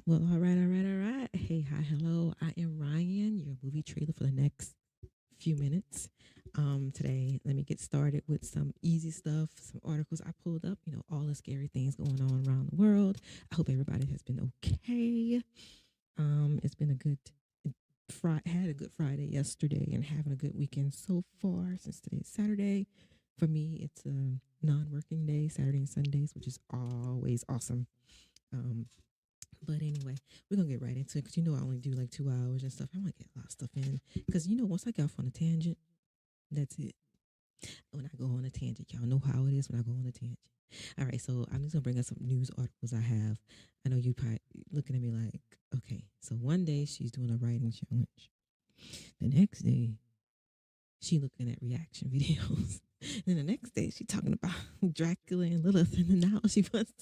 Well, all right, all right, all right. Hey, hi, hello. I am Ryan, your movie trailer for the next few minutes. Today, let me get started with some easy stuff, some articles I pulled up, all the scary things going on around the world. I hope everybody has been okay. It's been a good had a good Friday yesterday and having a good weekend so far since today's Saturday. For me, it's a non-working day, Saturday and Sundays, which is always awesome. Um, but anyway, we're gonna get right into it because I only do like 2 hours and stuff. I want to get a lot of stuff in because once I get off on a tangent, that's it. When I go on a tangent, y'all know how it is when I go on a tangent. All right, so I'm just gonna bring up some news articles I have. I know you probably looking at me like, okay, so one day she's doing a writing challenge, the next day she looking at reaction videos, and then the next day she talking about Dracula and Lilith, and then now she wants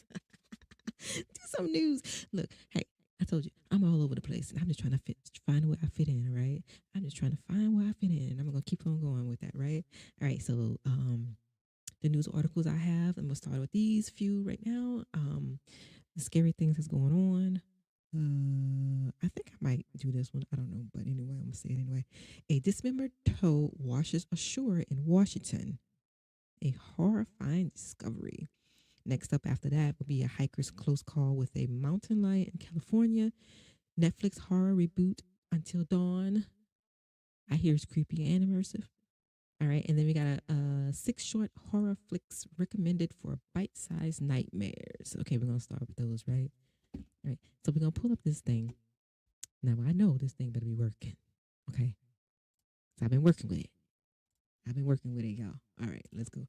do some news. Look, hey, I told you I'm all over the place, and I'm just trying to find where I fit in. Right? I'm just trying to find where I fit in, and I'm gonna keep on going with that. Right? All right. So, the news articles I have, I'm gonna start with these few right now. The scary things that's going on. I think I might do this one. I don't know, but anyway, I'm gonna say it anyway. A dismembered toe washes ashore in Washington. A horrifying discovery. Next up after that will be a hiker's close call with a mountain lion in California. Netflix horror reboot Until Dawn. I hear it's creepy and immersive. All right, and then we got a six short horror flicks recommended for bite-sized nightmares. Okay, we're gonna start with those, right? All right, so we're gonna pull up this thing. Now I know this thing better be working. Okay, so I've been working with it. I've been working with it, y'all. All right, let's go.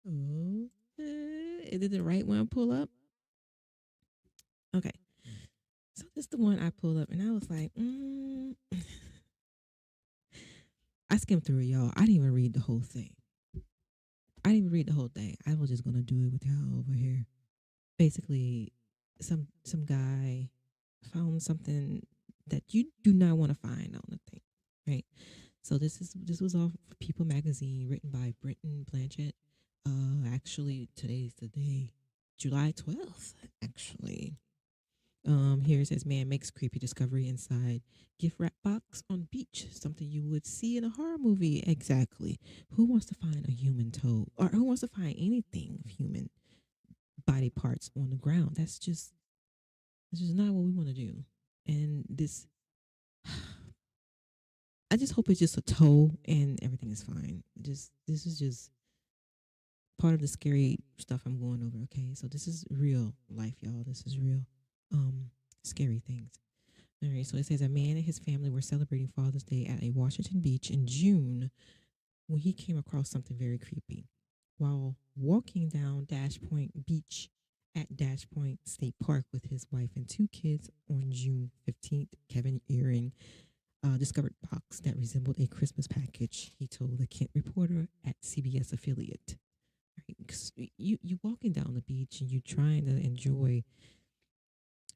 Oh, is it the right one? Pull up. Okay, so this is the one I pulled up, and I was like, I skimmed through it, y'all. I didn't even read the whole thing. I didn't even read the whole thing. I was just gonna do it with y'all over here. Basically, some guy found something that you do not want to find on the thing, right? So this was off of People magazine, written by Brenton Blanchett. Actually, today's the day, July 12th. Actually, here it says man makes creepy discovery inside gift wrap box on beach. Something you would see in a horror movie. Exactly. Who wants to find a human toe, or who wants to find anything of human body parts on the ground? That's just not what we want to do. And this, I just hope it's just a toe and everything is fine. Just this is just part of the scary stuff I'm going over. Okay, so this is real life, y'all. This is real, scary things. All right, so it says a man and his family were celebrating Father's Day at a Washington beach in June when he came across something very creepy. While walking down Dash Point Beach at Dash Point State Park with his wife and two kids on June 15th, Kevin Earing discovered box that resembled a Christmas package, he told the Kent reporter at CBS affiliate. Right? 'Cause you walking down the beach and you trying to enjoy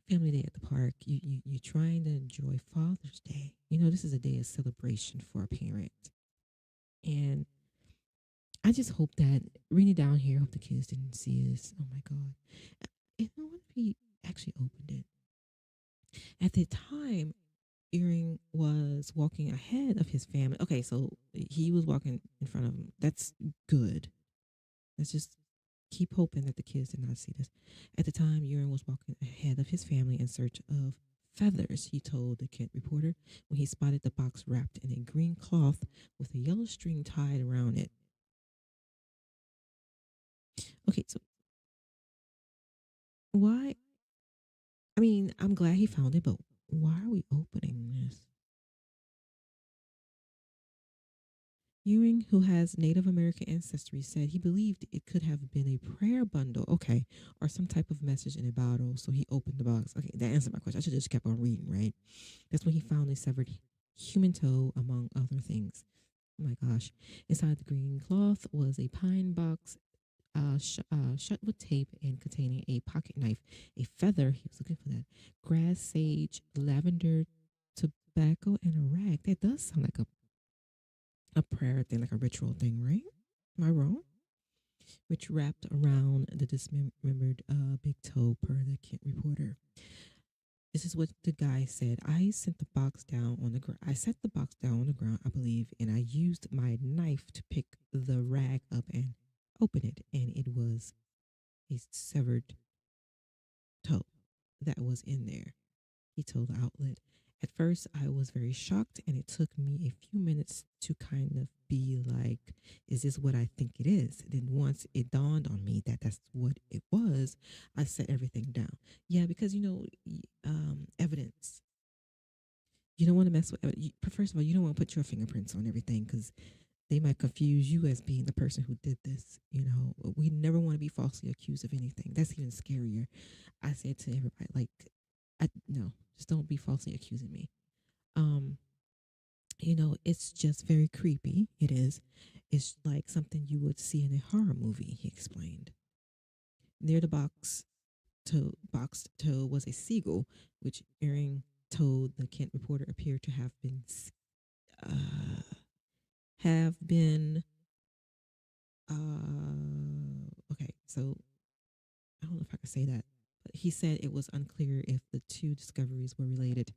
family day at the park. You trying to enjoy Father's Day. This is a day of celebration for a parent. And I just hope that reading down here, I hope the kids didn't see this. Oh my God. And what if he actually opened it? At the time, Earring was walking ahead of his family. Okay, so he was walking in front of him. That's good. Let's just keep hoping that the kids did not see this. At the time, Earring was walking ahead of his family in search of feathers, he told the Kent reporter when he spotted the box wrapped in a green cloth with a yellow string tied around it. Okay, so why? I mean, I'm glad he found it, but why are we opening this? Ewing, who has Native American ancestry, said he believed it could have been a prayer bundle, okay, or some type of message in a bottle. So he opened the box. Okay, that answered my question. I should have just kept on reading, right? That's when he found a severed human toe, among other things. Oh my gosh. Inside the green cloth was a pine box shut with tape and containing a pocket knife, a feather, he was looking for that, grass, sage, lavender, tobacco, and a rag. That does sound like a prayer thing, like a ritual thing, right? Am I wrong? Which wrapped around the dismembered big toe, per the Kent reporter. This is what the guy said. I sent the box down on the ground. I set the box down on the ground, I believe, and I used my knife to pick the rag up and open it, and it was a severed toe that was in there. He told the outlet. At first, I was very shocked, and it took me a few minutes to kind of be like, is this what I think it is? Then, once it dawned on me that that's what it was, I set everything down. Yeah, because, evidence. You don't want to mess with, first of all, you don't want to put your fingerprints on everything because they might confuse you as being the person who did this. We never want to be falsely accused of anything. That's even scarier. I said to everybody, like, no, just don't be falsely accusing me. Um, it's just very creepy. It is. It's like something you would see in a horror movie, he explained. Near the boxed toe was a seagull, which Earring told the Kent reporter appeared to uh, have been okay, so I don't know if I can say that, but he said it was unclear if the two discoveries were related.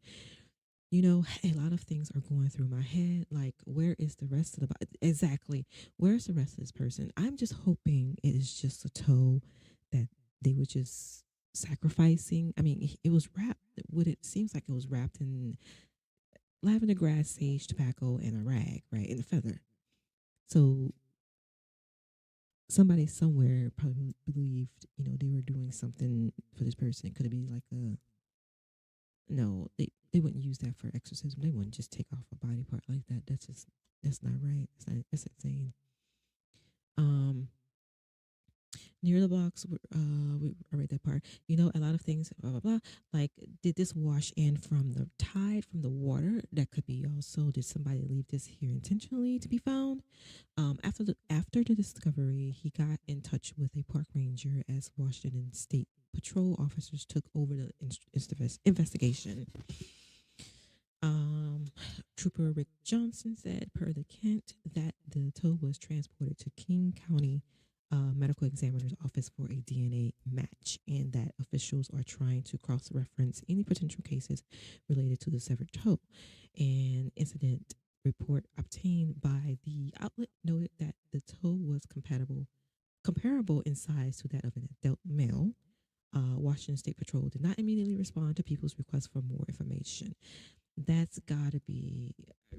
A lot of things are going through my head. Like, where is the rest of the body? Exactly. Where's the rest of this person? I'm just hoping it is just a toe that they were just sacrificing. I mean, it was wrapped. What it seems like it was wrapped in lavender grass, sage, tobacco, and a rag, right, and a feather. So somebody somewhere probably believed, they were doing something for this person. Could it be like a no? They wouldn't use that for exorcism. They wouldn't just take off a body part like that. That's not right. That's insane. Um, Near the box, I read that part. A lot of things, blah blah blah. Like, did this wash in from the tide, from the water? That could be also. Did somebody leave this here intentionally to be found? After the discovery, he got in touch with a park ranger as Washington State Patrol officers took over the investigation. Um, Trooper Rick Johnson said, per the Kent, that the toe was transported to King County Medical Examiner's Office for a DNA match, and that officials are trying to cross reference any potential cases related to the severed toe. An incident report obtained by the outlet noted that the toe was comparable in size to that of an adult male. Washington State Patrol did not immediately respond to people's requests for more information. That's gotta be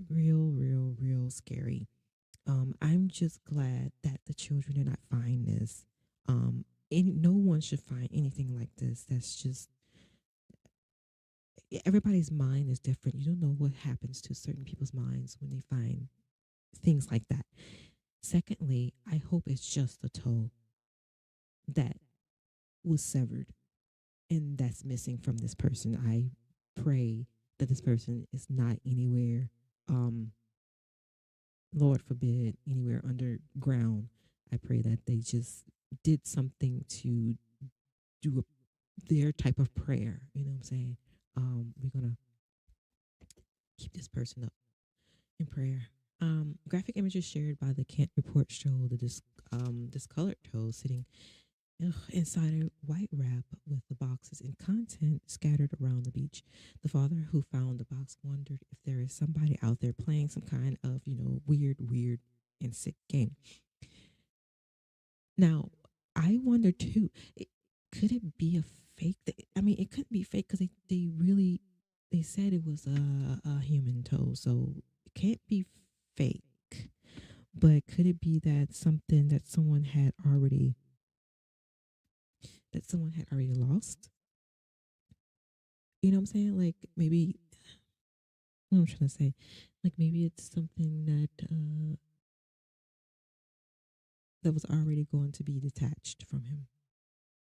real, real, real scary. I'm just glad that the children did not find this. No one should find anything like this. That's just everybody's mind is different. You don't know what happens to certain people's minds when they find things like that. Secondly, I hope it's just a toe that was severed and that's missing from this person. I pray that this person is not anywhere, um, Lord forbid, anywhere underground. I pray that they just did something to do their type of prayer. You know what I'm saying? We're gonna keep this person up in prayer. Graphic images shared by the Kent report show the discolored toe sitting inside a white wrap with the boxes and content scattered around the beach. The father who found the box wondered if there is somebody out there playing some kind of, weird and sick game. Now, I wonder too, could it be a fake? I mean, it couldn't be fake because they said it was a human toe, so it can't be fake. But could it be that something that someone had already lost? You know what I'm saying? Like, maybe what I'm trying to say, like, maybe it's something that was already going to be detached from him.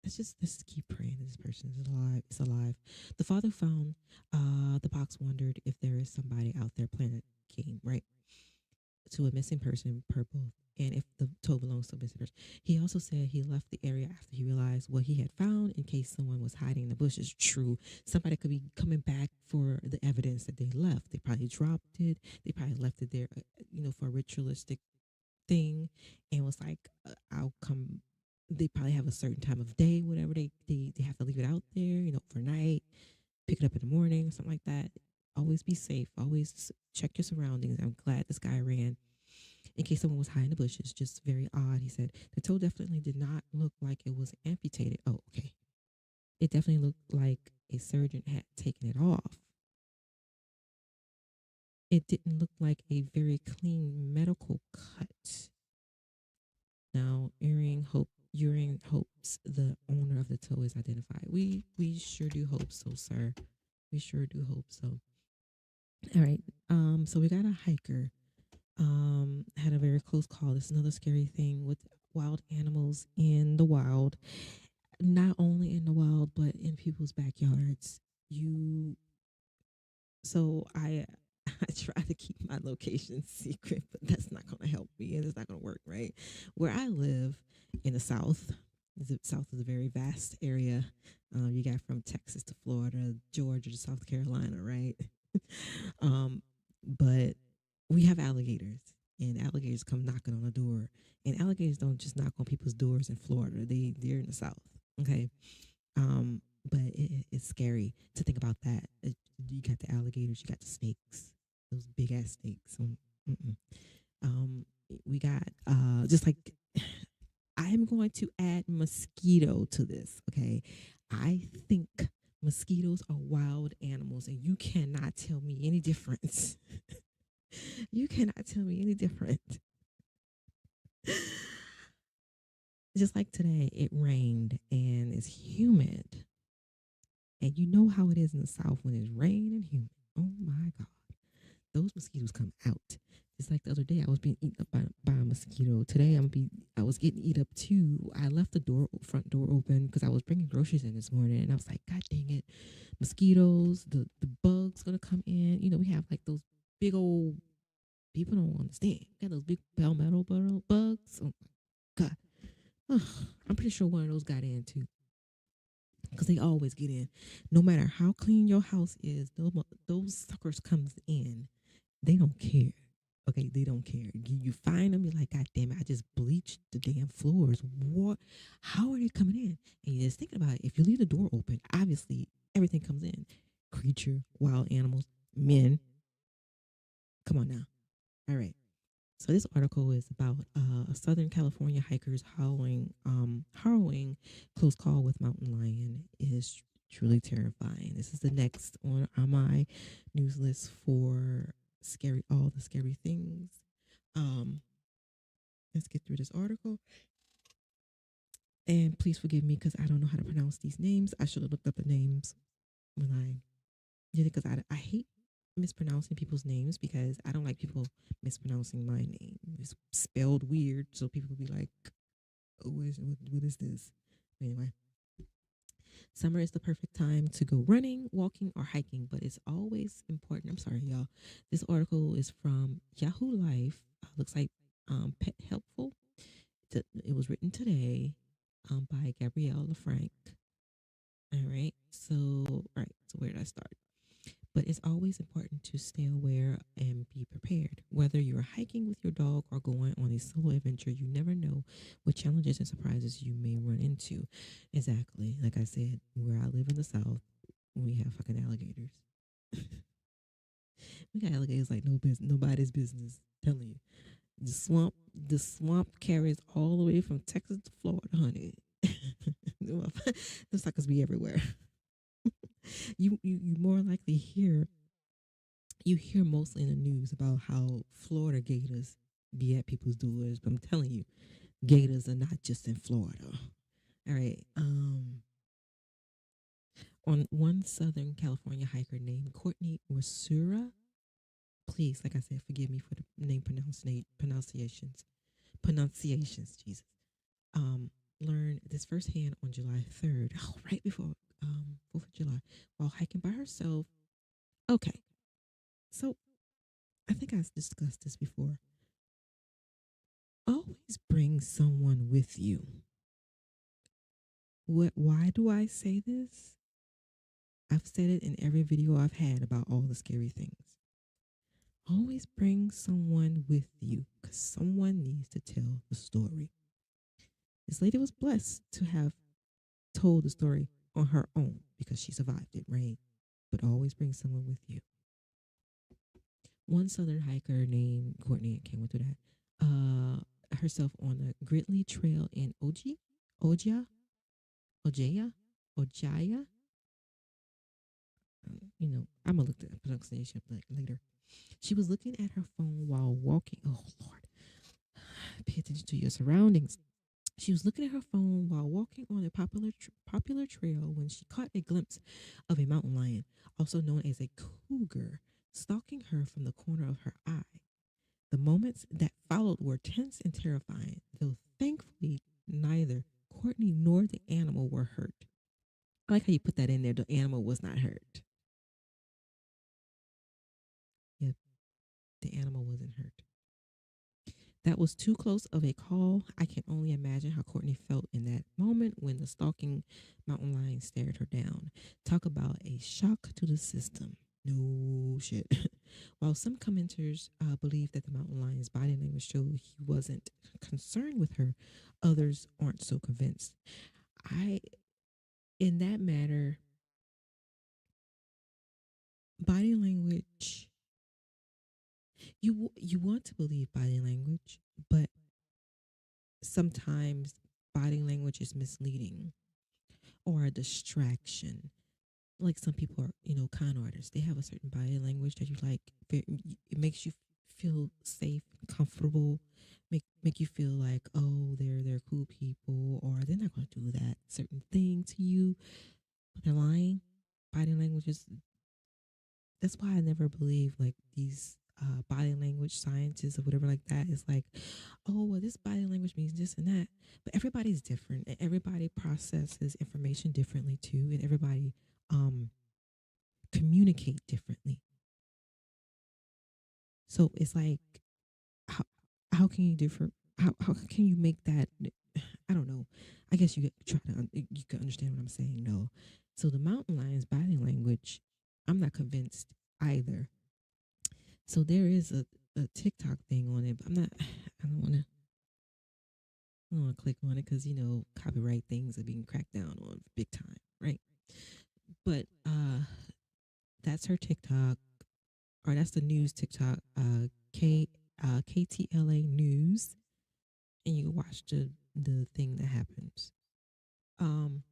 Let's keep praying that this person is alive. It's alive. The father found the box wondered if there is somebody out there playing a game, right? To a missing person per both, and if the toe belongs to a missing person. He also said he left the area after he realized what he had found in case someone was hiding in the bushes. True. Somebody could be coming back for the evidence that they left. They probably dropped it. They probably left it there, for a ritualistic thing, and was like, I'll come. They probably have a certain time of day, whatever they have to leave it out there, for night. pick it up in the morning or something like that. Always be safe. Always check your surroundings. I'm glad this guy ran in case someone was hiding in the bushes. Just very odd. He said the toe definitely did not look like it was amputated. Oh, okay. It definitely looked like a surgeon had taken it off. It didn't look like a very clean medical cut. Now, Urine hopes the owner of the toe is identified. We sure do hope so, sir. We sure do hope so. All right. So we got a hiker. Had a very close call. This is another scary thing with wild animals in the wild. Not only in the wild, but in people's backyards. You so I I try to keep my location secret, but that's not going to help me, and it's not going to work, right? Where I live in the South, South is a very vast area. You got from Texas to Florida, Georgia to South Carolina, right? um, but we have alligators, and alligators come knocking on the door, and alligators don't just knock on people's doors in Florida. They're in the South, okay? But it's scary to think about that. You got the alligators, you got the snakes, those big ass snakes. Mm-mm. Um, we got just like I am going to add mosquito to this. Okay, I think mosquitoes are wild animals, and you cannot tell me any difference. You cannot tell me any different. Just like today, it rained and it's humid. And you know how it is in the South when it's rain and humid. Oh my God. Those mosquitoes come out. It's like the other day I was being eaten up by a mosquito. Today I was getting eaten up too. I left the front door open because I was bringing groceries in this morning, and I was like, God dang it, mosquitoes, the bugs gonna come in. You know, we have like those big old, people don't understand. We got those big palmetto bugs. Oh my God. Ugh, I'm pretty sure one of those got in too, because they always get in. No matter how clean your house is, those suckers comes in. They don't care. Okay, they don't care. You find them, you're like, God damn it, I just bleached the damn floors. What? How are they coming in? And you're just thinking about it. If you leave the door open, obviously everything comes in. Creature, wild animals, men. Come on now. All right. So this article is about a Southern California hiker's harrowing close call with mountain lion is truly terrifying. This is the next on my news list for all the scary things. Um, let's get through this article. And please forgive me because I don't know how to pronounce these names. I should have looked up the names when I did it, because I hate mispronouncing people's names, because I don't like people mispronouncing my name. It's spelled weird, so people will be like, oh, what is this? Anyway, summer is the perfect time to go running, walking, or hiking, but it's always important. I'm sorry, y'all. This article is from Yahoo Life. Looks like Pet Helpful. It was written today by Gabrielle LaFranc. All right. So where did I start? But it's always important to stay aware and be prepared. Whether you're hiking with your dog or going on a solo adventure, you never know what challenges and surprises you may run into. Exactly. Like I said, where I live in the South, we have fucking alligators. We got alligators like nobody's business. I'm telling you. The swamp carries all the way from Texas to Florida, honey. Those suckers be everywhere. You more likely hear mostly in the news about how Florida gators be at people's doors, but I'm telling you, gators are not just in Florida. All right. On one Southern California hiker named Courtney Wasura, please, like I said, forgive me for the name pronunciations, Jesus. Learned this firsthand on July 3rd, right before 4th of July, while hiking by herself. Okay, so I think I've discussed this before. Always bring someone with you. Why do I say this? I've said it in every video I've had about all the scary things. Always bring someone with you, because someone needs to tell the story. This lady was blessed to have told the story on her own because she survived it, right? but always bring someone with you. One southern hiker named Courtney came through that. Herself on the Gridley Trail in Ojia, Ojaya, Ojaya. I'm gonna look at the pronunciation later. She was looking at her phone while walking. Oh Lord, pay attention to your surroundings. She was looking at her phone while walking on a popular trail when she caught a glimpse of a mountain lion, also known as a cougar, stalking her from the corner of her eye. The moments that followed were tense and terrifying, though thankfully neither Courtney nor the animal were hurt. I like how you put that in there. The animal was not hurt. Yep, the animal wasn't hurt. That was too close of a call. I can only imagine how Courtney felt in that moment when the stalking mountain lion stared her down. Talk about a shock to the system. No shit. While some commenters believe that the mountain lion's body language showed he wasn't concerned with her, others aren't so convinced. I, in that matter, body language. You want to believe body language, but sometimes body language is misleading or a distraction. Like some people are, con artists. They have a certain body language that you like. It makes you feel safe, comfortable, make you feel like, oh, they're cool people, or they're not going to do that certain thing to you, but they're lying. Body language is. That's why I never believe like these body language scientists or whatever like that. It's like, oh, well, this body language means this and that. But everybody's different, and everybody processes information differently too, and everybody um, communicate differently. So it's like, how how can you differ? How can you make that? I don't know. I guess you try to you can understand what I'm saying. No, so the mountain lion's body language, I'm not convinced either. So there is a TikTok thing on it, but I'm not. I don't want to. I don't want to click on it because copyright things are being cracked down on big time, right? But that's her TikTok, or that's the news TikTok. KTLA News, and you can watch the thing that happens. Um,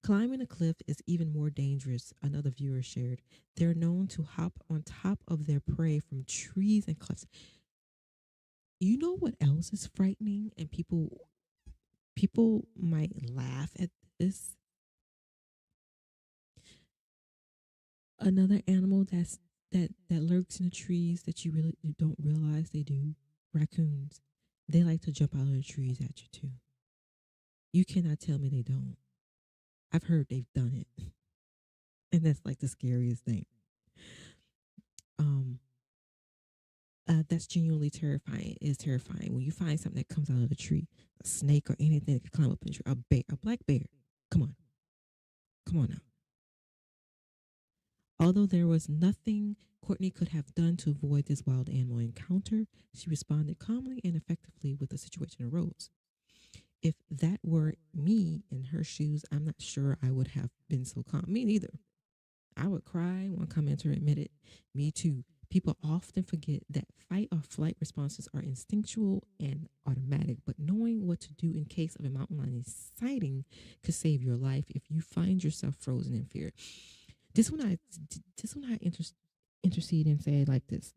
Climbing a cliff is even more dangerous. Another viewer shared. They're known to hop on top of their prey from trees and cliffs. You know what else is frightening, and people might laugh at this. Another animal that lurks in the trees that you don't realize they do. Raccoons. They like to jump out of the trees at you too. You cannot tell me they don't. I've heard they've done it, and that's like the scariest thing. Um, that's genuinely terrifying. Is terrifying when you find something that comes out of the tree, a snake or anything that could climb up in the tree, a bear, a black bear. Come on, come on now. Although there was nothing Courtney could have done to avoid this wild animal encounter, she responded calmly and effectively when the situation arose. If that were me in her shoes, I'm not sure I would have been so calm. Me neither. I would cry. One commenter admitted, me too. People often forget that fight or flight responses are instinctual and automatic, but knowing what to do in case of a mountain lion sighting could save your life if you find yourself frozen in fear. This one I intercede and say like this.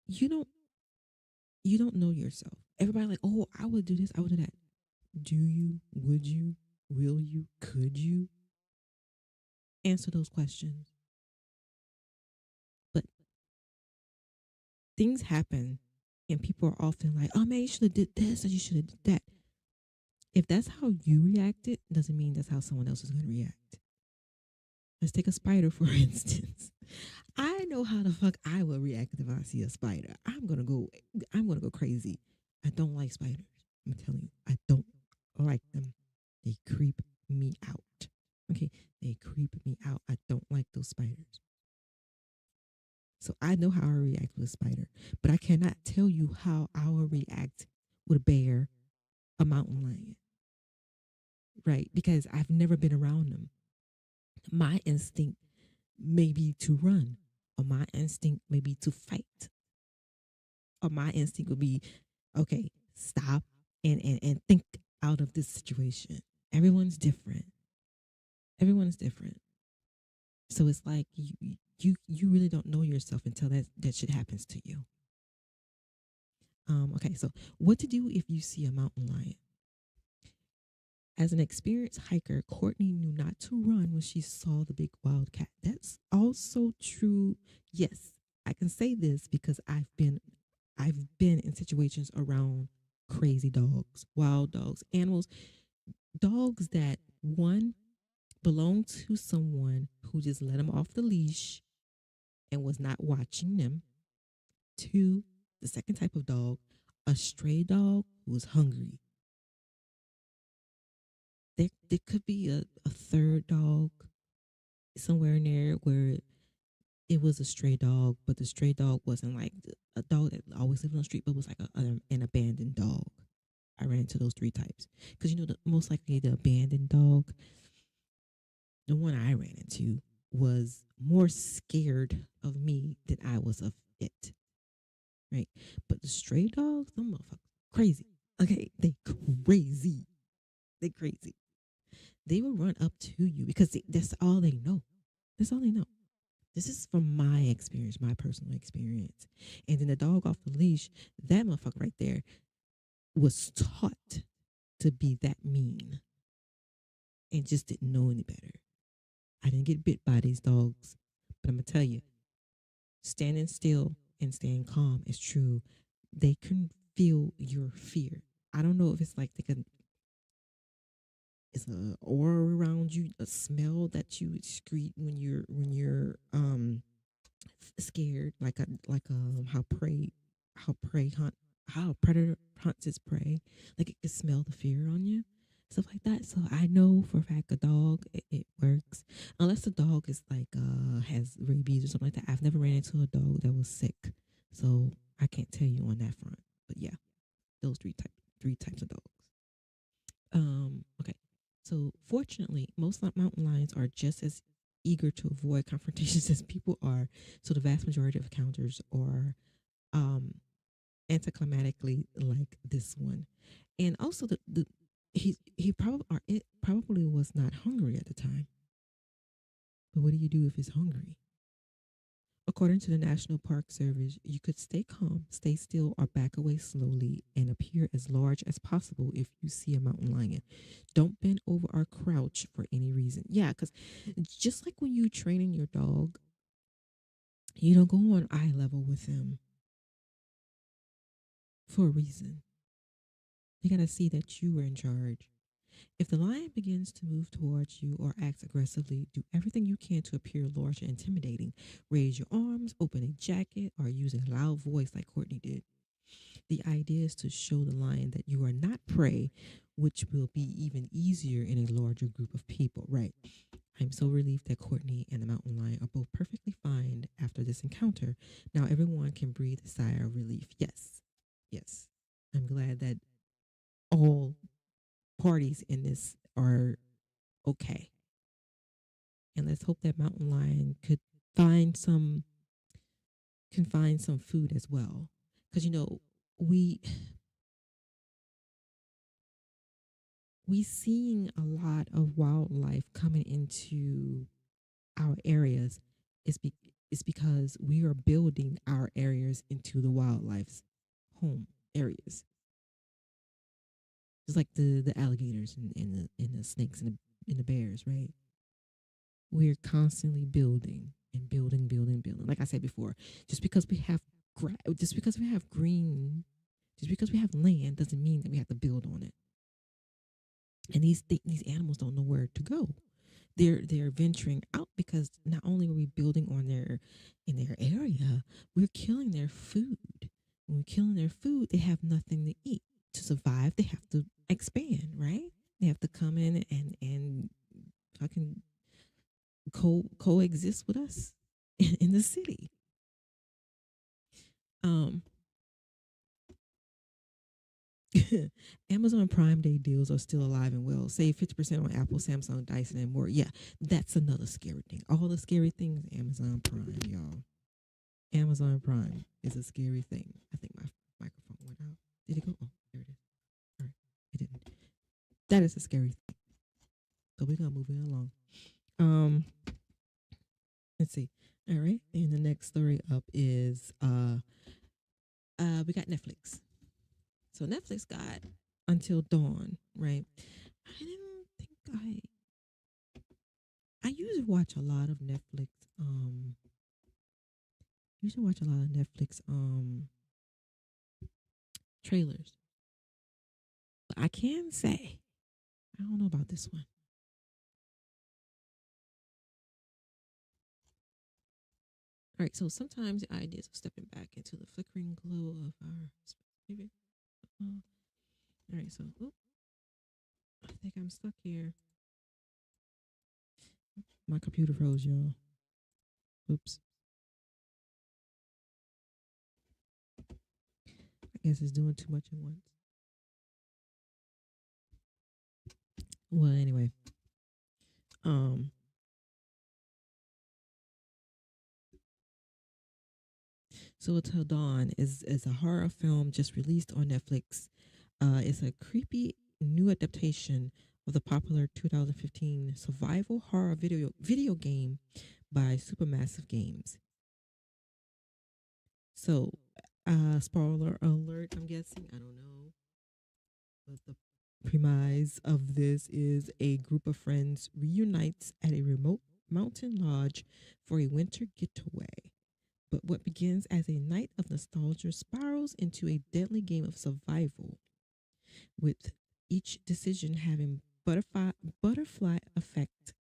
You don't you don't know yourself. Everybody like, oh, I would do this, I would do that. Do you? Would you? Will you? Could you? Answer those questions. But things happen and people are often like, oh man, you should have did this or you should have did that. If that's how you reacted, doesn't mean that's how someone else is gonna react. Let's take a spider for instance. I know how the fuck I will react if I see a spider. I'm gonna go crazy. I don't like spiders. I'm telling you, I don't like them. They creep me out. Okay, they creep me out. I don't like those spiders. So I know how I react with a spider, but I cannot tell you how I will react with a bear, a mountain lion. right? Because I've never been around them. My instinct may be to run, or my instinct may be to fight, or my instinct would be, okay, stop and think out of this situation. Everyone's different. Everyone's different. So it's like you really don't know yourself until that shit happens to you. Okay, so what to do if you see a mountain lion? As an experienced hiker, Courtney knew not to run when she saw the big wildcat. That's also true. Yes, I can say this because I've been in situations around crazy dogs, wild dogs, animals, dogs that one belonged to someone who just let them off the leash and was not watching them. Two, the second type of dog, a stray dog who was hungry. There could be a third dog somewhere in there where it was a stray dog, but the stray dog wasn't like a dog that always lived on the street, but was like an abandoned dog. I ran into those three types because most likely the abandoned dog, the one I ran into, was more scared of me than I was of it. Right, but the stray dogs, them motherfuckers, crazy. Okay, they crazy. They crazy. They will run up to you because that's all they know. That's all they know. This is from my experience, my personal experience. And then the dog off the leash, that motherfucker right there was taught to be that mean and just didn't know any better. I didn't get bit by these dogs, but I'm gonna tell you, standing still and staying calm is true. They can feel your fear. I don't know if it's like they can. It's a aura around you, a smell that you excrete when you're scared, like how prey hunt how a predator hunts its prey, like it can smell the fear on you, stuff like that. So I know for a fact a dog, it works, unless the dog is like has rabies or something like that. I've never ran into a dog that was sick, so I can't tell you on that front. But yeah, those three types of dogs. Okay. So fortunately, most mountain lions are just as eager to avoid confrontations as people are. So the vast majority of encounters are um anticlimactically like this one. And also the he probably or it probably was not hungry at the time. But what do you do if it's hungry? According to the National Park Service, you could stay calm, stay still, or back away slowly and appear as large as possible if you see a mountain lion. Don't bend over or crouch for any reason. Yeah, because just like when you training your dog, you don't go on eye level with them for a reason. You got to see that you were in charge. If the lion begins to move towards you or acts aggressively, do everything you can to appear large and intimidating. Raise your arms, open a jacket, or use a loud voice like Courtney did. The idea is to show the lion that you are not prey, which will be even easier in a larger group of people. Right. I'm so relieved that Courtney and the mountain lion are both perfectly fine after this encounter. Now everyone can breathe a sigh of relief. Yes. Yes. I'm glad that all parties in this are okay. And let's hope that mountain lion find some find some food as well. Because we we seeing a lot of wildlife coming into our areas is is because we are building our areas into the wildlife's home areas. Just like the alligators and the snakes and the bears, right? We're constantly building and building, building, building. Like I said before, just because we have just because we have green, just because we have land doesn't mean that we have to build on it. And these animals don't know where to go. They're venturing out because not only are we building on their in their area, we're killing their food. When we're killing their food, they have nothing to eat. To survive, they have to expand, right? They have to come in and fucking coexist with us in the city. Um, Amazon Prime Day deals are still alive and well. Save 50% on Apple, Samsung, Dyson, and more. Yeah, that's another scary thing. All the scary things, Amazon Prime, y'all. Amazon Prime is a scary thing. I think my microphone went out. Did it go? Oh, there it is. All right. It didn't. That is a scary thing. So we're gonna move it along. Um, let's see. All right. And the next story up is we got Netflix. So Netflix got Until Dawn, right? I didn't think I usually watch a lot of Netflix usually watch a lot of Netflix trailers. But I can say I don't know about this one. All right, so sometimes the ideas of stepping back into the flickering glow of our maybe. All right, so I think I'm stuck here. My computer froze, y'all. Oops. I guess it's doing too much at once. Well, anyway, um, so Until Dawn is a horror film just released on Netflix. It's a creepy new adaptation of the popular 2015 survival horror video game by Supermassive Games. So, spoiler alert, I'm guessing. I don't know. But the premise of this is a group of friends reunites at a remote mountain lodge for a winter getaway. But what begins as a night of nostalgia spirals into a deadly game of survival, with each decision having butterfly effect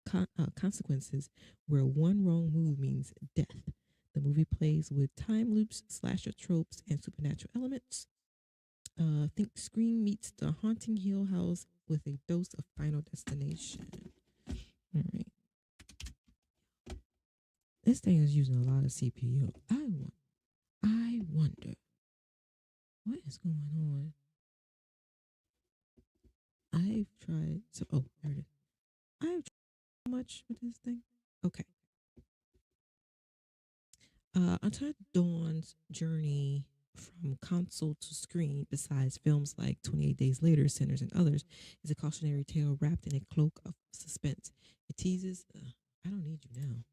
consequences, where one wrong move means death. The movie plays with time loops, slasher tropes, and supernatural elements. Think Scream meets the Haunting Hill House with a dose of Final Destination. All right. This thing is using a lot of CPU. I wonder what is going on. I've tried so. Oh, there it is. I've tried so much with this thing. Okay. Until Dawn's journey from console to screen, besides films like 28 Days Later, Sinners, and others, is a cautionary tale wrapped in a cloak of suspense. It teases, I don't need you now.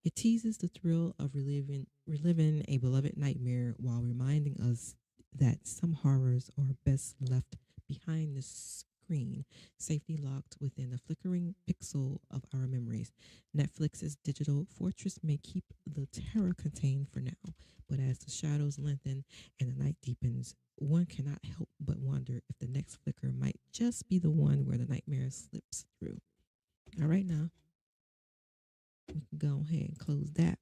It teases the thrill of reliving a beloved nightmare while reminding us that some horrors are best left behind the screen, safely locked within the flickering pixel of our memories. Netflix's digital fortress may keep the terror contained for now, but as the shadows lengthen and the night deepens, one cannot help but wonder if the next flicker might just be the one where the nightmare slips through. All right, now we can go ahead and close that.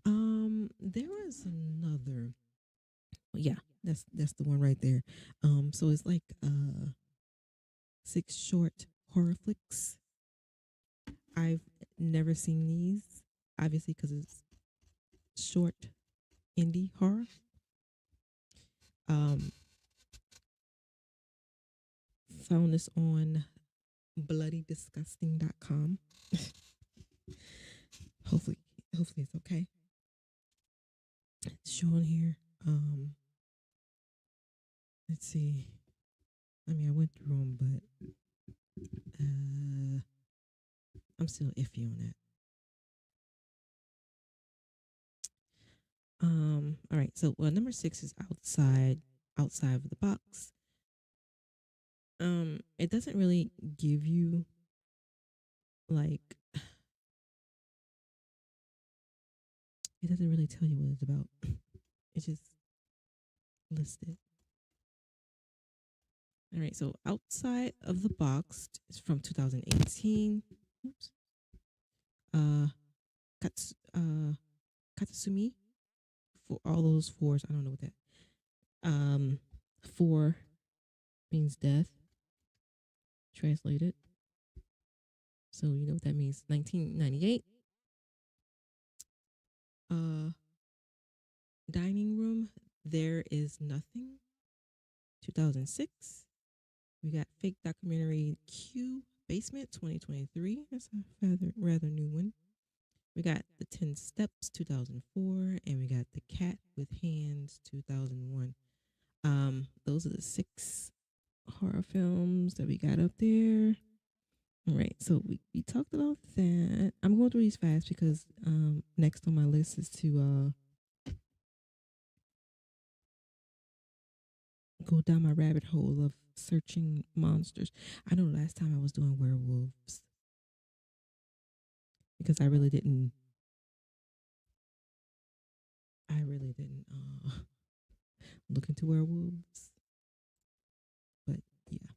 There was another. Yeah, that's the one right there. So it's like six short horror flicks. I've never seen these, obviously, because it's short indie horror. Um, Found this on bloodydisgusting.com. hopefully, hopefully it's okay. It's showing here. Let's see. I mean, I went through them, but I'm still iffy on that. All right. So, number 6 is outside of the box. It doesn't really give you like it doesn't really tell you what it's about. It just lists it. All right, so outside of the box is from 2018. Oops. Uh, Katsumi for all those fours. I don't know what that. Four means death. Translated. So you know what that means. 1998. Dining room. There is nothing. 2006. We got fake documentary Q Basement 2023. That's a rather new one. We got The 10 Steps 2004, and we got The Cat with Hands 2001. Those are the six horror films that we got up there. All right, so we talked about that. I'm going through these fast because next on my list is to go down my rabbit hole of searching monsters. I know last time I was doing werewolves because I really didn't look into werewolves. But yeah.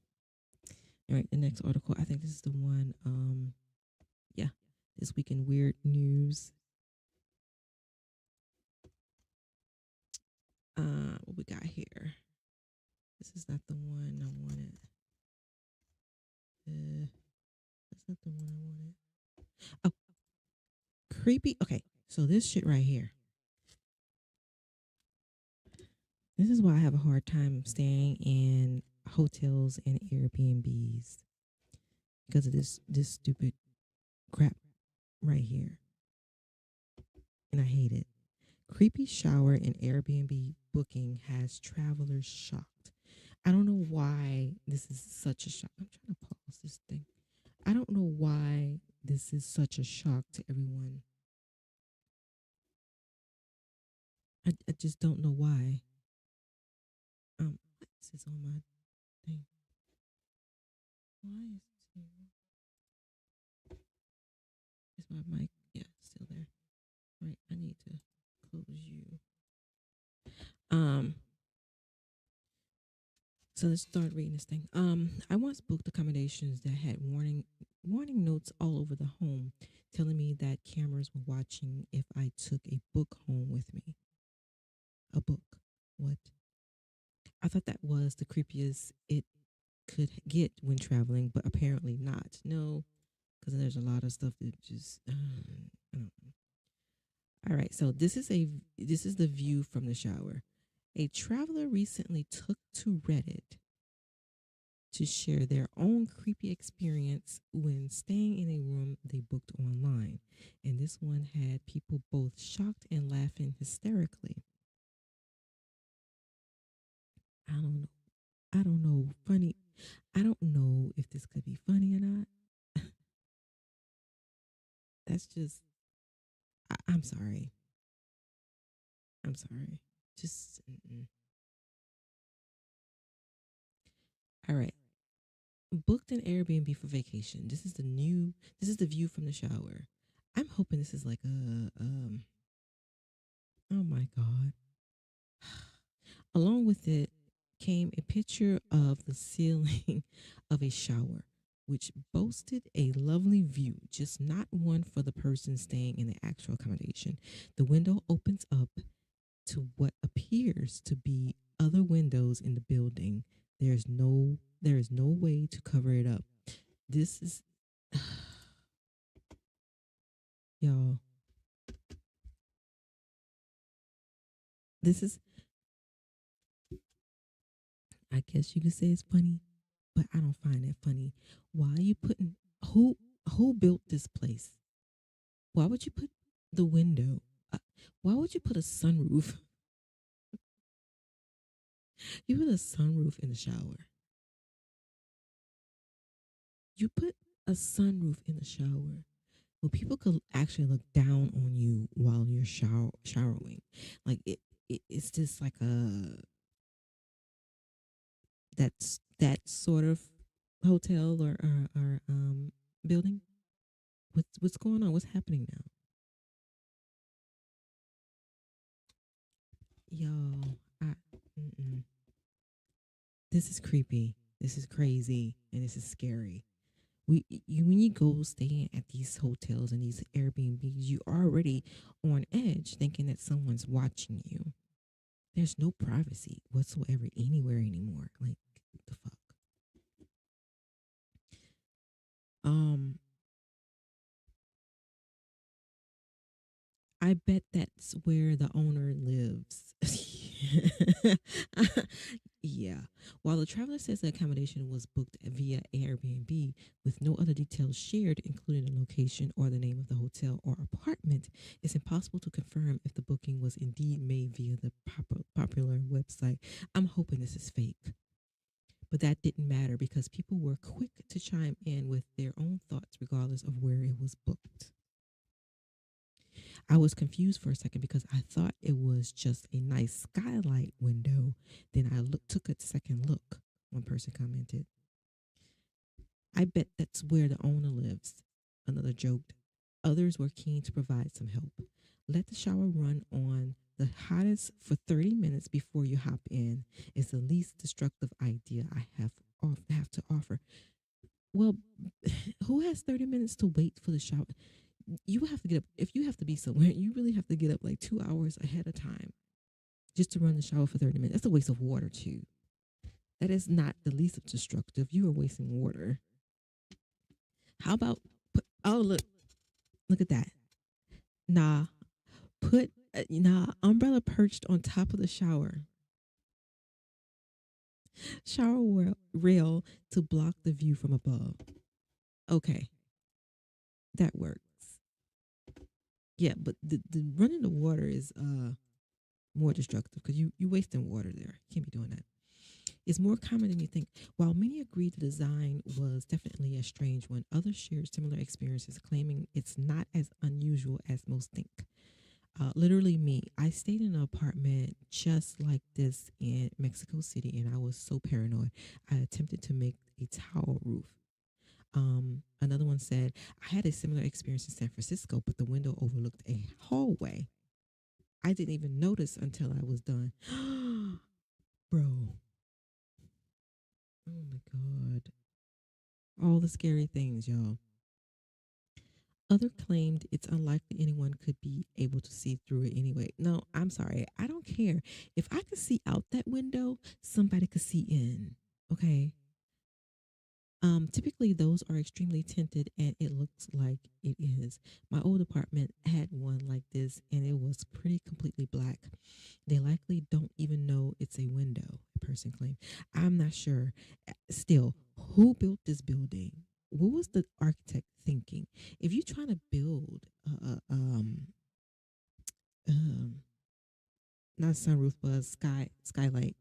All right, the next article, I think this is the one yeah, this week in weird news. What we got here? This is not the one I wanted. That's not the one I wanted. Oh, creepy. Okay, so this shit right here. This is why I have a hard time staying in hotels and Airbnbs because of this stupid crap right here, and I hate it. Creepy shower in Airbnb booking has travelers shocked. I don't know why this is such a shock. I'm trying to pause this thing. I don't know why this is such a shock to everyone. I just don't know why. This is on my thing. Why is my mic? Yeah, it's still there. Right, I need to close you. Um, so let's start reading this thing. I once booked accommodations that had warning notes all over the home, telling me that cameras were watching if I took a book home with me. A book. What? I thought that was the creepiest it could get when traveling, but apparently not. No, because there's a lot of stuff that just I don't know. All right, so this is the view from the shower. A traveler recently took to Reddit to share their own creepy experience when staying in a room they booked online. And this one had people both shocked and laughing hysterically. I don't know. I don't know. Funny. I don't know if this could be funny or not. That's just, I'm sorry. I'm sorry. Just, all right. Booked an Airbnb for vacation. This is the view from the shower. I'm hoping this is like oh my God. Along with it came a picture of the ceiling of a shower, which boasted a lovely view, just not one for the person staying in the actual accommodation. The window opens up to what appears to be other windows in the building. There is no way to cover it up. This is y'all. This is I guess you could say it's funny, but I don't find it funny. Why are you putting who who built this place? Why would you put the window? Uh, why would you put a sunroof? You put a sunroof in the shower. You put a sunroof in the shower. Well, people could actually look down on you while you're showering. Like it's just like a that sort of hotel or building. What's going on? What's happening now? Yo, mm-mm. This is creepy. This is crazy, and this is scary. When you go staying at these hotels and these Airbnbs, you already on edge, thinking that someone's watching you. There's no privacy whatsoever anywhere anymore. Like what the fuck. Um, I bet that's where the owner lives. Yeah. While the traveler says the accommodation was booked via Airbnb with no other details shared, including the location or the name of the hotel or apartment, it's impossible to confirm if the booking was indeed made via the popular website. I'm hoping this is fake. But that didn't matter because people were quick to chime in with their own thoughts, regardless of where it was booked. I was confused for a second because I thought it was just a nice skylight window. Then took a second look. One person commented, I bet that's where the owner lives. Another joked. Others were keen to provide some help. Let the shower run on the hottest for 30 minutes before you hop in is the least destructive idea I have to offer. Well, who has 30 minutes to wait for the shower? You have to get up. If you have to be somewhere, you really have to get up like 2 hours ahead of time just to run the shower for 30 minutes. That's a waste of water, too. That is not the least of destructive. You are wasting water. How about oh, look at that. Nah, umbrella perched on top of the shower rail to block the view from above. Okay, that works. Yeah, but the running the water is more destructive because you wasting water there. You can't be doing that. It's more common than you think. While many agree the design was definitely a strange one, others shared similar experiences, claiming it's not as unusual as most think. Literally, me, I stayed in an apartment just like this in Mexico City, and I was so paranoid. I attempted to make a tile roof. Another one said, I had a similar experience in San Francisco, but the window overlooked a hallway. I didn't even notice until I was done. Bro, oh my God. All the scary things, y'all. Other claimed it's unlikely anyone could be able to see through it anyway. No, I'm sorry. I don't care. If I could see out that window, somebody could see in. Okay. Typically those are extremely tinted and it looks like it is. My old apartment had one like this and it was pretty completely black. They likely don't even know it's a window, a person claimed. I'm not sure. Still, who built this building? What was the architect thinking? If you're trying to build um not sunroof but skylight,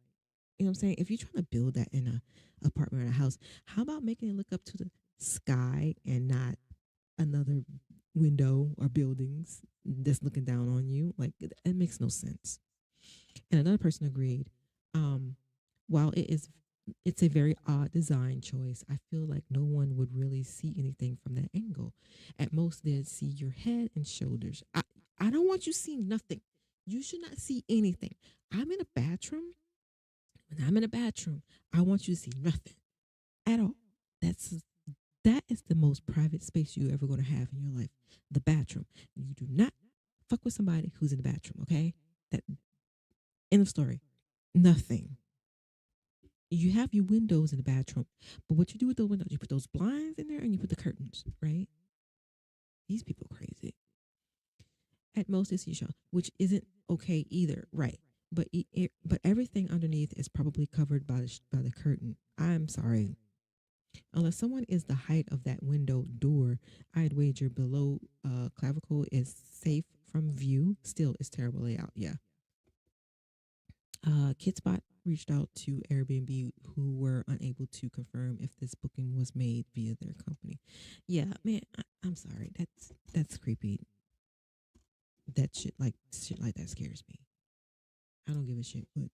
you know what I'm saying? If you're trying to build that in a apartment or a house, how about making it look up to the sky and not another window or buildings that's looking down on you? Like it makes no sense. And another person agreed. Um, while it's a very odd design choice, I feel like no one would really see anything from that angle. At most, they'd see your head and shoulders. I don't want you seeing nothing. You should not see anything. I'm in a bathroom. When I'm in a bathroom, I want you to see nothing at all. That's that is the most private space you're ever going to have in your life. The bathroom. You do not fuck with somebody who's in the bathroom. Okay. That end of story. Nothing. You have your windows in the bathroom, but what you do with those windows, you put those blinds in there and you put the curtains, right? These people are crazy. At most, it's your show, which isn't okay either, right? But everything underneath is probably covered by by the curtain. I'm sorry, unless someone is the height of that window door, I'd wager below clavicle is safe from view. Still, it's terrible layout. Yeah. Kitspot reached out to Airbnb, who were unable to confirm if this booking was made via their company. Yeah, man, I'm sorry. That's creepy. Shit like that scares me. I don't give a shit what.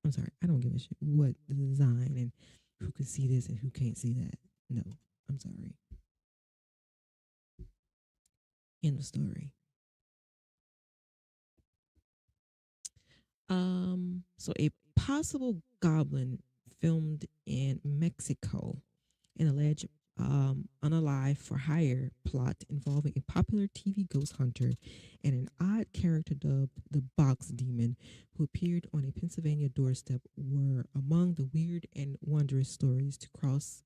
I'm sorry. I don't give a shit what the design and who can see this and who can't see that. No, I'm sorry. End of story. So a possible goblin filmed in Mexico, an alleged unalive for hire plot involving a popular TV ghost hunter and an odd character dubbed the Box Demon, who appeared on a Pennsylvania doorstep, were among the weird and wondrous stories to cross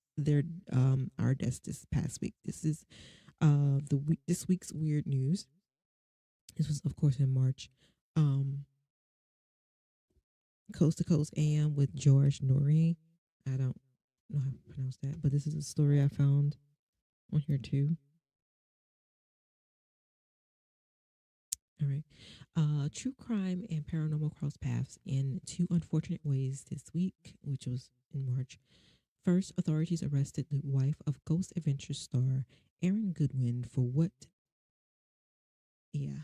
our desk this past week. This is this week's weird news. This was, of course, in March. Um, Coast to Coast AM with George Norrie. I don't know how to pronounce that, but this is a story I found on here too. All right. True crime and paranormal cross paths in two unfortunate ways this week, which was in March. First, authorities arrested the wife of Ghost Adventure star Aaron Goodwin yeah,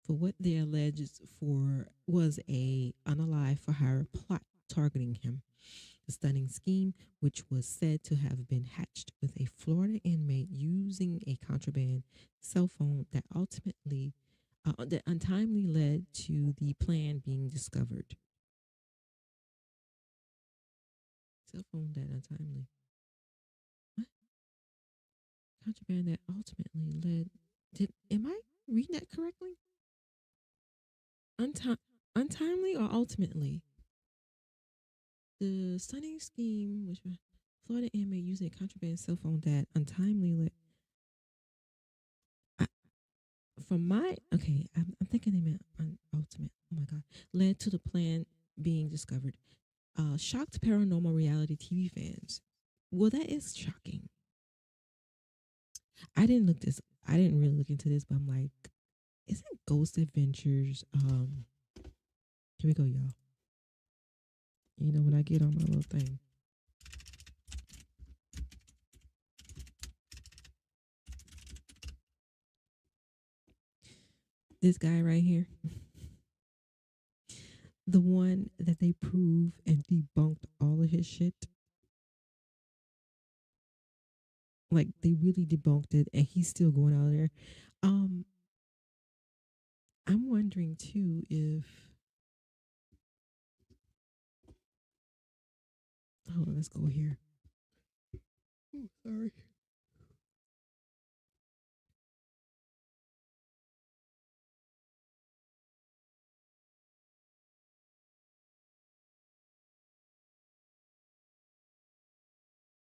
for what they alleged for was a unalive for hire plot targeting him. The stunning scheme, which was said to have been hatched with a Florida inmate using a contraband cell phone that untimely led to the plan being discovered. Cell phone that untimely. What? Contraband that ultimately led. Am I reading that correctly? Unti- Untimely or ultimately? The stunning scheme, which was Florida inmate using a contraband cell phone that untimely led. I, from my okay, I'm thinking they meant ultimate. Oh my god, led to the plan being discovered. Shocked paranormal reality TV fans. Well, that is shocking. I didn't look this. I didn't really look into this, but I'm like, isn't Ghost Adventures? Here we go, y'all. You know when I get on my little thing, this guy right here, the one that they prove and debunked all of his shit. Like they really debunked it, and he's still going out there. Um, I'm wondering too if. Hold on, let's go here. Oh, sorry.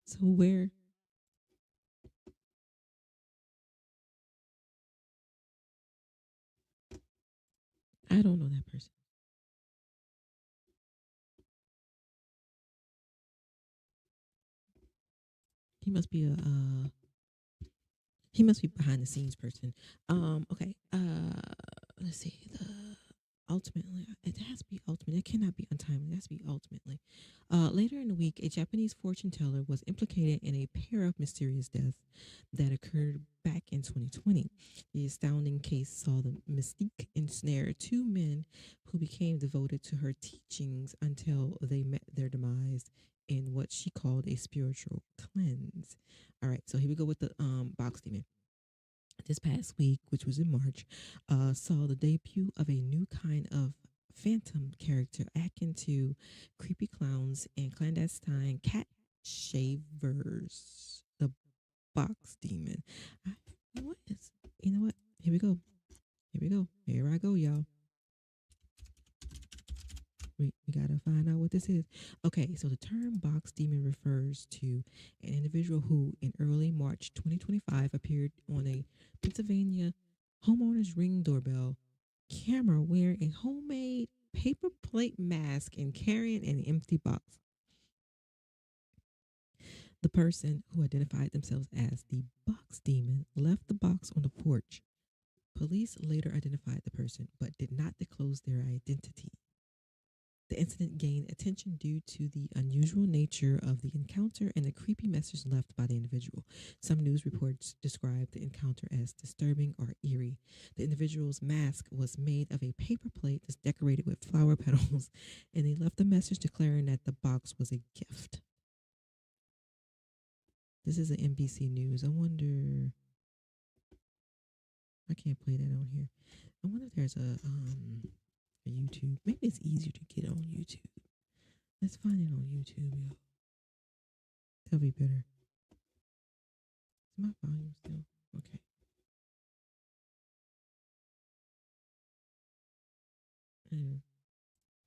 So where I don't know that person. He must be a he must be behind the scenes person. Okay. Let's see. The ultimately it has to be ultimate. It cannot be untimely. It has to be ultimately. Later in the week, a Japanese fortune teller was implicated in a pair of mysterious deaths that occurred back in 2020. The astounding case saw the mystique ensnare two men who became devoted to her teachings until they met their demise in what she called a spiritual cleanse. All right, so here we go with the box demon. This past week, which was in March, saw the debut of a new kind of phantom character akin to creepy clowns and clandestine cat shavers. The box demon. I, what is? You know what? Here we go. Here we go. Here I go, y'all. We gotta find out what this is. Okay, so the term box demon refers to an individual who, in early March 2025, appeared on a Pennsylvania homeowner's ring doorbell camera wearing a homemade paper plate mask and carrying an empty box. The person, who identified themselves as the box demon, left the box on the porch. Police later identified the person but did not disclose their identity. The incident gained attention due to the unusual nature of the encounter and the creepy message left by the individual. Some news reports described the encounter as disturbing or eerie. The individual's mask was made of a paper plate that's decorated with flower petals, and he left a message declaring that the box was a gift. This is an NBC News. I wonder. I can't play that on here. I wonder if there's a YouTube. Maybe it's easier to get on YouTube. Let's find it on YouTube, yo. That'll be better. Is my volume still? Okay. Mm,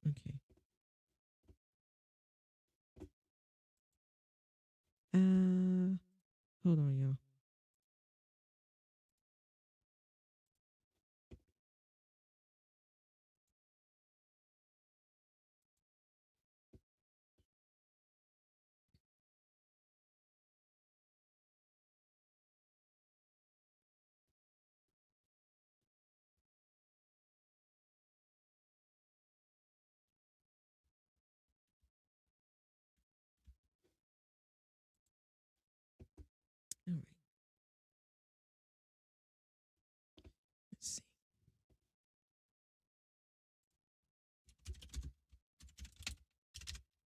okay. Hold on, y'all.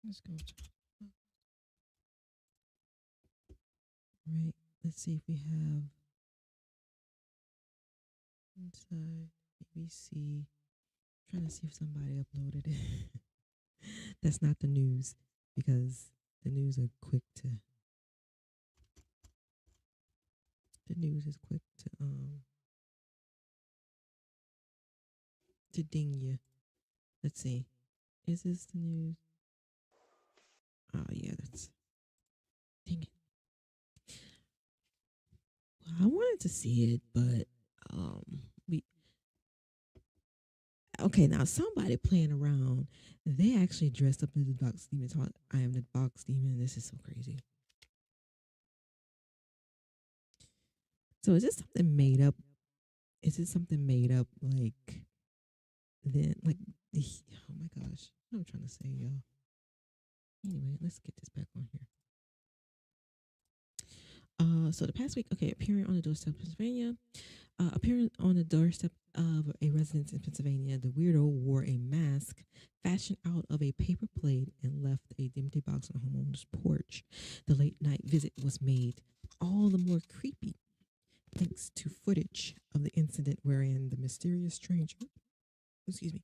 Let's go. Right. Let's see if we have inside ABC. Trying to see if somebody uploaded it. That's not the news because the news are quick to. The news is quick to ding you. Let's see. Is this the news? Oh yeah, that's dang it. Well, I wanted to see it, but we okay, now somebody playing around. They actually dressed up as the box demon. Taught I am the box demon. This is so crazy. So is this something made up? Is it something made up like then like oh my gosh. What I'm trying to say, y'all. Anyway, let's get this back on here. So the past week, okay, appearing on the doorstep of Pennsylvania, appearing on the doorstep of a residence in Pennsylvania, the weirdo wore a mask fashioned out of a paper plate and left a empty box on the homeowner's porch. The late night visit was made all the more creepy thanks to footage of the incident wherein the mysterious stranger, excuse me,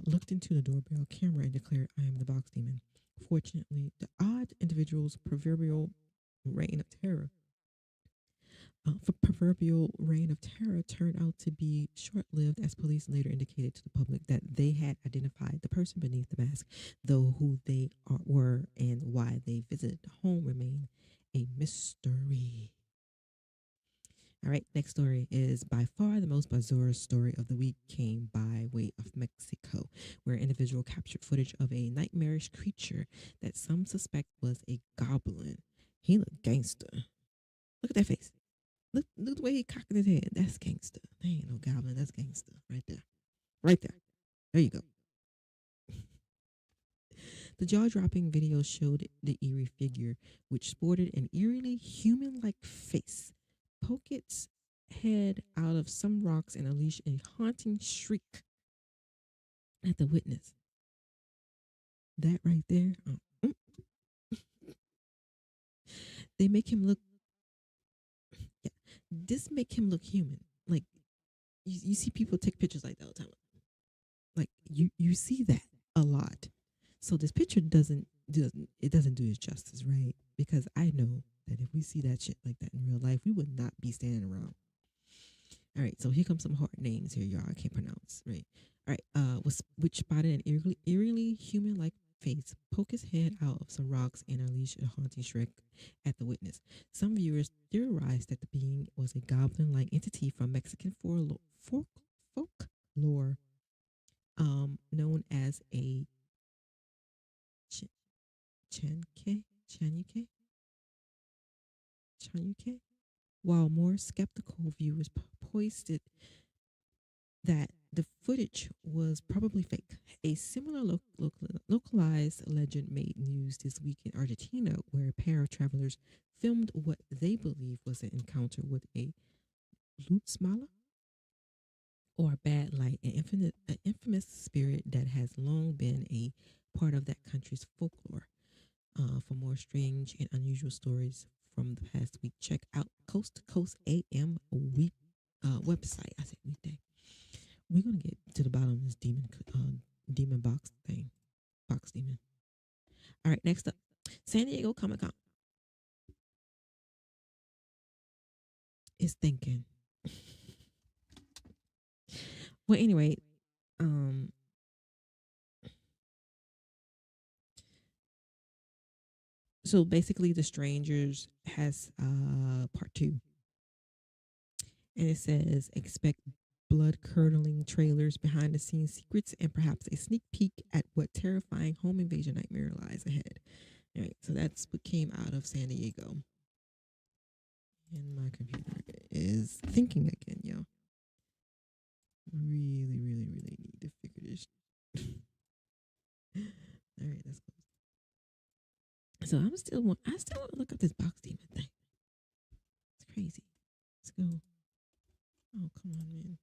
looked into the doorbell camera and declared, "I am the box demon." Fortunately, the odd individual's proverbial reign of terror turned out to be short lived, as police later indicated to the public that they had identified the person beneath the mask, though who they were and why they visited the home remain a mystery. All right, next story is by far the most bizarre story of the week came by way of Mexico, where an individual captured footage of a nightmarish creature that some suspect was a goblin. He looked gangster. Look at that face. Look the way he cocking his head. That's gangster. There ain't no goblin. That's gangster. Right there. Right there. There you go. The jaw-dropping video showed the eerie figure, which sported an eerily human-like face, poke its head out of some rocks and unleash a haunting shriek at the witness. That right there. They make him look. Yeah, this make him look human. Like you see people take pictures like that all the time. Like you see that a lot. So this picture doesn't do it justice, right? Because I know that if we see that shit like that in real life, we would not be standing around. All right, so here comes some hard names here, y'all. I can't pronounce, right? All right, which spotted an eerily human-like face poke his head out of some rocks and unleash a haunting shriek at the witness. Some viewers theorized that the being was a goblin-like entity from Mexican folklore, known as a Chanuke, Chanuke, while more skeptical viewers posted that the footage was probably fake. A similar localized legend made news this week in Argentina, where a pair of travelers filmed what they believe was an encounter with a lutzmala, or a bad light, an infamous spirit that has long been a part of that country's folklore. For more strange and unusual stories from the past week, check out Coast to Coast AM week website. I said weekday. We're gonna get to the bottom of this demon box thing, box demon. All right, next up, San Diego Comic Con is thinking. Well, anyway, so basically, The Strangers has part 2. And it says expect blood curdling trailers, behind the scenes secrets, and perhaps a sneak peek at what terrifying home invasion nightmare lies ahead. All right, so that's what came out of San Diego. And my computer is thinking again, yo. Really, really, really need to figure this. All right, let's go. So I still want to look up this box demon thing. It's crazy. Let's go. Oh, come on, man.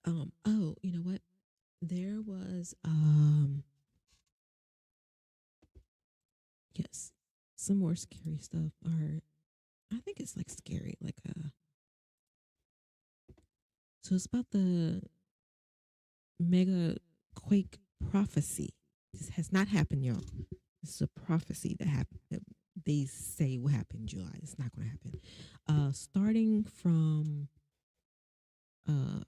Oh, you know what? There was yes, some more scary stuff. Or I think it's like scary, like so it's about the mega quake prophecy. This has not happened, y'all. This is a prophecy that happened. That they say will happen in July. It's not going to happen. Starting from uh,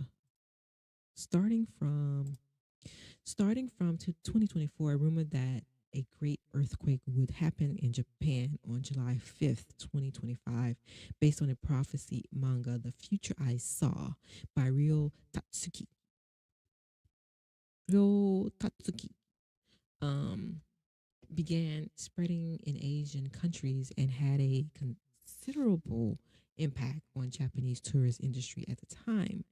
starting from starting from to 2024, a rumor that a great earthquake would happen in Japan on July 5th, 2025, based on a prophecy manga, The Future I Saw by Ryo Tatsuki. Um, began spreading in Asian countries and had a considerable impact on Japanese tourist industry at the time.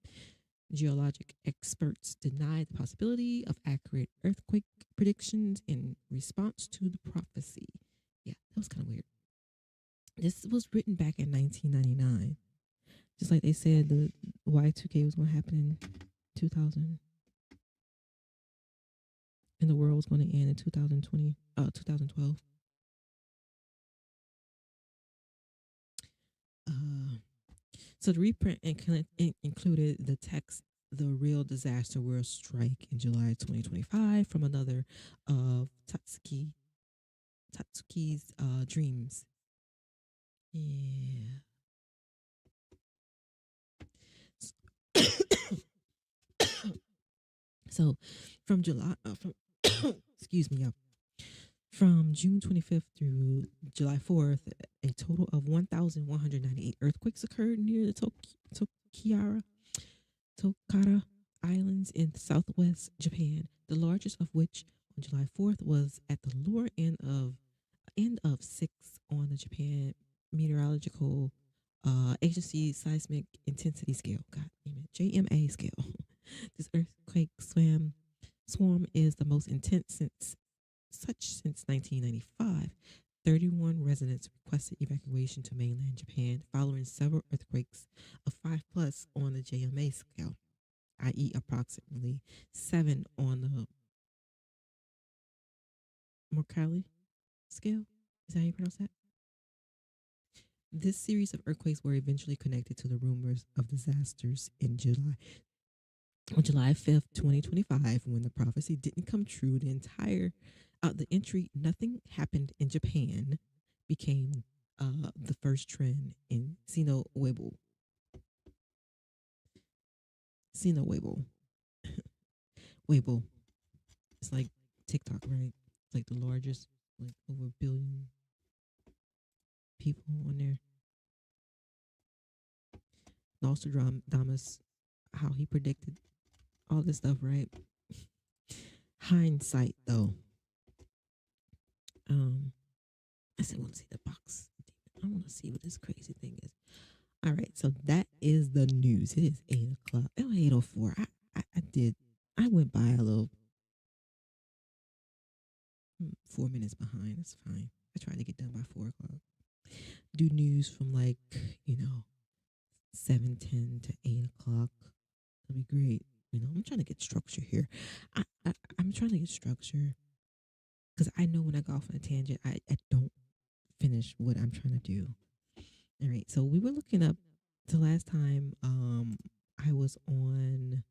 Geologic experts denied the possibility of accurate earthquake predictions in response to the prophecy. Yeah, that was kind of weird. This was written back in 1999. Just like they said the Y2K was going to happen in 2000 and the world was going to end in 2012. Uh, So the reprint included the text "The Real Disaster Will Strike in July 2025" from another of Tatsuki's dreams. Yeah. So from excuse me, y'all. From June 25th through July 4th, a total of 1,198 earthquakes occurred near the Tokiara Tokara Islands in southwest Japan, the largest of which on July 4th was at the lower end of 6 on the Japan Meteorological Agency seismic intensity scale. God damn it, JMA scale. This earthquake swarm is the most intense since 1995. 31 residents requested evacuation to mainland Japan following several earthquakes of 5 plus on the JMA scale, i.e., approximately 7 on the Mercalli scale. Is that how you pronounce that? This series of earthquakes were eventually connected to the rumors of disasters in July. On July 5th, 2025, when the prophecy didn't come true, the entry "Nothing Happened in Japan" became the first trend in Sino Weibo. Sino Weibo. Weibo. It's like TikTok, right? It's like the largest, like over a billion people on there. Nostradamus, how he predicted all this stuff, right? Hindsight, though. I still want to see the box. I want to see what this crazy thing is. All right, so that is the news. It is 8 o'clock. Oh, 8:04. I went by a little 4 minutes behind. It's fine. I tried to get done by 4 o'clock. Do news from like, you know, 7:10 to 8 o'clock. That'll be great. I'm trying to get structure here. I'm trying to get structure because I know when I go off on a tangent, I don't finish what I'm trying to do. All right. So we were looking up the last time I was on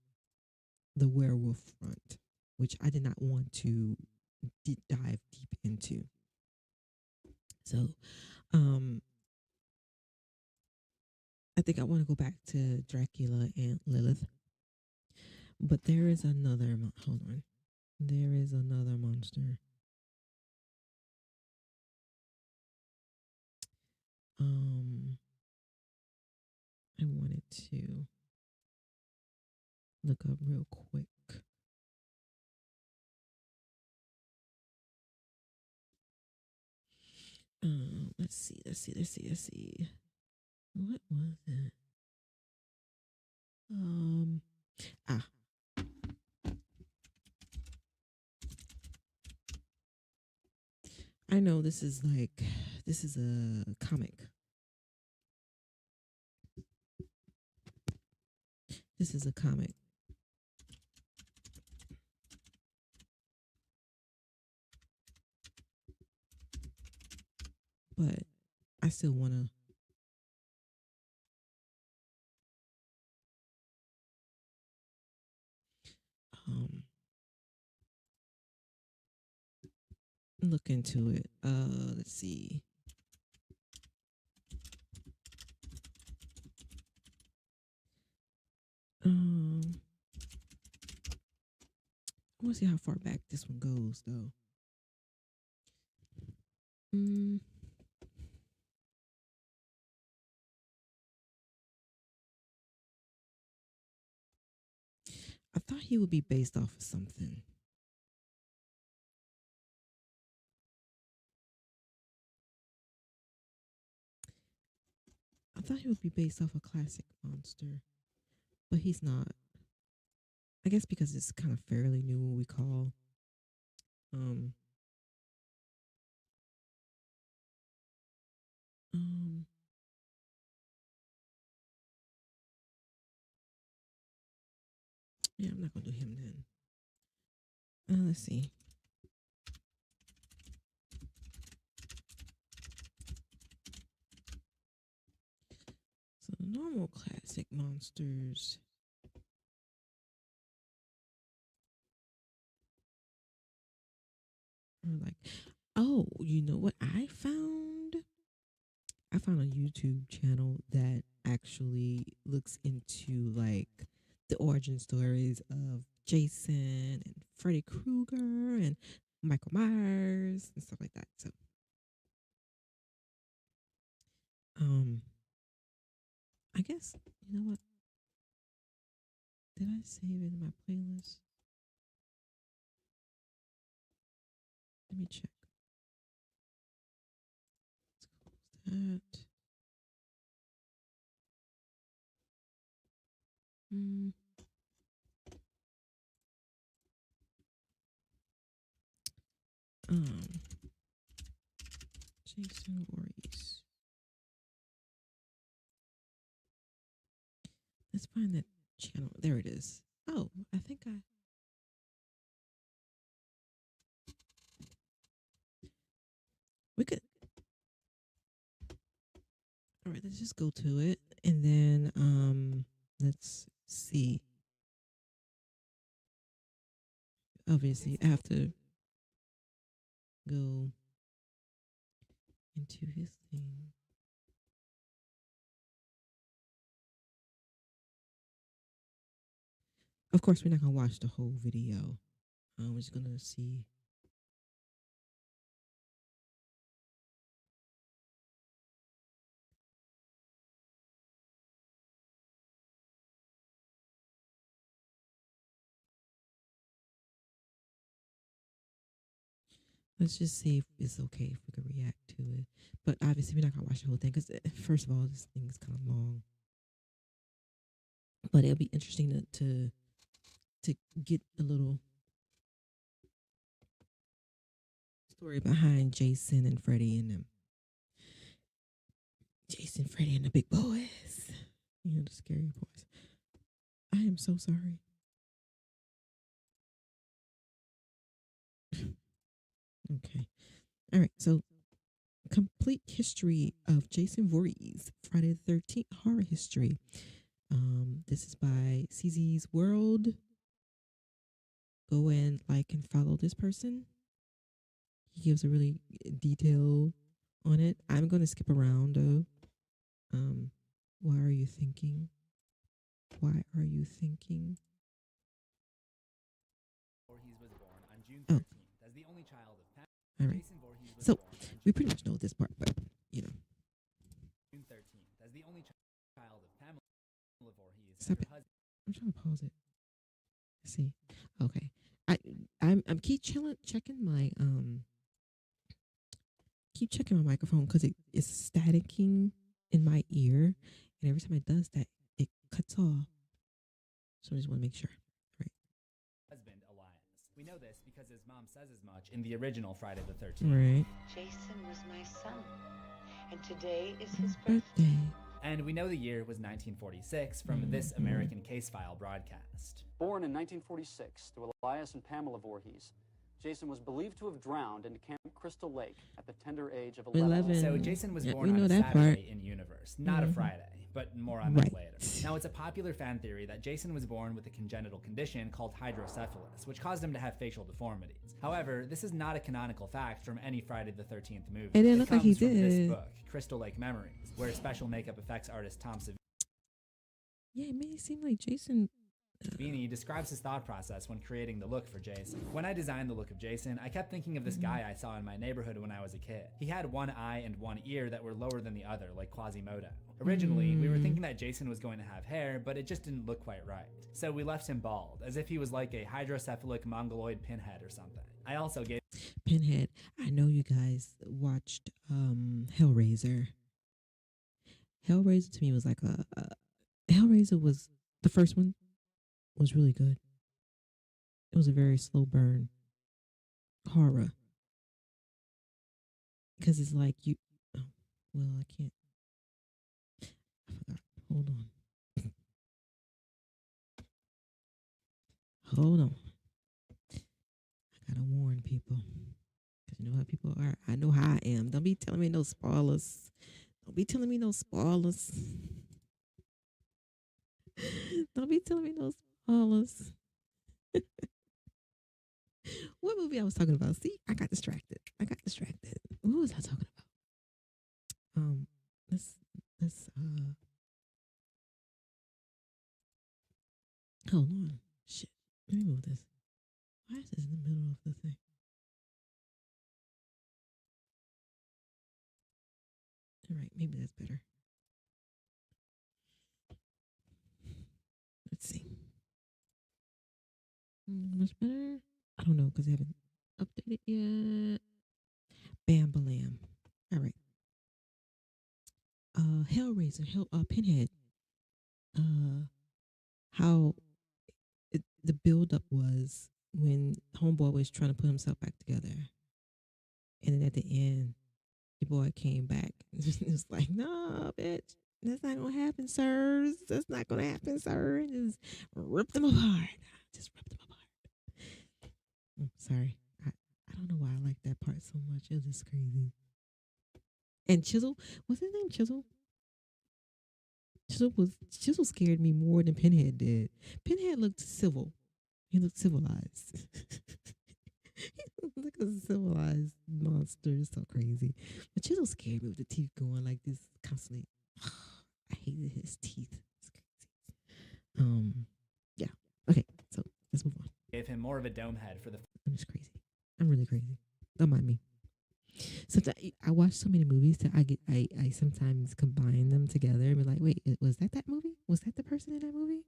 the werewolf front, which I did not want to dive deep into. So I think I want to go back to Dracula and Lilith. But there is another hold on. There is another monster. I wanted to look up real quick. Let's see. What was it? Ah, I know this is a comic. This is a comic. but I still want to um look into it. Let's see. I want to see how far back this one goes, though. Mm, I thought he would be based off of something. I thought he would be based off a classic monster, but he's not. I guess because it's kind of fairly new, what we call. Um, um, yeah, I'm not gonna do him then. Let's see. So the normal classic monsters are like, oh, you know what I found? I found a YouTube channel that actually looks into like the origin stories of Jason and Freddy Krueger and Michael Myers and stuff like that. So, um, I guess you know what? Did I save it in my playlist? Let me check. Let's close that. Mm. Um, Jason Voorhees. Let's find that channel. There it is. Oh, I think I. We could. All right, let's just go to it, and then let's see. Obviously, I have to go into his thing. Of course, we're not gonna watch the whole video. We're just gonna see. Let's just see if it's okay if we can react to it. But obviously, we're not gonna watch the whole thing because first of all, this thing is kind of long. But it'll be interesting to get a little story behind Jason and Freddy and them. Jason, Freddy, and the big boys. You know, the scary boys. I am so sorry. Okay. All right. So, complete history of Jason Voorhees, Friday the 13th horror history. This is by CZ's World. Go and like and follow this person. He gives a really detail on it. I'm going to skip around though. Why are you thinking? Why are you thinking? Voorhees was born on June Oh, 13th as the only child of all right. Jason Voorhees was So born on we pretty much know this part, but you know. June 13th as the only child of Pamela Voorhees Stop and it. her husband. I'm trying to pause it. Let's see. Okay. I'm keep checking my keep checking my microphone because it is staticking in my ear, and every time it does that, it cuts off. So I just want to make sure. Right. Husband Elias. We know this because his mom says as much in the original Friday the 13th. Right. Jason was my son, and today is His his birthday. birthday. And we know the year was 1946 from This American Case File broadcast. Born in 1946 to Elias and Pamela Voorhees, Jason was believed to have drowned in Camp Crystal Lake at the tender age of 11. 11. So Jason was Yeah, born we on know a that Saturday part. in universe, not a Mhm. Friday, but more on Right. that later. Now, it's a popular fan theory that Jason was born with a congenital condition called hydrocephalus, which caused him to have facial deformities. However, this is not a canonical fact from any Friday the 13th movie. It didn't look like he comes from this did. book, Crystal Lake Memories, where special makeup effects artist Tom Yeah, it made it seem like Jason. Savini describes his thought process when creating the look for Jason. When I designed the look of Jason, I kept thinking of this guy I saw in my neighborhood when I was a kid. He had one eye and one ear that were lower than the other, like Quasimodo. Originally, we were thinking that Jason was going to have hair, but it just didn't look quite right. So we left him bald, as if he was like a hydrocephalic mongoloid pinhead or something. I also gave Pinhead. I know you guys watched Hellraiser. Hellraiser to me was like a Hellraiser was the first one was really good. It was a very slow burn horror because it's like you. Oh, well, I can't. I forgot. Hold on. Hold on. I gotta warn people because you know how people are. I know how I am. Don't be telling me no spoilers. Don't be telling me no spoilers. Don't be telling me no spoilers. What movie I was talking about? See, I got distracted. What was I talking about? Let's hold on. Shit. Let me move this. Why is this in the middle of the thing? All right, maybe that's better. Let's see. Much better? I don't know because I haven't updated yet. Bam Balam. All right. Hellraiser, Pinhead. How the build up was when Homeboy was trying to put himself back together, and then at the end, your boy came back. It was like, no, bitch, that's not gonna happen, sirs. That's not gonna happen, sir. And just ripped them apart. Sorry, I don't know why I like that part so much. It was just crazy. And Chisel, what's his name? Chisel. Chisel scared me more than Pinhead did. Pinhead looked civil. He looked civilized. He looked like a civilized monster. It's so crazy. But Chisel scared me with the teeth going like this constantly. I hated his teeth. It's crazy. Yeah. Okay. So let's move on. gave him more of a dome head for the I'm just crazy. I'm really crazy. Don't mind me. So I watch so many movies that I sometimes combine them together and be like, wait, was that movie? Was that the person in that movie?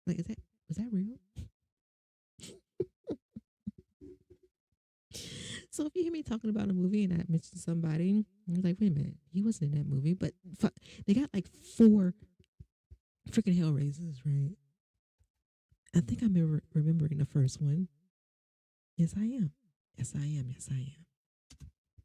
Like, was that real? So if you hear me talking about a movie and I mention somebody, you're like, wait a minute, he wasn't in that movie. But fuck, they got like 4 freaking Hellraisers, right? I think I'm remembering the first one. Yes, I am. Yes, I am. Yes, I am.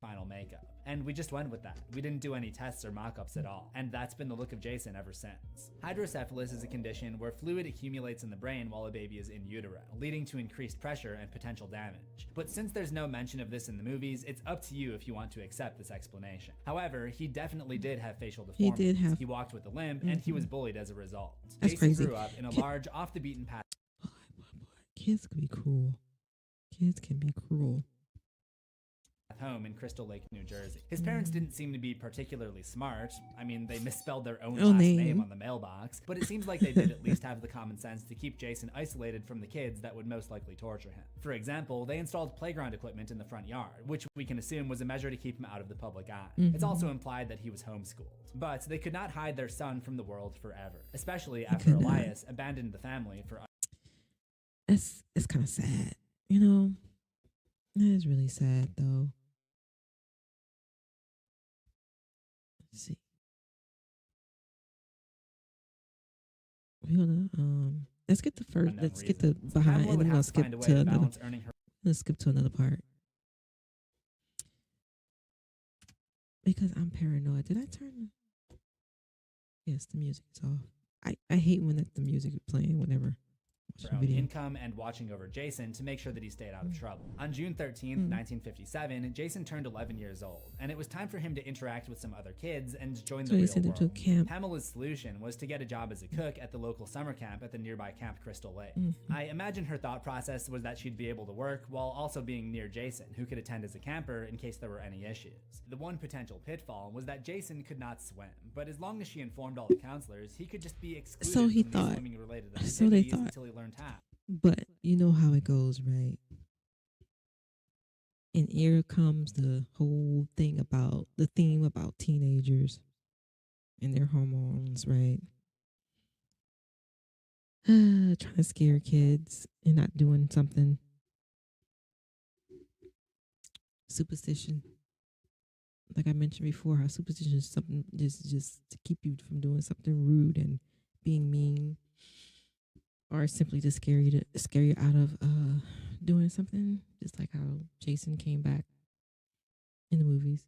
final makeup. And we just went with that. We didn't do any tests or mock-ups at all. And that's been the look of Jason ever since. Hydrocephalus is a condition where fluid accumulates in the brain while a baby is in utero, leading to increased pressure and potential damage. But since there's no mention of this in the movies, it's up to you if you want to accept this explanation. However, he definitely did have facial deformities. He walked with a limp, and he was bullied as a result. That's Jason crazy. grew up in a large, off-the-beaten path. Boy. Kids can be cruel. Kids can be cruel. Home in Crystal Lake, New Jersey. His parents didn't seem to be particularly smart. I mean, they misspelled their own last name on the mailbox, but it seems like they did at least have the common sense to keep Jason isolated from the kids that would most likely torture him. For example, they installed playground equipment in the front yard, which we can assume was a measure to keep him out of the public eye. It's also implied that he was homeschooled. But they could not hide their son from the world forever, especially after Elias abandoned the family for... It's kind of sad, you know? It is really sad, though. Let's see. We're gonna let's get the first. Let's get the behind, and then we'll skip to another. Let's skip to another part because I'm paranoid. Did I turn? Yes, the music is off. I hate when the music is playing whenever her own income and watching over Jason to make sure that he stayed out of trouble. On June 13th, 1957, Jason turned 11 years old, and it was time for him to interact with some other kids and join the real world. To camp. Pamela's solution was to get a job as a cook at the local summer camp at the nearby Camp Crystal Lake. I imagine her thought process was that she'd be able to work while also being near Jason, who could attend as a camper in case there were any issues. The one potential pitfall was that Jason could not swim, but as long as she informed all the counselors, he could just be excluded from these swimming-related activities until he learned how. But you know how it goes, right? And here comes the whole thing about the theme about teenagers and their hormones, right? Trying to scare kids and not doing something. Superstition. Like I mentioned before, how superstition is something just to keep you from doing something rude and being mean, or simply to scare you out of doing something. Just like how Jason came back in the movies.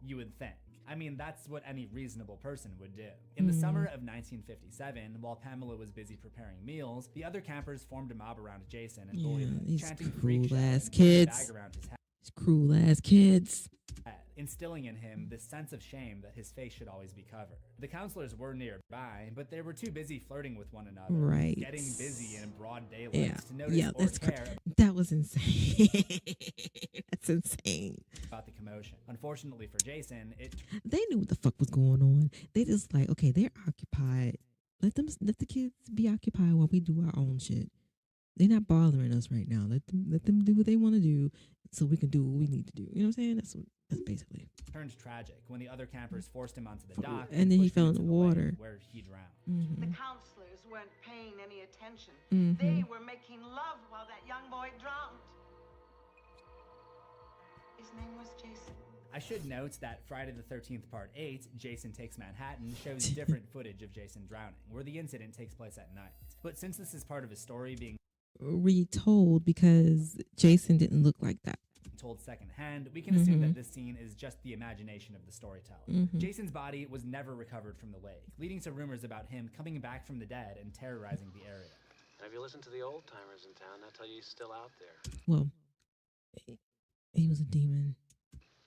You would think. I mean, that's what any reasonable person would do. In the summer of 1957, while Pamela was busy preparing meals, the other campers formed a mob around Jason and bullied him, chanting "freak ass kids," around his head. These cruel ass kids. Instilling in him this sense of shame that his face should always be covered. The counselors were nearby, but they were too busy flirting with one another, right? Getting busy in broad daylight to notice or care. That was insane. That's insane. About the commotion. Unfortunately for Jason, they knew what the fuck was going on. They just like, okay, they're occupied. Let the kids be occupied while we do our own shit. They're not bothering us right now. Let them do what they want to do, so we can do what we need to do. You know what I'm saying? That's basically. Turned tragic when the other campers forced him onto the dock and then he fell in the water where he drowned. The counselors weren't paying any attention. They were making love while that young boy drowned. His name was Jason. I should note that Friday the 13th Part 8, Jason Takes Manhattan, shows different footage of Jason drowning, where the incident takes place at night. But since this is part of a story being retold because Jason didn't look like that, told secondhand, we can assume that this scene is just the imagination of the storyteller. Jason's body was never recovered from the lake, leading to rumors about him coming back from the dead and terrorizing the area. And if you listen to the old timers in town, they'll tell you he's still out there. Well, he was a demon.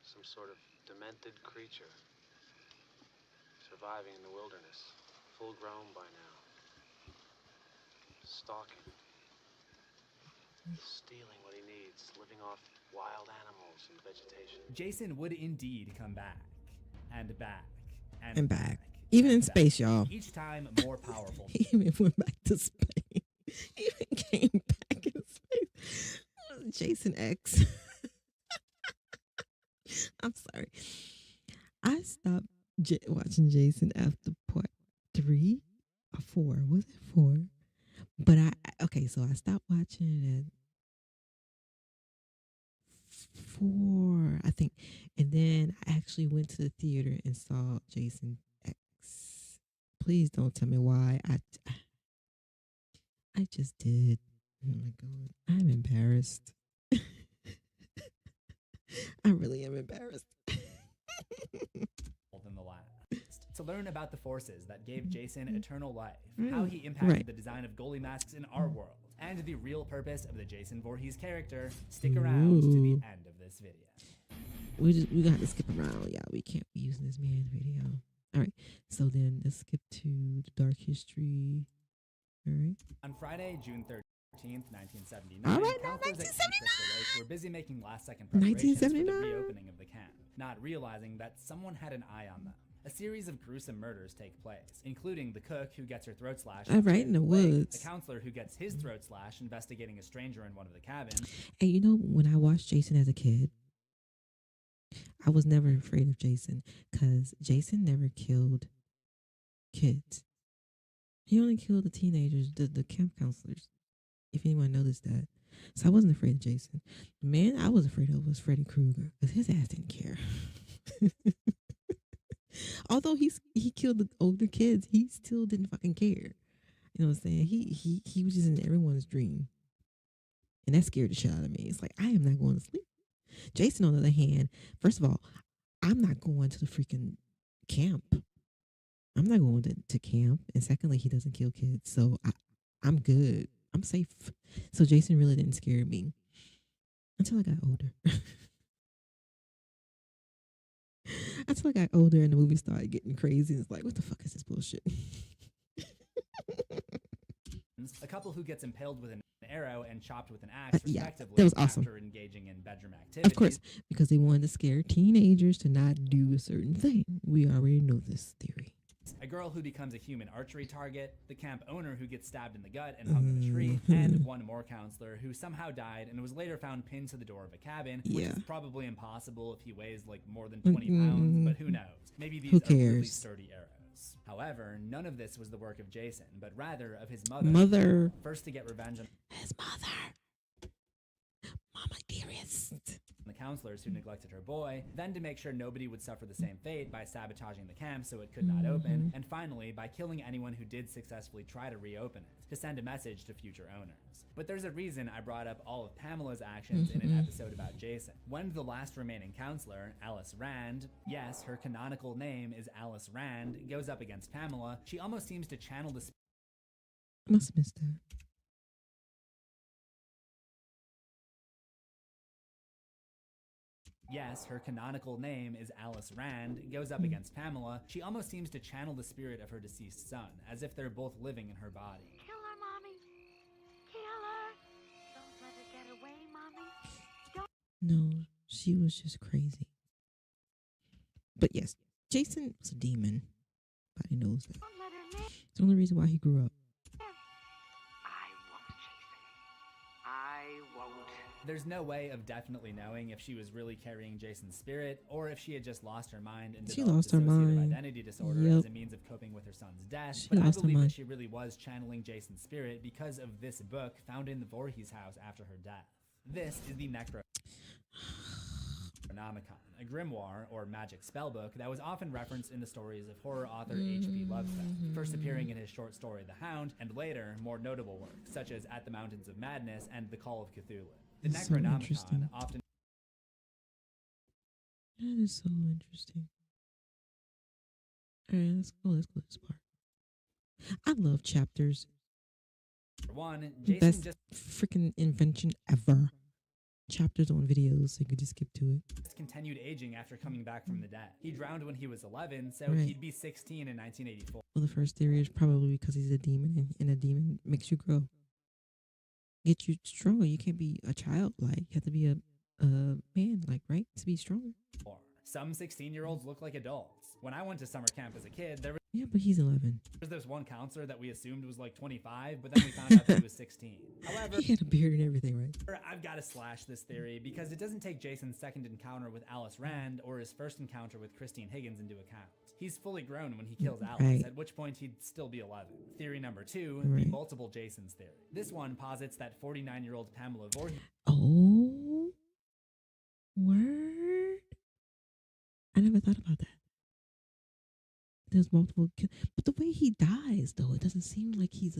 Some sort of demented creature. Surviving in the wilderness. Full grown by now. Stalking. Stealing what he needs. Living off wild animals and vegetation. Jason would indeed come back. And back. And back. Even in space, y'all. Each time more powerful. He even went back to space. He even came back in space. Jason X. I'm sorry. I stopped watching Jason after part 3 or 4. Was it 4? But so I stopped watching at 4, I think. And then I actually went to the theater and saw Jason X. Please don't tell me why. I just did. Oh my God. I'm embarrassed. I really am embarrassed. Than the last. To learn about the forces that gave Jason eternal life, how he impacted the design of goalie masks in our world, and the real purpose of the Jason Voorhees character, stick around to the end of this video. We got to skip around, y'all. We can't be using this man video. All right, so then let's skip to the dark history. All right. On Friday, June 13th, 1979, all right, now, counselors at Camp Crystal Lake were busy making last-second preparations for the reopening of the camp, not realizing that someone had an eye on them. A series of gruesome murders take place, including the cook who gets her throat slashed right in the woods, the counselor who gets his throat slashed investigating a stranger in one of the cabins. And you know, when I watched Jason as a kid, I was never afraid of Jason because Jason never killed kids. He only killed the teenagers, the camp counselors, if anyone noticed that. So I wasn't afraid of Jason. The man I was afraid of was Freddy Krueger because his ass didn't care. Although he killed the older kids, he still didn't fucking care. You know what I'm saying? He was just in everyone's dream. And that scared the shit out of me. It's like, I am not going to sleep. Jason, on the other hand, first of all, I'm not going to the freaking camp. I'm not going to camp. And secondly, he doesn't kill kids. So I'm good. I'm safe. So Jason really didn't scare me until I got older. Until I got older and the movie started getting crazy. It's like, what the fuck is this bullshit? A couple who gets impaled with an arrow and chopped with an axe, respectively, that was awesome. after engaging in bedroom activities. Of course, because they wanted to scare teenagers to not do a certain thing. We already know this theory. A girl who becomes a human archery target, the camp owner who gets stabbed in the gut and hung in a tree, and one more counselor who somehow died and was later found pinned to the door of a cabin, which is probably impossible if he weighs like more than 20 pounds, but who knows? Maybe these are really sturdy arrows. However, none of this was the work of Jason, but rather of his mother. First to get revenge on his mother. Mama dearest. The counselors who neglected her boy, then to make sure nobody would suffer the same fate by sabotaging the camp so it could not open, and finally by killing anyone who did successfully try to reopen it, to send a message to future owners. But there's a reason I brought up all of Pamela's actions in an episode about Jason. When the last remaining counselor, Alice Rand, yes, her canonical name is Alice Rand, goes up against Pamela, she almost seems to channel the Must have missed that. Yes, her canonical name is Alice Rand, goes up against Pamela, she almost seems to channel the spirit of her deceased son, as if they're both living in her body. Kill her, Mommy. Kill her. Don't let her get away, Mommy. No, she was just crazy. But yes, Jason was a demon. Everybody knows that. Don't let her live. It's the only reason why he grew up. I won't, Jason. I won't. There's no way of definitely knowing if she was really carrying Jason's spirit or if she had just lost her mind and developed dissociative identity disorder as a means of coping with her son's death. But I believe that she really was channeling Jason's spirit because of this book found in the Voorhees house after her death. This is the Necronomicon, a grimoire or magic spellbook that was often referenced in the stories of horror author H.P. Lovecraft, first appearing in his short story The Hound, and later more notable works such as At the Mountains of Madness and The Call of Cthulhu. The Necronomicon often... That is so interesting. All right, let's go to this part. I love chapters. One, Jason Best just freaking invention ever. Chapters on videos, so you could just skip to it. Continued aging after coming back from the dead. He drowned when he was 11, so he'd be 16 in 1984. Well, the first theory is probably because he's a demon, and a demon makes you grow. Get you stronger. You can't be a child like. You have to be a man like, right? To be stronger. Some 16-year-olds look like adults. When I went to summer camp as a kid, there but he's 11. was this one counselor that we assumed was like 25, but then we found out that he was 16. However, he had a beard and everything, right? I've got to slash this theory because it doesn't take Jason's second encounter with Alice Rand or his first encounter with Christine Higgins into account. He's fully grown when he kills Alice, at which point he'd still be 11. Theory number 2, the multiple Jasons theory. This one posits that 49-year-old Pamela Voorhees... Oh, word? I never thought about that. There's multiple, but the way he dies, though, it doesn't seem like he's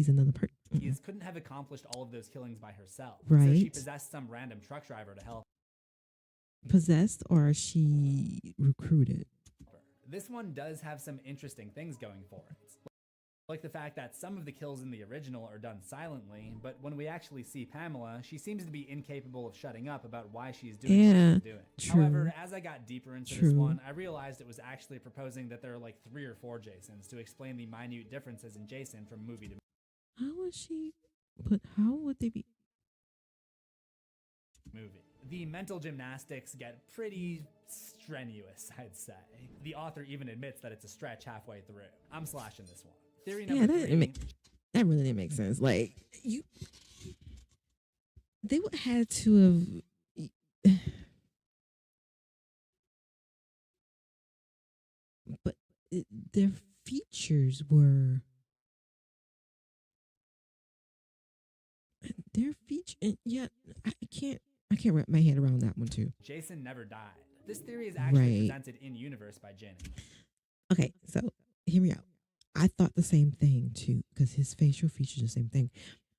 another person. He couldn't have accomplished all of those killings by herself. Right. So she possessed some random truck driver to help. Possessed, or she recruited? This one does have some interesting things going for it. Like the fact that some of the kills in the original are done silently, but when we actually see Pamela, she seems to be incapable of shutting up about why she's doing what she's doing. True. However, as I got deeper into this one, I realized it was actually proposing that there are like 3 or 4 Jasons to explain the minute differences in Jason from movie to how would they be? Movie. The mental gymnastics get pretty strenuous, I'd say. The author even admits that it's a stretch halfway through. I'm slashing this one. Theory number 3. That really didn't make sense. Like, they would have to have, but their features were, I can't wrap my head around that one too. Jason never died. This theory is actually presented in universe by Jenny. Okay, so hear me out. I thought the same thing too, because his facial features are the same thing.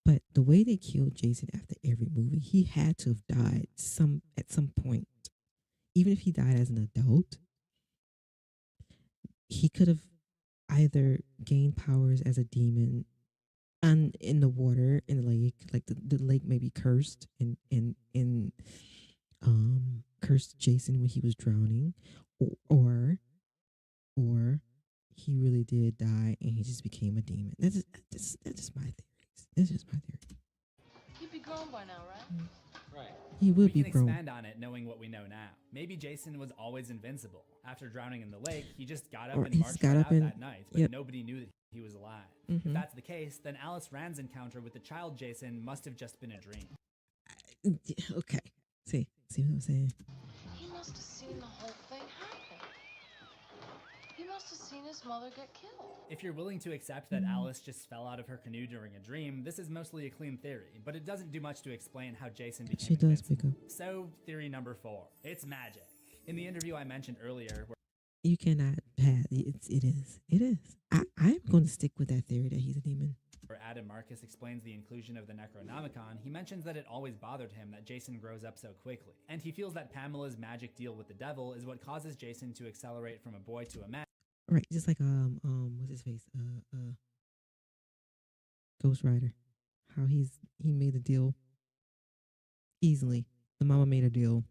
But the way they killed Jason after every movie, he had to have died at some point. Even if he died as an adult, he could have either gained powers as a demon and in the water in the lake, like the lake may be cursed and cursed Jason when he was drowning, or he really did die and he just became a demon. That's just my theories. That's just my theory. He'd be grown by now, right? Right. He would We be can grown. expand on it knowing what we know now. Maybe Jason was always invincible. After drowning in the lake, he just got up Or and he marched got right up out and- that night, but yep. nobody knew that he was alive. Mhm. If that's the case, then Alice Rand's encounter with the child Jason must have just been a dream. Okay. See what I'm saying? He must have seen the whole thing happen. He must have seen his mother get killed. If you're willing to accept that Alice just fell out of her canoe during a dream, this is mostly a clean theory, but it doesn't do much to explain how Jason became She does invincible. pick up. So, theory number 4. It's magic. In the interview I mentioned earlier, where You cannot have it is. I'm going to stick with that theory that he's a demon. Adam Marcus explains the inclusion of the Necronomicon, he mentions that it always bothered him that Jason grows up so quickly, and he feels that Pamela's magic deal with the devil is what causes Jason to accelerate from a boy to a man. Right, just like what's his face? Ghost Rider. How he made the deal easily. The mama made a deal.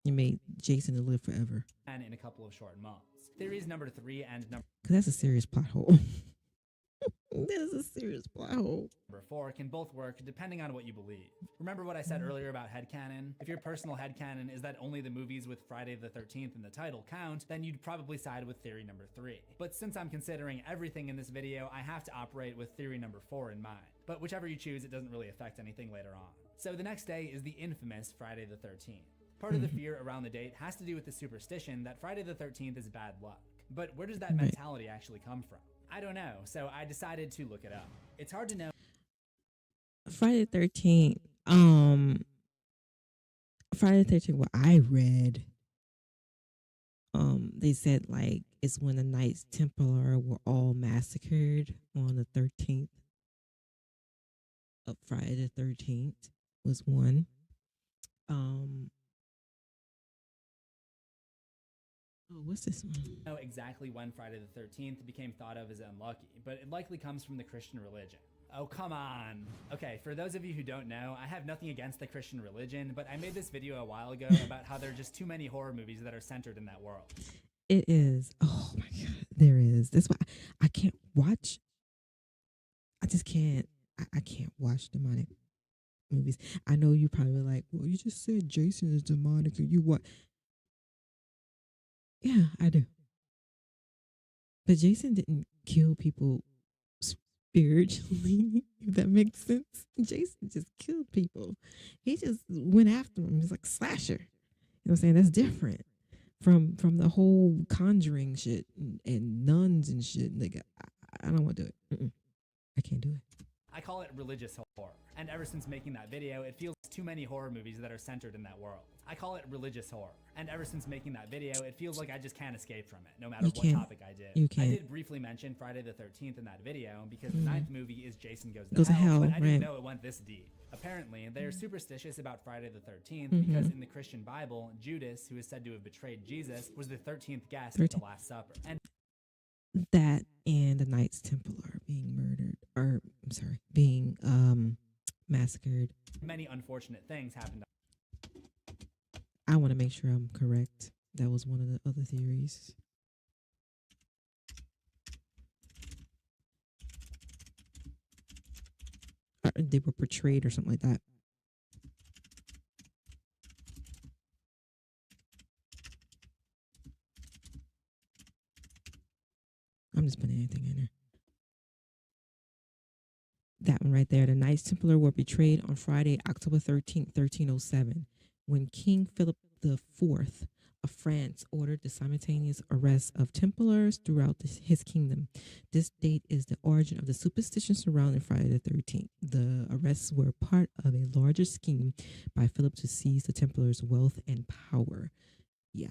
He made Jason to live forever. And in a couple of short months. Theories number 3 and number Cause that's a serious plot hole. That is a serious plot hole. 4 can both work depending on what you believe. Remember what I said earlier about headcanon? If your personal headcanon is that only the movies with Friday the 13th in the title count, then you'd probably side with theory number 3. But since I'm considering everything in this video, I have to operate with theory number 4 in mind. But whichever you choose, it doesn't really affect anything later on. So the next day is the infamous Friday the 13th. Part of the fear around the date has to do with the superstition that Friday the 13th is bad luck. But where does that mentality actually come from? I don't know, so I decided to look it up. It's hard to know. Friday the 13th. Friday the 13th, what I read, they said like it's when the Knights Templar were all massacred on the 13th of Friday the 13th was one. Oh, what's this one? Know exactly when Friday the 13th became thought of as unlucky, but it likely comes from the Christian religion. Oh, come on. Okay, for those of you who don't know, I have nothing against the Christian religion, but I made this video a while ago about how there are just too many horror movies that are centered in that world. It is. Oh my God, there is. That's why I can't watch. I just can't. I can't watch demonic movies. I know you probably like, well, you just said Jason is demonic, and you what? Yeah, I do. But Jason didn't kill people spiritually, if that makes sense. Jason just killed people. He just went after them. He's like slasher. You know what I'm saying? That's different from the whole conjuring shit and nuns and shit. Like, I don't want to do it. I can't do it. I call it religious horror, and ever since making that video, it feels too many horror movies that are centered in that world. I call it religious horror, and ever since making that video, it feels like I just can't escape from it, no matter what topic I do. You can't. I did briefly mention Friday the 13th in that video, because the 9th movie is Jason Goes Goes to to Hell, Hell, but I didn't right. know it went this deep. Apparently, they are superstitious about Friday the 13th because in the Christian Bible, Judas, who is said to have betrayed Jesus, was the 13th guest at the Last Supper. And That and the Knights Templar being murdered, or I'm sorry, being massacred. many unfortunate things happened. I want to make sure I'm correct. That was one of the other theories. Or they were portrayed or something like that. I'm just putting anything in there. That one right there. The Knights Templar were betrayed on Friday, October 13th, 1307, when King Philip IV of France ordered the simultaneous arrest of Templars throughout his kingdom. This date is the origin of the superstition surrounding Friday the 13th. The arrests were part of a larger scheme by Philip to seize the Templars' wealth and power. Yeah.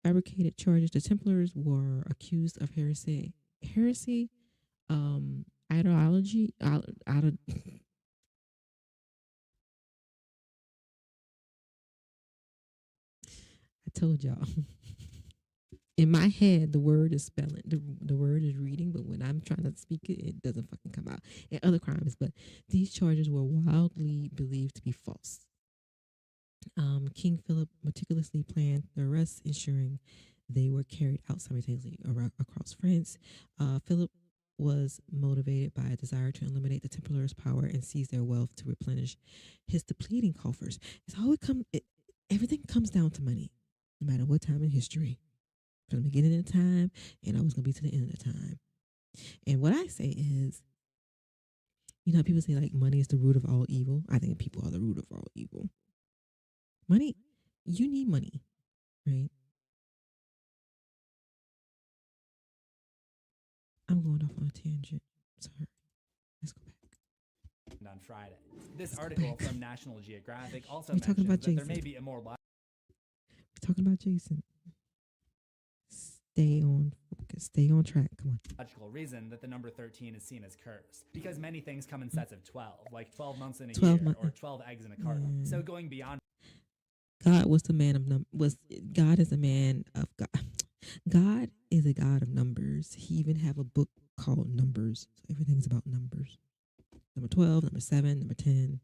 Fabricated charges. The Templars were accused of heresy, ideology, I told y'all. in my head, the word is spelling, the word is reading, but when I'm trying to speak it, it doesn't fucking come out. And other crimes, but these charges were wildly believed to be false. King Philip meticulously planned the arrests, ensuring they were carried out simultaneously across France. Philip was motivated by a desire to eliminate the Templars' power and seize their wealth to replenish his depleting coffers. It's how everything comes down to money, no matter what time in history. From the beginning of time, and always gonna be to the end of the time. And what I say is, people say like money is the root of all evil. I think people are the root of all evil. Money, you need money, right? I'm going off on a tangent. Sorry. Let's go back. On Friday. This article from National Geographic also We're talking mentions about that there may Jason. be a more We're talking about Jason. Stay on focus. Stay on track. Come on. logical reason that the number 13 is seen as cursed, because many things come in sets of 12, like 12 months in a 12 year or 12 eggs in a carton. So going beyond God was the man of God is a man of God. God is a God of numbers. He even have a book called Numbers. So everything's about numbers. Number 12, number 7, number 10.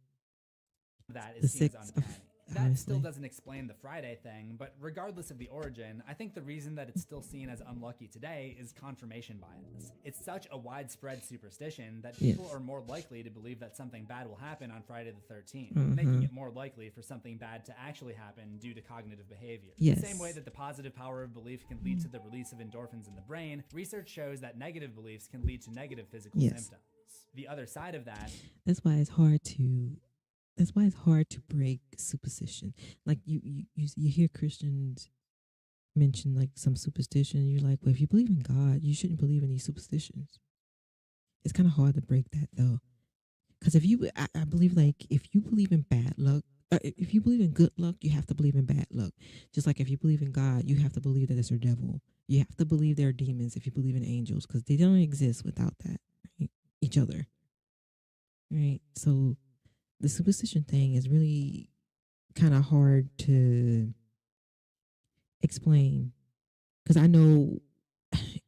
that The is seen as 6 of uncanny. That still obviously. doesn't explain the Friday thing, but regardless of the origin, I think the reason that it's still seen as unlucky today is confirmation bias. It's such a widespread superstition that people Yes. are more likely to believe that something bad will happen on Friday the 13th, Mhm. making it more likely for something bad to actually happen due to cognitive behavior. Yes. The same way that the positive power of belief can lead to the release of endorphins in the brain, research shows that negative beliefs can lead to negative physical Yes. symptoms. The other side of that That's why it's hard to break superstition. Like you hear Christians mention like some superstition, you're like, well, if you believe in God, you shouldn't believe in these superstitions. It's kind of hard to break that though, because I believe like if you believe in bad luck, if you believe in good luck, you have to believe in bad luck. Just like if you believe in God, you have to believe that it's a devil. You have to believe there are demons if you believe in angels, because they don't exist without that, right? Each other, right? So the superstition thing is really kind of hard to explain, because I know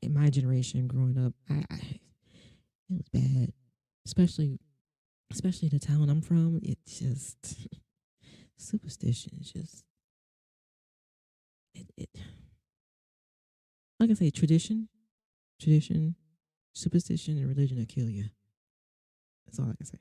in my generation growing up, it was bad, especially the town I'm from. It's just superstition. It's just it like I say, tradition, superstition, and religion will kill you. That's all I can say.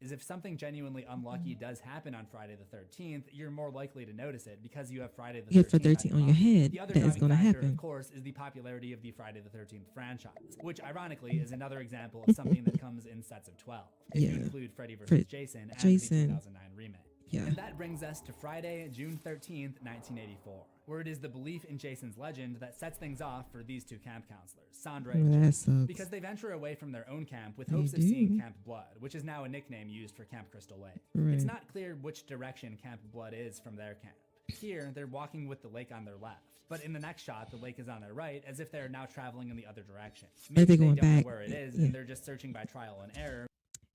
is if something genuinely unlucky does happen on Friday the 13th, you're more likely to notice it because you have Friday the 13th. You have 13 on your head. The other That is driving going to factor, happen. of course, is the popularity of the Friday the 13th franchise, which ironically is another example of something that comes in sets of 12, if you Yeah. include Freddy vs. Jason and the Jason. 2009 remake. Yeah. And that brings us to Friday, June 13th, 1984, where it is the belief in Jason's legend that sets things off for these two camp counselors, Sandra and Well, that Jason, sucks. because they venture away from their own camp with They hopes of seeing do. Camp Blood, which is now a nickname used for Camp Crystal Lake. Right. It's not clear which direction Camp Blood is from their camp. Here, they're walking with the lake on their left, but in the next shot, the lake is on their right, as if they're now traveling in the other direction. Maybe they're they going don't know back. where it is, Yeah. and they're just searching by trial and error.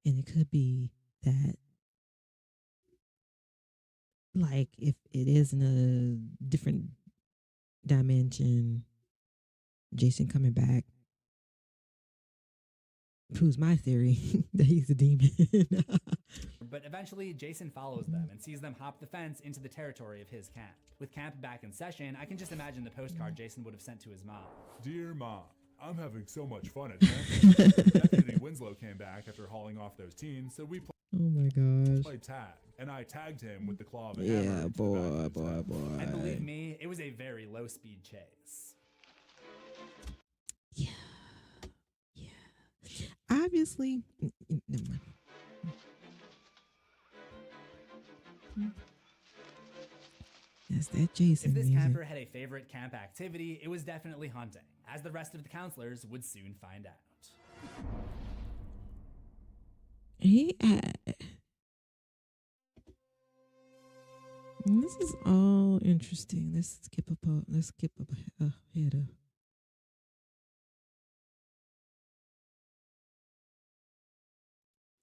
And it could be that, like, if it is in a different dimension, Jason coming back proves my theory that he's a demon. But eventually, Jason follows them and sees them hop the fence into the territory of his camp. With camp back in session, I can just imagine the postcard Jason would have sent to his mom. Dear Mom, I'm having so much fun at camp. Deputy Winslow came back after hauling off those teens, so we Oh my gosh. played tag, and I tagged him with the claw of a Yeah, hammer. into the back boy. of his head. And believe me, it was a very low-speed chase. Yeah. Obviously, never mind. That's that Jason If this music. camper had a favorite camp activity, it was definitely hunting, as the rest of the counselors would soon find out. This is all interesting. Let's skip ahead of.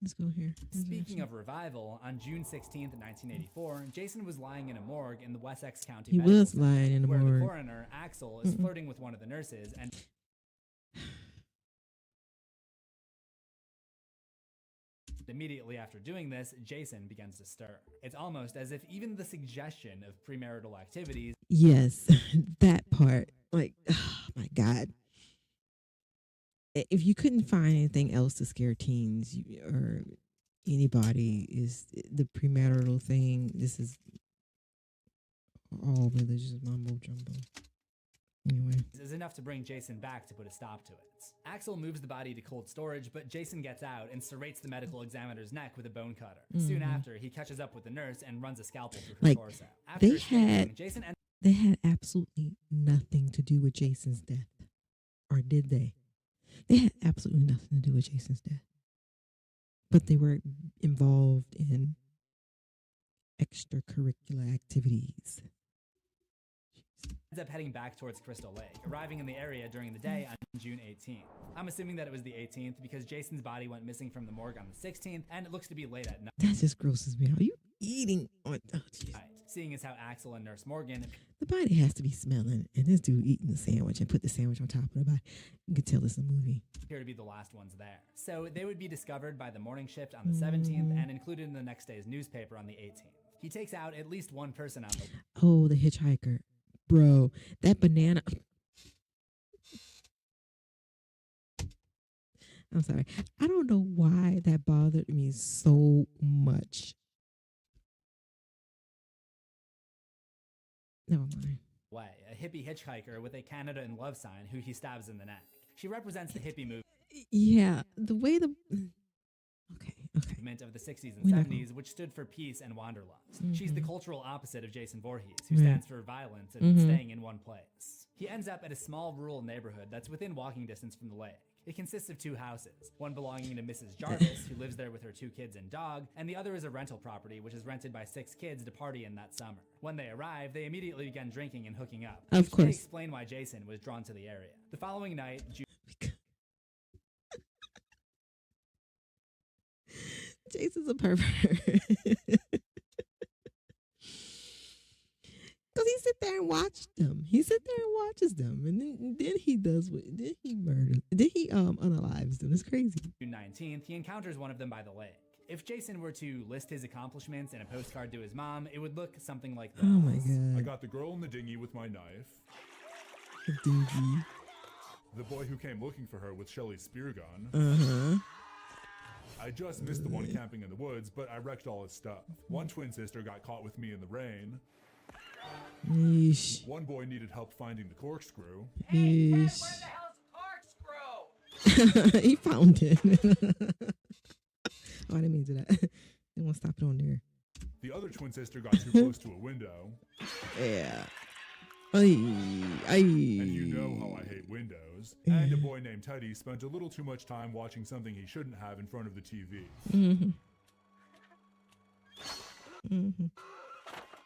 Let's go here. Speaking of revival, on June 16th, 1984, Jason was lying in a morgue in the Wessex County He Medical was Center, lying in the where the morgue. coroner, Axel, is flirting with one of the nurses and immediately after doing this, Jason begins to stir. It's almost as if even the suggestion of premarital activities. Yes, that part. Like, oh my God. If you couldn't find anything else to scare teens or anybody, is the premarital thing. This is all religious mumbo jumbo. Anyway, is enough to bring Jason back to put a stop to it. Axel moves the body to cold storage, but Jason gets out and serrates the medical examiner's neck with a bone cutter. Soon after, he catches up with the nurse and runs a scalpel through her torso. After they had absolutely nothing to do with Jason's death, or did they? They had absolutely nothing to do with Jason's death, but they were involved in extracurricular activities. Ends up heading back towards Crystal Lake, arriving in the area during the day on June 18th. I'm assuming that it was the 18th because Jason's body went missing from the morgue on the 16th, and it looks to be late at night. That just grosses me out. Are you eating on? Oh, geez. Seeing as how Axel and Nurse Morgan, the body has to be smelling, and this dude eating the sandwich and put the sandwich on top of the body. You can tell it's a movie. appear to be the last ones there. So they would be discovered by the morning shift on the 17th and included in the next day's newspaper on the 18th. He takes out at least one person on the... Oh, the hitchhiker. Bro, that banana... I'm sorry. I don't know why that bothered me so much. Never mind. Way, a hippie hitchhiker with a Canada in love sign who he stabs in the neck. She represents the hippie movement Yeah, the way the... Okay. of the 60s and 70s, which stood for peace and wanderlust. She's the cultural opposite of Jason Voorhees, who stands for violence and staying in one place. He ends up at a small rural neighborhood that's within walking distance from the lake. It consists of two houses, one belonging to Mrs. Jarvis, who lives there with her 2 kids and dog, and the other is a rental property which is rented by 6 kids to party in that summer. When they arrive, they immediately begin drinking and hooking up. Of course. They explain why Jason was drawn to the area. The following night, Jason's a pervert. Because he sit there and watch them. He sit there and watches them. And then he does what? Then he murders. Then he unalives them. It's crazy. June 19th, he encounters one of them by the lake. If Jason were to list his accomplishments in a postcard to his mom, it would look something like this. Oh my God. I got the girl in the dinghy with my knife. The dinghy. The boy who came looking for her with Shelley's spear gun. Uh-huh. I just missed the one camping in the woods, but I wrecked all his stuff. One twin sister got caught with me in the rain. Yeesh. One boy needed help finding the corkscrew. Yeesh. Where the hell's the corkscrew? He found it. Oh, I didn't mean to do that. They won't stop it on there. The other twin sister got too close to a window. Yeah. And you know how I hate windows. And a boy named Teddy spent a little too much time watching something he shouldn't have in front of the TV.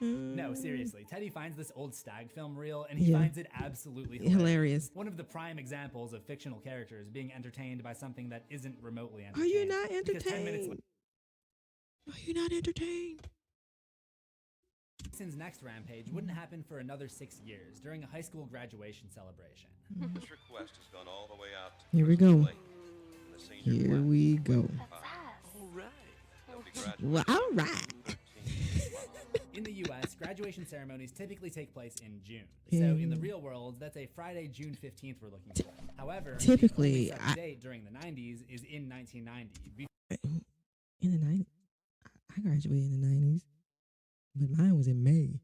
No, seriously, Teddy finds this old stag film reel and he finds it absolutely hilarious. One of the prime examples of fictional characters being entertained by something that isn't remotely Are entertaining. you not Because 10 minutes entertained? Are you not entertained? Jason's next rampage wouldn't happen for another 6 years during a high school graduation celebration. This request has gone all the way out to Here we Crystal go. Lake, the senior Here class. we go. They'll be graduating Well, all right. 13. In the US, graduation ceremonies typically take place in June. So in the real world, that's a Friday, June 15th we're looking for. However, Typically, the only such date during the 90s is in 1990. In the 90s, I graduated in the 90s, but mine was in May.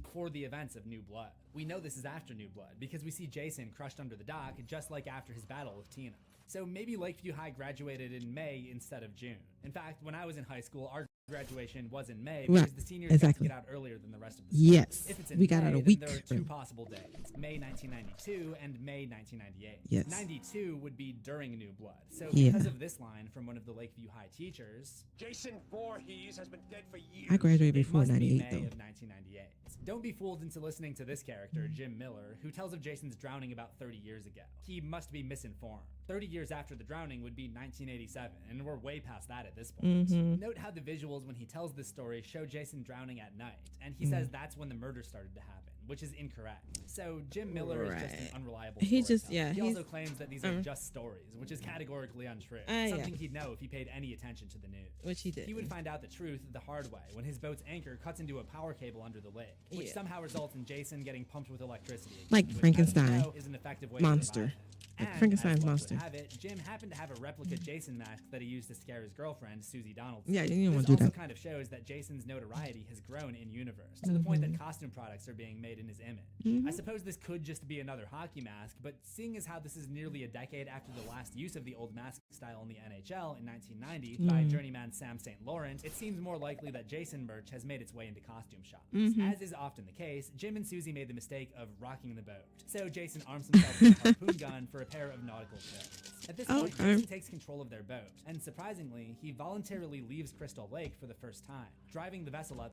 Before the events of New Blood. We know this is after New Blood because we see Jason crushed under the dock just like after his battle with Tina. So maybe Lakeview High graduated in May instead of June. In fact, when I was in high school, our graduation was in May Right, because the seniors exactly. got to get out earlier than the rest of the school. Yes. If it's in We got May, out a then week there are two early. possible days, May 1992 and May 1998. Yes. 92 would be during New Blood. So Yeah. because of this line from one of the Lakeview High teachers, Jason Voorhees has been dead for years. I graduated it before must be 98 May though. of 1998. Don't be fooled into listening to this character, Jim Miller, who tells of Jason's drowning about 30 years ago. He must be misinformed. 30 years after the drowning would be 1987, and we're way past that at this point. Note how the visuals when he tells this story show Jason drowning at night, and he says that's when the murder started to happen, which is incorrect. So Jim Miller is just an Right. unreliable He just- storyteller. yeah, He he's- also claims that these are just stories, which is categorically untrue. Yeah. Something he'd know if he paid any attention to the news. Which he did. He would find out the truth the hard way when his boat's anchor cuts into a power cable under the lake, which Yeah. somehow results in Jason getting pumped with electricity. Like which, as we Frankenstein. know, is an effective way Monster. To survive. Like And, Frankenstein's as luck would monster. have it, Jim happened to have a replica Jason mask that he used to scare his girlfriend, Susie Donaldson. Yeah, you didn't This want to do also that. kind of shows that Jason's notoriety has grown in universe to the point that costume products are being made in his image. I suppose this could just be another hockey mask, but seeing as how this is nearly a decade after the last use of the old mask style in the NHL in 1990 by journeyman Sam St. Laurent, it seems more likely that Jason merch has made its way into costume shops. As is often the case, Jim and Susie made the mistake of rocking the boat. So Jason arms himself with a harpoon gun for a pair of nautical clothes. At this point, Okay. Jason takes control of their boat, and surprisingly, he voluntarily leaves Crystal Lake for the first time, driving the vessel out.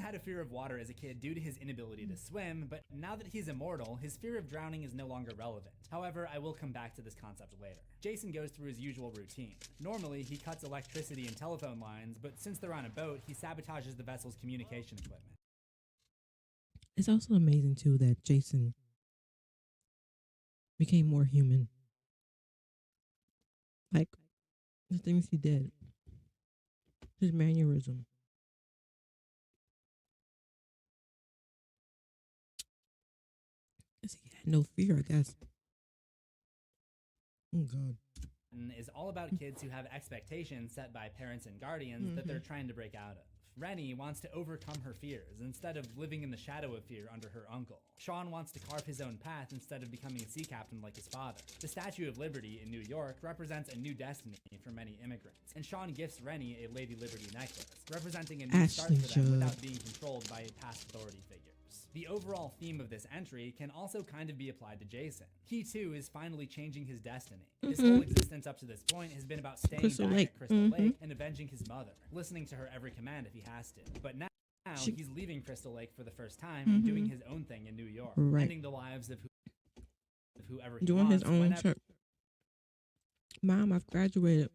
Had a fear of water as a kid due to his inability to swim, but now that he's immortal, his fear of drowning is no longer relevant. However, I will come back to this concept later. Jason goes through his usual routine. Normally, he cuts electricity and telephone lines, but since they're on a boat, he sabotages the vessel's communication equipment. It's also amazing too that Jason became more human. Like the things he did, his mannerism. He had no fear, I guess. Oh God. Is all about kids who have expectations set by parents and guardians that they're trying to break out of. Rennie wants to overcome her fears instead of living in the shadow of fear under her uncle. Sean wants to carve his own path instead of becoming a sea captain like his father. The Statue of Liberty in New York represents a new destiny for many immigrants, and Sean gifts Rennie a Lady Liberty necklace, representing a new start Ashley for them Judd. without being controlled by past authority figures. The overall theme of this entry can also kind of be applied to Jason. He too is finally changing his destiny. His whole existence up to this point has been about staying Crystal back Lake. at Crystal Lake and avenging his mother, listening to her every command if he has to. But now he's leaving Crystal Lake for the first time and doing his own thing in New York, Right. ending the lives of whoever he Doing wants, his own whenever trip. Mom, I've graduated.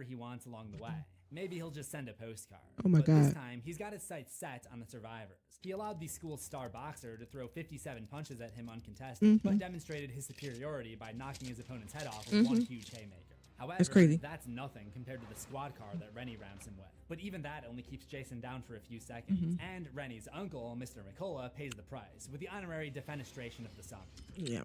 he wants along the way. Maybe he'll just send a postcard. Oh my But this God. time, he's got his sights set on the survivors. He allowed the school's star boxer to throw 57 punches at him uncontested, but demonstrated his superiority by knocking his opponent's head off with one huge haymaker. However, crazy. that's nothing compared to the squad car that Rennie rams him with. But even that only keeps Jason down for a few seconds. And Rennie's uncle, Mr. McCullough, pays the price with the honorary defenestration of the son. Yeah.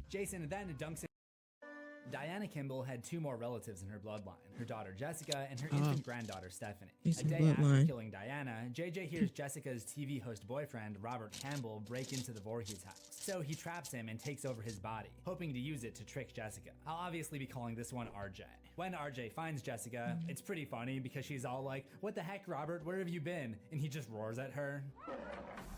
Jason then dunks him. Diana Kimball had two more relatives in her bloodline, her daughter Jessica and her infant granddaughter Stephanie. A Decent day after bloodline. killing Diana, JJ hears Jessica's TV host boyfriend, Robert Campbell, break into the Voorhees house. So he traps him and takes over his body, hoping to use it to trick Jessica. I'll obviously be calling this one RJ. When RJ finds Jessica, it's pretty funny because she's all like, "What the heck, Robert, where have you been?" And he just roars at her.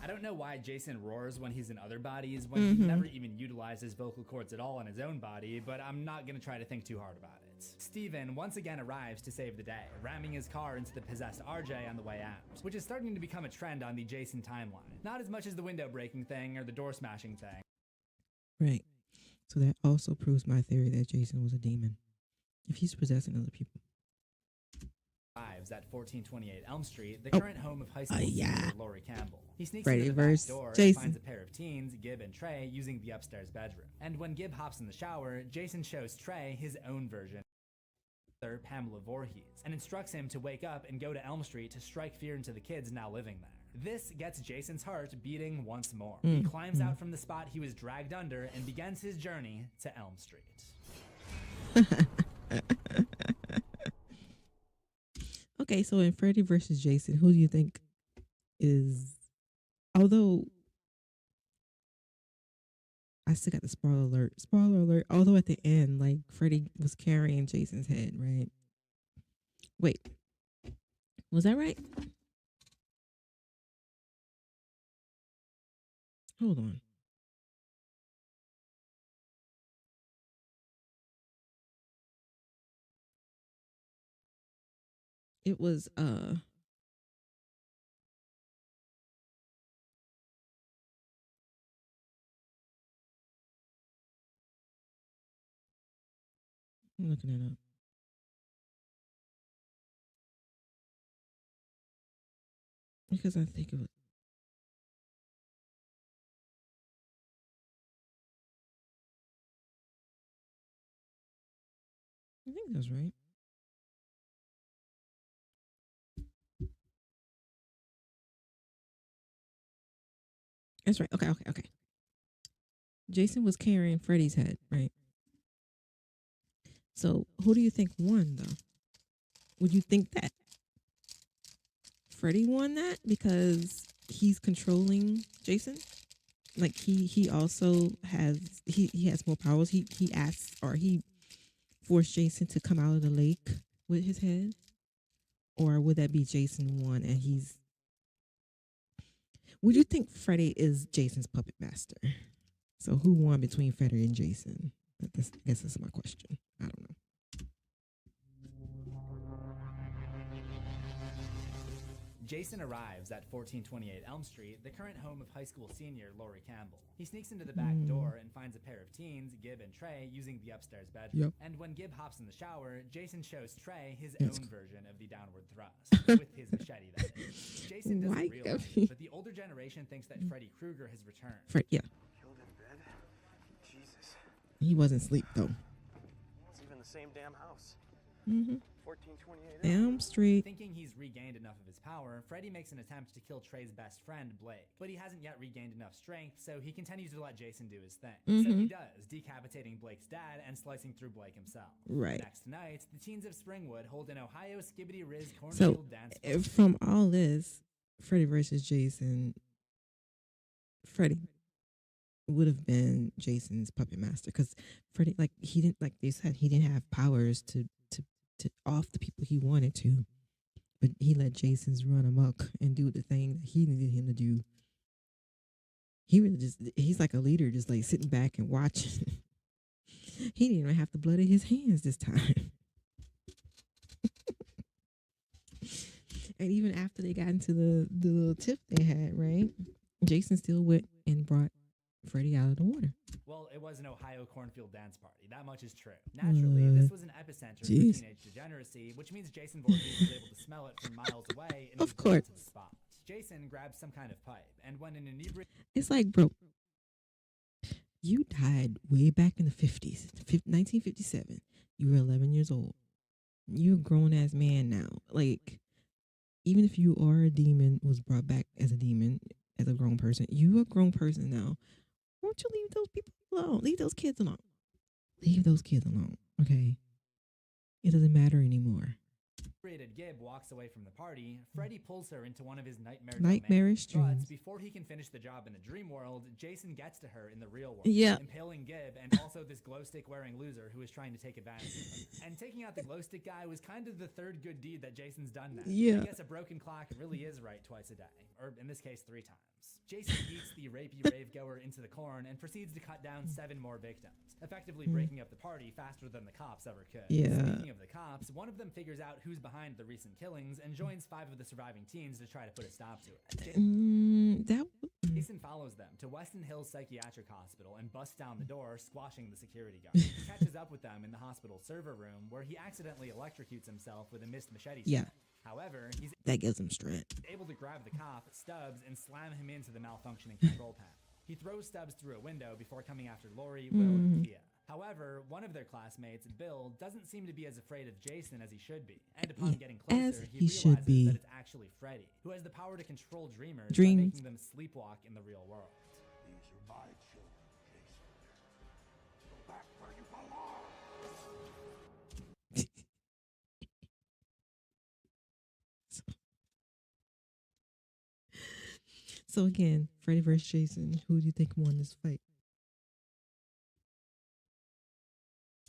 I don't know why Jason roars when he's in other bodies, when he never even utilizes vocal cords at all on his own body, but I'm not gonna try to think too hard about it. Steven once again arrives to save the day, ramming his car into the possessed RJ on the way out, which is starting to become a trend on the Jason timeline. Not as much as the window breaking thing or the door smashing thing. Right. So that also proves my theory that Jason was a demon. If he's possessing other people. Arrives at 1428 Elm Street, the current home of high school senior Lori Campbell. He sneaks Freddy into the back versus door and Jason. finds a pair of teens, Gib and Trey, using the upstairs bedroom. And when Gib hops in the shower, Jason shows Trey his own version of Pamela Voorhees and instructs him to wake up and go to Elm Street to strike fear into the kids now living there. This gets Jason's heart beating once more. He climbs out from the spot he was dragged under and begins his journey to Elm Street. Okay, so in Freddy versus Jason, who do you think is? Although I still got the spoiler alert. Spoiler alert. Although at the end, like Freddy was carrying Jason's head, right? Wait, was that right? Hold on. It was I'm looking it up because I think it was. I think that's right. That's right. Okay, okay, okay. Jason was carrying Freddy's head, right? So who do you think won though? Would you think that Freddy won that because he's controlling Jason? Like he also has he has more powers. He asks or he forced Jason to come out of the lake with his head? Or would that be Jason won and he's would you think Freddy is Jason's puppet master? So who won between Freddy and Jason? I guess that's my question. I don't know. Jason arrives at 1428 Elm Street, the current home of high school senior Laurie Campbell. He sneaks into the back door and finds a pair of teens, Gib and Trey, using the upstairs bedroom. Yep. And when Gib hops in the shower, Jason shows Trey his own version of the downward thrust, with his machete, that is. Jason doesn't realize it, but the older generation thinks that Freddy Krueger has returned. Yeah. Killed in bed? Jesus. He wasn't asleep though. It's even the same damn house. Mm-hmm. 1428 Elm Street. Thinking he's regained enough of his power, Freddy makes an attempt to kill Trey's best friend, Blake. But he hasn't yet regained enough strength, so he continues to let Jason do his thing. So he does, decapitating Blake's dad and slicing through Blake himself. Right. The next night, the teens of Springwood hold an Ohio Skibbity Riz So cornfield dance party. from all this, Freddy versus Jason, Freddy would have been Jason's puppet master because Freddy, like he didn't, like they said, he didn't have powers to off the people he wanted to, but he let Jason's run amok and do the thing that he needed him to do. He really he's like a leader, just like sitting back and watching. He didn't even have the blood in his hands this time. And even after they got into the little tiff they had, right? Jason still went and brought Freddy out of the water. Well, it was an Ohio cornfield dance party. That much is true. Naturally, this was an epicenter for teenage degeneracy, which means Jason Voorhees was able to smell it from miles away and Of course. to the spot. Jason grabs some kind of pipe, and when an inebriated... It's like, bro, you died way back in the 50s, 1957. You were 11 years old. You're a grown-ass man now. Like, even if you are a demon, was brought back as a demon, as a grown person, you a grown person now. Won't you leave those people alone? Leave those kids alone. Leave those kids alone, okay? It doesn't matter anymore. Gib walks away from the party. Freddy pulls her into one of his Nightmarish dreams. But before he can finish the job in the dream world, Jason gets to her in the real world, Yeah. impaling Gib and also this glow stick wearing loser who is trying to take advantage of her. And taking out the glow stick guy was kind of the third good deed that Jason's done now. Yeah. I guess a broken clock really is right twice a day, or in this case 3 times. Jason eats the rapey rave goer into the corn and proceeds to cut down 7 more victims, effectively breaking up the party faster than the cops ever could. Yeah. Speaking of the cops, one of them figures out who's behind the recent killings and joins 5 of the surviving teens to try to put a stop to it. Jason follows them to Weston Hills Psychiatric Hospital and busts down the door, squashing the security guard. He catches up with them in the hospital server room, where he accidentally electrocutes himself with a missed machete. Yeah. However, he's That gives him strength. able to grab the cop, Stubbs, and slam him into the malfunctioning control panel. He throws Stubbs through a window before coming after Laurie, Will, and Thea. However, one of their classmates, Bill, doesn't seem to be as afraid of Jason as he should be. And upon getting closer, he realizes that it's actually Freddy, who has the power to control dreamers by making them sleepwalk in the real world. These are my children, Jason. Go back where you belong. So again, Freddy versus Jason. Who do you think won this fight?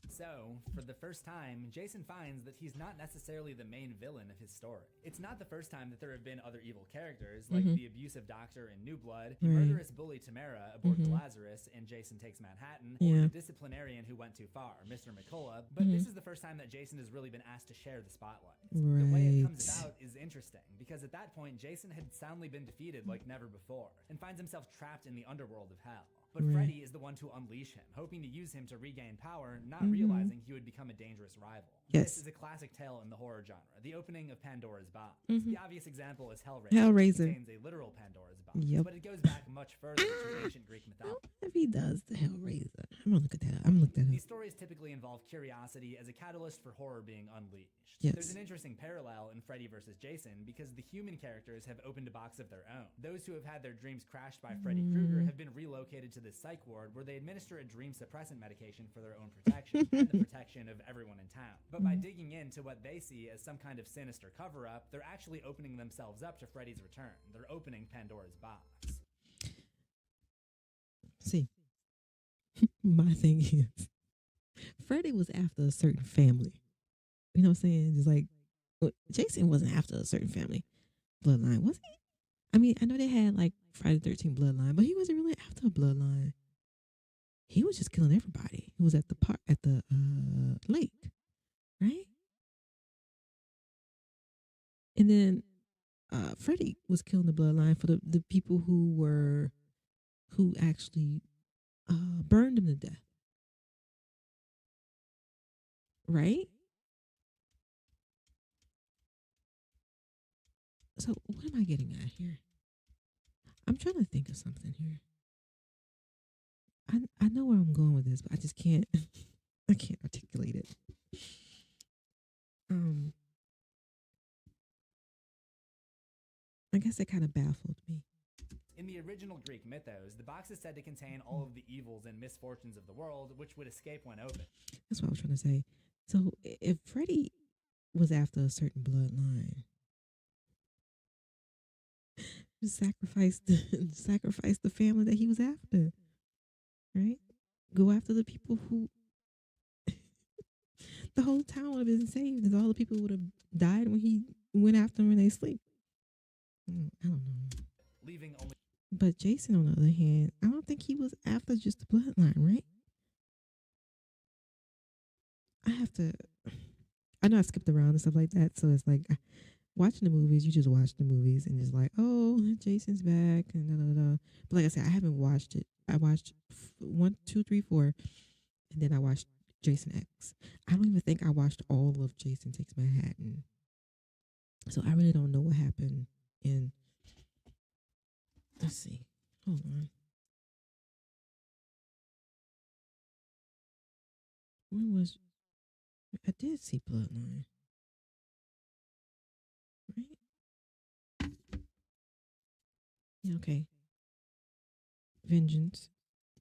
So, for the first time, Jason finds that he's not necessarily the main villain of his story. It's not the first time that there have been other evil characters, like the abusive doctor in New Blood, the murderous bully Tamara aboard the Lazarus in Jason Takes Manhattan, or the disciplinarian who went too far, Mr. McCullough. But this is the first time that Jason has really been asked to share the spotlight. Right. The way it comes about is interesting, because at that point, Jason had soundly been defeated like never before, and finds himself trapped in the underworld of hell. But Freddy is the one to unleash him, hoping to use him to regain power, not realizing he would become a dangerous rival. Yes. This is a classic tale in the horror genre, the opening of Pandora's box. The obvious example is Hellraiser. Hellraiser. Which contains a literal Pandora's box, Yep. but it goes back much further to ancient Greek mythology. If he does the Hellraiser, I'm gonna look at that. I'm gonna look that These up. stories typically involve curiosity as a catalyst for horror being unleashed. Yes. There's an interesting parallel in Freddy vs. Jason because the human characters have opened a box of their own. Those who have had their dreams crashed by Freddy Krueger have been relocated to this psych ward where they administer a dream suppressant medication for their own protection and the protection of everyone in town. But by digging into what they see as some kind of sinister cover-up, they're actually opening themselves up to Freddy's return. They're opening Pandora's box. See, my thing is, Freddy was after a certain family. You know what I'm saying? Just like Jason wasn't after a certain family bloodline, was he? I mean, I know they had like Friday the 13th bloodline, but he wasn't really after a bloodline. He was just killing everybody. He was at the park at the lake, right? And then Freddy was killing the bloodline for the people who actually burned him to death, right? So what am I getting at here? I'm trying to think of something here. I know where I'm going with this, but I just can't I can't articulate it. I guess that kind of baffled me. In the original Greek mythos, the box is said to contain all of the evils and misfortunes of the world, which would escape when opened. That's what I was trying to say. So if Freddy was after a certain bloodline, sacrifice the family that he was after, right? Go after the people who the whole town would have been saved, and all the people would have died when he went after them in their sleep. I don't know. Leaving only. But Jason, on the other hand, I don't think he was after just the bloodline, right? I know I skipped around and stuff like that, so it's like watching the movies, you just watch the movies and just like, oh, Jason's back and da da da. But like I said, I haven't watched it. I watched 1, 2, 3, 4, and then I watched Jason X. I don't even think I watched all of Jason Takes Manhattan. So I really don't know what happened in. Let's see. Hold on. When was I did see Bloodline. Right? Yeah, okay. Vengeance,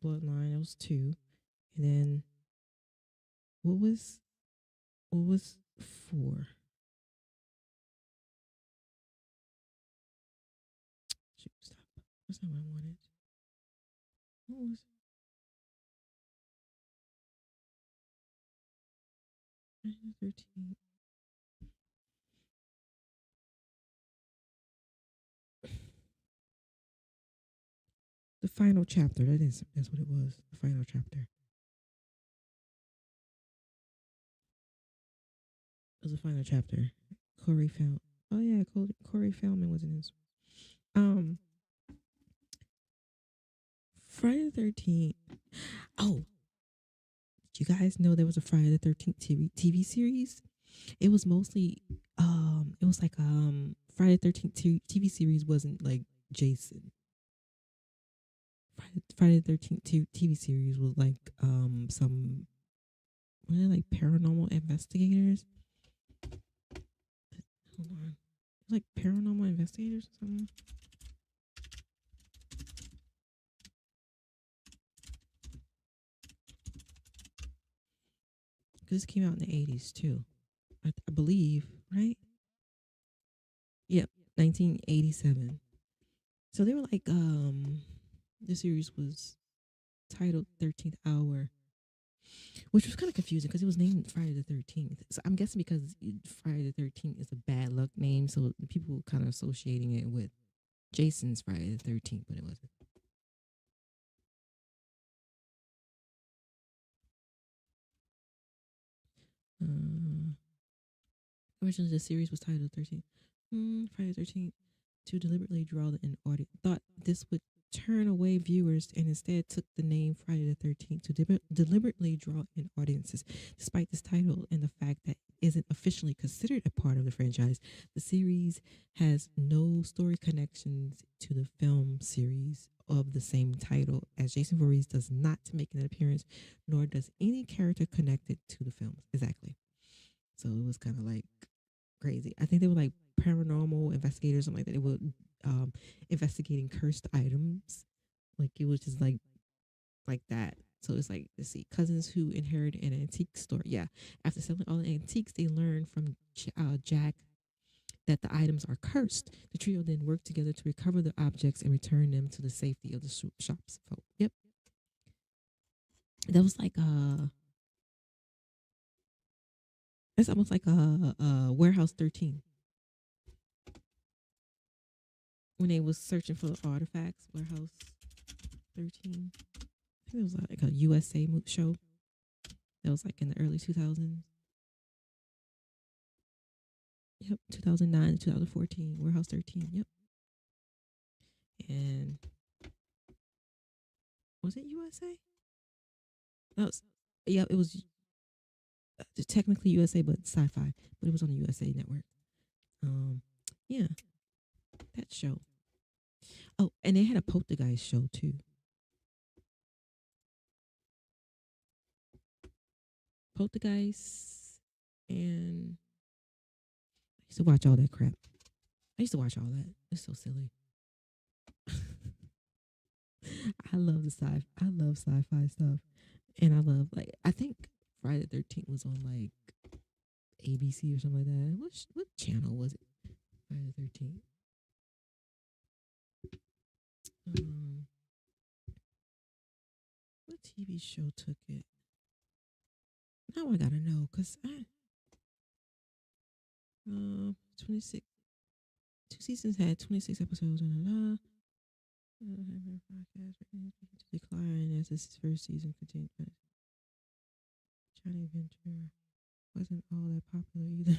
Bloodline, that was 2. And then what was 4? Shoot, stop. That's not what I wanted. What was 13? The final chapter. That's what it was. The final chapter. It was the final chapter. Corey found. Oh yeah, Corey Feldman was in this. Friday the 13th. Oh, did you guys know there was a Friday the 13th TV series? It was mostly it was like Friday the 13th TV series wasn't like Jason. Friday the 13th TV series was like some were they like paranormal investigators? Hold on. It was like paranormal investigators or something. Because this came out in the 80s too. I believe, right? Yep, 1987. So they were like, the series was titled 13th Hour, which was kind of confusing because it was named Friday the 13th. So I'm guessing because Friday the 13th is a bad luck name, so people were kind of associating it with Jason's Friday the 13th, but it wasn't. Originally, the series was titled 13th. Friday the 13th to deliberately draw an audience. Thought this would turn away viewers and instead took the name Friday the 13th to deliberately draw in audiences. Despite this title and the fact that it isn't officially considered a part of the franchise, the series has no story connections to the film series of the same title, as Jason Voorhees does not make an appearance, nor does any character connected to the films. Exactly. So it was kind of like crazy. I think they were like paranormal investigators, something like that. They were investigating cursed items. Like it was just like that. So it's like, let's see, cousins who inherit an antique store. Yeah. After selling all the antiques, they learn from Jack that the items are cursed. The trio then work together to recover the objects and return them to the safety of the shops. So, yep. That was like it's almost like a Warehouse 13. When they was searching for the artifacts, Warehouse 13. I think it was like a USA show. That was like in the early 2000s. Yep, 2009 to 2014, Warehouse 13. Yep. And was it USA? That was, yeah, it was technically USA, but sci-fi. But it was on the USA Network. Yeah, that show. Oh, and they had a Poltergeist show too. Poltergeist, and I used to watch all that crap. I used to watch all that. It's so silly. I love sci-fi stuff, and I love, like, I think Friday the 13th was on like ABC or something like that. What channel was it? Friday the 13th. What TV show took it? Now I gotta know, cause 26. 2 seasons had 26 episodes on to decline as this first season continued. Johnny Venture wasn't all that popular either.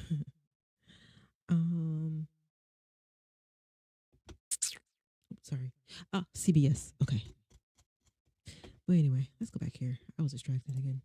Sorry. CBS. Okay. But anyway, let's go back here. I was distracted again.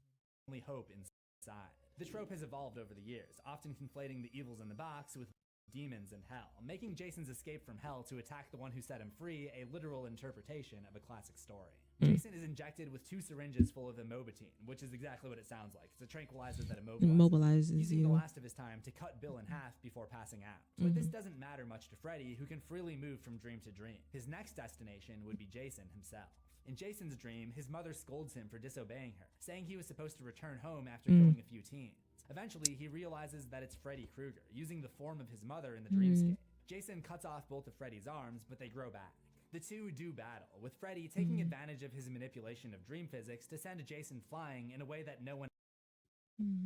Only hope inside. The trope has evolved over the years, often conflating the evils in the box with demons in hell, making Jason's escape from hell to attack the one who set him free a literal interpretation of a classic story. Jason is injected with 2 syringes full of immobatine, which is exactly what it sounds like. It's a tranquilizer that immobilizes using you. The last of his time to cut Bill in half before passing out. But this doesn't matter much to Freddy, who can freely move from dream to dream. His next destination would be Jason himself. In Jason's dream, his mother scolds him for disobeying her, saying he was supposed to return home after killing a few teens. Eventually, he realizes that it's Freddy Krueger, using the form of his mother in the dreamscape. Jason cuts off both of Freddy's arms, but they grow back. The two do battle, with Freddy taking advantage of his manipulation of dream physics to send Jason flying in a way that no one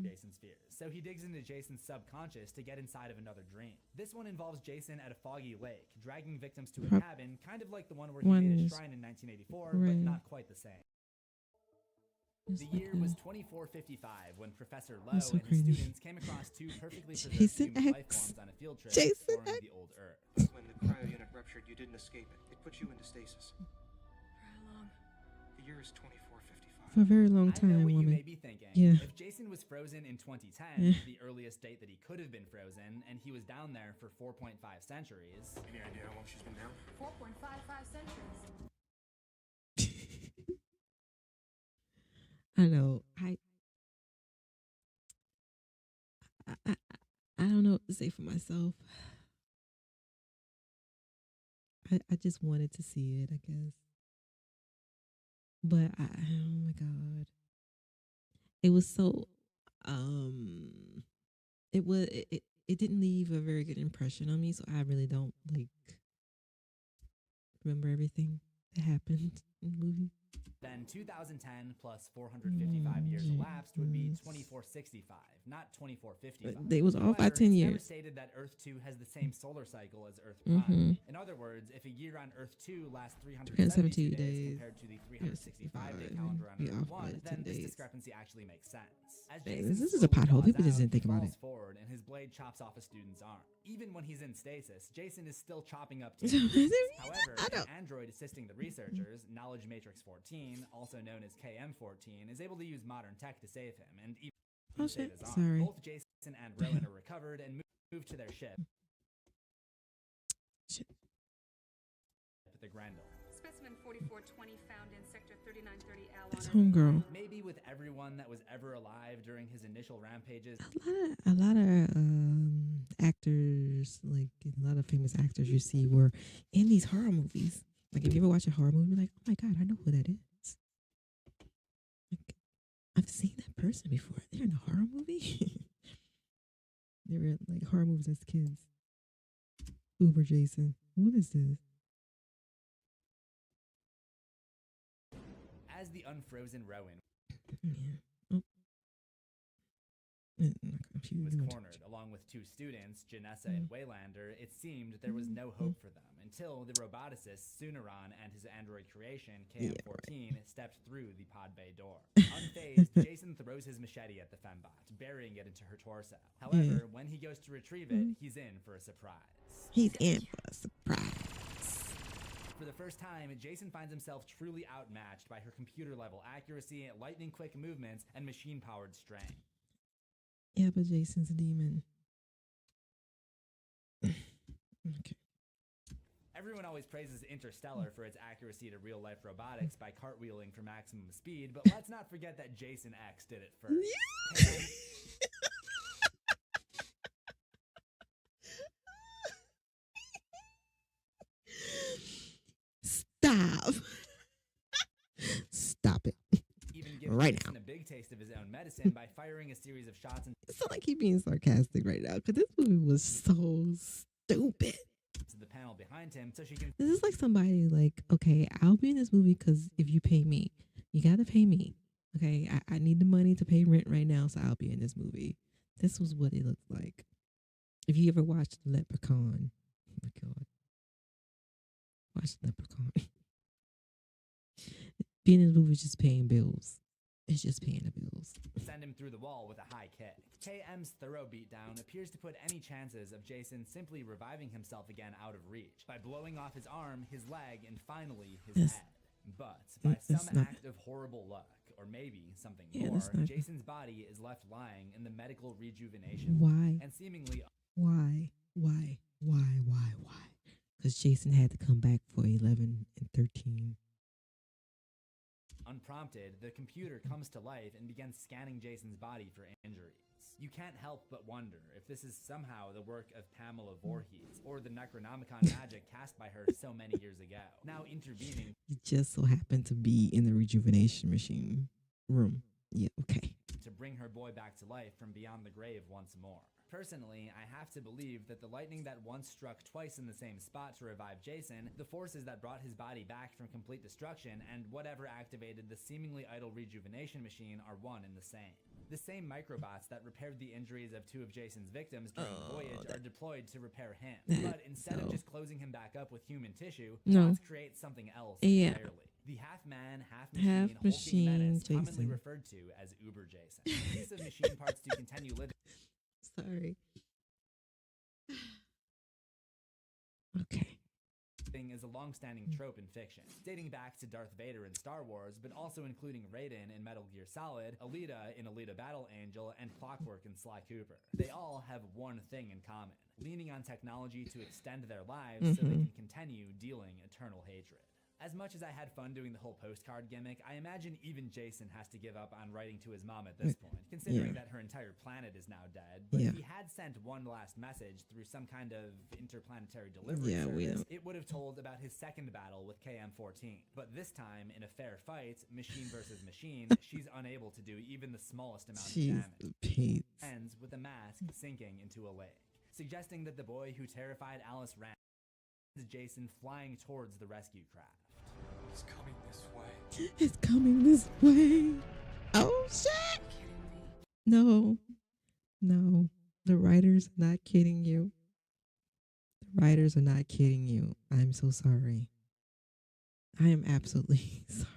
Jason's fears. So he digs into Jason's subconscious to get inside of another dream. This one involves Jason at a foggy lake, dragging victims to a cabin, kind of like the one where he made a shrine in 1984, but not quite the same. The year was 2455 when Professor Lowe and his students came across 2 perfectly preserved human life forms on a field trip exploring the old Earth. When the cryo unit ruptured, you didn't escape it. It put you into stasis. For how long? The year is 2455. For a very long time, I know what woman. you may be thinking. Yeah. If Jason was frozen in 2010, the earliest date that he could have been frozen, and he was down there for 4.5 centuries. Any idea how long she's been down? 4.55 centuries. I know. I don't know what to say for myself. I just wanted to see it, I guess. But oh my God. It was so it didn't leave a very good impression on me, so I really don't remember everything that happened in the movie. Then 2010 plus 455 years elapsed would be 2465, not 2455. They was off by However, 10 it's never years. stated that Earth 2 has the same solar cycle as Earth Prime. In other words, if a year on Earth 2 lasts 372 days compared to the 365-day calendar on Earth 1, then this discrepancy actually makes sense. As This is a pothole. People just didn't think about it. Forward and his blade chops off a student's arm. Even when he's in stasis, Jason is still chopping up teams. However, an android assisting the researchers, Knowledge Matrix 14, also known as KM14, is able to use modern tech to save him and even save his arm. Both Jason and Rowan are recovered and moved to their ship. The Grendel. Specimen 4420 found in sector 3930 L. That's homegirl. Maybe with everyone that was ever alive during his initial rampages. A lot of actors, like a lot of famous actors you see were in these horror movies. Like if you ever watch a horror movie, you're like, oh my God, I know who that is. Like I've seen that person before. They're in a horror movie. They were like horror movies as kids. Uber Jason. What is this? As the unfrozen Rowan was cornered along with two students, Janessa and Waylander, it seemed there was no hope for them until the roboticist Sunaran and his android creation, KM14, stepped through the pod bay door. Unfazed, Jason throws his machete at the fembot, burying it into her torso. However, when he goes to retrieve it, he's in for a surprise. He's in for a surprise. For the first time, Jason finds himself truly outmatched by her computer-level accuracy, lightning-quick movements, and machine-powered strength. Yeah, but Jason's a demon. Okay. Everyone always praises Interstellar for its accuracy to real-life robotics by cartwheeling for maximum speed, but let's not forget that Jason X did it first. Stop. Stop it. Even giving right Jason now. a big taste of his own medicine by firing a series of shots into It's not like he's being sarcastic right now because this movie was so stupid. the panel behind him so she can This is like somebody like, okay, I'll be in this movie because if you pay me, you got to pay me. Okay, I need the money to pay rent right now, so I'll be in this movie. This was what it looked like. If you ever watched Leprechaun, oh my God. Watch Leprechaun. Being in the movie is just paying bills. It's just paying the bills. send him through the wall with a high kick. KM's thorough beatdown appears to put any chances of Jason simply reviving himself again out of reach by blowing off his arm, his leg, and finally his head. But by some act of horrible luck, or maybe something more, Jason's body is left lying in the medical rejuvenation. Why? And seemingly Why? Because Jason had to come back for 11 and 13. unprompted, the computer comes to life and begins scanning Jason's body for injuries. You can't help but wonder if this is somehow the work of Pamela Voorhees, or the Necronomicon magic cast by her so many years ago, now intervening. He just so happened to be in the rejuvenation machine room. Yeah, okay. To bring her boy back to life from beyond the grave once more. Personally, I have to believe that the lightning that once struck twice in the same spot to revive Jason, the forces that brought his body back from complete destruction, and whatever activated the seemingly idle rejuvenation machine are one and the same. The same microbots that repaired the injuries of two of Jason's victims during the voyage are deployed to repair him. But instead of just closing him back up with human tissue, bots create something else entirely. The half-man, half-machine, hulking menace commonly referred to as Uber Jason. A piece of machine parts to continue living. Sorry. Okay. Is a long-standing trope in fiction, dating back to Darth Vader in Star Wars, but also including Raiden in Metal Gear Solid, Alita in Alita Battle Angel, and Clockwork in Sly Cooper. They all have one thing in common: leaning on technology to extend their lives so they can continue dealing eternal hatred. As much as I had fun doing the whole postcard gimmick, I imagine even Jason has to give up on writing to his mom at this point, considering that her entire planet is now dead. But if he had sent one last message through some kind of interplanetary delivery service, it would have told about his second battle with KM14. But this time, in a fair fight, machine versus machine, she's unable to do even the smallest amount of damage. Ends with a mask sinking into a lake, suggesting that the boy who terrified Alice Rand Jason flying towards the rescue craft. He's coming this way. It's coming this way. Oh shit! No, no, the writers are not kidding you. The writers are not kidding you. I'm so sorry. I am absolutely sorry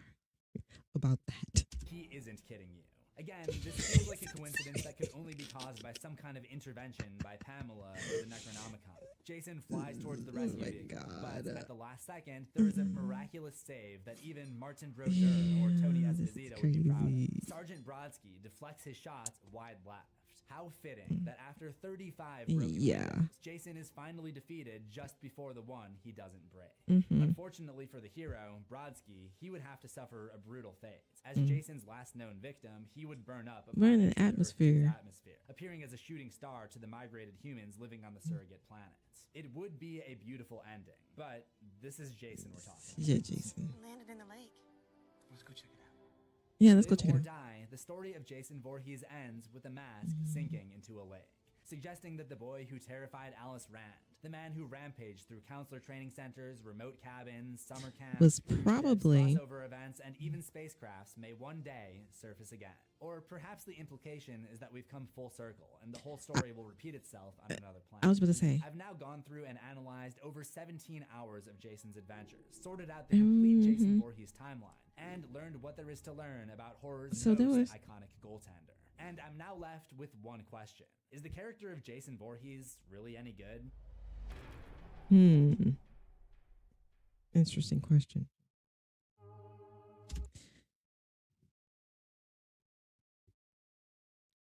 about that. He isn't kidding you. Again, this feels like a coincidence that could only be caused by some kind of intervention by Pamela or the Necronomicon. Jason flies towards the rescue vehicle, but at the last second, there is a miraculous save that even Martin Brodeur or Tony Esposito would be proud of. Sergeant Brodsky deflects his shots wide left. How fitting that after 35 broken windows, Jason is finally defeated just before the one he doesn't break. Unfortunately for the hero, Brodsky, he would have to suffer a brutal fate. As Jason's last known victim, he would burn up in the atmosphere, appearing as a shooting star to the migrated humans living on the surrogate planets. It would be a beautiful ending, but this is Jason we're talking about. Yeah, Jason. Landed in the lake. Let's go check it out. Yeah, let's go check it out. Die, the story of Jason Voorhees ends with a mask sinking into a lake, suggesting that the boy who terrified Alice Rand, the man who rampaged through counselor training centers, remote cabins, summer camps, was probably crossover events, and even spacecrafts may one day surface again. Or perhaps the implication is that we've come full circle, and the whole story will repeat itself on another planet. I was about to say. I've now gone through and analyzed over 17 hours of Jason's adventures, sorted out the complete Jason Voorhees timeline, and learned what there is to learn about horror's most iconic goaltender. And I'm now left with one question. Is the character of Jason Voorhees really any good? Interesting question.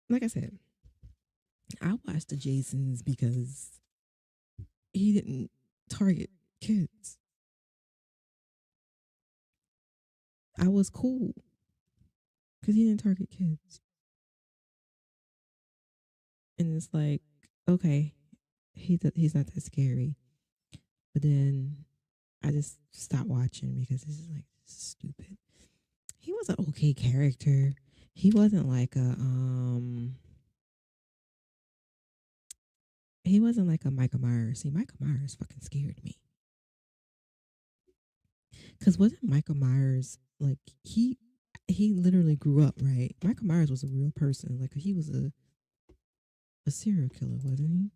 Like I said, I watched the Jasons because he didn't target kids. I was cool because he didn't target kids. And it's like, okay, he's not that scary. But then I just stopped watching because it's just like stupid. He was an okay character. He wasn't like a Michael Myers. See, Michael Myers fucking scared me. Cause wasn't Michael Myers like he literally grew up, right? Michael Myers was a real person. Like he was a serial killer, wasn't he?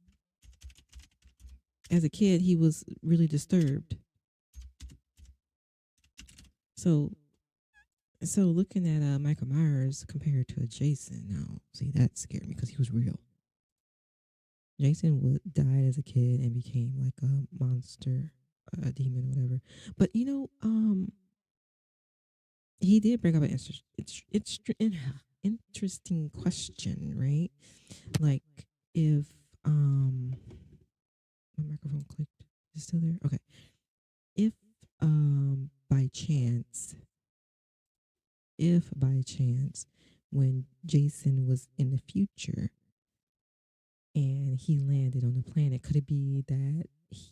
As a kid, he was really disturbed. So looking at Michael Myers compared to a Jason, now see that scared me because he was real. Jason died as a kid and became like a monster, a demon, whatever. But he did bring up an interesting question, right? Like if my microphone clicked, is it still there? Okay. If by chance when Jason was in the future and he landed on the planet, could it be that he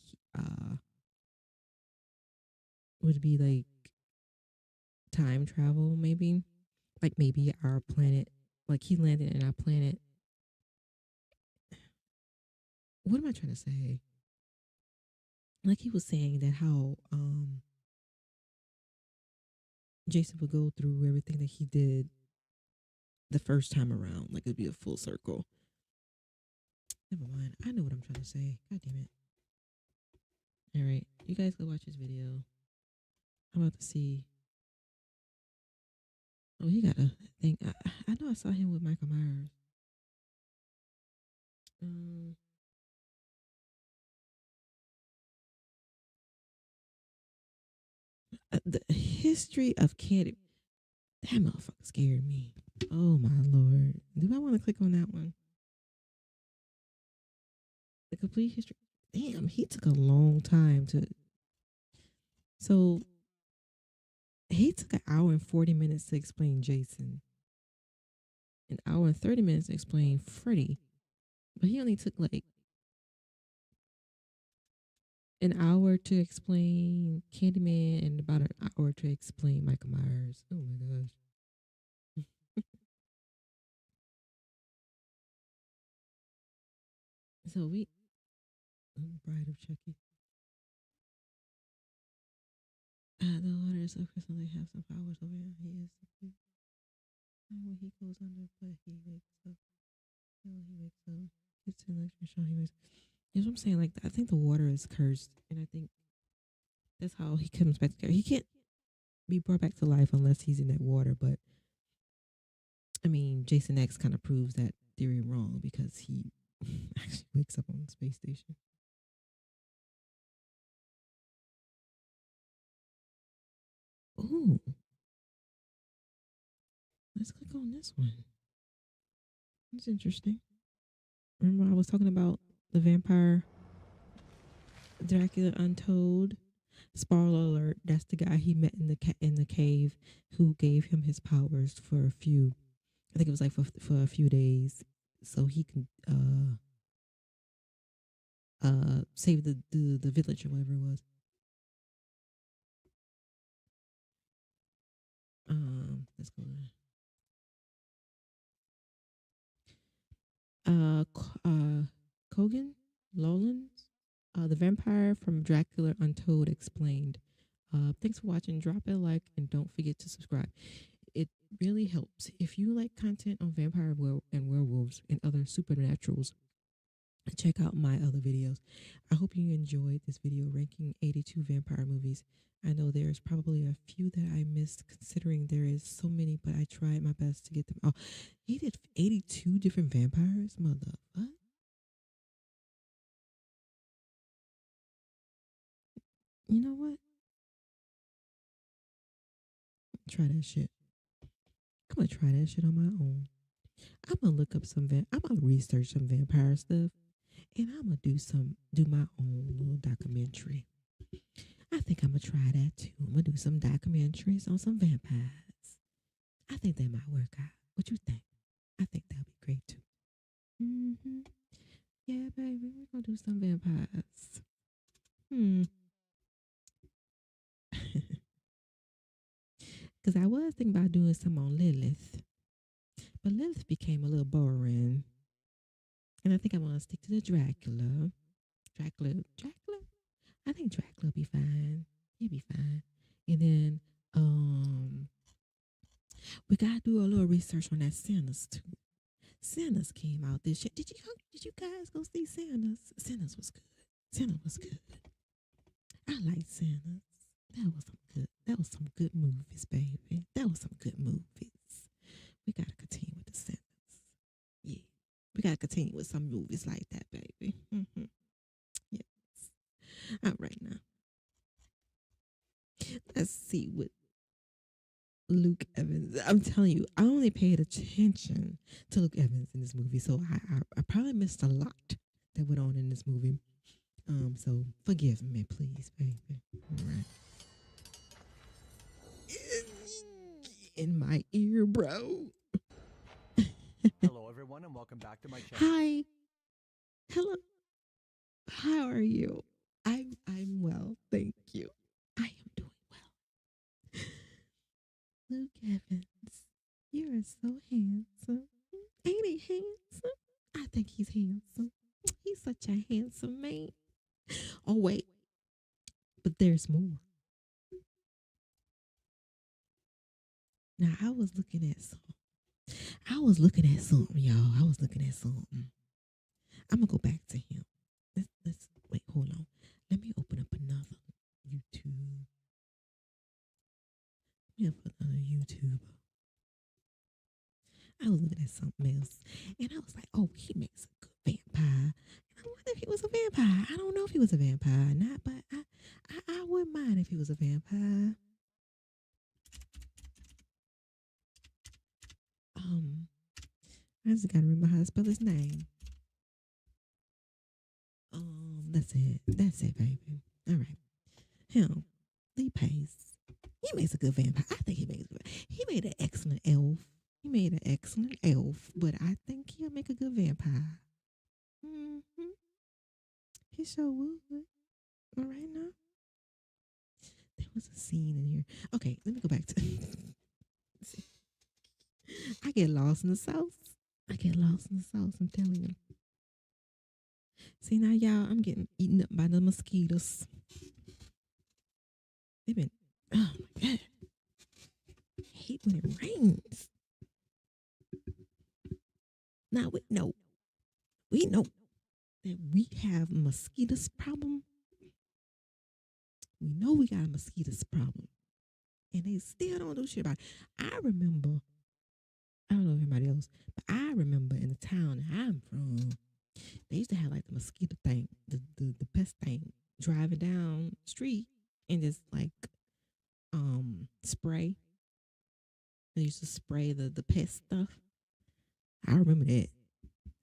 would it be like time travel, maybe? Like maybe our planet, like he landed in our planet. What am I trying to say? Like he was saying that how Jason would go through everything that he did the first time around. Like it'd be a full circle. Never mind. I know what I'm trying to say. God damn it. All right. You guys go watch this video. I'm about to see. Oh, he got a thing. I know I saw him with Michael Myers. The history of candy. That motherfucker scared me. Oh my Lord. Do I want to click on that one? The complete history. Damn, he took a long time to. So he took an hour and 40 minutes to explain Jason. An hour and 30 minutes to explain Freddy. But he only took like an hour to explain Candyman and about an hour to explain Michael Myers. Oh my gosh. So Bride of Chucky. The water is so crystal they have some powers over him. He is the when he goes under, but he wakes up. When he wakes up, it's an electric show. He wakes. You know what I'm saying? Like I think the water is cursed, and I think that's how he comes back together. He can't be brought back to life unless he's in that water. But I mean, Jason X kind of proves that theory wrong because he actually wakes up on the space station. Ooh. Let's click on this one. It's interesting. Remember I was talking about the vampire Dracula Untold? Spoiler alert, that's the guy he met in the cave who gave him his powers for a few, I think it was like for a few days so he can save the village or whatever it was. Let's go there. Kogan Lowlands, the vampire from Dracula Untold explained. Thanks for watching. Drop a like and don't forget to subscribe. It really helps. If you like content on vampire and werewolves and other supernaturals, check out my other videos. I hope you enjoyed this video ranking 82 vampire movies. I know there's probably a few that I missed considering there is so many, but I tried my best to get them all. He did 82 different vampires? Mother, what? You know what? Try that shit. I'm gonna try that shit on my own. I'm gonna look up I'm gonna research some vampire stuff, and I'm gonna do my own little documentary. I think I'm gonna try that too. I'm gonna do some documentaries on some vampires. I think that might work out. What you think? I think that'll be great too. Yeah, baby, we're gonna do some vampires. Because I was thinking about doing some on Lilith. But Lilith became a little boring. And I think I want to stick to the Dracula. Dracula? I think Dracula will be fine. He'll be fine. And then we gotta do a little research on that Sinners too. Sinners came out this year. Did you guys go see Sinners? Sinners was good. Sinners was good. I like Sinners. That was some good movies, baby. That was some good movies. We gotta continue with the Sinners. Yeah. We gotta continue with some movies like that, baby. Yes. All right now. Let's see what Luke Evans. I'm telling you, I only paid attention to Luke Evans in this movie, so I probably missed a lot that went on in this movie. So forgive me, please, baby. All right. In my ear, bro. Hello, everyone, and welcome back to my channel. Hi. Hello. How are you? I'm well, thank you. I am doing well. Luke Evans, you are so handsome. Ain't he handsome? I think he's handsome. He's such a handsome man. Oh, wait. But there's more. Now, I was looking at something, y'all. I was looking at something. I'm going to go back to him. Let's wait, hold on. Let me open up another YouTube. I was looking at something else, and I was like, oh, he makes a good vampire. And I wonder if he was a vampire. I don't know if he was a vampire or not, but I wouldn't mind if he was a vampire. I just gotta remember how to spell his name. That's it, baby. All right. Him, Lee Pace. He makes a good vampire. I think he made an excellent elf. But I think he'll make a good vampire. He sure would. All right now. There was a scene in here. Okay, let me go back to I get lost in the sauce. I'm telling you. See now, y'all, I'm getting eaten up by the mosquitoes. They've been Oh my God. I hate when it rains. Now we know that we have mosquitoes problem. We know we got a mosquitoes problem. And they still don't do shit about it. I remember, I don't know everybody else, but I remember in the town that I'm from, they used to have like the mosquito thing, the pest thing, driving down the street and just like spray. They used to spray the pest stuff. I remember that.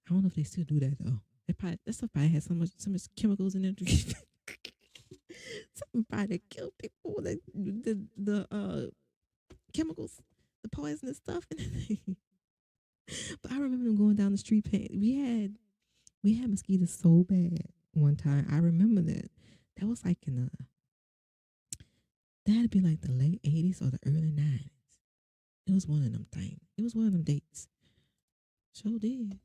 I don't know if they still do that though. That stuff probably had so much chemicals in it. Something probably kill people. The chemicals, the poisonous stuff. But I remember them going down the street. We had mosquitoes so bad one time. I remember that. That was like that'd be like the late 80s or the early 90s. It was one of them things. It was one of them dates. Sure did.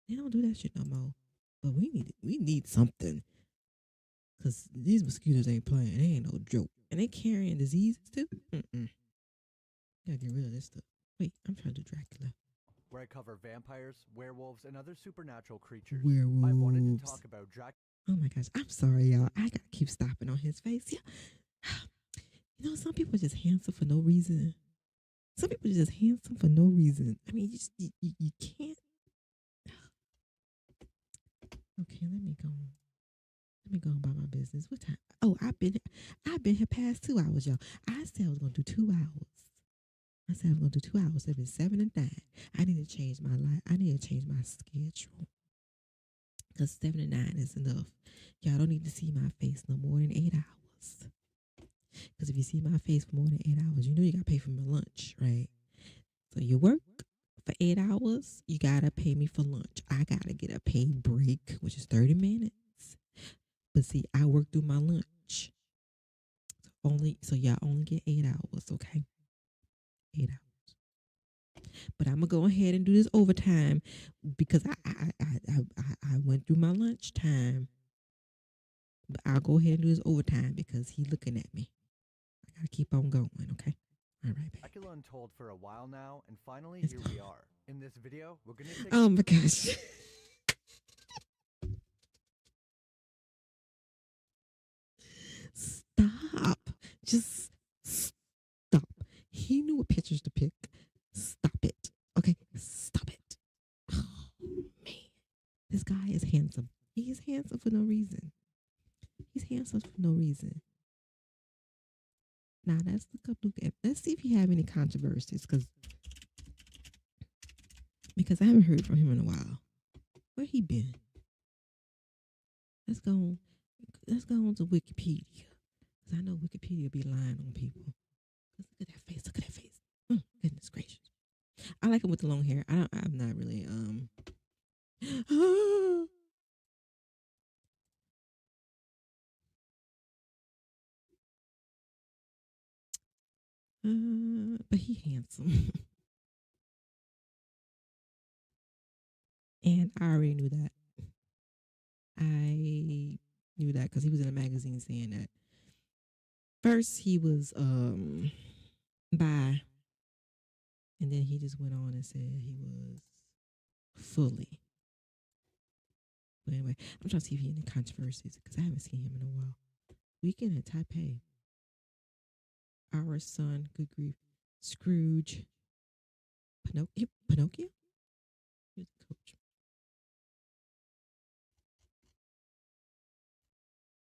They don't do that shit no more. But we need something. Cause these mosquitoes ain't playing. They ain't no joke. And they carrying diseases too. Gotta get rid of this stuff. Wait, I'm trying to do Dracula. Where I cover vampires, werewolves, and other supernatural creatures. Werewolves. I wanted to talk about Dracula. Oh my gosh, I'm sorry, y'all. I gotta keep stopping on his face. Yeah. You know, some people are just handsome for no reason. Some people are just handsome for no reason. I mean, you can't. Okay, let me go. Let me go about my business. What time? Oh, I've been here past 2 hours, y'all. I said I was gonna do 2 hours. I said I was gonna do 2 hours. It's been 7 and 9. I need to change my life. I need to change my schedule. Because 7 and 9 is enough. Y'all don't need to see my face no more than 8 hours. Because if you see my face for more than 8 hours, you know you gotta pay for my lunch, right? So you work for 8 hours, you gotta pay me for lunch. I gotta get a paid break, which is 30 minutes. But see, I work through my lunch. So y'all only get 8 hours, okay? 8 hours. But I'm gonna go ahead and do this overtime because I went through my lunch time. But I'll go ahead and do this overtime because he's looking at me. I gotta keep on going, okay? All right, babe. Dracula Untold for a while now, and finally here we are. In this video, we're gonna take Oh my gosh. Stop. Just stop. He knew what pictures to pick. Stop it. Okay? Stop it. Oh, man. This guy is handsome. He's handsome for no reason. He's handsome for no reason. Now, let's look up Luke. Let's see if he have any controversies because I haven't heard from him in a while. Where he been? Let's go on to Wikipedia. Because I know Wikipedia be lying on people. Look at that face. Look at that face. Goodness gracious. I like him with the long hair. I'm not really but he handsome. And I already knew that. I knew that because he was in a magazine saying that. First he was bi, and then he just went on and said he was fully. But anyway, I'm trying to see if he had any controversies because I haven't seen him in a while. Weekend at Taipei. Our Son, good grief. Scrooge. Pinocchio? Here's the coach.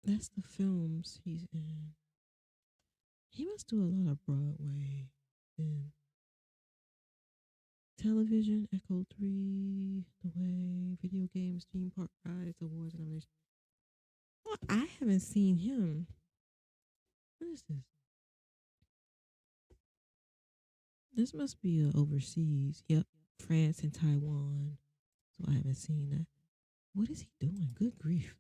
That's the films he's in. He must do a lot of Broadway and television, Echo 3, The Way, video games, theme park rides, awards, and nominations. Well, I haven't seen him. What is this? This must be overseas. Yep, France and Taiwan. So I haven't seen that. What is he doing? Good grief.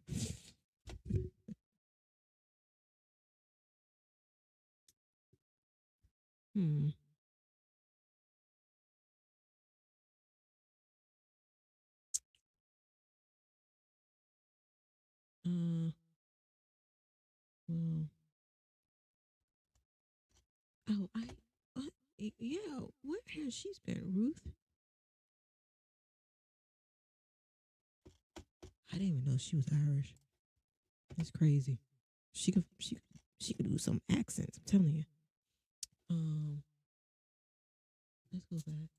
Well, Oh, yeah. Where has she been, Ruth? I didn't even know she was Irish. That's crazy. She could do some accents. I'm telling you. Let's go back.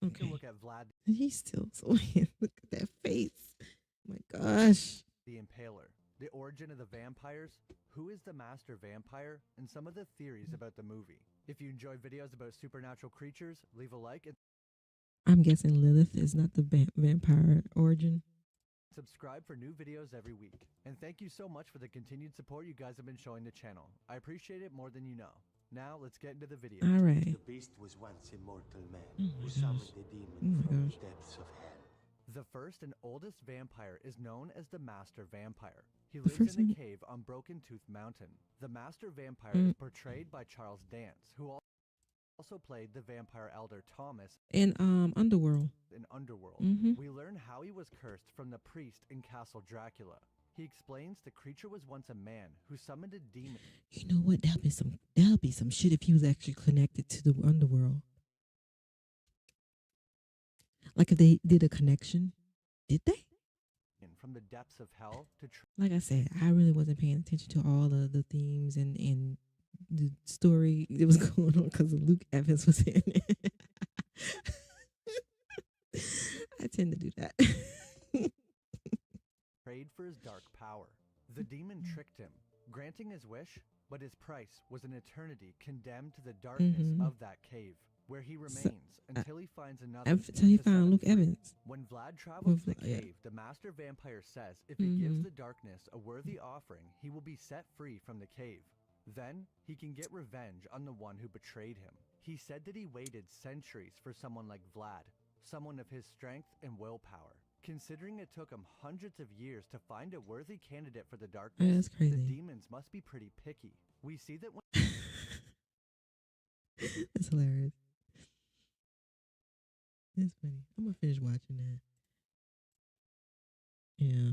Okay. Look at Vlad. He's still swinging. Look at that face. My gosh. The Impaler. The origin of the vampires, who is the master vampire, and some of the theories about the movie. If you enjoy videos about supernatural creatures, leave a like and I'm guessing Lilith is not the vampire origin. subscribe for new videos every week. And thank you so much for the continued support you guys have been showing the channel. I appreciate it more than you know. Now let's get into the video. All right. The beast was once a mortal man who summoned a demon from the depths of hell. The first and oldest vampire is known as the Master Vampire. He lives in a cave on Broken Tooth Mountain. The Master Vampire is portrayed by Charles Dance, who also played the vampire elder Thomas in Underworld. In Underworld, we learn how he was cursed from the priest in Castle Dracula. He explains the creature was once a man who summoned a demon. You know what? That'll be some shit if he was actually connected to the Underworld. Like if they did a connection. Did they? From the depths of hell to like I said, I really wasn't paying attention to all of the themes and the story that was going on because Luke Evans was in it. I tend to do that. Prayed for his dark power. The demon tricked him, granting his wish, but his price was an eternity condemned to the darkness of that cave, where he remains until he finds another. Until he found Luke Evans. When Vlad travels to the cave, the Master Vampire says if he gives the darkness a worthy offering, he will be set free from the cave. Then, he can get revenge on the one who betrayed him. He said that he waited centuries for someone like Vlad, someone of his strength and willpower. Considering it took him hundreds of years to find a worthy candidate for the darkness, the demons must be pretty picky. We see that when... That's hilarious. It's funny. I'm gonna finish watching that. Yeah.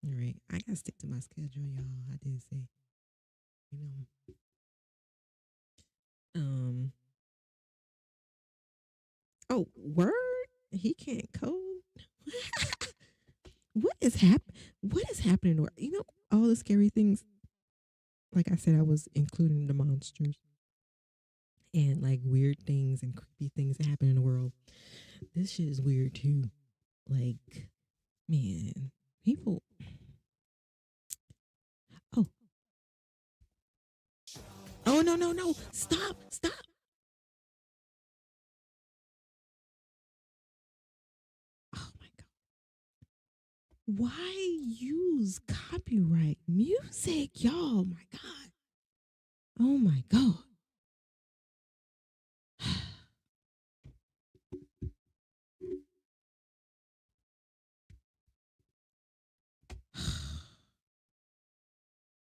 All right. I gotta stick to my schedule, y'all. I did say, Oh, word? He can't code. What is happening? You know, all the scary things. Like I said, I was including the monsters and like weird things and creepy things that happen in the world. This shit is weird too. Like, man, people. Oh no! Stop! Oh my god! Why use copyright music, y'all? My god! Oh my god!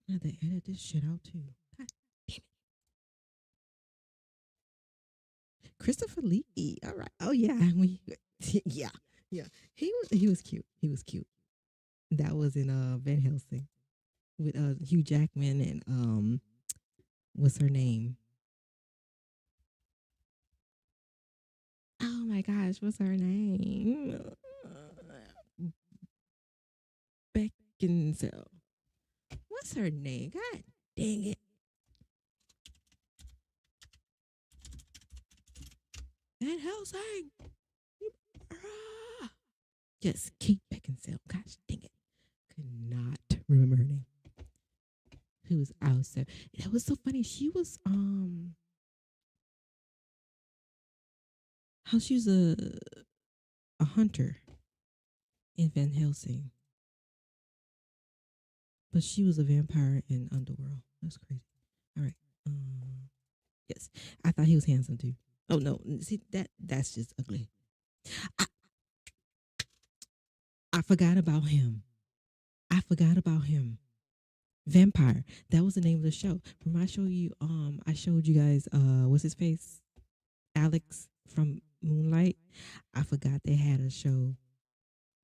I have to edit this shit out too. God damn it. Christopher Lee. All right. Oh yeah. Yeah. He was cute. He was cute. That was in Van Helsing with Hugh Jackman and what's her name? Oh my gosh, what's her name? Beckinsale. What's her name? God dang it. Van Helsing. Yes, Kate Beckinsale. Gosh dang it. Could not remember her name. Who was also. That was so funny. She was how she was a hunter in Van Helsing. But she was a vampire in Underworld. That's crazy. All right. Yes. I thought he was handsome too. Oh no. See that's just ugly. I forgot about him. Vampire. That was the name of the show. Remember I showed you guys what's his face? Alex from Moonlight. I forgot they had a show,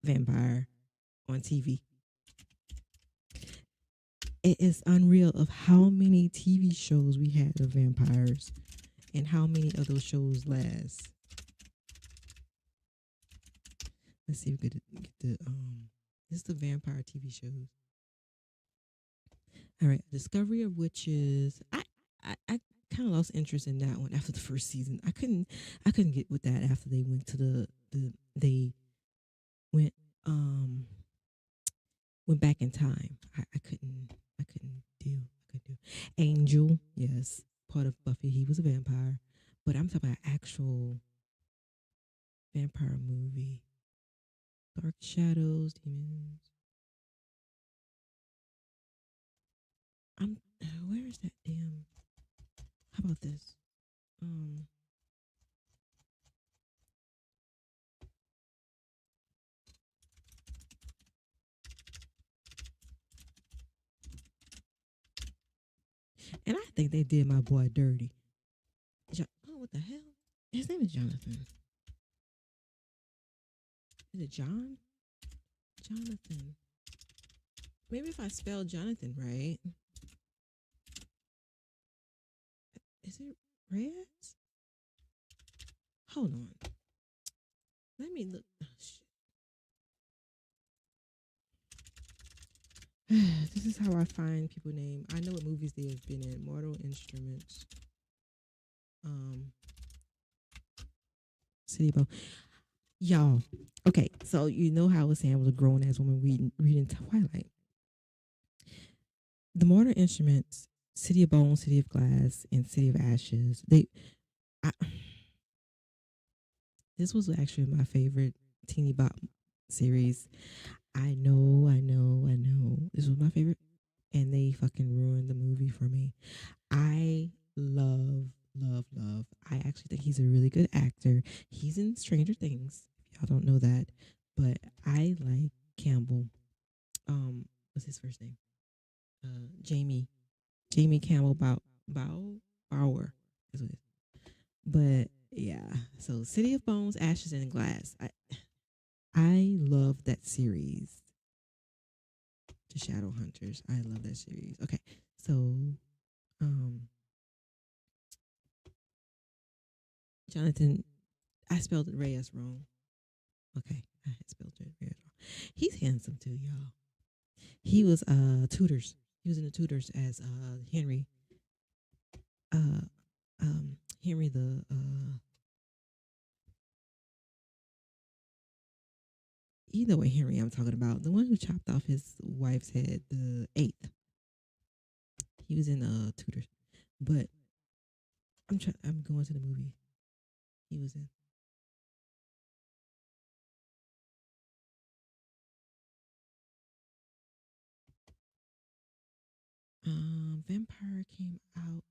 Vampire, on TV. it is unreal of how many TV shows we had of vampires and how many of those shows last. Let's see if we could get the this is the vampire TV shows. All right, Discovery of Witches. I kind of lost interest in that one after the first season. I couldn't get with that after they went to they went went back in time. I couldn't do. Angel, yes, part of Buffy. He was a vampire, but I'm talking about actual vampire movie. Dark Shadows, Demons. Where is that damn? How about this? And I think they did my boy dirty. Oh, what the hell? His name is Jonathan. Is it John? Jonathan. Maybe if I spell Jonathan right. Is it Reyes? Hold on. Let me look. Oh, shit. This is how I find people name. I know what movies they have been in. Mortal Instruments. City Bone. Y'all. Okay, so you know how I was saying I was a grown ass woman reading Twilight. The Mortal Instruments, City of Bones, City of Glass, and City of Ashes. This was actually my favorite teeny bop series. I know. This was my favorite. And they fucking ruined the movie for me. I love. I actually think he's a really good actor. He's in Stranger Things. Y'all don't know that. But I like Campbell. What's his first name? Jamie Campbell Bauer is what it is. But yeah, so City of Bones, Ashes, and Glass. I love that series. The Shadowhunters. I love that series. Okay, so Jonathan, I spelled Reyes wrong. Okay, I spelled Reyes wrong. He's handsome too, y'all. He was Tutors. He was in the Tutors as Henry. Henry the you know what Henry I'm talking about. The one who chopped off his wife's head, the 8th. He was in Tutors. But I'm going to the movie. He was in. Vampire came out.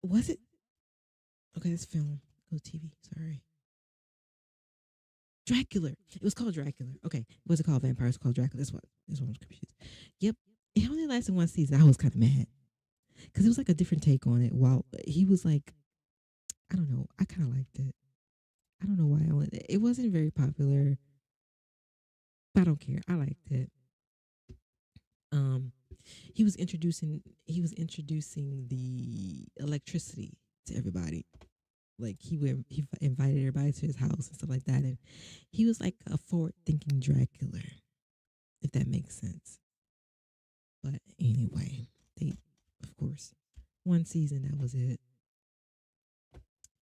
Was it? Okay, this film. Go TV. Sorry. Dracula. It was called Dracula. Okay. Was it called Vampire? It's called Dracula. That's what I was confused. Yep. It only lasted one season. I was kind of mad. Because it was like a different take on it. While he was like, I don't know. I kind of liked it. I don't know why I went. It wasn't very popular. But I don't care. I liked it. He was introducing the electricity to everybody. Like he invited everybody to his house and stuff like that, and he was like a forward-thinking Dracula, if that makes sense. But anyway, they, of course, one season, that was it.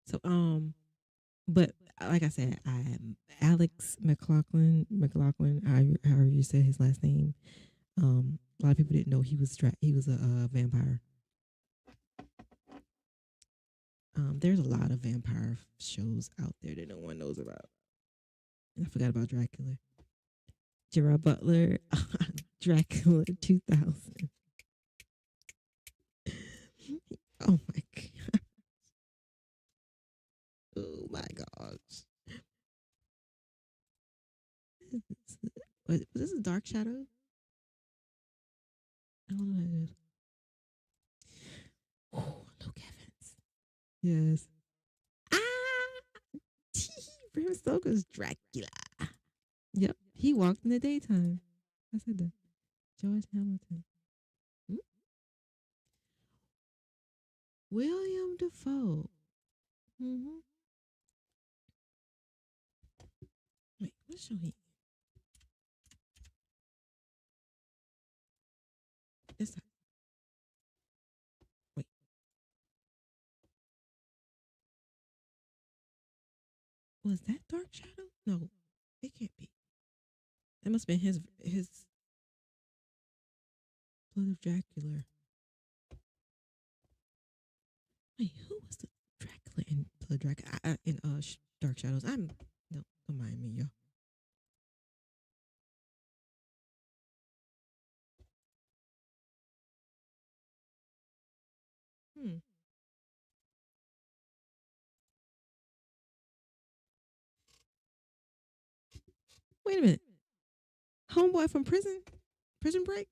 So but like I said, I am Alex McLaughlin, however you say his last name. A lot of people didn't know he was a vampire. There's a lot of vampire shows out there that no one knows about. And I forgot about Dracula. Gerard Butler, Dracula 2000. Oh my god. Oh my gosh. Was this a Dark Shadow? I don't know what it is. Oh, Luke Evans. Yes. Bram Stoker's Dracula. Yep, he walked in the daytime. I said that. George Hamilton. Hmm? William Defoe. Mm-hmm. Wait, what show he? This time. Wait. Was that Dark Shadow? No, it can't be. That must have been his Blood of Dracula. Wait, who was the Dracula in Blood Dracula in Dark Shadows? No, don't mind me, y'all. Wait a minute. Homeboy from Prison Break.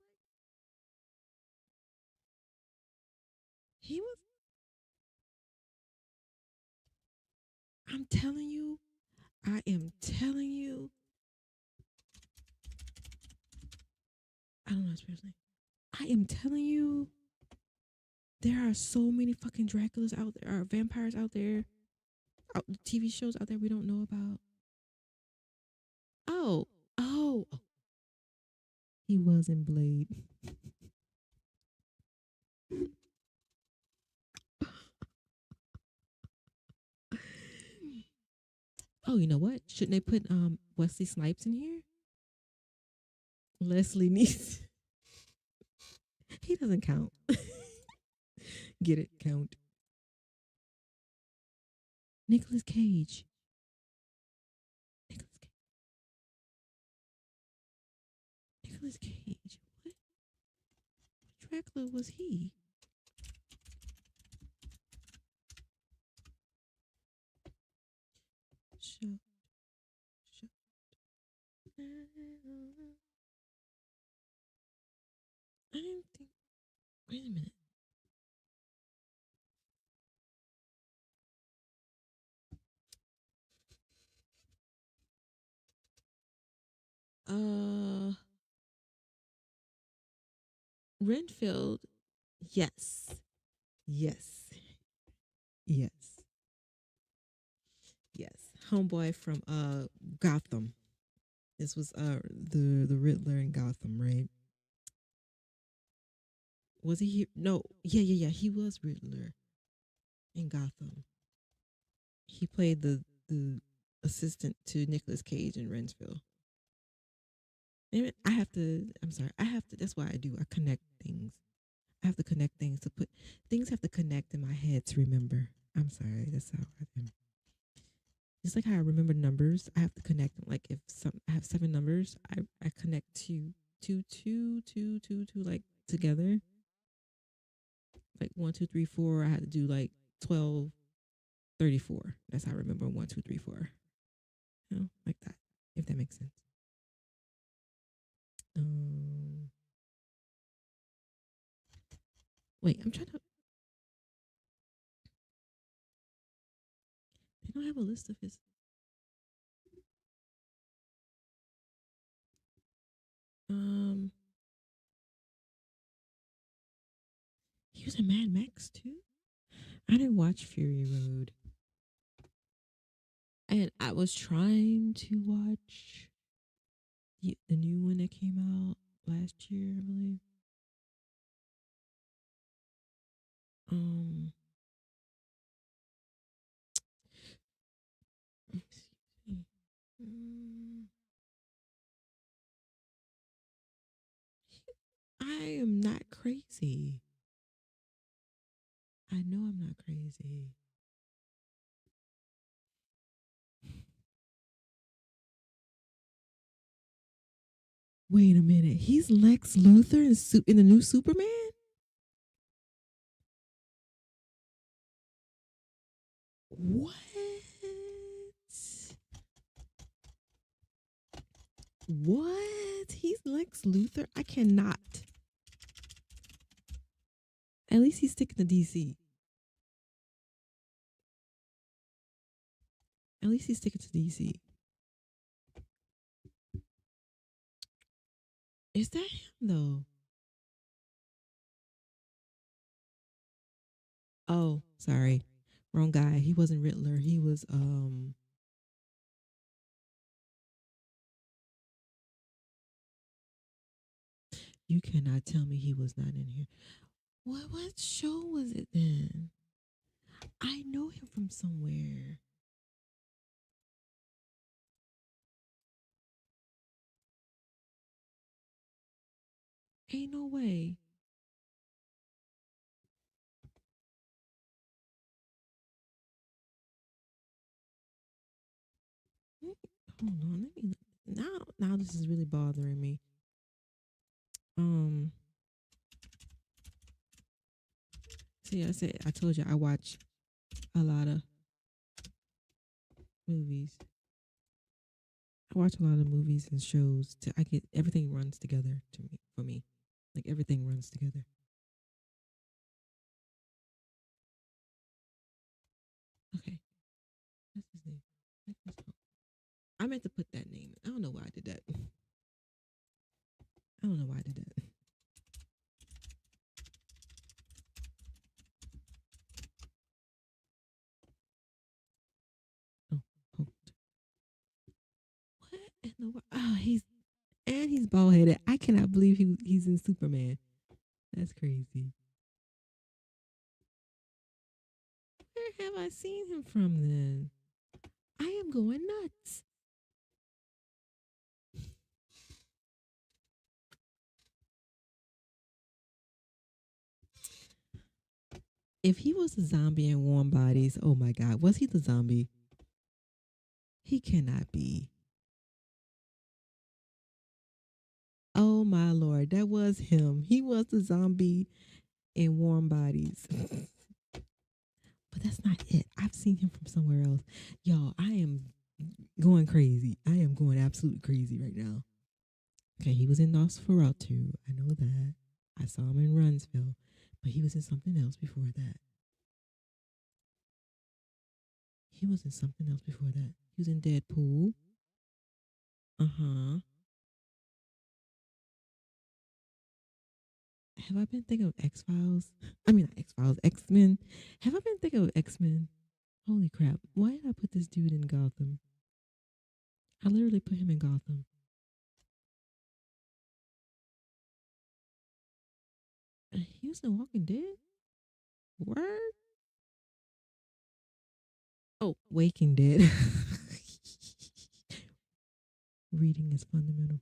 He was. I'm telling you. I am telling you. I don't know his first name. I am telling you. There are so many fucking Draculas out there, or vampires out there, TV shows out there we don't know about. Oh. He was in Blade. Oh, you know what? Shouldn't they put Wesley Snipes in here? Leslie Nielsen. He doesn't count. Get it? Count. Nicolas Cage. Nicolas Cage. What Dracula was he? Shut. I didn't think. Wait a minute. Renfield. Yes. Homeboy from Gotham. This was the Riddler in Gotham, right? Was he here? No. Yeah. He was Riddler in Gotham. He played the assistant to Nicolas Cage in Renfield. I'm sorry. That's why I do. I connect things. I have to connect things things have to connect in my head to remember. I'm sorry. That's how I am. Just like how I remember numbers, I have to connect them. Like if I have 7 numbers, I connect two, like together. Like 1, 2, 3, 4. I had to do like 12, 34. That's how I remember 1, 2, 3, 4. You know, like that. If that makes sense. Wait, I'm trying to. They don't have a list of his. He was in Mad Max too. I didn't watch Fury Road, and I was trying to watch the new one that came out last year, I believe. I am not crazy. I know I'm not crazy. Wait a minute. He's Lex Luthor in the new Superman? What? What? He's Lex Luthor? I cannot. At least he's sticking to DC. At least he's sticking to DC. Is that him though? Oh, sorry. Wrong guy. He wasn't Riddler. He was you cannot tell me he was not in here. What show was it then? I know him from somewhere. Ain't no way. Hold on, let me now this is really bothering me. See, I told you I watch a lot of movies. I watch a lot of movies and shows. I get everything runs together to me for me, like everything runs together. Okay, what's his name? I meant to put that name. I don't know why I did that. I don't know why I did that. Oh, hold. What in the world? Oh, he's bald headed. I cannot believe he's in Superman. That's crazy. Where have I seen him from then? I am going nuts. If he was a zombie in Warm Bodies, oh my God, was he the zombie? He cannot be. Oh my Lord, that was him. He was the zombie in Warm Bodies. But that's not it. I've seen him from somewhere else. Y'all, I am going crazy. I am going absolutely crazy right now. Okay, he was in Nosferatu. I know that. I saw him in Runsville. But he was in something else before that. He was in something else before that. He was in Deadpool. Uh-huh. Have I been thinking of X-Files? I mean, not X-Files, X-Men. Have I been thinking of X-Men? Holy crap. Why did I put this dude in Gotham? I literally put him in Gotham. He was in Walking Dead? Word? Oh, Waking Dead. Reading is fundamental.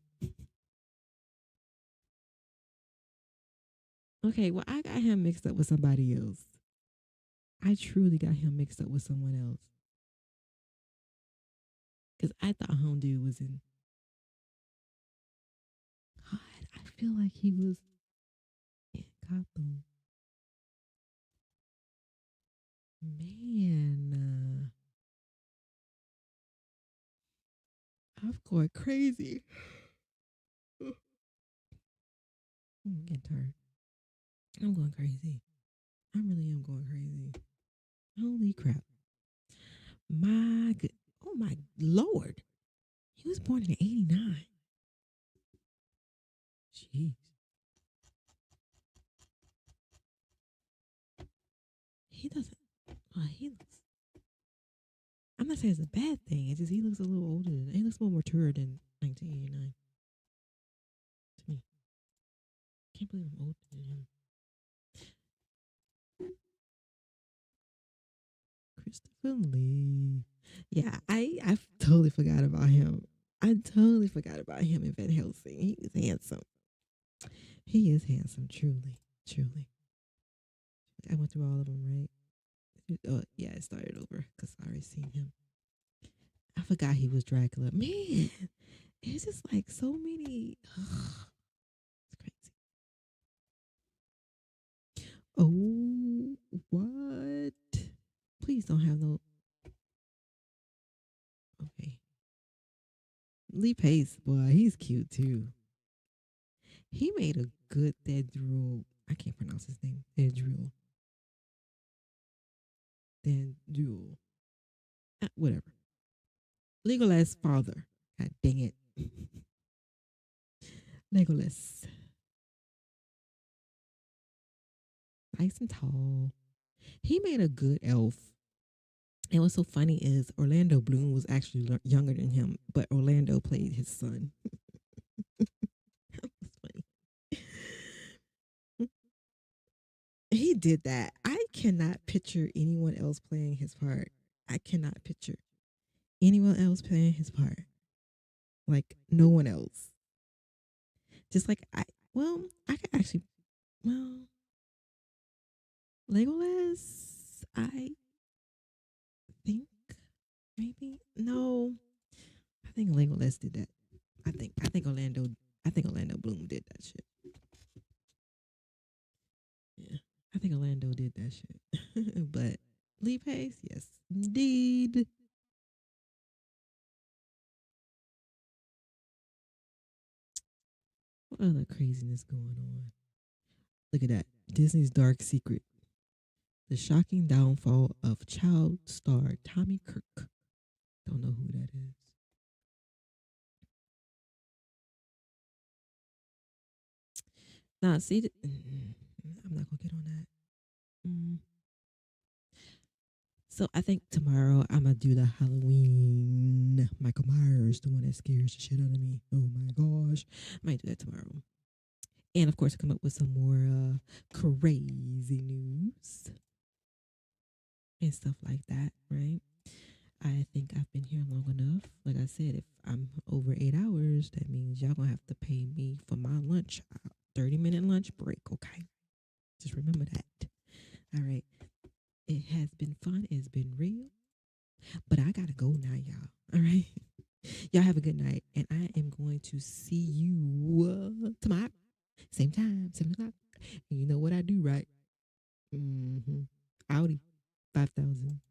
Okay, well, I got him mixed up with somebody else. I truly got him mixed up with someone else. Because I thought Home Dude was in. God, I feel like he was in Gotham. Man. I'm going crazy. I'm getting tired. I'm going crazy. I really am going crazy. Holy crap. My good. Oh my Lord. He was born in 89. Jeez. He doesn't. He looks. I'm not saying it's a bad thing. It's just he looks a little older than. He looks more mature than 1989. To me. Can't believe I'm older than him. Christopher Lee. Yeah, I totally forgot about him. I totally forgot about him in Van Helsing. He is handsome. He is handsome, truly, truly. I went through all of them, right? Oh, yeah, it started over because I already seen him. I forgot he was Dracula. Man, it's just like so many. It's crazy. Oh, what? Please don't have no. Okay. Lee Pace, boy, he's cute too. He made a good Thedril. I can't pronounce his name. Thedril. Whatever. Legolas' father. God dang it. Legolas. Nice and tall. He made a good elf. And what's so funny is Orlando Bloom was actually younger than him, but Orlando played his son. That was funny. He did that. I cannot picture anyone else playing his part. I cannot picture anyone else playing his part. Like no one else. Just like I could actually, well, Legolas, I think maybe no. I think Legolas did that. I think Orlando Bloom did that shit. Yeah. I think Orlando did that shit. But Lee Pace, yes, indeed. What other craziness going on? Look at that. Disney's Dark Secret. The shocking downfall of child star Tommy Kirk. Don't know who that is. Nah, see, I'm not gonna get on that. So I think tomorrow I'm gonna do the Halloween Michael Myers, the one that scares the shit out of me. Oh my gosh, I might do that tomorrow. And of course, come up with some more crazy news and stuff like that, right? I think I've been here long enough. Like I said, if I'm over 8 hours, that means y'all gonna have to pay me for my lunch, 30-minute lunch break, okay? Just remember that. All right. It has been fun. It's been real. But I gotta go now, y'all. All right. Y'all have a good night. And I am going to see you tomorrow. Same time, 7 o'clock. And you know what I do, right? Audi 5,000.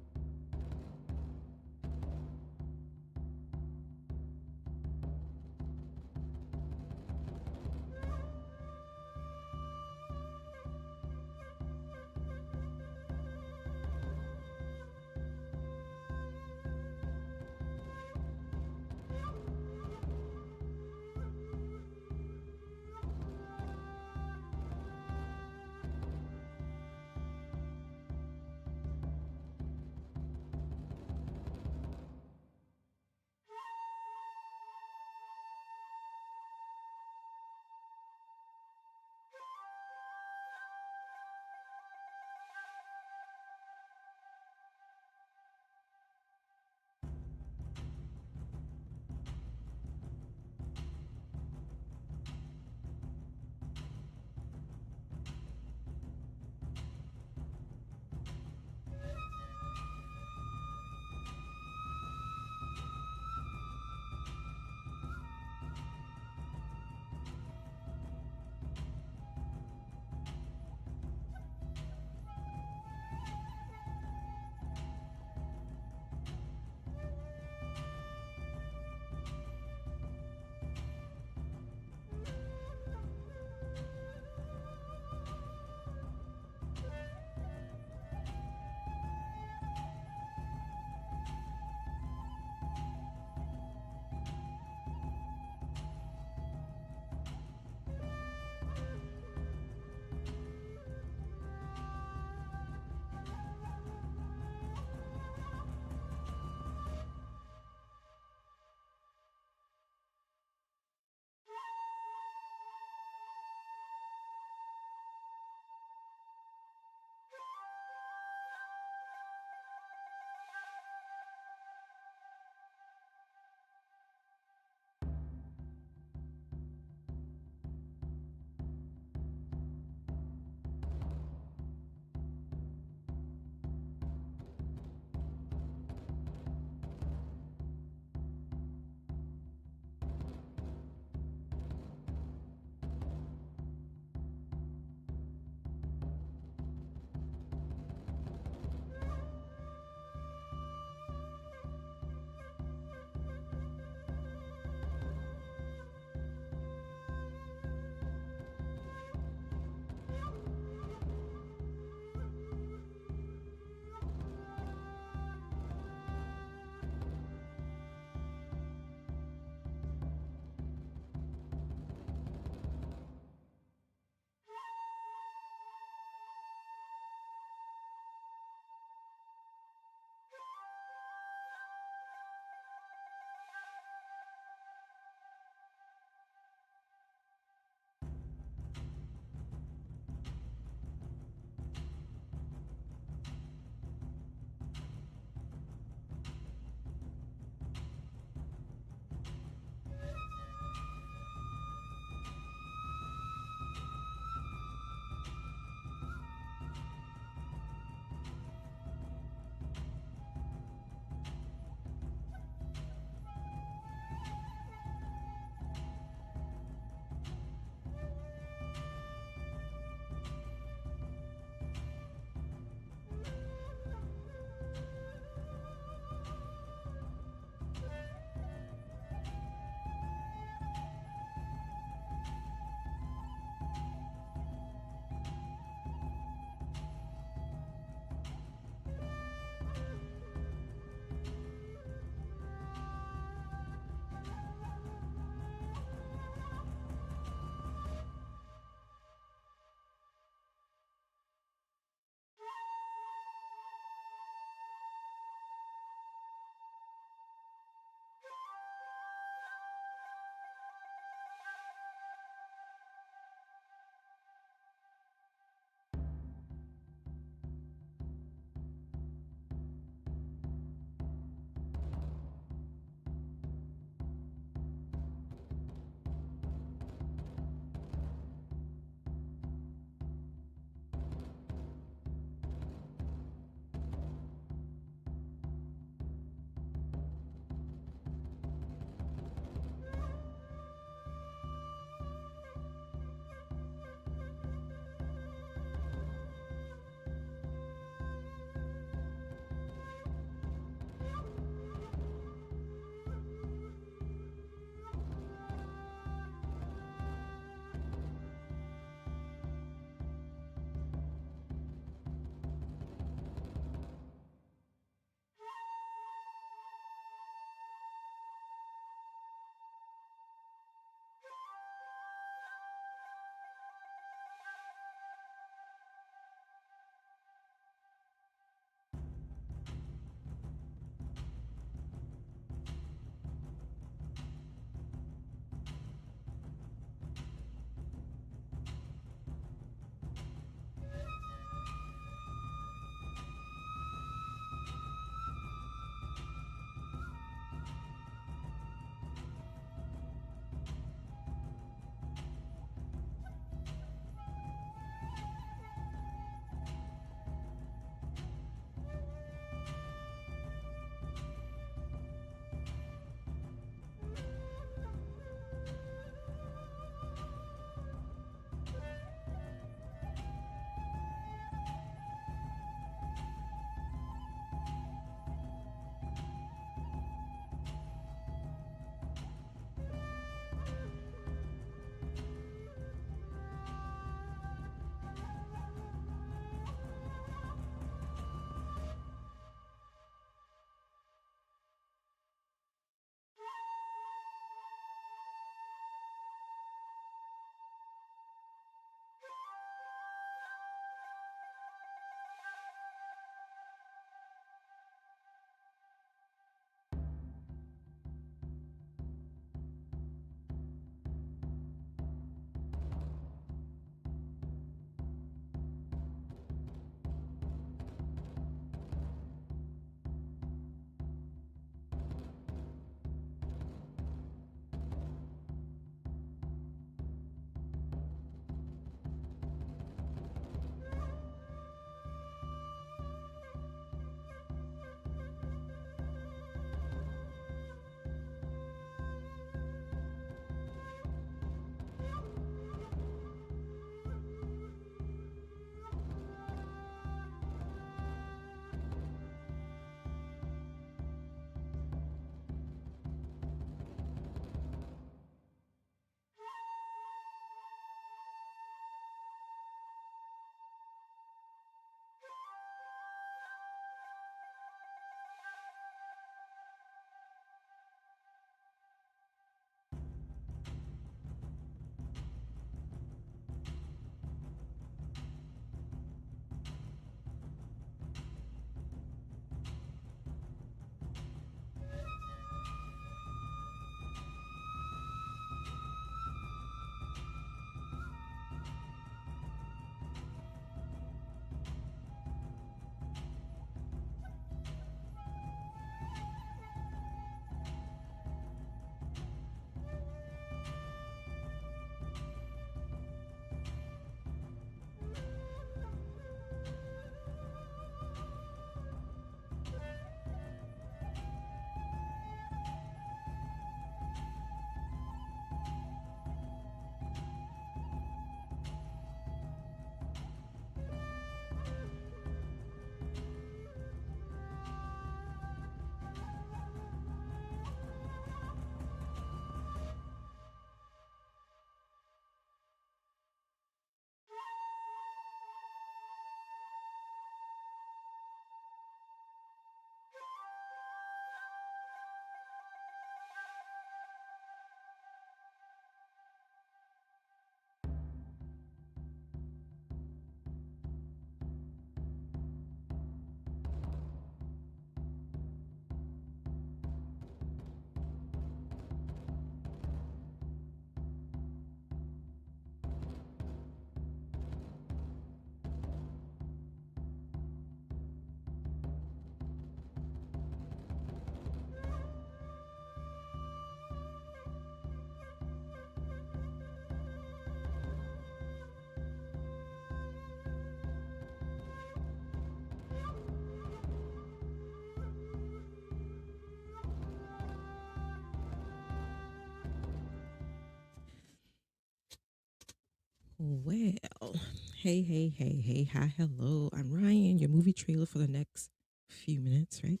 Well, hey, hi, hello. I'm Ryan, your movie trailer for the next few minutes, right?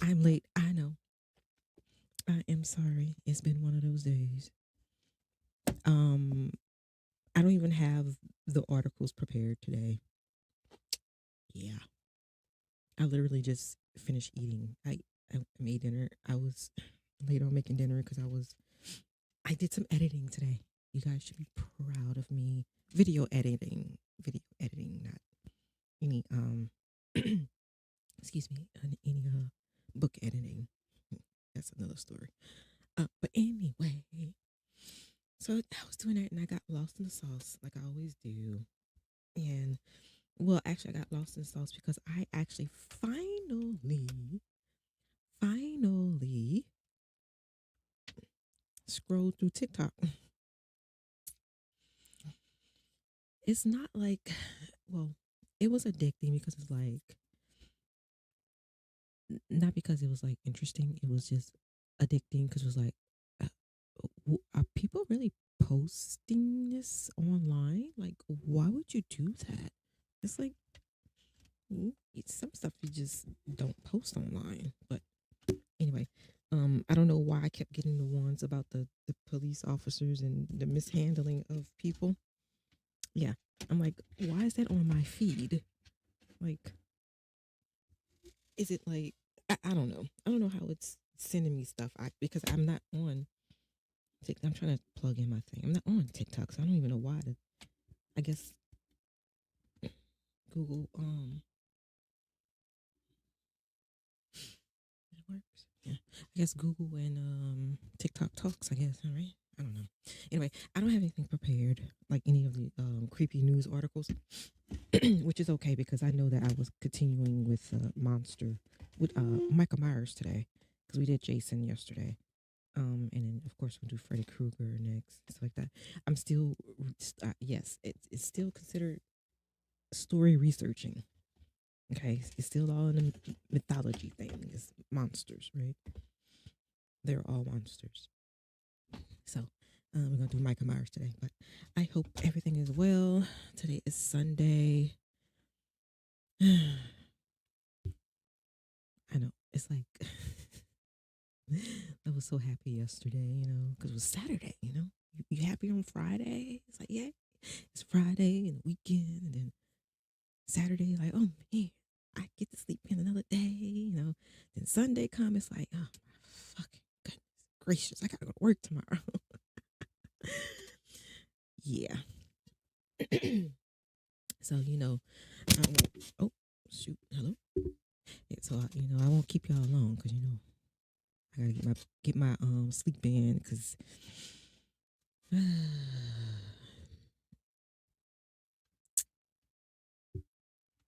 I'm late. I know. I am sorry. It's been one of those days. Um, I don't even have the articles prepared today. Yeah. I literally just finished eating. I made dinner. I was late on making dinner because I did some editing today. You guys should be proud of me. Video editing, not any excuse me, any book editing. That's another story. But anyway, so I was doing that and I got lost in the sauce like I always do. And well, actually, I got lost in the sauce because I actually finally scrolled through TikTok. It's not like, well, it was addicting because it's like, not because it was like interesting. It was just addicting because it was like, are people really posting this online? Like, why would you do that? It's like, some stuff you just don't post online. But anyway, I don't know why I kept getting the ones about the police officers and the mishandling of people. Yeah, I'm like, why is that on my feed? Like, is it like, I don't know. I don't know how it's sending me stuff. Because I'm not on TikTok. I'm trying to plug in my thing. I'm not on TikTok, so I don't even know why. I guess Google it works. Yeah, I guess Google and TikTok talks. I guess. All right. I don't know. Anyway, I don't have anything prepared, like any of the creepy news articles, which is okay because I know that I was continuing with Monster with Michael Myers today because we did Jason yesterday. And then of course we'll do Freddy Krueger next, stuff like that. I'm still, yes, it's still considered story researching. Okay, it's still all in the mythology thing. It's monsters, right? They're all monsters. So we're gonna do Michael Myers today, but I hope everything is well. Today is Sunday. I know it's like I was so happy yesterday, because it was Saturday. You happy on Friday? It's like, yeah, it's Friday and the weekend, and then Saturday, like, oh man, I get to sleep in another day. Then Sunday come, it's like, oh my fucking goodness gracious, I gotta go to work tomorrow. Yeah. So I won't. Oh shoot, hello. Yeah, so I won't keep y'all long because I gotta get my sleep in because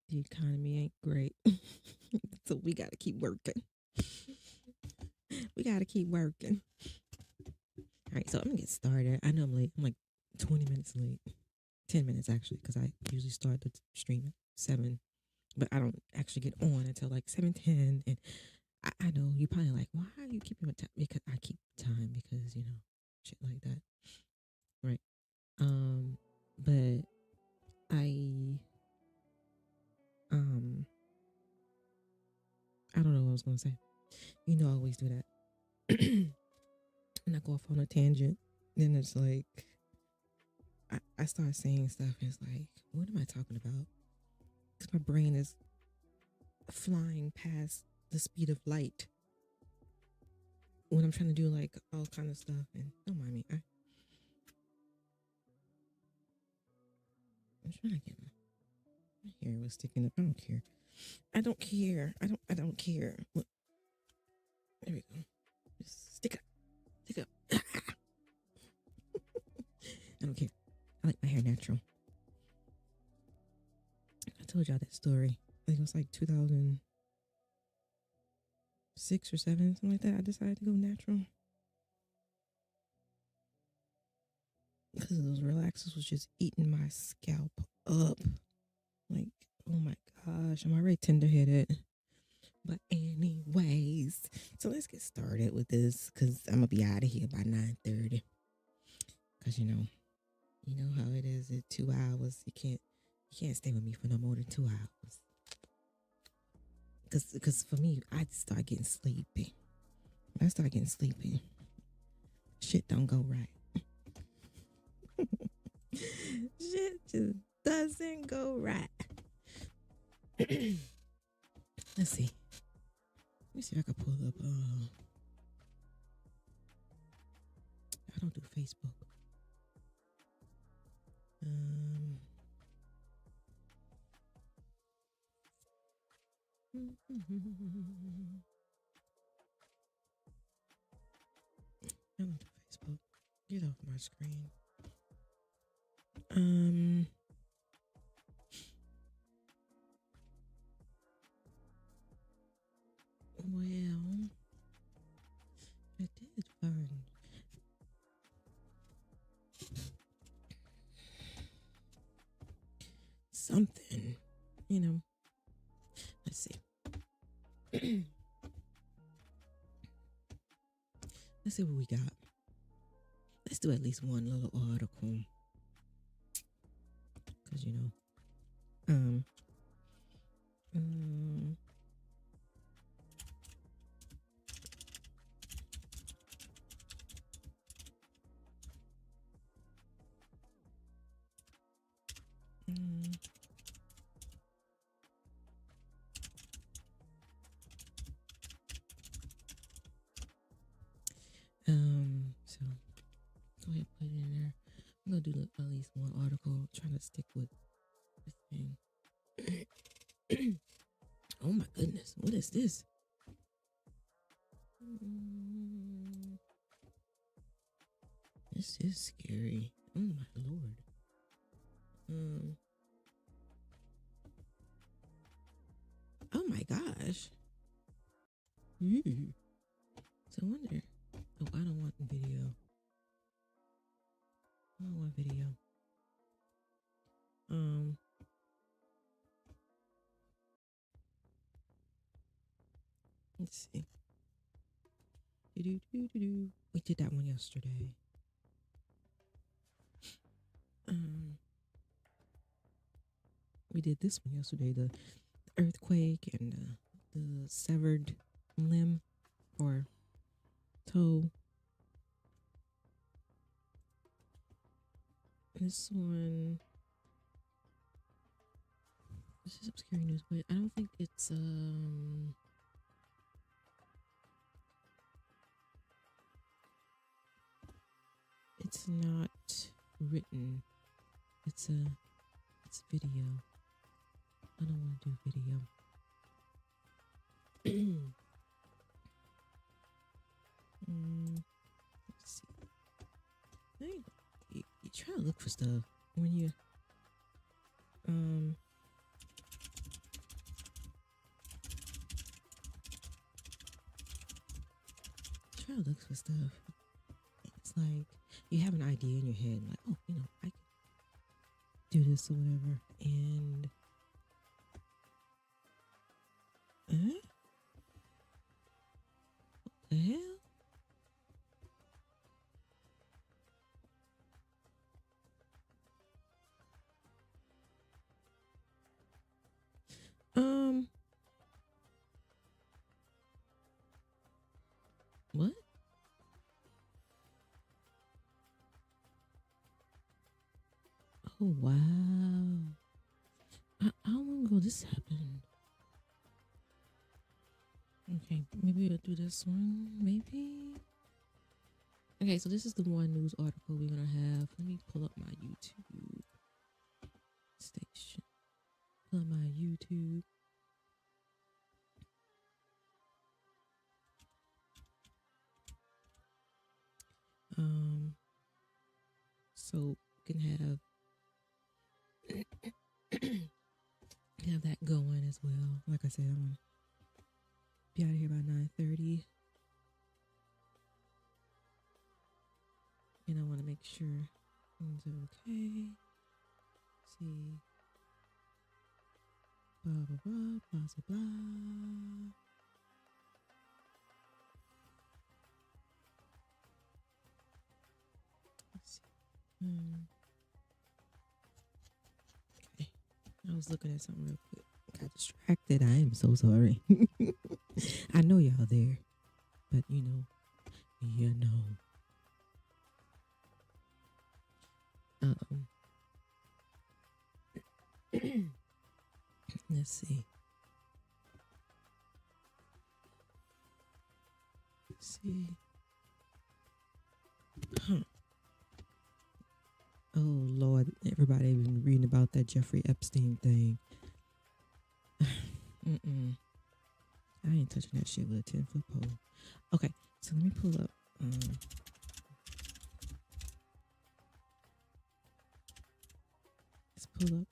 the economy ain't great. So we gotta keep working. We gotta keep working. All right, so I'm gonna get started. I know I'm late. I'm like 20 minutes late. 10 minutes actually, because I usually start the stream at 7, but I don't actually get on until like 7:10. And I know you're probably like, why are you keeping time? Because I keep time because shit like that, right? But I don't know what I was gonna say. I always do that. And I go off on a tangent. Then it's like I start saying stuff and it's like, what am I talking about? Because my brain is flying past the speed of light when I'm trying to do like all kind of stuff. And don't mind me. I'm trying to get my hair was sticking up. I don't care. I don't care. I don't care. Look. There we go. Just stick it up. Stick it up. I don't care. I like my hair natural. I told y'all that story. I think it was like 2006 or 7, something like that. I decided to go natural. Because those relaxers was just eating my scalp up. Like, oh my gosh, I'm already tender-headed. But anyways, so let's get started with this because I'm going to be out of here by 9:30. Because, You know how it is at 2 hours. You can't stay with me for no more than 2 hours. Cause for me, I start getting sleepy. I start getting sleepy. Shit don't go right. Shit just doesn't go right. Let's see. Let me see if I can pull up. I don't do Facebook. I don't do Facebook. Get off my screen. Well, I did find something, you know. Let's see. Let's see what we got. Let's do at least one little article. Because, you know, so go ahead, put it in there. I'm gonna do at least one article. Trying to stick with this thing. Oh my goodness, what is this? This is scary. Oh my lord. Oh my gosh. So I wonder. Oh, I don't want video. I don't want video. Let's see. We did that one yesterday. We did this one yesterday. The earthquake and the severed limb or toe. This one. This is obscure news, but I don't think it's it's not written. It's video. I don't want to do video. Let's see. You try to look for stuff when you try to look for stuff. It's like you have an idea in your head, like, oh, you know, I can do this or whatever, and what the hell? What? Oh wow! How long ago this happened? Okay, maybe I'll do this one. Maybe. Okay, so this is the one news article we're gonna have. Let me pull up my YouTube station. Pull up my YouTube. So we can have that going as well. Like I said, I'm gonna be out of here by 9:30, and I want to make sure things are okay. See, blah blah blah blah blah blah. Let's see. I was looking at something real quick. Got distracted. I am so sorry. I know y'all there, but you know. Let's see. Huh. Oh Lord, everybody been reading about that Jeffrey Epstein thing. Mm-mm. I ain't touching that shit with a 10-foot pole. Okay, so let me pull up. Let's pull up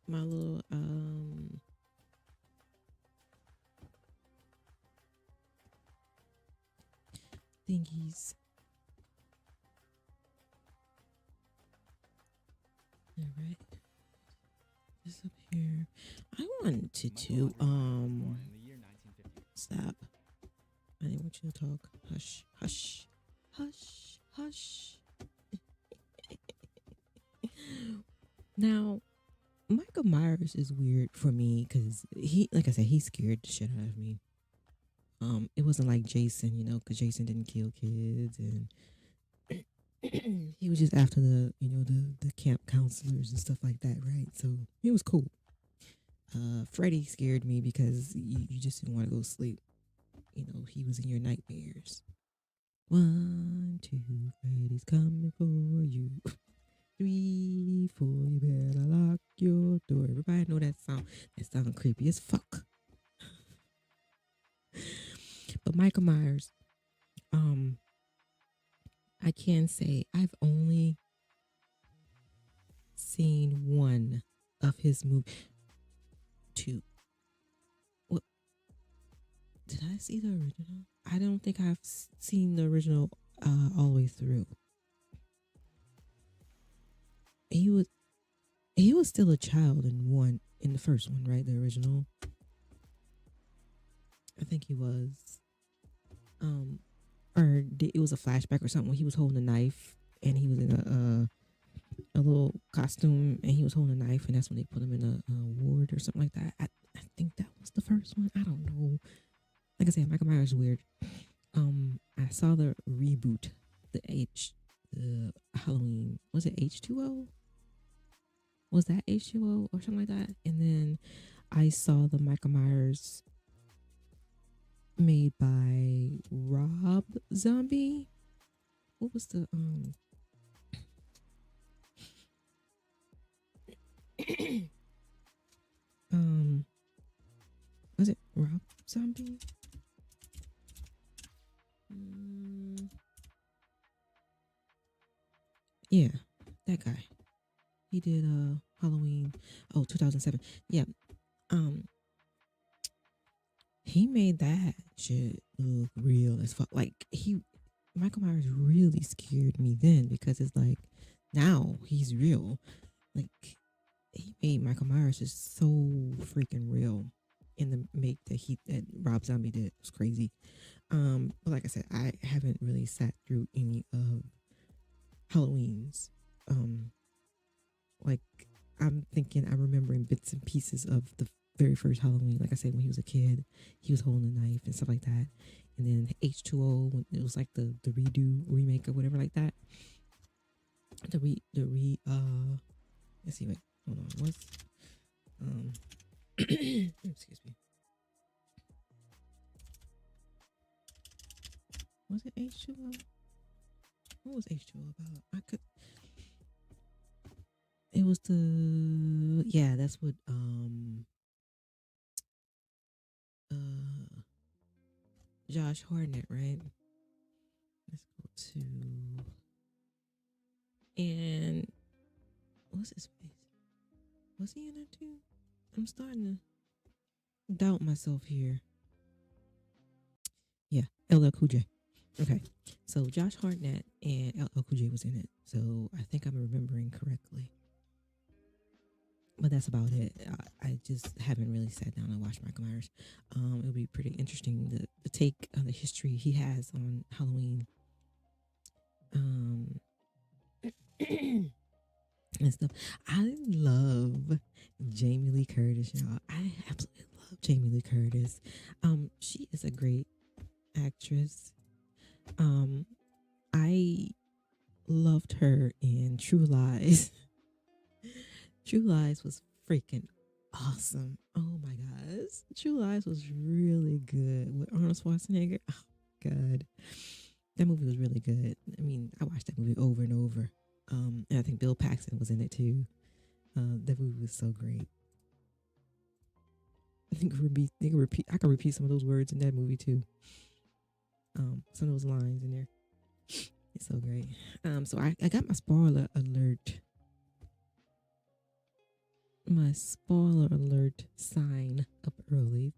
my little thingies. All right. This up here. I wanted to do stop. I didn't want you to talk. Hush, hush, hush, hush. Now, Michael Myers is weird for me because he, like I said, he scared the shit out of me. It wasn't like Jason, you know, because Jason didn't kill kids, and he was just after the, you know, the camp counselors and stuff like that, right? So he was cool. Freddy scared me because you just didn't want to go to sleep. You know, he was in your nightmares. 1, 2, Freddy's coming for you. 3, 4, you better lock your door. Everybody know that song. That sounds creepy as fuck. But Michael Myers, I can say I've only seen one of his movies. 2. What? Did I see the original? I don't think I've seen the original all the way through. He was still a child in the first one, right? The original. I think he was. It was a flashback or something when he was holding a knife and he was in a little costume and he was holding a knife, and that's when they put him in a ward or something like that. I think that was the first one. I don't know. Like I said, Michael Myers is weird. I saw the reboot, the Halloween. Was it H2O? Was that H2O or something like that? And then I saw the Michael Myers made by Rob Zombie. What was the was it Rob Zombie? Yeah, that guy. He did Halloween 2007. Yeah. He made that shit look real as fuck. Like Michael Myers really scared me then because it's like now he's real. Like he made Michael Myers just so freaking real in the make that Rob Zombie did. It was crazy. But like I said, I haven't really sat through any of Halloween's. Like I'm remembering bits and pieces of the very first Halloween. Like I said, when he was a kid, he was holding a knife and stuff like that. And then H2O, when it was like the remake or whatever like that. Let's see, wait, hold on. What's excuse me. Was it H2O? What was H2O about? It was that's what Josh Hartnett, right? Let's go to, and what's his face? Was he in there too? I'm starting to doubt myself here. Yeah, LL Cool J. Okay, so Josh Hartnett and LL Cool J was in it. So I think I'm remembering correctly. But that's about it. I just haven't really sat down and watched Michael Myers. It'll be pretty interesting the take on the history he has on Halloween. and stuff. I love Jamie Lee Curtis, y'all. I absolutely love Jamie Lee Curtis. She is a great actress. I loved her in True Lies. True Lies was freaking awesome. Oh my gosh. True Lies was really good with Arnold Schwarzenegger. Oh God. That movie was really good. I mean, I watched that movie over and over. And I think Bill Paxton was in it too. That movie was so great. I can repeat some of those words in that movie too. Some of those lines in there. It's so great. So I got my spoiler alert. My spoiler alert sign up early.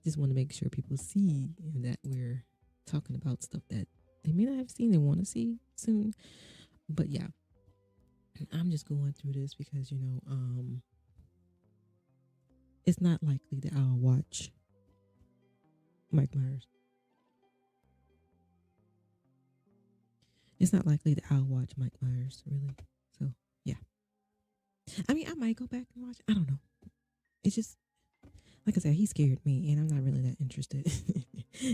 Just want to make sure people see that we're talking about stuff that they may not have seen and want to see soon. But yeah, I'm just going through this because, it's not likely that I'll watch Mike Myers. It's not likely that I'll watch Mike Myers, really. So, yeah. I mean, I might go back and watch. I don't know. It's just, like I said, he scared me, and I'm not really that interested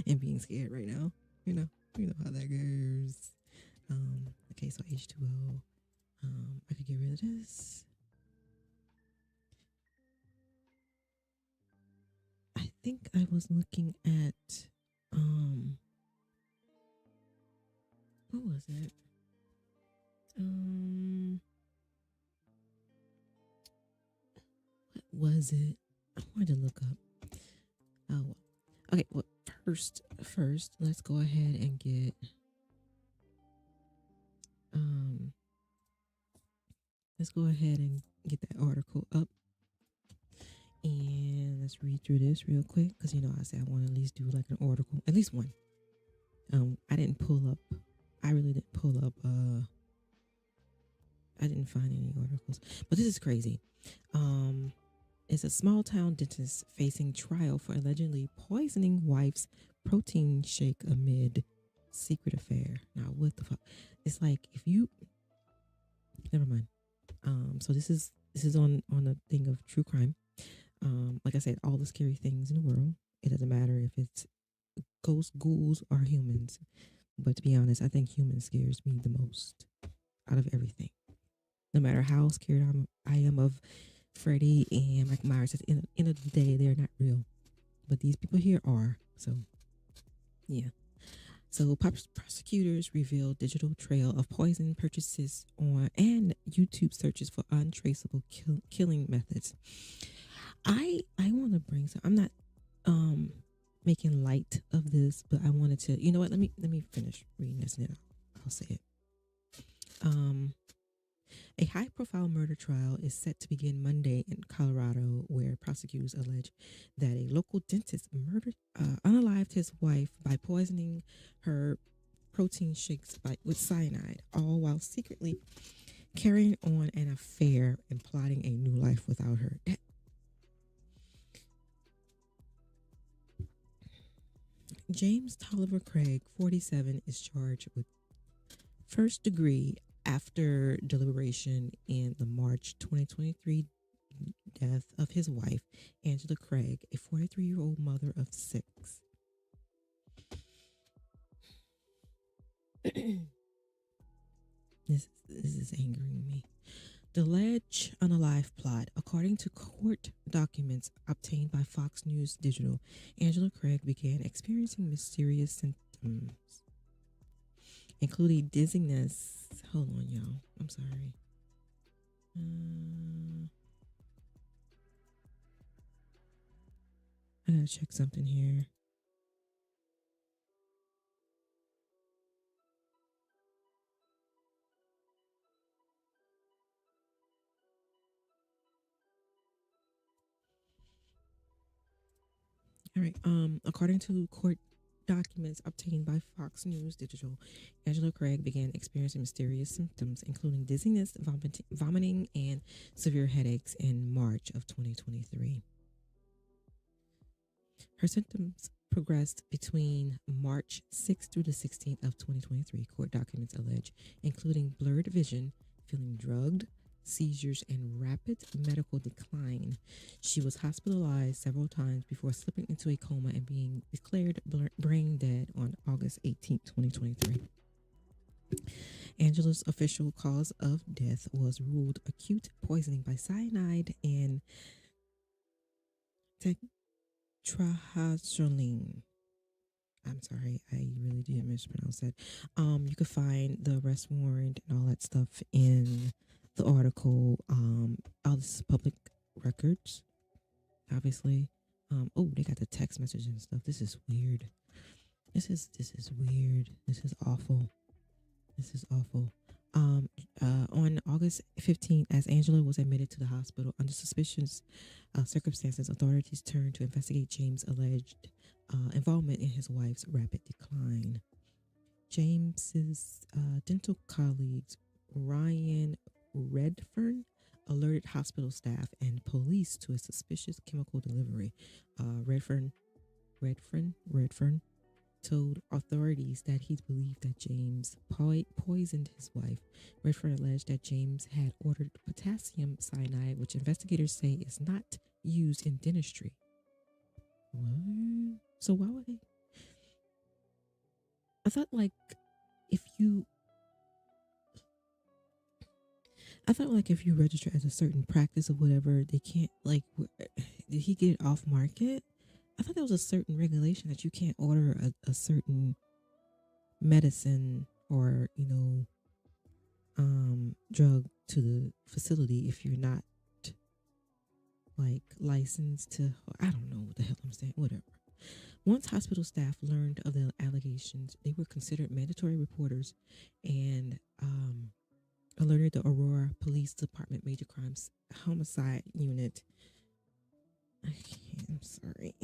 in being scared right now. You know how that goes. Okay, so H2O. I could get rid of this. I think I was looking at, what was it? What was it? I wanted to look up. Oh, okay. Well, first, let's go ahead and get, that article up, and let's read through this real quick because I said I want to at least do like an article, at least one. I really didn't pull up. I didn't find any articles, but this is crazy. It's a small town dentist facing trial for allegedly poisoning wife's protein shake amid secret affair. Now, what the fuck? It's like never mind. So this is on a thing of true crime. Like I said, all the scary things in the world. It doesn't matter if it's ghosts, ghouls, or humans. But to be honest, I think humans scares me the most out of everything. No matter how scared I am of Freddy and Mike Myers, at the end of the day, they're not real. But these people here are. So, yeah. So prosecutors revealed digital trail of poison purchases and YouTube searches for untraceable killing methods. I want to bring some. I'm not making light of this, but I wanted to. You know what? Let me finish reading this, and then I'll say it. A high-profile murder trial is set to begin Monday in Colorado, where prosecutors allege that a local dentist unalived his wife by poisoning her protein shakes with cyanide, all while secretly carrying on an affair and plotting a new life without her. James Tolliver Craig, 47, is charged with first degree after deliberation in the March 2023 death of his wife, Angela Craig, a 43-year-old mother of 6. This is angering me. The alleged unalived plot. According to court documents obtained by Fox News Digital, Angela Craig began experiencing mysterious symptoms, including dizziness. Hold on, y'all. I'm sorry. I gotta check something here. All right. According to court documents obtained by Fox News Digital, Angela Craig began experiencing mysterious symptoms, including dizziness, vomiting, and severe headaches in March of 2023. Her symptoms progressed between March 6th through the 16th of 2023, court documents allege, including blurred vision, feeling drugged, seizures, and rapid medical decline. She was hospitalized several times before slipping into a coma and being declared brain dead on August 18, 2023. Angela's official cause of death was ruled acute poisoning by cyanide and tetrahydraline. I'm sorry, I really did mispronounce that. You could find the arrest warrant and all that stuff in the article. All this is public records, obviously. Oh, they got the text message and stuff. This is weird. This is weird. This is awful. This is awful. On August 15th, as Angela was admitted to the hospital under suspicious circumstances, authorities turned to investigate James' alleged involvement in his wife's rapid decline. James's dental colleagues, Ryan Redfern, alerted hospital staff and police to a suspicious chemical delivery. Redfern told authorities that he believed that James poisoned his wife. Redfern alleged that James had ordered potassium cyanide, which investigators say is not used in dentistry. What? So why would they? I thought if you register as a certain practice or whatever, they can't, did he get it off market? I thought there was a certain regulation that you can't order a certain medicine or, drug to the facility if you're not licensed to, I don't know what the hell I'm saying, whatever. Once hospital staff learned of the allegations, they were considered mandatory reporters and alerted the Aurora Police Department Major Crimes Homicide Unit. I'm sorry.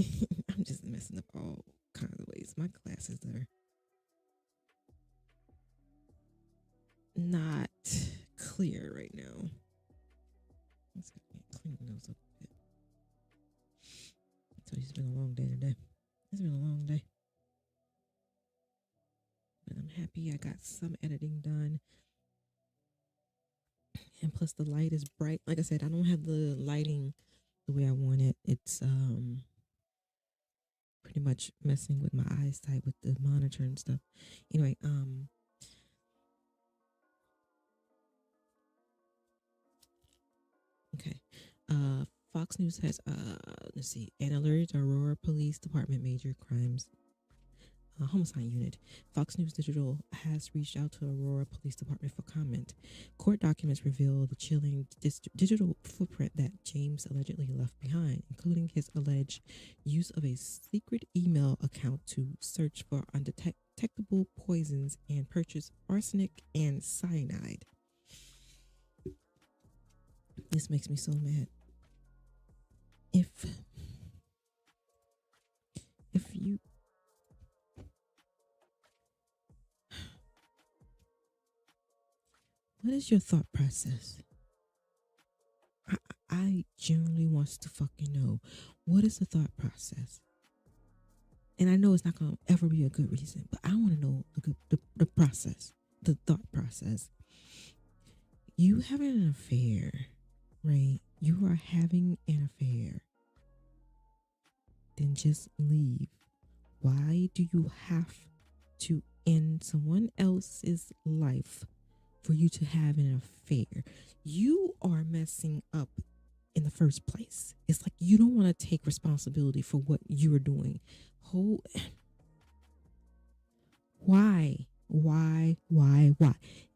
I'm just messing up all kinds of ways. My glasses are not clear right now. Let's clean those up a bit. So it's been a long day today. It's been a long day. But I'm happy I got some editing done. And plus the light is bright. Like I said, I don't have the lighting the way I want it. It's pretty much messing with my eyesight with the monitor and stuff. Anyway, okay. Fox News has let's see, an alert Aurora Police Department Major Crimes Homicide Unit. Fox News Digital has reached out to Aurora Police Department for comment. Court documents reveal the chilling digital footprint that James allegedly left behind, including his alleged use of a secret email account to search for undetectable poisons and purchase arsenic and cyanide. This makes me so mad. If you what is your thought process? I genuinely wants to fucking know, what is the thought process? And I know it's not going to ever be a good reason, but I want to know the process, the thought process. You having an affair, right? You are having an affair. Then just leave. Why do you have to end someone else's life for you to have an affair? You are messing up in the first place. It's like you don't want to take responsibility for what you're doing. Why?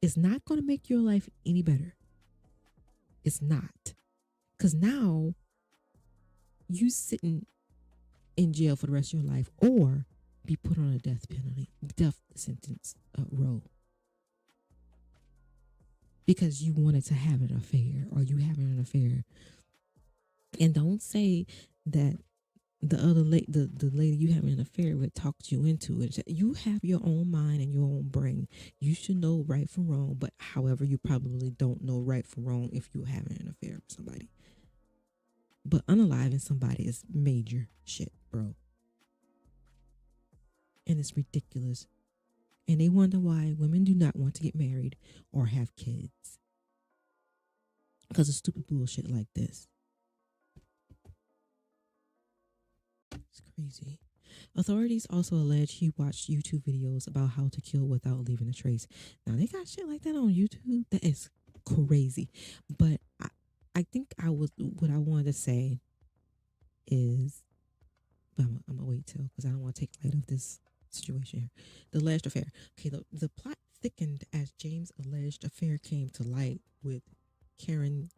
It's not going to make your life any better. It's not. Because now you sitting in jail for the rest of your life or be put on a death sentence roll. Because you wanted to have an affair or you having an affair. And don't say that the other the lady you having an affair with talked you into it. You have your own mind and your own brain. You should know right from wrong, but however, you probably don't know right from wrong if you're having an affair with somebody. But unaliving somebody is major shit, bro. And it's ridiculous. And they wonder why women do not want to get married or have kids. because of stupid bullshit like this. It's crazy. Authorities also allege he watched YouTube videos about how to kill without leaving a trace. Now, they got shit like that on YouTube. That is crazy. But I think what I wanted to say is, but I'm going to wait till, because I don't want to take light of this situation here. The alleged affair. Okay, the plot thickened as James' alleged affair came to light with Kane,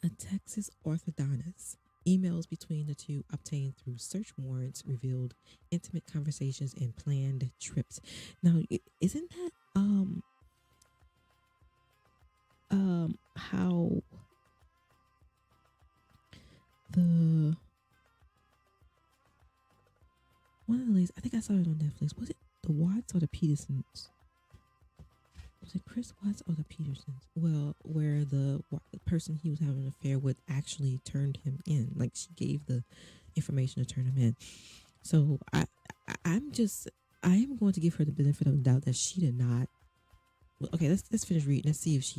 a Texas orthodontist. Emails between the two obtained through search warrants revealed intimate conversations and planned trips. Now, isn't that how one of the ladies, I think I saw it on Netflix. Was it the Watts or the Petersons? Was it Chris Watts or the Petersons? Well, where the person he was having an affair with actually turned him in. Like, she gave the information to turn him in. So I am going to give her the benefit of the doubt that she did not. Well, okay, let's finish reading. Let's see if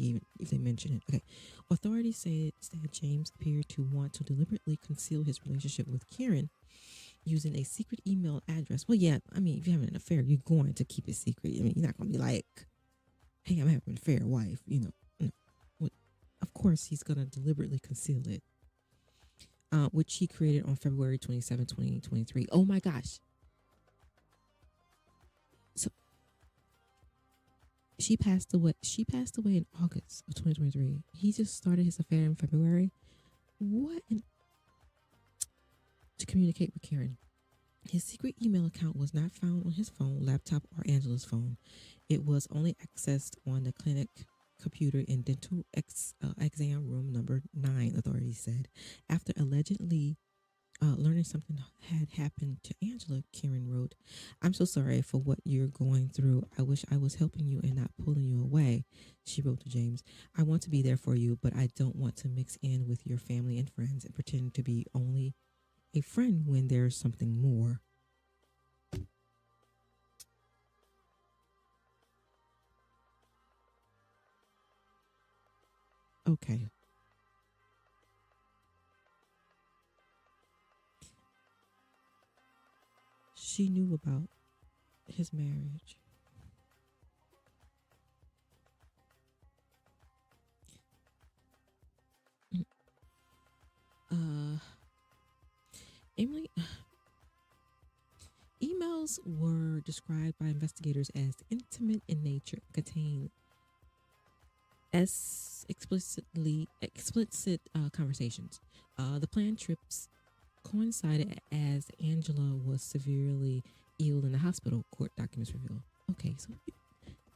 they mention it. Okay, authorities said James appeared to want to deliberately conceal his relationship with Karen using a secret email address. Well, yeah, I mean, if you're having an affair, you're going to keep it secret. I mean, you're not going to be like, hey, I'm having an affair, wife. No. Of course, he's going to deliberately conceal it, which he created on February 27, 2023. Oh, my gosh. So she passed away. She passed away in August of 2023. He just started his affair in February. To communicate with Karen. His secret email account was not found on his phone, laptop, or Angela's phone. It was only accessed on the clinic computer in dental exam room number 9, authorities said. After allegedly learning something had happened to Angela, Karen wrote, "I'm so sorry for what you're going through. I wish I was helping you and not pulling you away," she wrote to James. "I want to be there for you, but I don't want to mix in with your family and friends and pretend to be only a friend when there's something more." Okay. She knew about his marriage. Emily, emails were described by investigators as intimate in nature, contain explicit conversations. The planned trips coincided as Angela was severely ill in the hospital, court documents reveal. Okay, so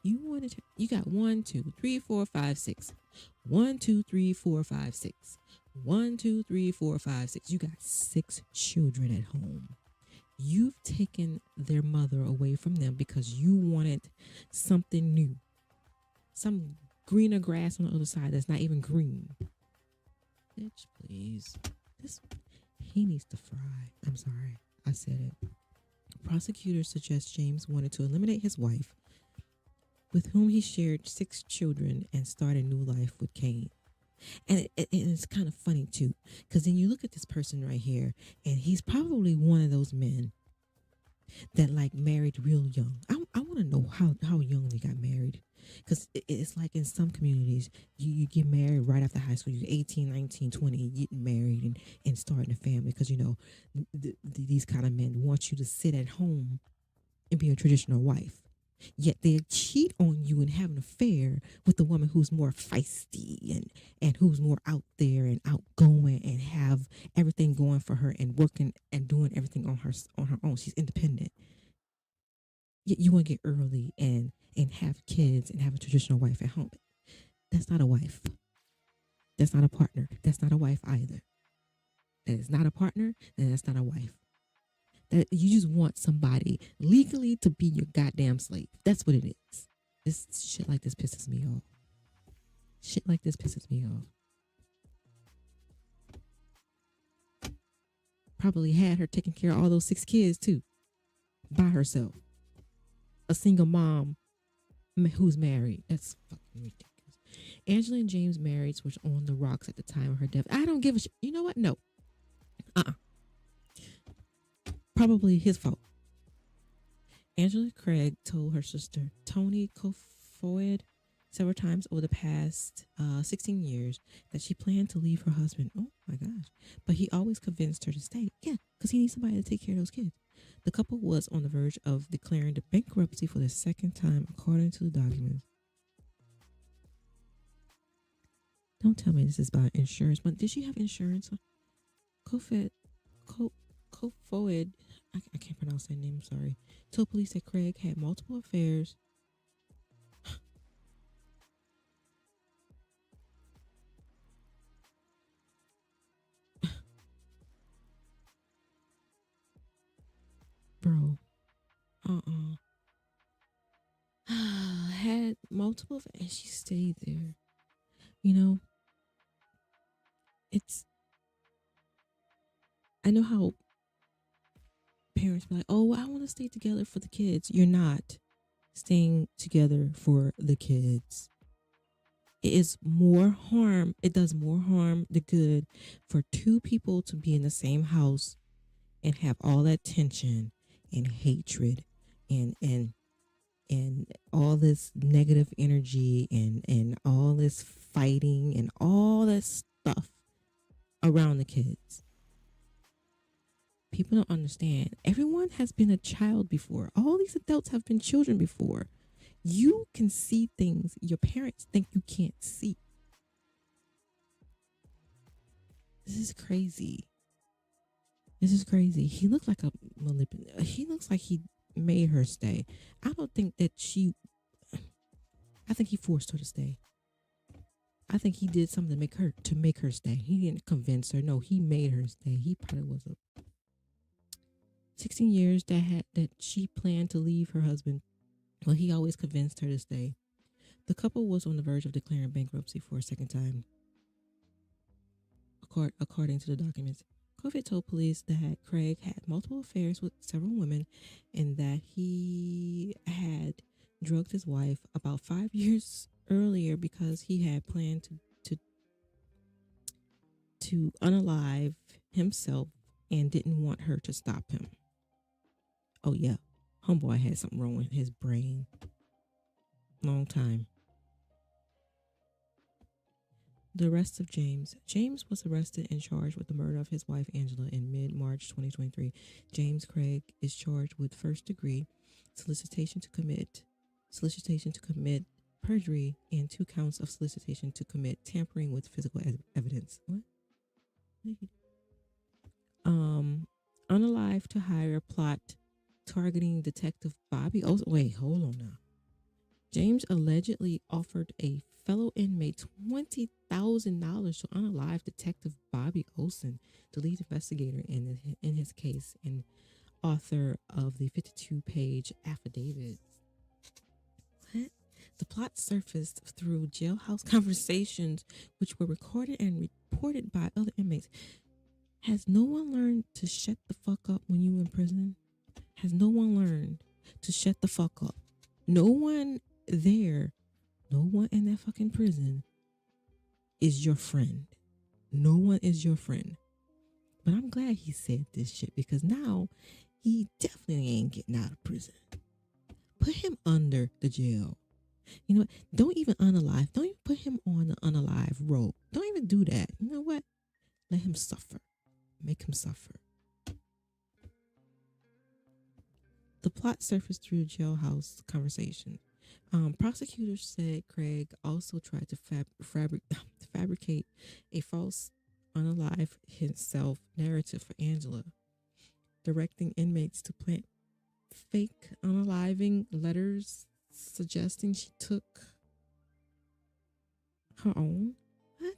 you got 1, 2, 3, 4, 5, 6. 1, 2, 3, 4, 5, 6. 1, 2, 3, 4, 5, 6. You got 6 children at home. You've taken their mother away from them because you wanted something new. Some greener grass on the other side that's not even green. Bitch, please. He needs to fry. I'm sorry. I said it. Prosecutors suggest James wanted to eliminate his wife, with whom he shared 6 children, and start a new life with Kane. And it's kind of funny too, because then you look at this person right here, and he's probably one of those men that like married real young. I want to know how young they got married, because it's like in some communities you get married right after high school. You're 18, 19, 20, getting married and starting a family, because you know these kind of men want you to sit at home and be a traditional wife. Yet they cheat on you and have an affair with a woman who's more feisty and who's more out there and outgoing and have everything going for her and working and doing everything on her own. She's independent. Yet you want to get early and have kids and have a traditional wife at home. That's not a wife. That's not a partner. That's not a wife either. That is not a partner, and that's not a wife. That you just want somebody legally to be your goddamn slave. That's what it is. This shit like this pisses me off. Shit like this pisses me off. Probably had her taking care of all those 6 kids too, by herself. A single mom who's married. That's fucking ridiculous. Angela and James' marriage was on the rocks at the time of her death. I don't give a shit. You know what? No. Probably his fault. Angela Craig told her sister, Toni Kofoid, several times over the past 16 years that she planned to leave her husband. Oh my gosh. But he always convinced her to stay. Yeah, because he needs somebody to take care of those kids. The couple was on the verge of declaring the bankruptcy for the second time, according to the documents. Don't tell me this is about insurance, but did she have insurance? Kofoid, I can't pronounce that name, sorry. Told police that Craig had multiple affairs. Bro. Had multiple, and she stayed there. You know, I know how parents be like, oh, I want to stay together for the kids. You're not staying together for the kids. It is more harm. It does more harm than good for two people to be in the same house and have all that tension and hatred and all this negative energy and all this fighting and all that stuff around the kids. People don't understand. Everyone has been a child before. All these adults have been children before. You can see things your parents think you can't see. This is crazy. He looked like a manipulator. He looks like he made her stay. I don't think that I think he forced her to stay. I think he did something to make her stay. He didn't convince her. No, he made her stay. He probably was 16 years that she planned to leave her husband. Well, he always convinced her to stay. The couple was on the verge of declaring bankruptcy for a second time, according to the documents. Kofoid told police that Craig had multiple affairs with several women and that he had drugged his wife about 5 years earlier because he had planned to unalive himself and didn't want her to stop him. Oh yeah, homeboy had something wrong with his brain. Long time. The arrest of James. James was arrested and charged with the murder of his wife Angela in mid-March 2023. James Craig is charged with first-degree solicitation to commit perjury and 2 counts of solicitation to commit tampering with physical evidence. What? Unalive to hire plot targeting Detective Bobby Olson. Wait, hold on now. James allegedly offered a fellow inmate $20,000 to unalive Detective Bobby Olson, the lead investigator in his case and author of the 52-page affidavit. What? The plot surfaced through jailhouse conversations, which were recorded and reported by other inmates. Has no one learned to shut the fuck up when you in prison? Has no one learned to shut the fuck up? No one there, no one in that fucking prison is your friend. No one is your friend. But I'm glad he said this shit because now he definitely ain't getting out of prison. Put him under the jail. You know what? Don't even unalive. Don't even put him on the unalive rope. Don't even do that. You know what? Let him suffer. Make him suffer. The plot surfaced through jailhouse conversation. Prosecutors said Craig also tried to fabricate a false unalive himself narrative for Angela, directing inmates to plant fake unaliving letters suggesting she took her own. What?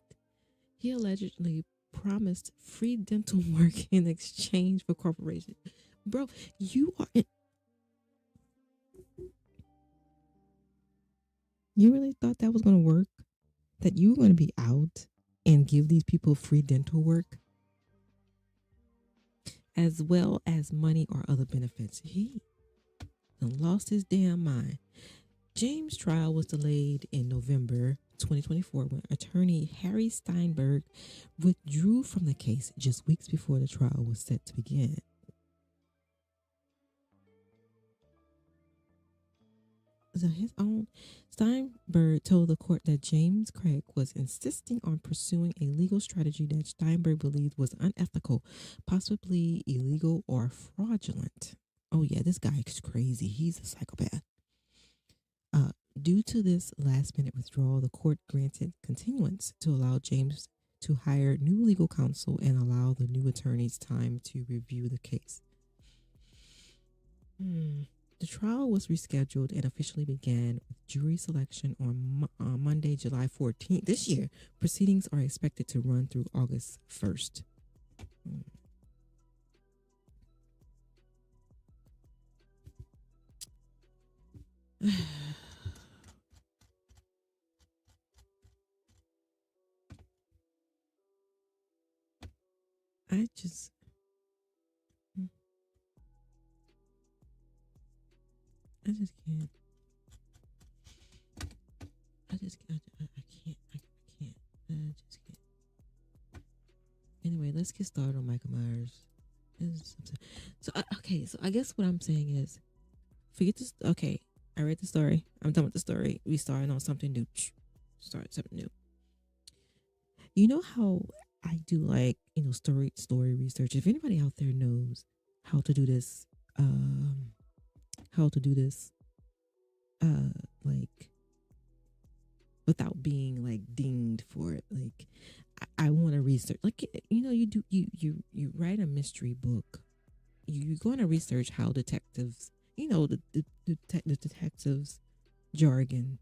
He allegedly promised free dental work in exchange for cooperation. Bro, you are You really thought that was going to work? That you were going to be out and give these people free dental work? As well as money or other benefits. He done lost his damn mind. James' trial was delayed in November 2024, when attorney Harry Steinberg withdrew from the case just weeks before the trial was set to begin. So his own Steinberg told the court that James Craig was insisting on pursuing a legal strategy that Steinberg believed was unethical, possibly illegal or fraudulent. Oh yeah, this guy is crazy. He's a psychopath. Due to this last-minute withdrawal, the court granted continuance to allow James to hire new legal counsel and allow the new attorneys time to review the case. The trial was rescheduled and officially began with jury selection on Monday, July 14th. This year, proceedings are expected to run through August 1st. I just can't. I can't. I just can't. Anyway, let's get started on Michael Myers. So I guess what I'm saying is, forget this. Okay, I read the story. I'm done with the story. We starting on something new. Start something new. You know how I do, like, story research. If anybody out there knows how to do this, like, without being like dinged for it, like, I want to research, like, you write a mystery book, you're going to research how detectives, the detectives jargon,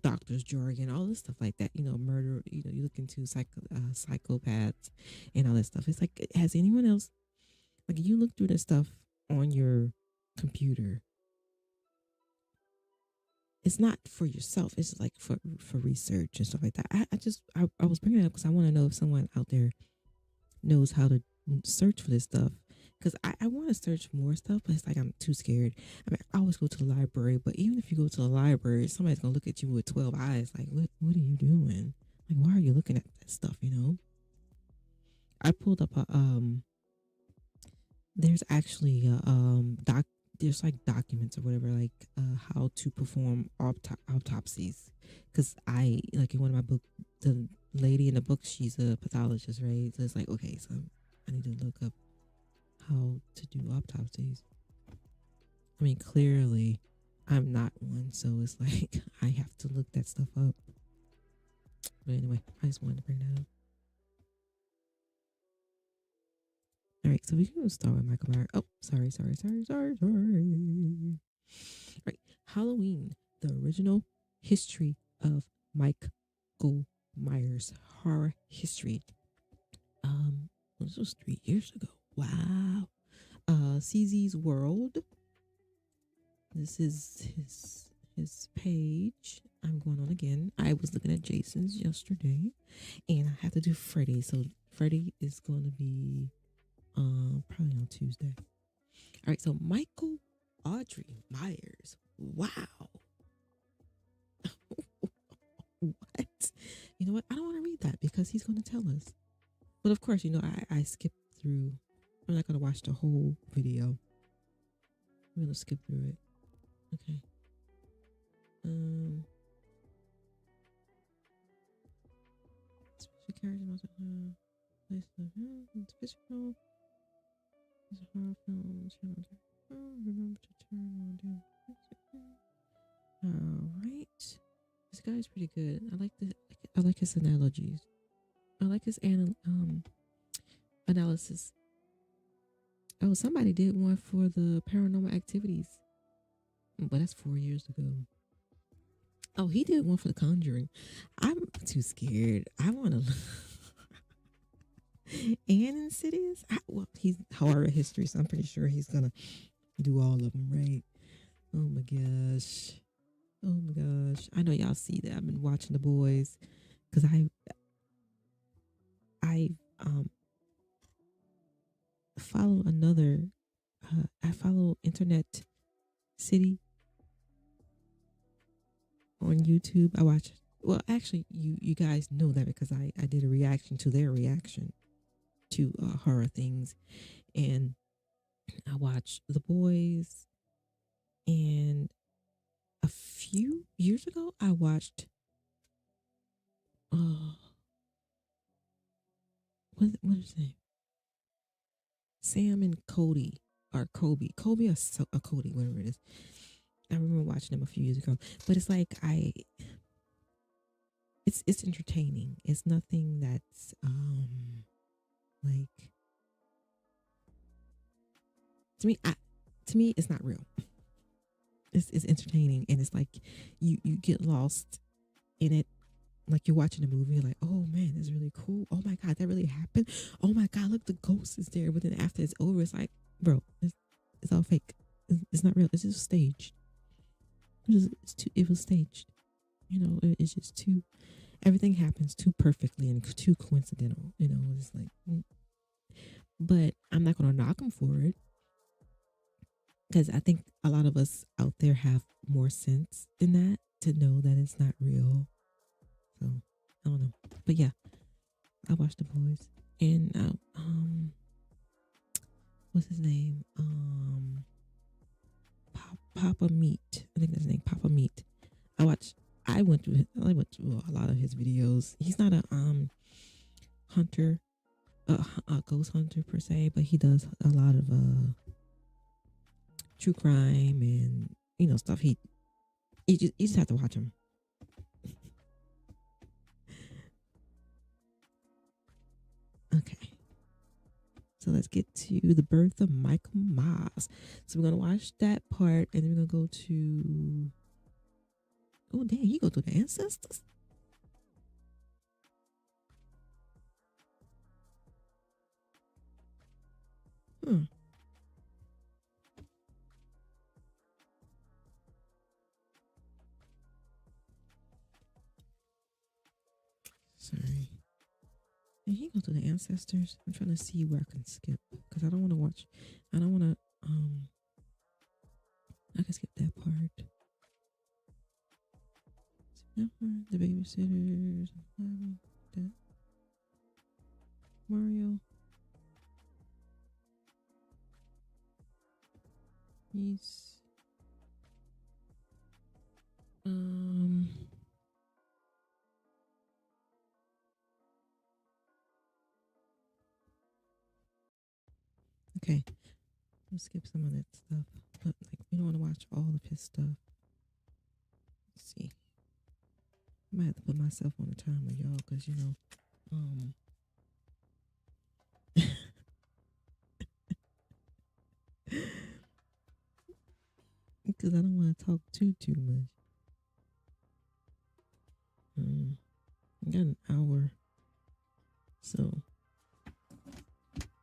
doctors jargon, all this stuff like that, murder, you look into psychopaths and all that stuff. It's like, has anyone else, like, you look through this stuff on your computer, it's not for yourself, it's like for research and stuff like that. I was bringing it up because I want to know if someone out there knows how to search for this stuff, because I want to search more stuff, but it's like I'm too scared. I mean, I always go to the library, but even if you go to the library, somebody's gonna look at you with 12 eyes, like, what are you doing? Like, why are you looking at that stuff? I pulled up there's actually there's like documents or whatever, like how to perform autopsies, because I, like, in one of my book, the lady in the book, she's a pathologist, right? So it's like, okay, so I need to look up how to do autopsies. I mean, clearly I'm not one, so it's like I have to look that stuff up. But anyway, I just wanted to bring that up. All right, so we can start with Michael Myers. Oh, sorry. All right, Halloween, the original history of Michael Myers, horror history. This was 3 years ago. Wow. CZ's World. This is his page. I'm going on again. I was looking at Jason's yesterday, and I have to do Freddy. So Freddy is going to be probably on Tuesday. All right, so Michael Audrey Myers. Wow. What? You know what? I don't want to read that because he's going to tell us. But of course, I skipped through. I'm not going to watch the whole video. I'm going to skip through it. Okay. Special characters, place of physical. It's a horror film. Remember to turn on. All right. This guy's pretty good. I like his analogies. I like his analysis. Oh, somebody did one for the Paranormal Activities, but that's 4 years ago. Oh, he did one for The Conjuring. I'm too scared. I want to. And Insidious. Well, he's horror history, so I'm pretty sure he's gonna do all of them, right? Oh my gosh. I know y'all see that. I've been watching The Boys because I follow another. I follow Internet City on YouTube. I watch Well, actually, you guys know that because I did a reaction to their reaction to horror things, and I watched The Boys, and a few years ago I watched what is his name? Sam and Cody or Kobe or Cody, whatever it is. I remember watching them a few years ago, but it's like it's entertaining. It's nothing that's like to me it's not real. It's entertaining, and it's like you get lost in it. Like you're watching a movie, you're like, oh man, that's really cool. Oh my god, that really happened. Oh my god, look, the ghost is there. But then after it's over, it's like, bro, it's all fake. It's not real. It's just staged. It was staged. You know, it's just too. Everything happens too perfectly and too coincidental. You know, it's like, but I'm not gonna knock them for it because I think a lot of us out there have more sense than that to know that it's not real. So I don't know, but yeah, I watched The Boys, and what's his name? Papa Meat. I think that's his name, Papa Meat. I went through a lot of his videos. He's not a hunter, a ghost hunter per se, but he does a lot of true crime and stuff. You just have to watch him. Okay. So let's get to the birth of Michael Myers. So we're gonna watch that part, and then we're gonna go to. Oh damn! He go through the ancestors. Sorry. And he go to the ancestors. I'm trying to see where I can skip because I don't want to watch. I don't want to. I can skip that part. The babysitters. That. Mario. He's. Okay, we'll skip some of that stuff, but like we don't want to watch all of his stuff. Let's see. I might have to put myself on a timer, y'all, because because I don't want to talk too much. I got an hour, so.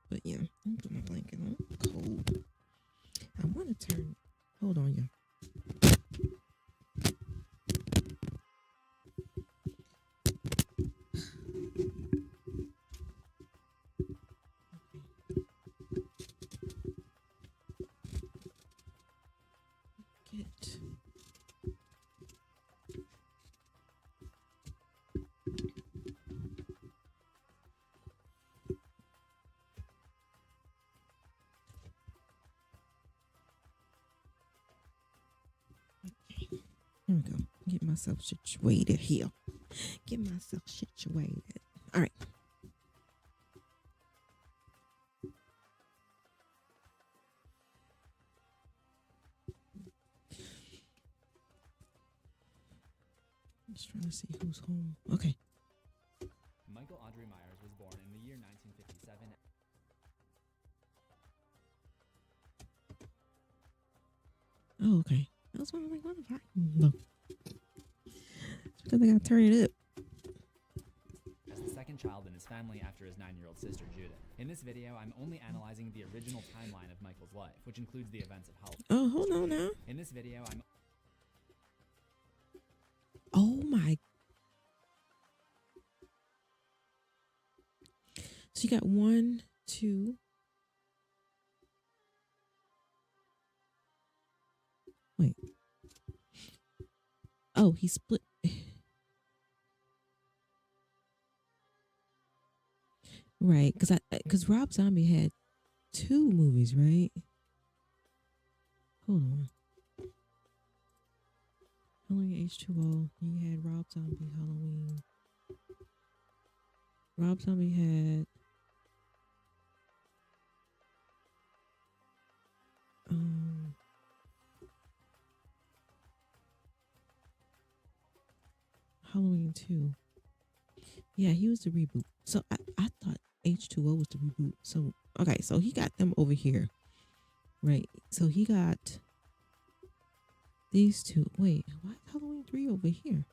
But yeah, let me put my blanket on. Cold. I want to turn. Hold on, y'all. Here we go. Get myself situated here. Get myself situated. All right. I'm just trying to see who's home. Okay. Michael Audrey Myers was born in the year 1957. Oh, okay. I was wondering, what if I no. It's because I gotta turn it up. As the second child in his family after his 9-year-old sister Judith. In this video, I'm only analyzing the original timeline of Michael's life, which includes the events of Halloween. Oh, hold on now. In this video, I'm. Oh my. So you got 1, 2. Wait. Oh, he split. Right, because Rob Zombie had 2 movies, right? Hold on. Halloween H2O. You had Rob Zombie Halloween. Rob Zombie had Halloween 2. Yeah, he was the reboot. So I thought H2O was the reboot. So okay, so he got them over here. Right. So he got these 2. Wait, why is Halloween 3 over here?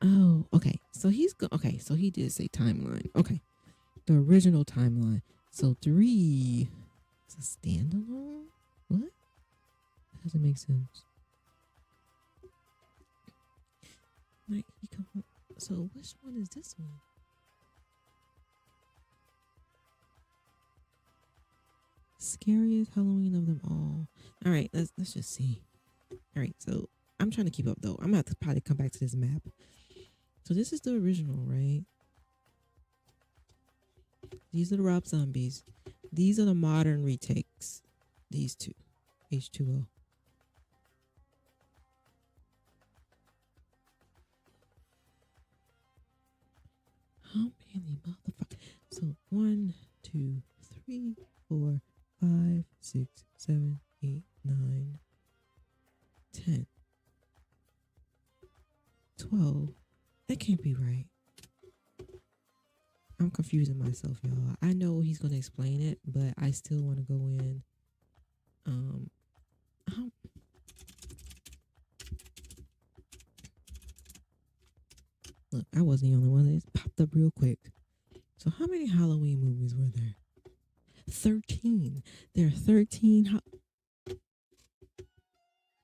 Oh, okay. So okay, so he did say timeline. Okay. The original timeline. So 3 is a standalone? What? That doesn't make sense. Like he come home. So which one is this one? Scariest Halloween of them all. All right, let's just see. All right, so I'm trying to keep up though. I'm gonna have to probably come back to this map. So this is the original, right? These are the Rob Zombies. These are the modern retakes. These 2. H2O. How many motherfuckers? So 1, 2, 3, 4, 5, 6, 7, 8, 9, 10, 12. That can't be right. I'm confusing myself, y'all. I know he's gonna explain it, but I still want to go in. Look, I wasn't the only one that popped up real quick. So how many Halloween movies were there? 13. There are 13.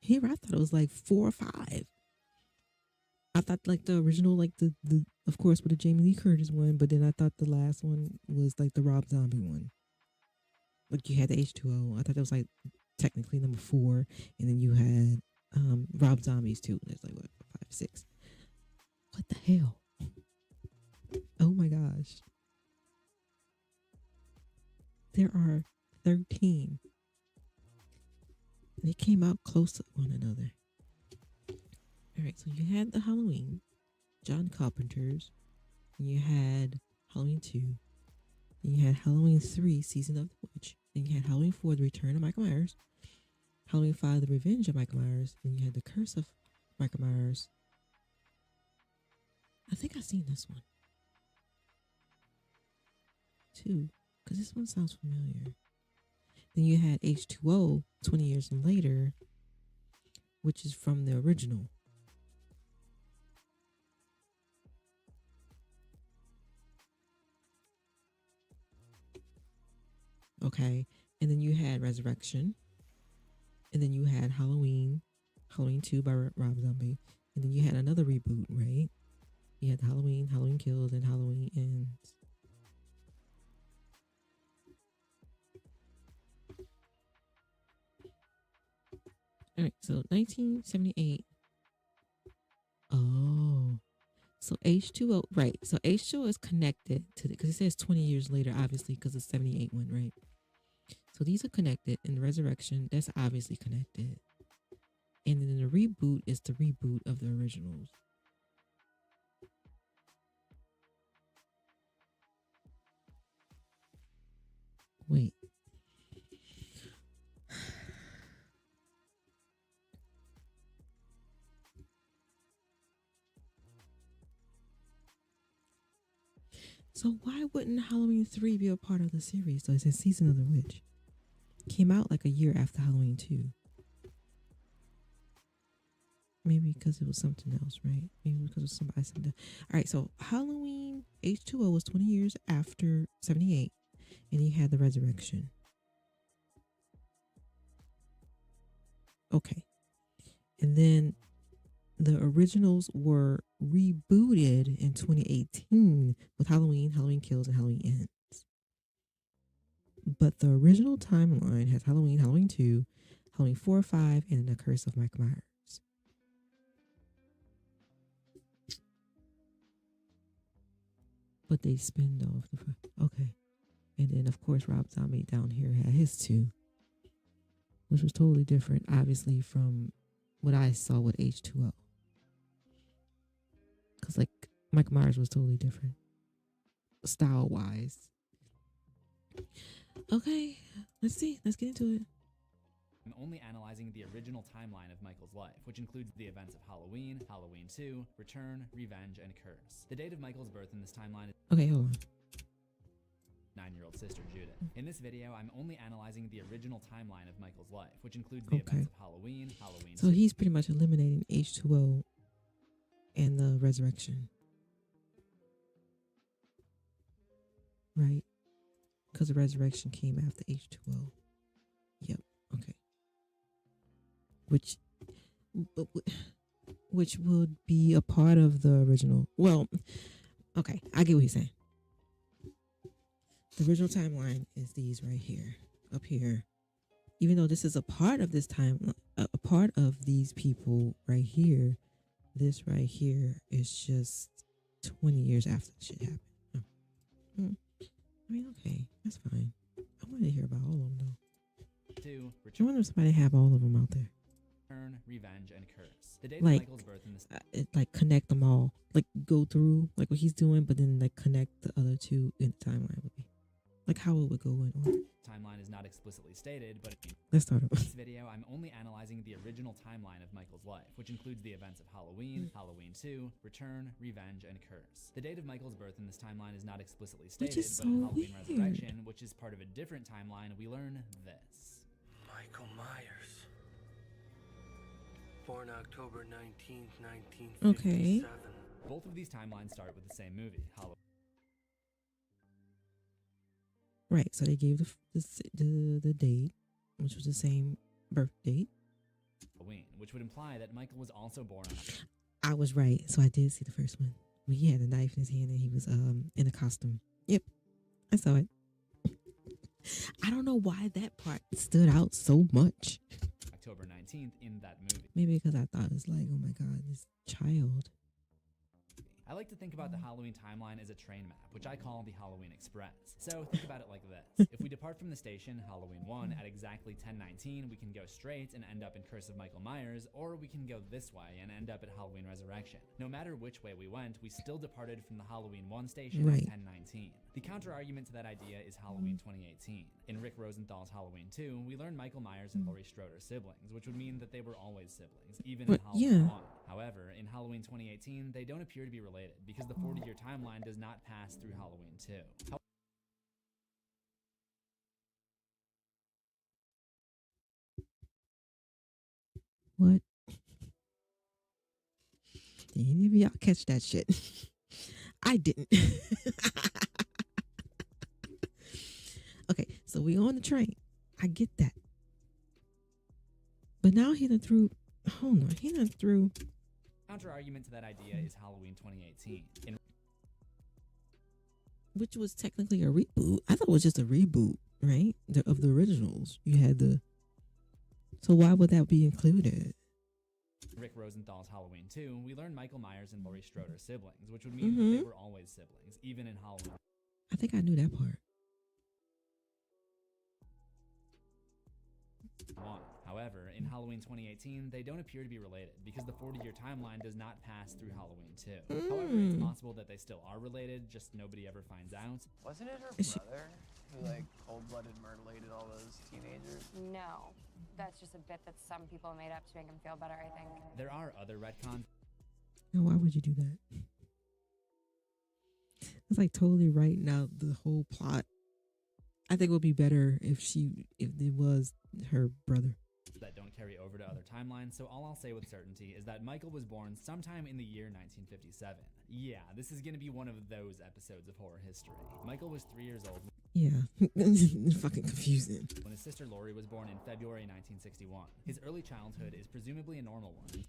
Here, I thought it was like 4 or 5. I thought like the original, like the of course with the Jamie Lee Curtis one, but then I thought the last one was like the Rob Zombie one. Like you had the H2O. I thought that was like technically number 4, and then you had Rob Zombies too. There's like what 5, 6. What the hell? Oh my gosh. There are 13. They came out close to one another. All right, so you had the Halloween, John Carpenter's, and you had Halloween 2, then you had Halloween 3, Season of the Witch, then you had Halloween 4, The Return of Michael Myers, Halloween 5, The Revenge of Michael Myers, then you had The Curse of Michael Myers. I think I've seen this one. 2, because this one sounds familiar. Then you had H2O 20 years later, which is from the original. Okay. And then you had Resurrection. And then you had Halloween 2 by Rob Zombie. And then you had another reboot, right? You had Halloween Kills, and Halloween Ends. All right, so 1978. Oh, so H2O, right? So H2O is connected to because it says 20 years later, obviously, because it's 78 one, right? So these are connected, and the Resurrection, that's obviously connected. And then the reboot is the reboot of the originals. Wait. So why wouldn't Halloween 3 be a part of the series? So it says Season of the Witch. Came out like a year after Halloween 2. Maybe because it was something else, right? Maybe because it was something. All right, so Halloween H2O was 20 years after 78. And you had the Resurrection. Okay. And then the originals were rebooted in 2018 with Halloween Kills, and Halloween Ends. But the original timeline has Halloween 2, Halloween 4, 5, and The Curse of Michael Myers. but they spinned off okay. And then of course Rob Zombie down here had his 2, which was totally different, obviously, from what I saw with H2O. Because like Michael Myers was totally different, style wise. Okay, let's see. Let's get into it. I'm only analyzing the original timeline of Michael's life, which includes the events of Halloween, Halloween 2, Return, Revenge, and Curse. The date of Michael's birth in this timeline is okay, hold on. 9-year-old sister Judith. In this video, I'm only analyzing the original timeline of Michael's life, which includes the events of Halloween, Halloween. So he's pretty much eliminating H2O and the resurrection, right? Because the resurrection came after H2O. Yep. Okay. Which would be a part of the original. Well, okay, I get what he's saying. The original timeline is these right here, up here. Even though this is a part of this time, a part of these people right here, this right here is just 20 years after the shit happened. I mean, okay, that's fine. I wanted to hear about all of them though. 2, I wonder if somebody have all of them out there. Return, Revenge, and Curse. The date Like, of Michael's birth in this like connect them all, like go through like what he's doing, but then like connect the other 2 in the timeline with me, like how it would go in order. timeline is not explicitly stated, but Let's start over. In this video, I'm only analyzing the original timeline of Michael's life, which includes the events of Halloween, Halloween 2, Return, Revenge, and Curse. The date of Michael's birth in this timeline is not explicitly stated, is but in so Halloween weird. Resurrection, which is part of a different timeline, we learn this. Michael Myers. Born October 19th, 1957. Okay. Both of these timelines start with the same movie, Halloween. Right, so they gave the date, which was the same birth date. Halloween, which would imply that Michael was also born on. I was right, so I did see the first one. When he had a knife in his hand and he was in a costume. Yep, I saw it. I don't know why that part stood out so much. October 19th in that movie. Maybe because I thought it was like, oh my God, this child. I like to think about the Halloween timeline as a train map, which I call the Halloween Express. So think about it like this. If we depart from the station, Halloween 1, at exactly 10:19, we can go straight and end up in Curse of Michael Myers, or we can go this way and end up at Halloween Resurrection. No matter which way we went, we still departed from the Halloween 1 station Right. at 10:19. The counter-argument to that idea is Halloween 2018. In Rick Rosenthal's Halloween 2, we learn Michael Myers and Laurie Strode are siblings, which would mean that they were always siblings, even in But, Halloween yeah. 1. However, in Halloween 2018, they don't appear to be related because the 40-year timeline does not pass through Halloween 2. What? Did any of y'all catch that shit? I didn't. Okay, so we on the train. I get that. But now he done threw, hold on, he done threw. Counter-argument to that idea is Halloween 2018. In Which was technically a reboot. I thought it was just a reboot, right? Of the originals. You had the. So why would that be included? Rick Rosenthal's Halloween 2, we learn Michael Myers and Laurie Strode are siblings, which would mean that they were always siblings, even in Halloween. I think I knew that part. 1. However, in Halloween 2018, they don't appear to be related because the 40-year timeline does not pass through Halloween 2. However, it's possible that they still are related, just nobody ever finds out. Wasn't it her brother who, like, cold-blooded mutilated all those teenagers? No. That's just a bit that some people made up to make him feel better, I think. There are other retcons. Now, why would you do that? It's like totally writing out the whole plot. I think it would be better if it was her brother. That don't carry over to other timelines, so all I'll say with certainty is that Michael was born sometime in the year 1957. Yeah, this is gonna be one of those episodes of horror history. Michael was 3 years old. Yeah, fucking confusing. When his sister Laurie was born in February 1961. His early childhood is presumably a normal one.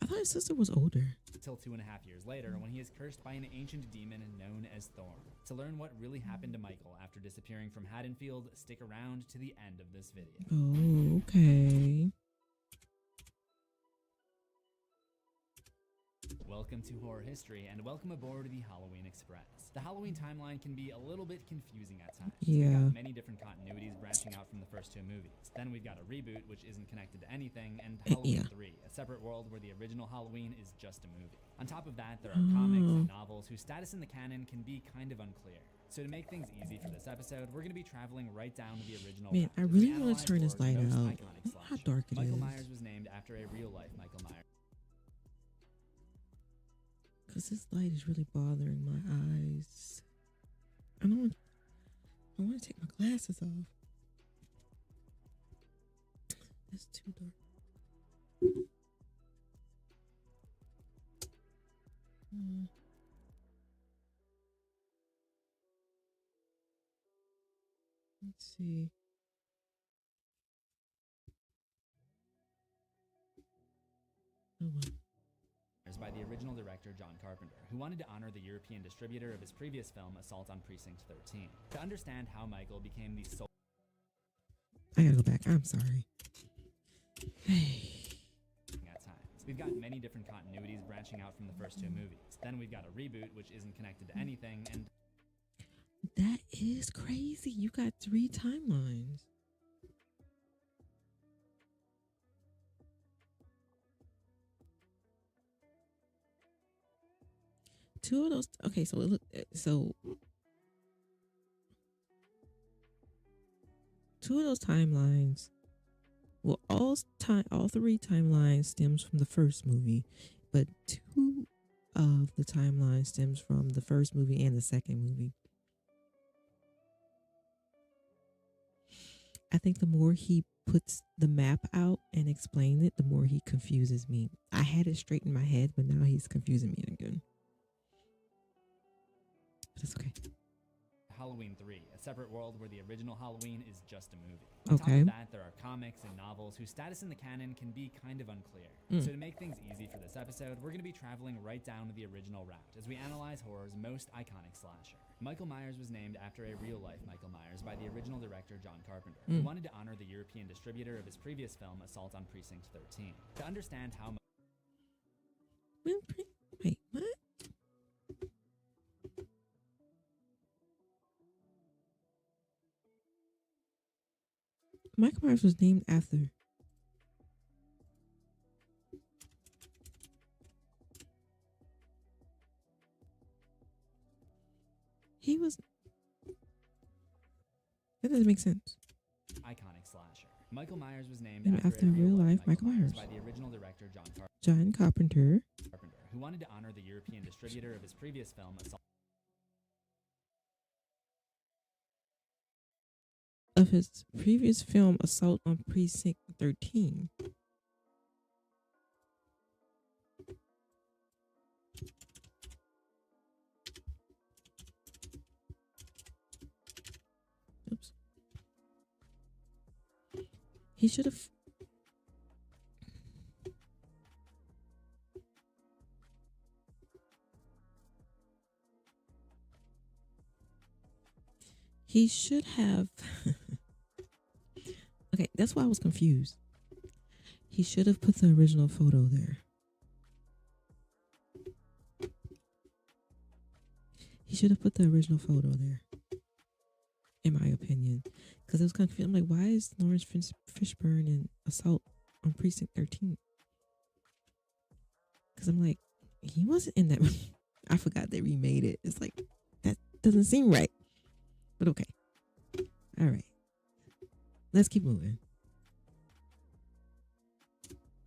I thought his sister was older. Until 2.5 years later, when he is cursed by an ancient demon known as Thorn. To learn what really happened to Michael after disappearing from Haddonfield, stick around to the end of this video. Oh, okay. Welcome to Horror History, and welcome aboard the Halloween Express. The Halloween timeline can be a little bit confusing at times. Yeah. We've got many different continuities branching out from the first two movies. Then we've got a reboot, which isn't connected to anything, and Halloween 3, a separate world where the original Halloween is just a movie. On top of that, there are comics and novels whose status in the canon can be kind of unclear. So to make things easy for this episode, we're going to be traveling right down to the original. Man, I really want to turn this light out. How dark it is. Michael Myers was named after a real-life Michael Myers. Because this light is really bothering my eyes. I want to take my glasses off. It's too dark. Let's see. Oh, well. By the original director John Carpenter, who wanted to honor the European distributor of his previous film Assault on Precinct 13. To understand how Michael became the sole... I gotta go back. I'm sorry. At times. We've got many different continuities branching out from the first two movies. Then we've got a reboot, which isn't connected to anything, and... That is crazy. You got 3 timelines. Two of those. Okay, so look. So 2 of those timelines. Well, all 3 timelines stems from the first movie, but 2 of the timelines stems from the first movie and the second movie. I think the more he puts the map out and explains it, the more he confuses me. I had it straight in my head, but now he's confusing me again. But it's okay. Halloween 3, a separate world where the original Halloween is just a movie. On top of that, there are comics and novels whose status in the canon can be kind of unclear. So to make things easy for this episode, we're going to be traveling right down to the original route as we analyze horror's most iconic slasher. Michael Myers was named after a real-life Michael Myers by the original director John Carpenter, who wanted to honor the European distributor of his previous film Assault on Precinct 13. To understand how... Wait, what? Michael Myers was named after. He was. That doesn't make sense. Iconic slasher. Michael Myers was named after real life Michael Myers by the original director John Carpenter, who wanted to honor the European distributor of his previous film Assault. Of his previous film Assault on Precinct 13. Oops. He should have. He should have. Okay, that's why I was confused. He should have put the original photo there. He should have put the original photo there, in my opinion. Because I was confused. I'm like, why is Lawrence Fishburne in Assault on Precinct 13? Because I'm like, he wasn't in that. I forgot they remade it. It's like, that doesn't seem right. But okay. All right. Let's keep moving.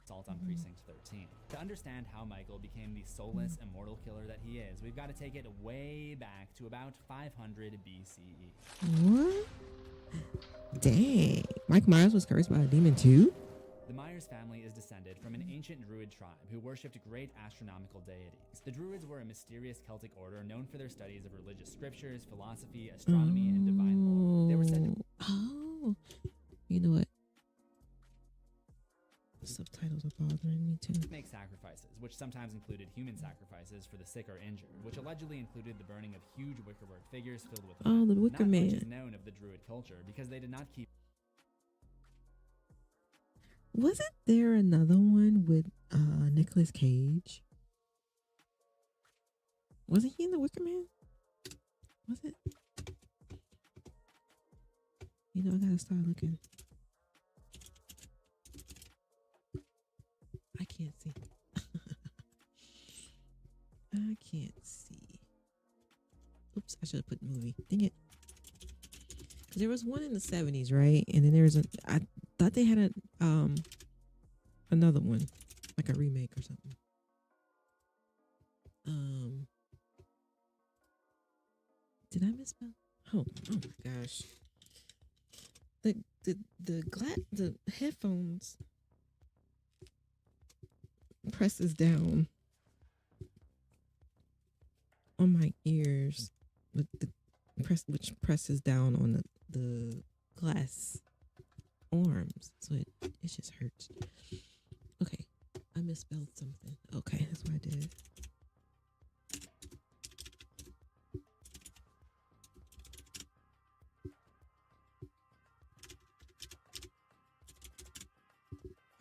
Assault on Precinct 13. To understand how Michael became the soulless, immortal killer that he is, we've got to take it way back to about 500 BCE. What? Dang. Mike Myers was cursed by a demon too? The Myers family is descended from an ancient druid tribe who worshipped great astronomical deities. The druids were a mysterious Celtic order known for their studies of religious scriptures, philosophy, astronomy, and divine lore. They were said to... Oh. You know what? The subtitles are bothering me too. Make sacrifices, which sometimes included human sacrifices for the sick or injured, which allegedly included the burning of huge wickerwork figures filled with the Wicker not Man. Much is known of the druid culture because they did not keep... Wasn't there another one with Nicolas Cage? Wasn't he in the Wicker Man? Was it? You know, I gotta start looking. I can't see. I can't see. Oops, I should have put movie. Dang it. Because there was one in the 70s, right? And then there was I thought they had another one, like a remake or something. Did I misspell? Oh my gosh. The headphones presses down on my ears, with which presses down on the glass arms, so it just hurts. Okay, I misspelled something. Okay, that's what I did.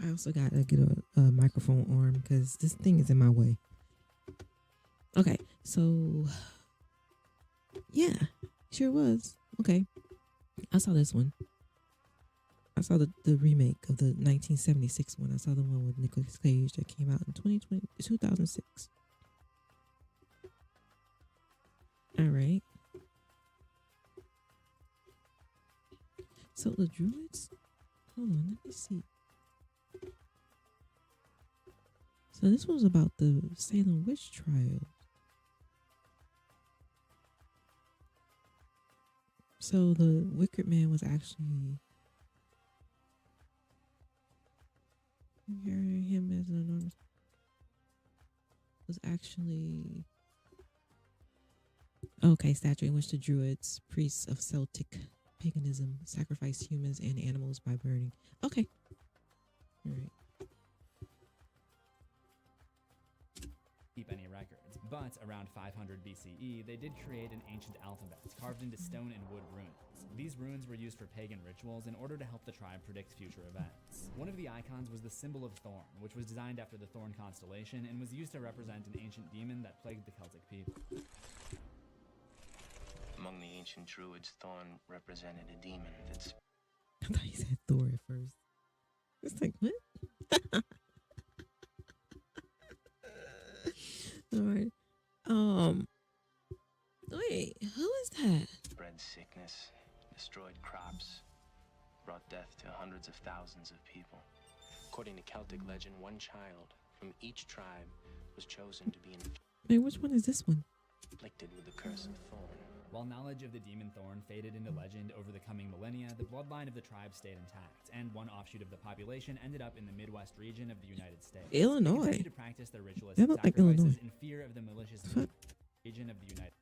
I also gotta get a microphone arm because this thing is in my way. Okay, so yeah, sure was. Okay, I saw this one. I saw the remake of the 1976 one. I saw the one with Nicolas Cage that came out in 2006. All right. So the druids. Hold on, let me see. So this was about the Salem witch trial. So the Wicked Man was actually him as an enormous was actually statue in which the druids, priests of Celtic paganism, sacrificed humans and animals by burning. Okay. All right. Keep any records, but around 500 BCE, they did create an ancient alphabet carved into stone and wood runes. These runes were used for pagan rituals in order to help the tribe predict future events. One of the icons was the symbol of Thorn, which was designed after the Thorn constellation and was used to represent an ancient demon that plagued the Celtic people. Among the ancient druids, Thorn represented a demon that's... I thought you said Thor at first. It's like, what? All right. Wait, who is that? Spread sickness, destroyed crops, brought death to hundreds of thousands of people. According to Celtic legend, one child from each tribe was chosen to be Wait, which one is this one? inflicted with the curse of Thorn. While knowledge of the demon Thorn faded into legend over the coming millennia, the bloodline of the tribe stayed intact, and one offshoot of the population ended up in the Midwest region of the United States. Illinois. They continued to practice their ritualistic They look like sacrifices Illinois. in fear of the malicious region of the United States.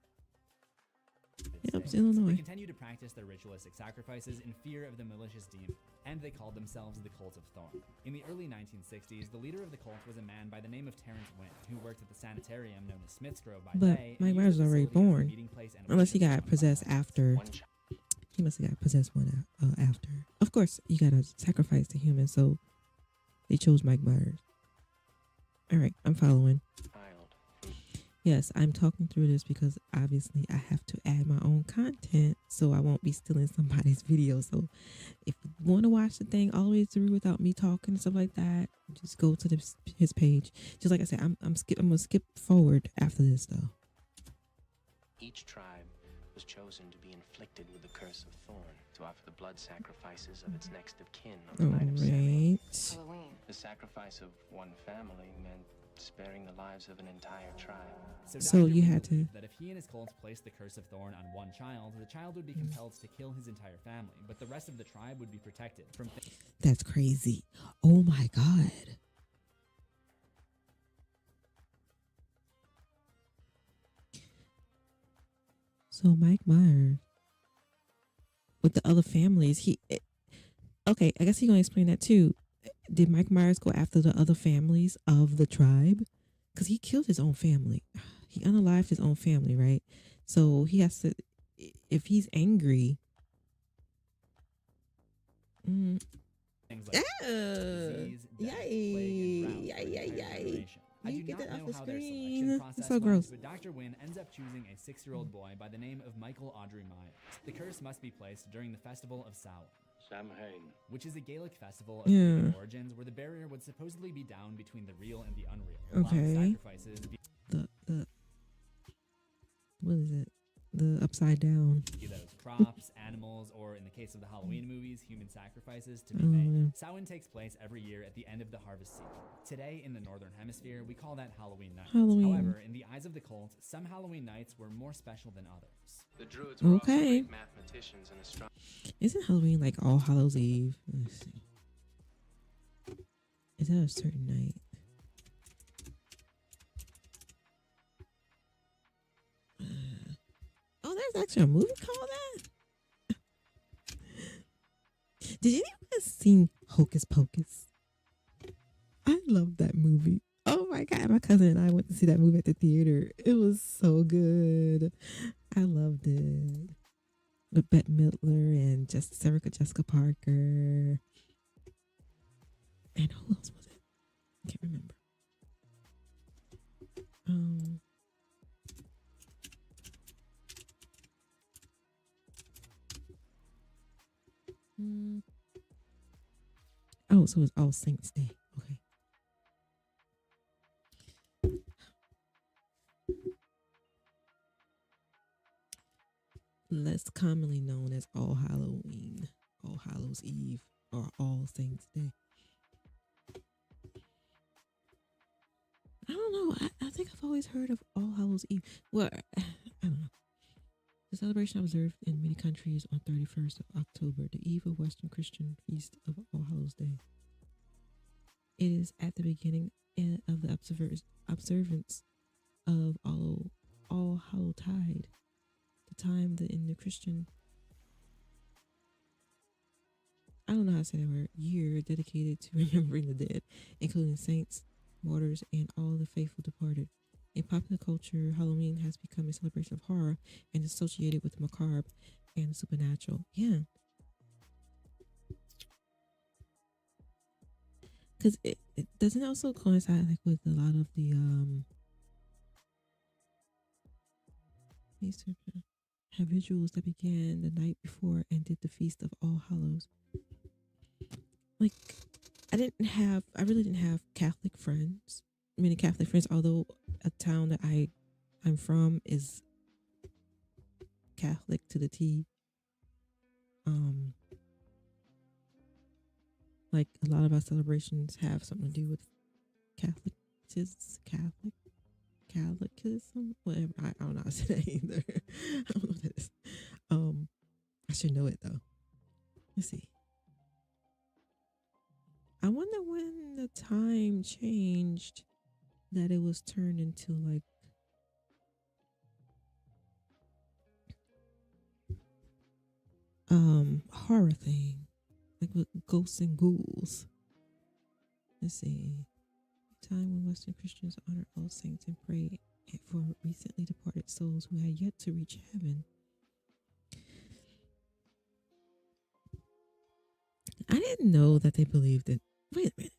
Yep, it's Illinois. They continued to practice their ritualistic sacrifices in fear of the malicious demon, and they called themselves the Cult of Thorn. In the early 1960s, the leader of the cult was a man by the name of Terrence Wynn, who worked at the sanitarium known as Smith's Grove by But day. Mike Myers was already born, unless he got possessed after. He must have got possessed one after. Of course, you gotta sacrifice the human, so they chose Mike Myers. All right, I'm following. Yes, I'm talking through this because obviously I have to add my own content, so I won't be stealing somebody's video. So if you want to watch the thing all the way through without me talking and stuff like that, just go to his page. Just like I said, I'm gonna skip forward after this though. Each tribe was chosen to be inflicted with the curse of Thorn to offer the blood sacrifices of its next of kin on the night of Samhain. Halloween. The sacrifice of one family meant sparing the lives of an entire tribe. So you had to. That if he and his cult placed the curse of Thorn on one child, the child would be compelled to kill his entire family, but the rest of the tribe would be protected from. That's crazy. Oh my God. So Mike Myers with the other families, okay, I guess he's gonna explain that too. Did Mike Myers go after the other families of the tribe? Because he killed his own family. He unalived his own family, right? So he has to, if he's angry. Things like disease, death, plague, and drought were declared generation. I You do get not that off know the how their screen. selection That's process so went, gross. but Dr. Wynn ends up choosing a 6-year-old boy by the name of Michael Audrey Myers. The curse must be placed during the festival of Samhain, which is a Gaelic festival of pagan origins where the barrier would supposedly be down between the real and the unreal. Okay. Sacrifices The what is it? The upside down. be those crops, animals, or in the case of the Halloween movies, human sacrifices to be Oh, made. yeah. Samhain takes place every year at the end of the harvest season. Today, in the Northern Hemisphere, we call that Halloween night. Halloween. However, in the eyes of the cult, some Halloween nights were more special than others. The Druids were also Okay. great mathematicians and astronomers. Isn't Halloween like All Hallows Eve? Let's see. Is that a certain night? Oh, there's actually a movie called that. Did anyone seen Hocus Pocus? I love that movie. Oh my god, my cousin and I went to see that movie at the theater. It was so good. I loved it. With Bette Midler and Jessica Parker. And who else was it? I can't remember. Oh, so it's All Saints Day. Okay. Less commonly known as All Halloween, All Hallows Eve, or All Saints Day. I don't know. I think I've always heard of All Hallows Eve. Well, I don't know. The celebration observed in many countries on 31st of October, the eve of Western Christian feast of All Hallows Day. It is at the beginning of the observance of All Hallowtide, the time that in the Christian, I don't know how to say that word, year dedicated to remembering the dead, including saints, martyrs, and all the faithful departed. In popular culture, Halloween has become a celebration of horror and is associated with the macabre and the supernatural. Yeah. Because it doesn't also coincide like with a lot of the have rituals that began the night before and did the Feast of All Hallows. Like, I really didn't have Catholic friends. Many Catholic friends, although a town that I'm from is Catholic to the T. Like a lot of our celebrations have something to do with Catholicism, whatever. I don't know how to say that either. I don't know what that is. I should know it though. Let's see. I wonder when the time changed that it was turned into like horror thing, like with ghosts and ghouls. Let's see. Time when Western Christians honor all saints and pray for recently departed souls who had yet to reach heaven. I didn't know that they believed it. Wait a minute.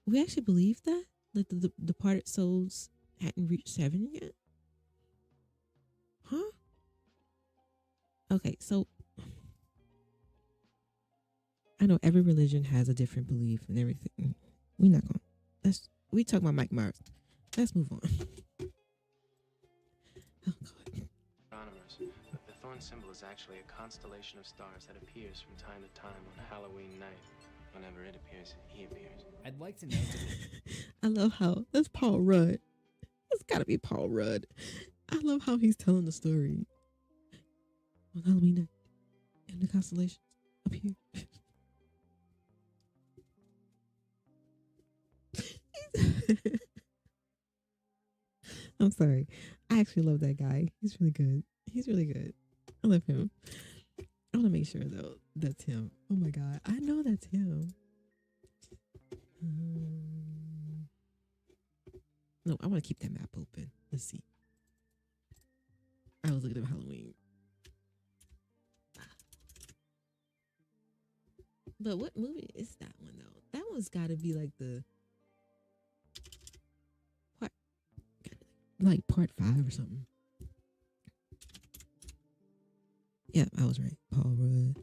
We actually believe that? Like the departed souls hadn't reached heaven yet? Huh? Okay, so I know every religion has a different belief and everything. We talk about Mike Myers. Let's move on. Oh God. Astronomers. The thorn symbol is actually a constellation of stars that appears from time to time on Halloween night. Whenever it appears, he appears. I'd like to know. I love how that's Paul Rudd. It's got to be Paul Rudd. I love how he's telling the story on Halloween night, and the constellations appear. I'm sorry. I actually love that guy. He's really good. He's really good. I love him. I want to make sure though that's him. Oh my God, I know that's him. No, I want to keep that map open. Let's see. I was looking at Halloween. But what movie is that one though? That one's got to be like the like part 5 or something. Yeah, I was right. Paul Rudd.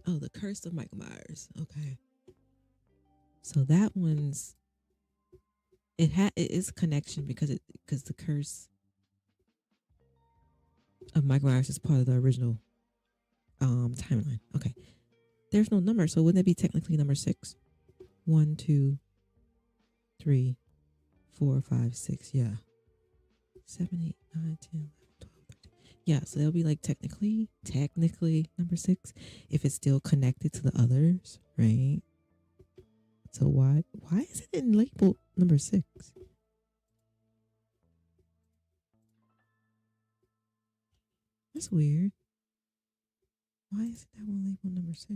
Oh, The Curse of Michael Myers. Okay. So that one's it is a connection because the curse of Michael Myers is part of the original timeline. Okay. There's no number, so wouldn't it be technically number 6? 1, 2, 3, 4, 5, 6. Yeah. 7, 8, 9, 10, 11, 12, 13. Yeah, so that'll be like technically number 6 if it's still connected to the others, right? So why is it in labeled number 6? That's weird. Why is that one labeled number 6?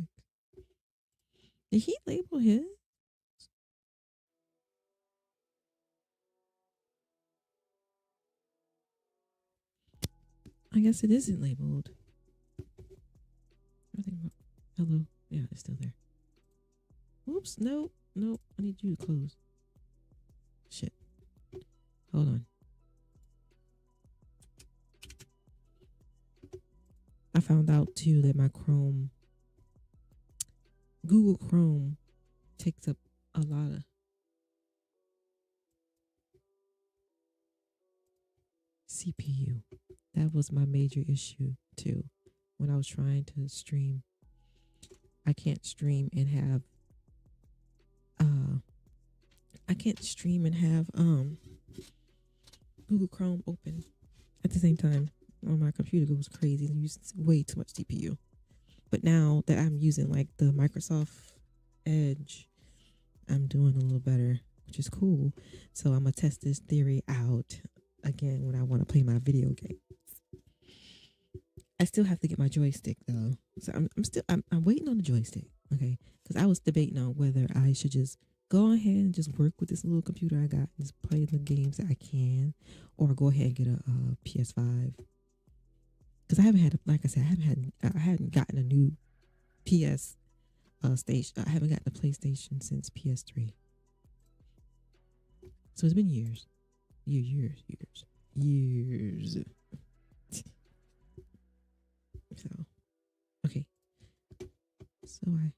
Did he label his? I guess it isn't labeled. Hello. Yeah, it's still there. Whoops. No. I need you to close. Shit. Hold on. I found out too that my Google Chrome takes up a lot of CPU. That was my major issue too. When I was trying to stream, I can't stream and have Google Chrome open at the same time, or my computer goes crazy and uses way too much CPU. But now that I'm using like the Microsoft Edge, I'm doing a little better, which is cool. So I'm gonna test this theory out again when I want to play my video games. I still have to get my joystick though, so I'm waiting on the joystick. Okay, because I was debating on whether I should just go ahead and just work with this little computer I got and just play the games that I can, or go ahead and get a PS5. Because I haven't had, like I said, I hadn't gotten a new PS station. I haven't gotten a PlayStation since PS3. So it's been years. So, okay. So I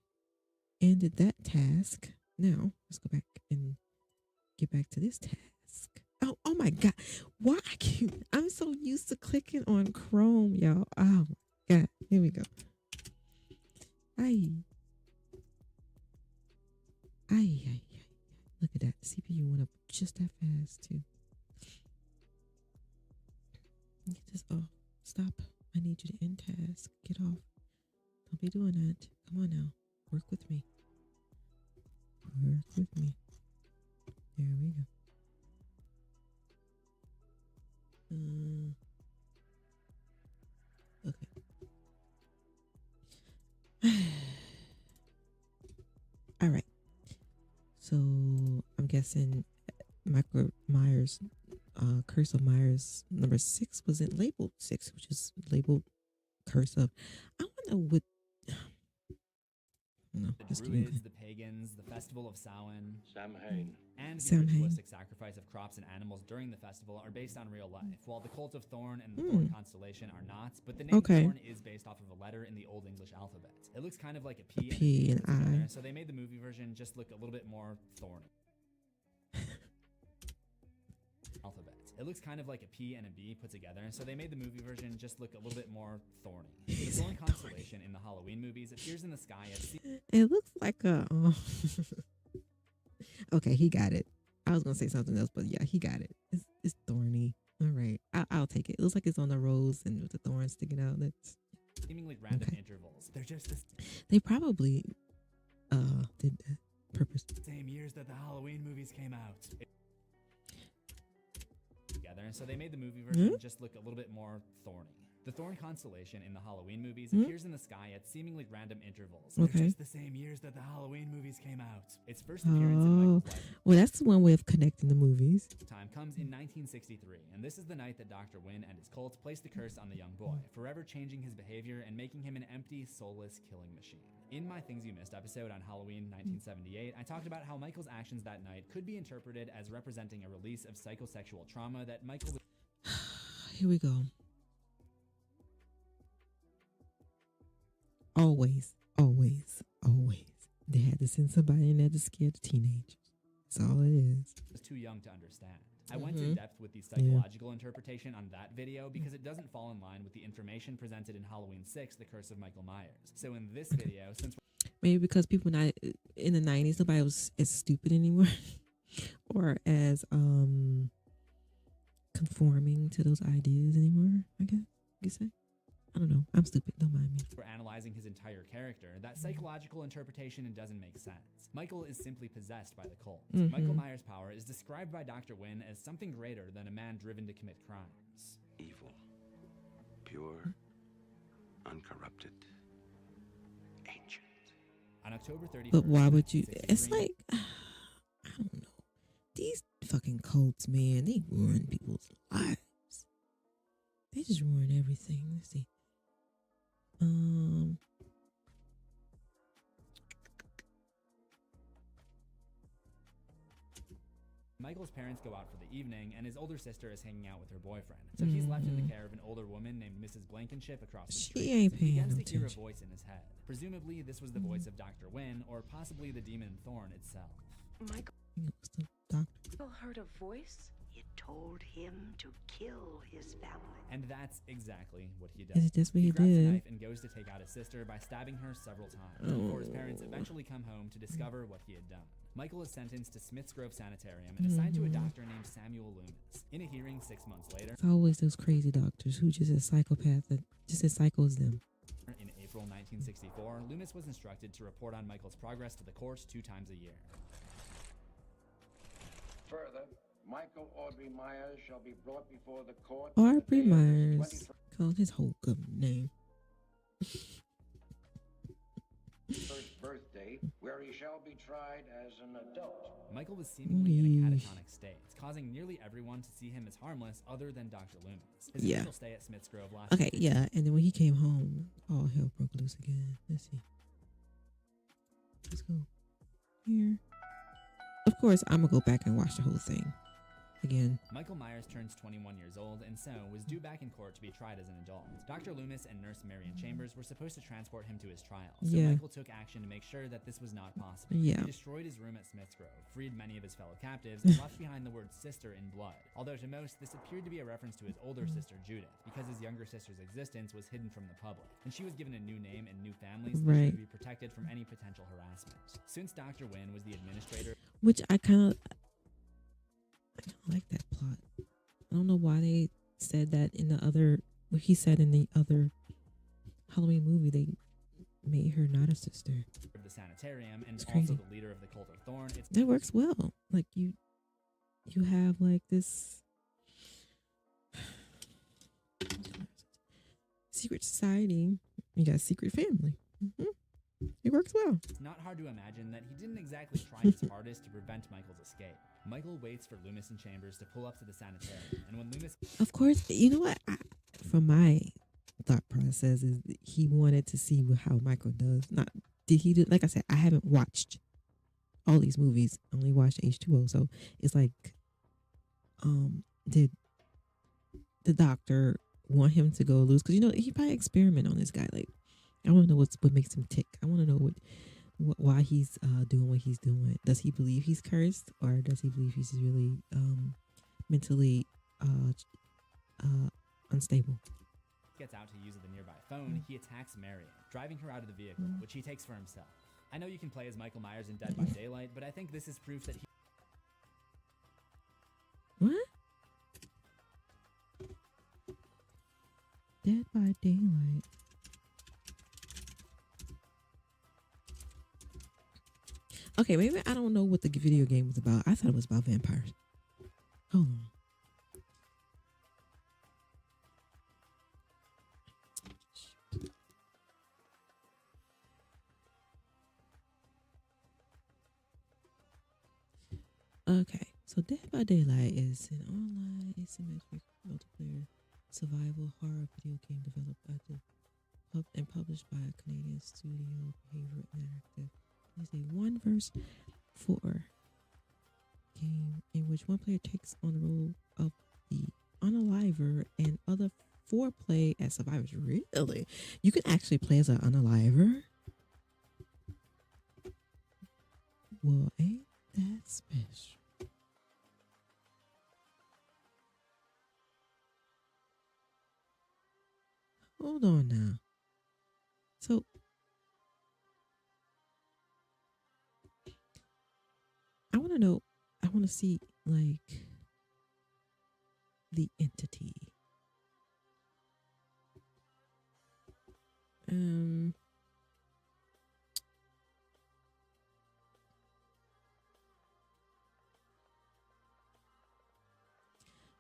ended that task. Now let's go back and get back to this task. Oh my God. Why I'm so used to clicking on Chrome, y'all. Oh my God. Here we go. Ay. Look at that. CPU went up just that fast too. Get this off. Stop. I need you to end task. Get off. Don't be doing that. Come on now. Work with me. Work with me. There we go. Okay. All right. So I'm guessing Michael Myers, Curse of Myers number 6 wasn't labeled 6, which is labeled Curse of. I wonder what. No, the Druids, the pagans, the festival of Samhain, and the Samhain. ritualistic sacrifice of crops and animals during the festival are based on real life, while the cult of Thorn and the Thorn constellation are not. But the name Thorn is based off of a letter in the Old English alphabet. It looks kind of like a P and an I. So they made the movie version just look a little bit more thorny. Alphabet. It looks kind of like a P and a B put together, so they made the movie version just look a little bit more thorny. The Thorn constellation in the Halloween movies appears in the sky as... It looks like a... Okay, he got it. I was going to say something else, but yeah, he got it. It's thorny. All right, I'll take it. It looks like it's on the rose and with the thorns sticking out. That's seemingly random intervals. They're just this... They probably did that purpose. Same years that the Halloween movies came out. Together, so they made the movie version just look a little bit more thorny. The Thorn constellation in the Halloween movies Hmm? appears in the sky at seemingly random intervals. They're Okay. just the same years that the Halloween movies came out. Its first appearance in Michael's life Well, that's one way of connecting the movies. time comes in 1963, and this is the night that Dr. Wynn and his cult place the curse on the young boy, forever changing his behavior and making him an empty, soulless killing machine. In my Things You Missed episode on Halloween 1978, I talked about how Michael's actions that night could be interpreted as representing a release of psychosexual trauma that Michael was Here we go. Always, always, always. They had to send somebody in there to scare the teenagers. That's all it is. too young to understand. I went in Mhm. depth with the psychological interpretation on that video because it doesn't fall in line with the information presented in Halloween 6, The Curse of Michael Myers. So in this video, since Maybe because people not in the 90s, nobody was as stupid anymore or as conforming to those ideas anymore, I guess you could say. I don't know. I'm stupid. Don't mind me. we're analyzing his entire character, that psychological interpretation doesn't make sense. Michael is simply possessed by the cult. Mhm. Michael Myers' power is described by Dr. Wynn as something greater than a man driven to commit crimes. Evil. Pure. Uncorrupted. Ancient. On October 31st, But why would you? It's 1963, like, I don't know. These fucking cults, man, they ruin people's lives. They just ruin everything. Let's see. Michael's parents go out for the evening, and his older sister is hanging out with her boyfriend. So he's left in the care of an older woman named Mrs. Blankenship across the street. She ain't He paying begins no to hear a attention. voice in his head. Presumably, this was the voice of Dr. Wynn, or possibly the demon Thorn itself. Michael It's the doctor. heard a voice. It told him to kill his family. And that's exactly what he does. Is it just what he grabs a did? knife and goes to take out his sister by stabbing her several times before his parents eventually come home to discover what he had done. Michael is sentenced to Smith's Grove Sanitarium and assigned to a doctor named Samuel Loomis. In a hearing 6 months later, It's always those crazy doctors who just a psychopath that just as psycho as them. in April 1964, Loomis was instructed to report on Michael's progress to the court 2 times a year. Further, Michael Audrey Myers shall be brought before the court. Aubrey Myers. Called his whole government name. First birthday, where he shall be tried as an adult. Michael was seemingly in a catatonic state, causing nearly everyone to see him as harmless other than Dr. Loomis. His Yeah. initial stay at Smith's Grove lasted Okay, yeah. And then when he came home, all hell broke loose again. Let's see. Let's go here. Of course, I'm going to go back and watch the whole thing again. Michael Myers turns 21 years old and so was due back in court to be tried as an adult. Dr. Loomis and nurse Marion Chambers were supposed to transport him to his trial, so Yeah. Michael took action to make sure that this was not possible. Yeah. He destroyed his room at Smith's Grove, freed many of his fellow captives, and left behind the word sister in blood. Although to most, this appeared to be a reference to his older sister Judith, because his younger sister's existence was hidden from the public, and she was given a new name and new family so that she Right. could be protected from any potential harassment. Since Dr. Wynn was the administrator, Which I kind of like that plot. I don't know why they said that in the other, what he said in the other Halloween movie, they made her not a sister. of the sanitarium and It's also crazy. the leader of the cult of Thorn, it's That works well. Like you have like this secret society. You got a secret family. It works well. It's not hard to imagine that he didn't exactly try his hardest to prevent Michael's escape. Michael waits for Loomis and Chambers to pull up to the sanitarium, and when Loomis Of course, you know what? From my thought process is that he wanted to see how Michael does. Not did he do? Like I said, I haven't watched all these movies. I only watched H2O, so it's like, did the doctor want him to go loose? Because he probably experiment on this guy. Like, I want to know what makes him tick. I want to know why he's doing what he's doing. Does he believe he's cursed, or does he believe he's really mentally unstable? gets out to use the nearby phone, he attacks Marion, driving her out of the vehicle, which he takes for himself. I know you can play as Michael Myers in Dead by Daylight, but I think this is proof that he... What? Dead by Daylight. Okay, maybe I don't know what the video game was about. I thought it was about vampires. Hold on. Okay, so Dead by Daylight is an online asymmetric multiplayer survival horror video game developed by and published by a Canadian studio, Behavior Interactive. It is a 1-4 game in which one player takes on the role of the unaliver and other 4 play as survivors. Really? You can actually play as an unaliver? Well, ain't that special? Hold on now. So, I want to know, I want to see, like, the entity.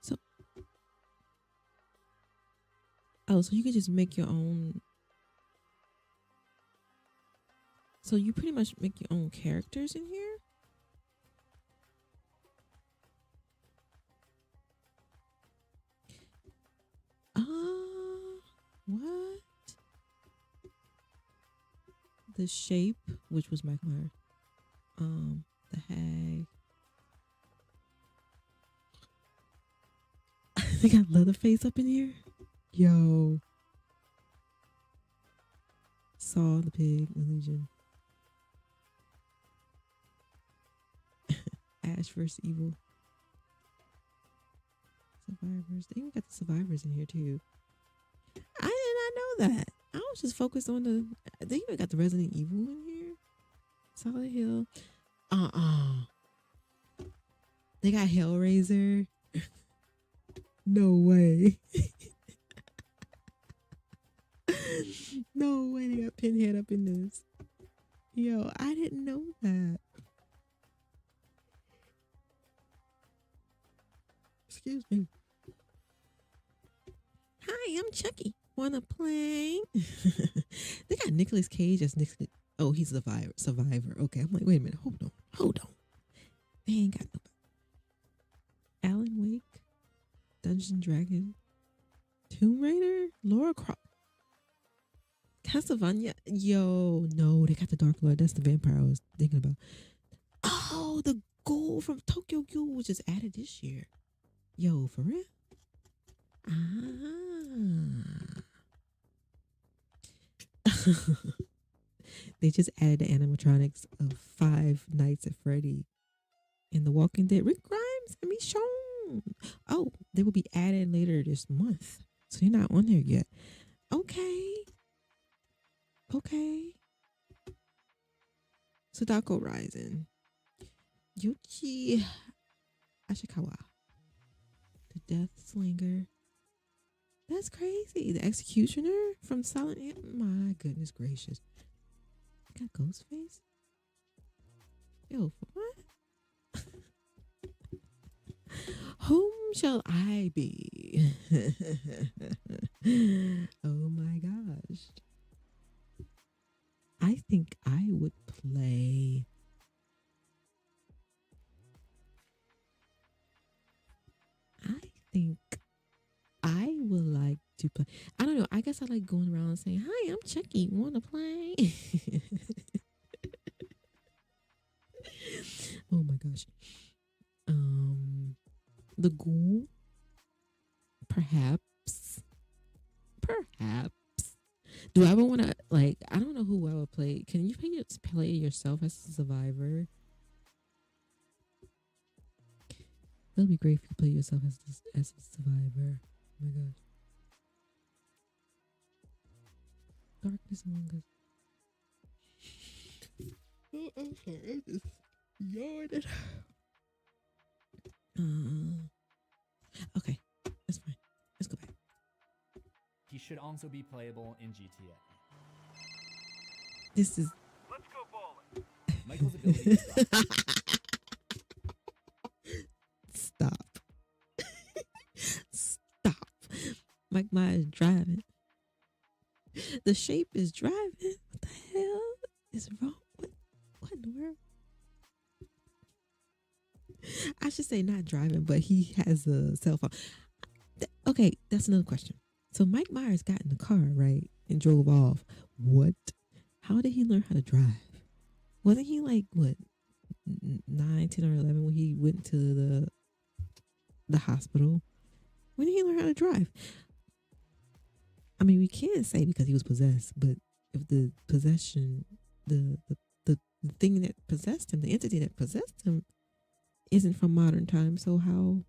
So, so you could just make your own. So you pretty much make your own characters in here? What? The Shape, which was Michael Myers. The Hag. They got Leatherface up in here? Yo. Saw the Pig, Illusion. Ash vs. Evil. Survivors. They even got the survivors in here too. I did not know that. I was just focused on the. They even got the Resident Evil in here. Silent Hill. They got Hellraiser. No way. No way they got Pinhead up in this. Yo, I didn't know that. Excuse me. Hi, I'm Chucky. Wanna play? They got Nicolas Cage as Nicolas. Oh, he's a survivor. Okay, I'm like, wait a minute. Hold on. They ain't got nobody. Alan Wake, Dungeon Dragon, Tomb Raider, Laura Croft, Castlevania. Yo, no, they got the Dark Lord. That's the vampire I was thinking about. Oh, the Ghoul from Tokyo Ghoul was just added this year. Yo, for real? They just added the animatronics of Five Nights at Freddy and The Walking Dead. Rick Grimes and Michonne. Oh, they will be added later this month. So you're not on there yet. Okay. Sadako Rising. Yuki Ashikawa. The Death Slinger. That's crazy. The Executioner from Silent Hill. My goodness gracious. Got Ghostface? Yo, for what? Whom shall I be? Oh my gosh. I think I would play. I think I would like to play. I don't know. I guess I like going around saying, "Hi, I'm Chucky. Want to play?" Oh my gosh. The Ghoul. Perhaps. Do I ever want to, like, I don't know who I would play. Can you play yourself as a survivor? That would be great if you play yourself as a survivor. Oh my gosh. Darkness Among Us. Oh, I'm sorry. I just yawned. Okay. That's fine. Let's go back. He should also be playable in GTA. This is. Let's go bowling. Michael's ability is Stop. Stop. Mike Myers driving. The Shape is driving. What the hell is wrong? What in the world? I should say not driving, but he has a cell phone. Okay, that's another question. So Mike Myers got in the car, right, and drove off. What? How did he learn how to drive? Wasn't he like what 9, 10, or 11 when he went to the hospital? When did he learn how to drive? I mean, we can't say because he was possessed, but if the possession, the thing that possessed him, the entity that possessed him, isn't from modern times, so how?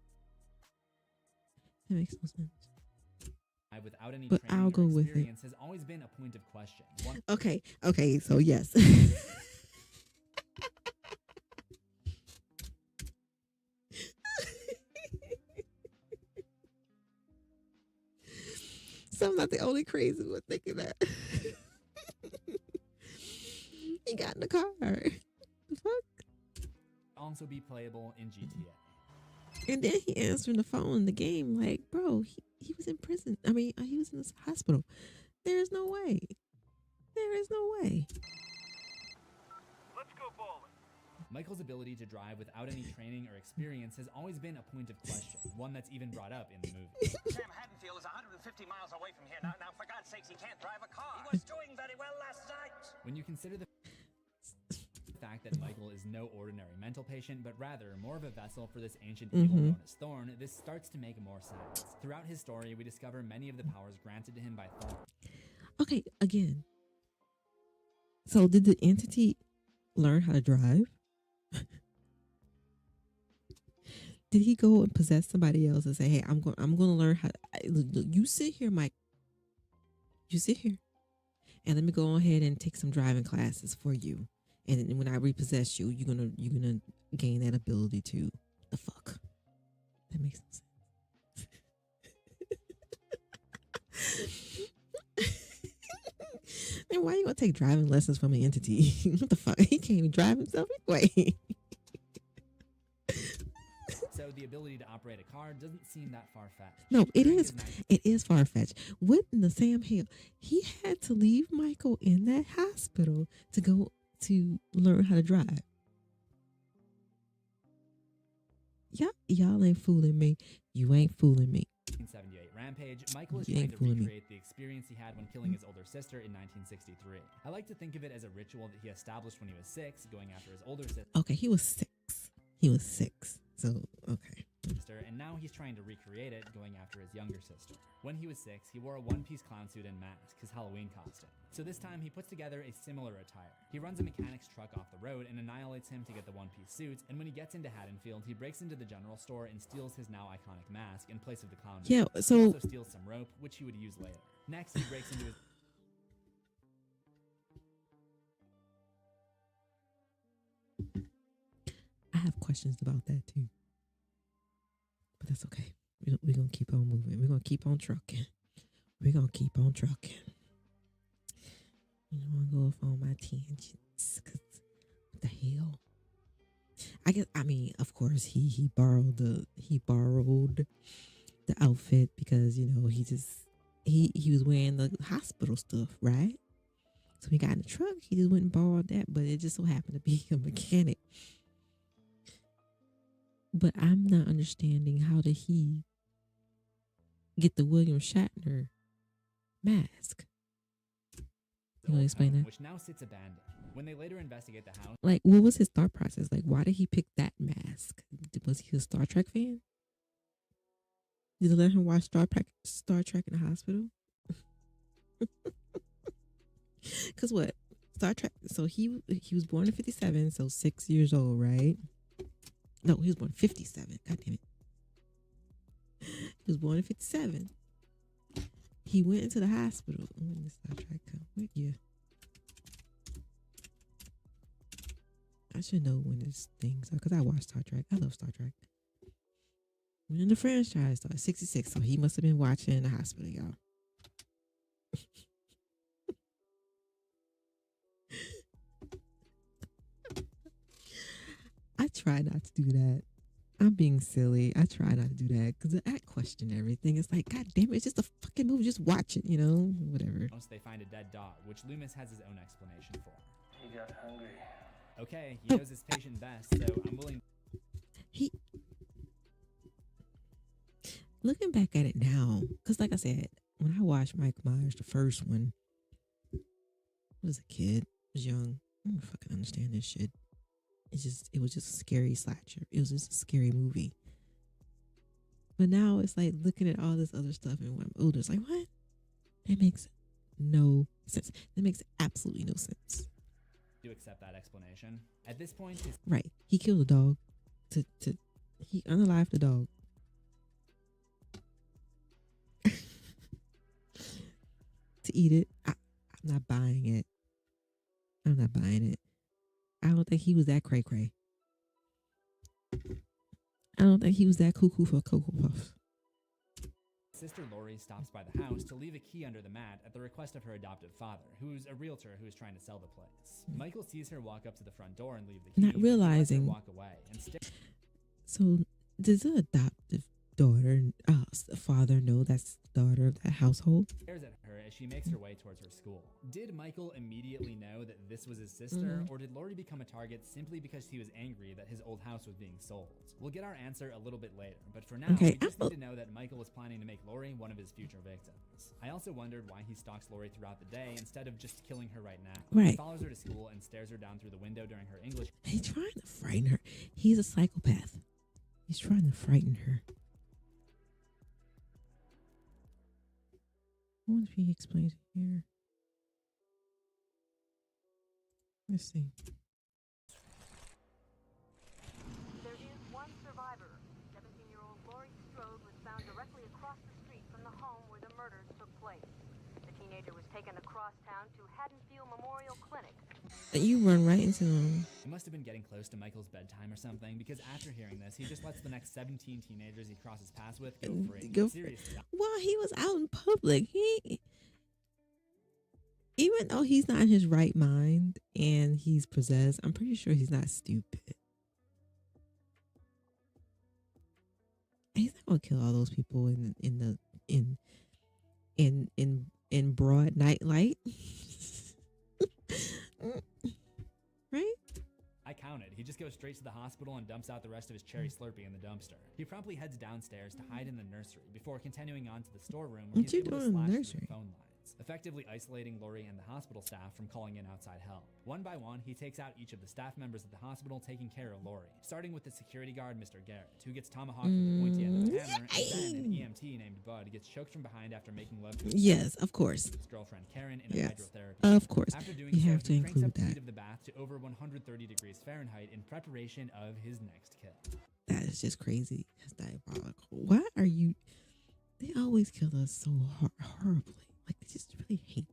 That makes no sense. Without any but training I'll go or with it. experience has always been a point of question. Okay, so yes. So I'm not the only crazy one thinking that. He got in the car. The fuck? Also be playable in GTA. And then he answering the phone in the game like, bro, he was in prison. I mean, he was in this hospital. There is no way. There is no way. Let's go bowling. Michael's ability to drive without any training or experience has always been a point of question, one that's even brought up in the movie. Sam Haddonfield is 150 miles away from here. Now, for God's sakes, he can't drive a car. He was doing very well last night. When you consider the fact that Michael is no ordinary mental patient, but rather more of a vessel for this ancient evil known as Thorn, this starts to make more sense. Throughout his story, we discover many of the powers granted to him by Thorn. Okay, again. So did the entity learn how to drive? Did he go and possess somebody else and say, "Hey, I'm going to learn how you sit here, Mike. You sit here. And let me go ahead and take some driving classes for you. And then when I repossess you, you're gonna gain that ability to the fuck." That makes no sense. Then why you gonna take driving lessons from an entity? What the fuck? He can't even drive himself anyway. So the ability to operate a car doesn't seem that far-fetched. No, it is. It is far-fetched. What in the Sam Hill? He had to leave Michael in that hospital to go to learn how to drive. Y'all ain't fooling me. You ain't fooling me. 1978 Rampage, Michael is You trying ain't to fooling me. recreate the experience he had when killing his older sister in 1963. I like to think of it as a ritual that he established when he was 6, going after his older sister. Okay, he was 6. He was 6. So, okay. And now he's trying to recreate it, going after his younger sister. When he was 6, he wore a one-piece clown suit and mask, his Halloween costume. So this time, he puts together a similar attire. He runs a mechanic's truck off the road and annihilates him to get the one-piece suit, and when he gets into Haddonfield, he breaks into the general store and steals his now iconic mask in place of the clown Yeah, mask. so- He also steals some rope, which he would use later. Next, he breaks into his... I have questions about that too. But that's okay. We're going to keep on moving. We're going to keep on trucking. We're going to keep on trucking. You don't want to go off on my tangents. Cause what the hell? I mean, of course, he borrowed the outfit because, he was wearing the hospital stuff, right? So he got in the truck. He just went and borrowed that, but it just so happened to be a mechanic. But I'm not understanding, how did he get the William Shatner mask? You want to explain that? Which now sits abandoned. When they later investigate the house... Like, what was his thought process? Like, why did he pick that mask? Was he a Star Trek fan? Did they let him watch Star Trek in the hospital? Because what? Star Trek. So he was born in 57, so 6 years old, right? No, he was born in 57. God damn it. He was born in 57. He went into the hospital. When did Star Trek come? What year? I should know when this thing's up because I watched Star Trek. I love Star Trek. When the franchise started, 66. So he must have been watching in the hospital, y'all. I try not to do that. I'm being silly. I try not to do that because I question everything. It's like, God damn it, it's just a fucking movie. Just watch it, whatever. Once they find a dead dog, which Loomis has his own explanation for. He got hungry. Okay, he knows his patient best, so I'm willing... He looking back at it now, because like I said, when I watched Michael Myers, the first one, I was a kid, I was young. I don't fucking understand this shit. It was just a scary slasher. It was just a scary movie. But now it's like looking at all this other stuff, and when I'm older, it's like, what? That makes no sense. That makes absolutely no sense. Do accept that explanation. At this point, Right. He killed a dog. He unalived the dog. To eat it. I'm not buying it. I'm not buying it. I don't think he was that cray-cray. I don't think he was that cuckoo for Cocoa Puffs. Sister Lori stops by the house to leave a key under the mat at the request of her adoptive father, who's a realtor who is trying to sell the place. Michael sees her walk up to the front door and leave the key. Not realizing. Walk away and so does the adoptive daughter, father know that's the daughter of that household? Stares at her as she makes her way towards her school. Did Michael immediately know that this was his sister, or did Lori become a target simply because he was angry that his old house was being sold? We'll get our answer a little bit later, but for now, we just need to know that Michael was planning to make Lori one of his future victims. I also wondered why he stalks Lori throughout the day instead of just killing her right now. Right. He follows her to school and stares her down through the window during her English. He's trying to frighten her. He's a psychopath. He's trying to frighten her. I wonder if he explains it here. Let's see. There is one survivor. 17-year-old Laurie Strode was found directly across the street from the home where the murders took place. The teenager was taken across town to Haddonfield Memorial Clinic. You run right into him. He must have been getting close to Michael's bedtime or something, because after hearing this, he just lets the next 17 teenagers he crosses paths with go free. Seriously. Well, he was out in public. Even though he's not in his right mind and he's possessed, I'm pretty sure he's not stupid. He's not gonna kill all those people in broad nightlight. Right? I counted. He just goes straight to the hospital and dumps out the rest of his cherry Slurpee in the dumpster. He promptly heads downstairs to hide in the nursery before continuing on to the storeroom where he's able to slash through the phone lines, effectively isolating Lori and the hospital staff from calling in outside help. One by one, he takes out each of the staff members at the hospital taking care of Lori, starting with the security guard, Mr. Garrett, who gets tomahawked with the pointy end of the hammer, and then an EMT named Bud gets choked from behind after making love to his yes, of course. His girlfriend Karen in a hydrotherapy. Of course. After doing You so, have to he cranks include up the heat that. of the bath to over 130 degrees Fahrenheit in preparation of his next kill. That is just crazy. That's diabolical. Why are you? They always kill us so horribly. Like they just really hate.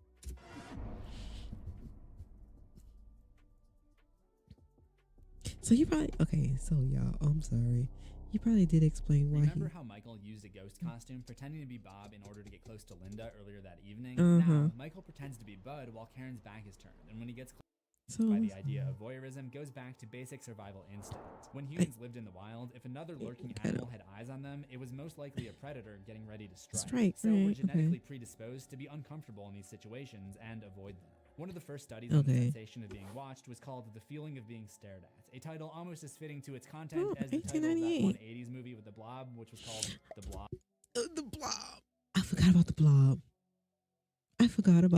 So you probably So y'all, I'm sorry. You probably did explain why. Remember how Michael used a ghost costume pretending to be Bob in order to get close to Linda earlier that evening? Now, Michael pretends to be Bud while Karen's back is turned, and when he gets by the idea of voyeurism goes back to basic survival instincts. When humans lived in the wild, if another lurking animal had eyes on them, it was most likely a predator getting ready to strike. So we're genetically predisposed to be uncomfortable in these situations and avoid them. One of the first studies on the sensation of being watched was called The Feeling of Being Stared At, a title almost as fitting to its content as the title of that one 80s movie with the Blob, which was called The Blob. The Blob. I forgot about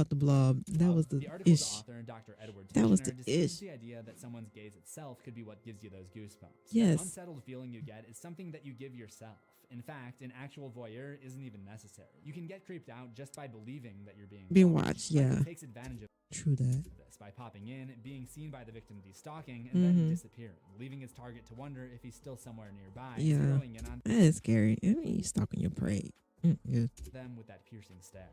the Blob. That was the article's ish. author, Dr. Edward That was the Tishner, ish. the idea that someone's gaze itself could be what gives you those goosebumps. Yes. The unsettled feeling you get is something that you give yourself. In fact, an actual voyeur isn't even necessary. You can get creeped out just by believing that you're being watched. Yeah. Michael takes advantage of True that. this by popping in, being seen by the victim he's stalking, and then disappearing, leaving his target to wonder if he's still somewhere nearby. Yeah. Zeroing in on That is scary. I mean, you stalking your prey. Good. them with that piercing stare.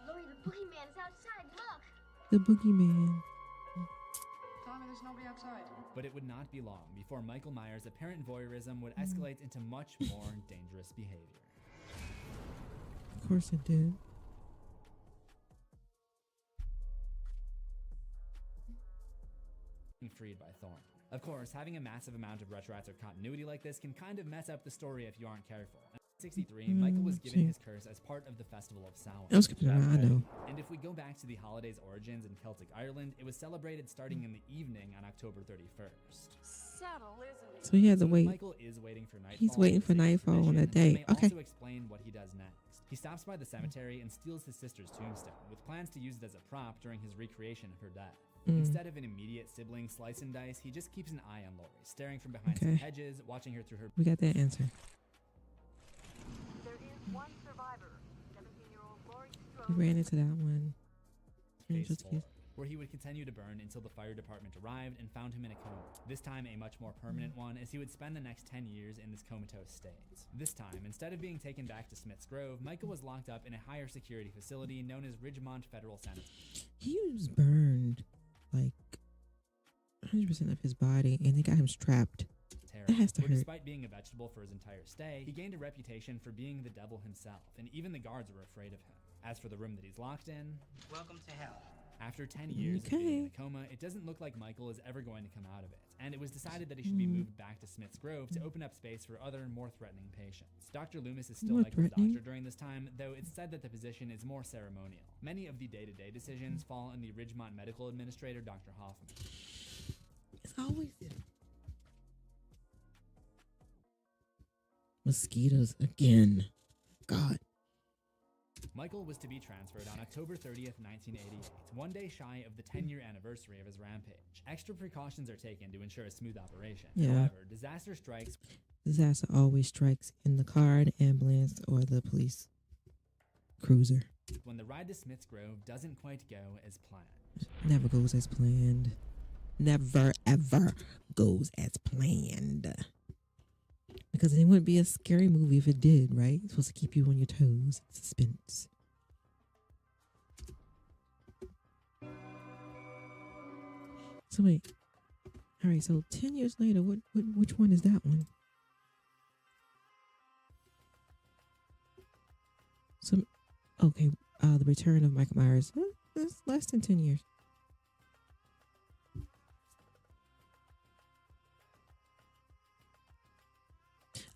Lori, the boogeyman is outside. Look. The boogeyman. Tommy, there's nobody outside. But it would not be long before Michael Myers' apparent voyeurism would escalate into much more dangerous behavior. Of course it did. Freed by Thorn. Of course, having a massive amount of retroactive continuity like this can kind of mess up the story if you aren't careful. In 1963, Michael was given his curse as part of the Festival of Samhain. I was skipping around, I know. And if we go back to the holiday's origins in Celtic Ireland, it was celebrated starting in the evening on October 31st. subtle, isn't he? So he had to wait. Michael is waiting for nightfall. He's waiting for nightfall on that day. Okay. Also explain what he does next. He stops by the cemetery and steals his sister's tombstone, with plans to use it as a prop during his recreation of her death. Instead of an immediate sibling slice and dice, he just keeps an eye on Lori, staring from behind some hedges, watching her through her... We got that answer. There is one survivor, 17-year-old Lori He ran into that one. Phase 4, where he would continue to burn until the fire department arrived and found him in a coma. This time a much more permanent one, as he would spend the next 10 years in this comatose state. This time, instead of being taken back to Smith's Grove, Michael was locked up in a higher security facility known as Ridgemont Federal Sanitarium. He was burned like 100% of his body, and they got him strapped. That has to hurt. Despite being a vegetable for his entire stay, he gained a reputation for being the devil himself, and even the guards were afraid of him. As for the room that he's locked in, welcome to hell. After 10 years of being in a coma, it doesn't look like Michael is ever going to come out of it, and it was decided that he should be moved back to Smith's Grove to open up space for other, more threatening patients. Dr. Loomis is still Michael's doctor during this time, though it's said that the position is more ceremonial. Many of the day-to-day decisions fall on the Ridgemont medical administrator, Dr. Hoffman. It's always mosquitoes again. God. Michael was to be transferred on October 30th, 1988, one day shy of the 10-year anniversary of his rampage. Extra precautions are taken to ensure a smooth operation. Yeah. However, disaster strikes. Disaster always strikes in the car, the ambulance, or the police cruiser. When the ride to Smith's Grove doesn't quite go as planned. Never goes as planned. Never, ever goes as planned. Because it wouldn't be a scary movie if it did, right? It's supposed to keep you on your toes. Suspense. So wait. All right, so 10 years later, which one is that one? So, okay, the return of Michael Myers. That's less than 10 years.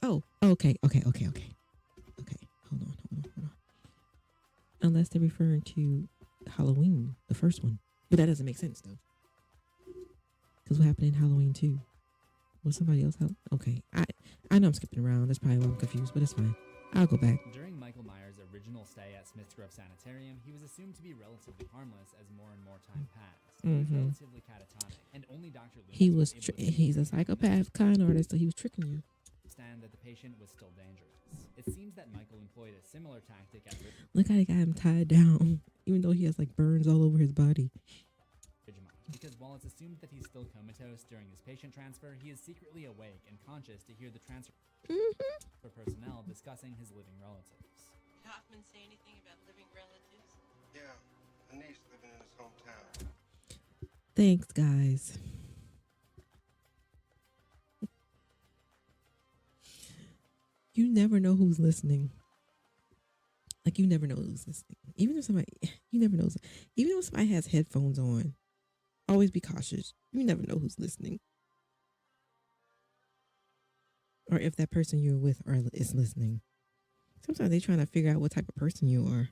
Oh, okay. Hold on. Unless they're referring to Halloween, the first one. But that doesn't make sense, though. Because what happened in Halloween 2? Was somebody else? Okay. I know I'm skipping around. That's probably why I'm confused, but it's fine. I'll go back. During Michael Myers' original stay at Smith's Grove Sanitarium, he was assumed to be relatively harmless as more and more time passed. He was relatively catatonic, and only Dr. Loomis he's a psychopath con artist, so he was tricking you. Understand that the patient was still dangerous. It seems that Michael employed a similar tactic at Look how they got him tied down, even though he has like burns all over his body. Because while it's assumed that he's still comatose during his patient transfer, he is secretly awake and conscious to hear the transfer personnel discussing his living relatives. Did Hoffman say anything about living relatives? Yeah, a niece living in his hometown. Thanks, guys. You never know who's listening. Like, you never know who's listening. Even if somebody has headphones on, always be cautious. You never know who's listening. Or if that person you're with is listening. Sometimes they're trying to figure out what type of person you are.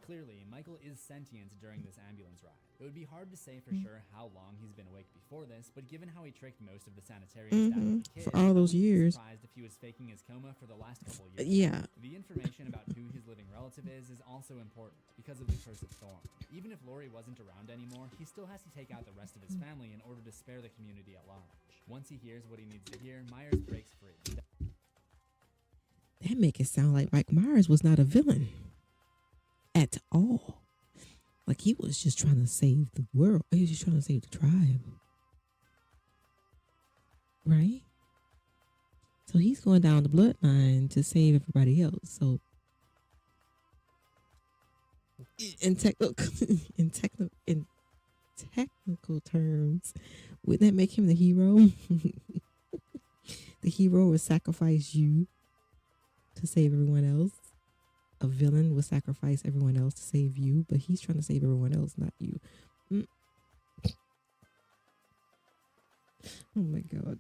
Clearly, Michael is sentient during this ambulance ride. It would be hard to say for sure how long he's been awake before this, but given how he tricked most of the sanitarium staff as a kid, for all those years, surprised if he was faking his coma for the last couple years. Yeah. The information about who his living relative is also important because of the curse of Thorn. Even if Lori wasn't around anymore, he still has to take out the rest of his family in order to spare the community at large. Once he hears what he needs to hear, Myers breaks free. That make it sound like Mike Myers was not a villain at all. Like, he was just trying to save the world. He was just trying to save the tribe. Right? So he's going down the bloodline to save everybody else. So in technical terms, wouldn't that make him the hero? The hero would sacrifice you to save everyone else. A villain would sacrifice everyone else to save you, but he's trying to save everyone else, not you. Oh my God.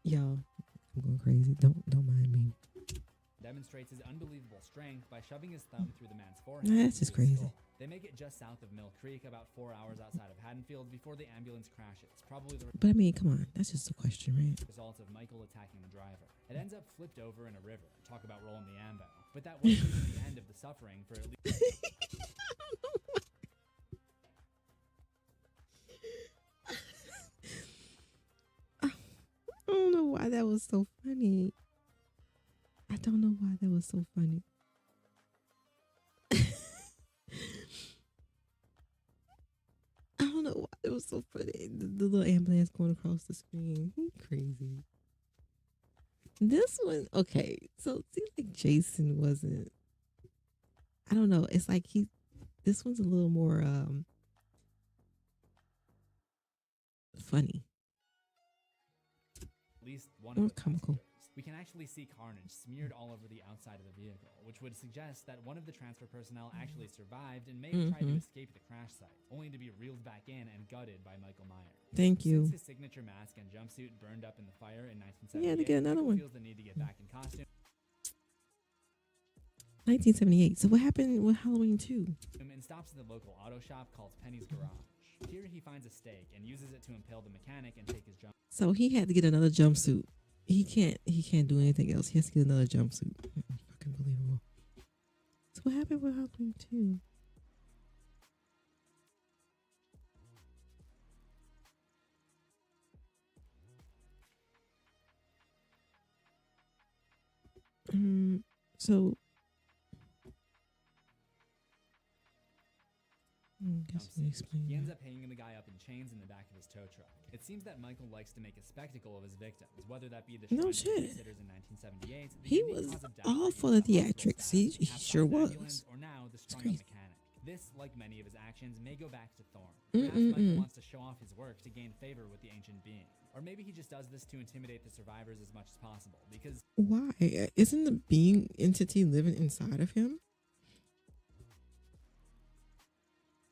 Y'all, I'm going crazy. Don't mind me. Demonstrates his unbelievable strength by shoving his thumb through the man's forehead. That's just crazy. They make it just south of Mill Creek, about 4 hours outside of Haddonfield, before the ambulance crashes. Probably the But I mean, come on, that's just a question, right? result of Michael attacking the driver. It ends up flipped over in a river. Talk about rolling the ambo. But that wasn't even the end of the suffering for at least. I don't know why that was so funny. I don't know why that was so funny. I don't know why it was so funny. The little ambulance going across the screen. Crazy. This one, okay. So it seems like Jason wasn't. I don't know. It's like this one's a little more funny. At least one Or of the comical. passengers. We can actually see carnage smeared all over the outside of the vehicle, which would suggest that one of the transfer personnel actually survived and may have tried to escape the crash site, only to be reeled back in and gutted by Michael Myers. Thank you. Since his signature mask and jumpsuit burned up in the fire in 1978, Yeah, they get another Michael one. feels the need to get back in costume 1978. So what happened with Halloween 2? and stops at the local auto shop called Penny's Garage. Here he finds a stake and uses it to impale the mechanic and take his jump. So he had to get another jumpsuit. He can't do anything else. He has to get another jumpsuit. Fucking believable. So what happened with Halloween 2? So guess we explain He ends that. up hanging the guy up in chains in the back of his tow truck. It seems that Michael likes to make a spectacle of his victims, whether that be the No shrine shit. sitters in 1978, the He unique was cause of death all that for used the the hospital theatrics. He staff, sure half-sized was. ambulance, or now the strung-up crazy. mechanic. This, like many of his actions, may go back to Thorn. Perhaps Michael wants to show off his work to gain favor with the ancient being. Or maybe he just does this to intimidate the survivors as much as possible, because Why? Isn't the being entity living inside of him?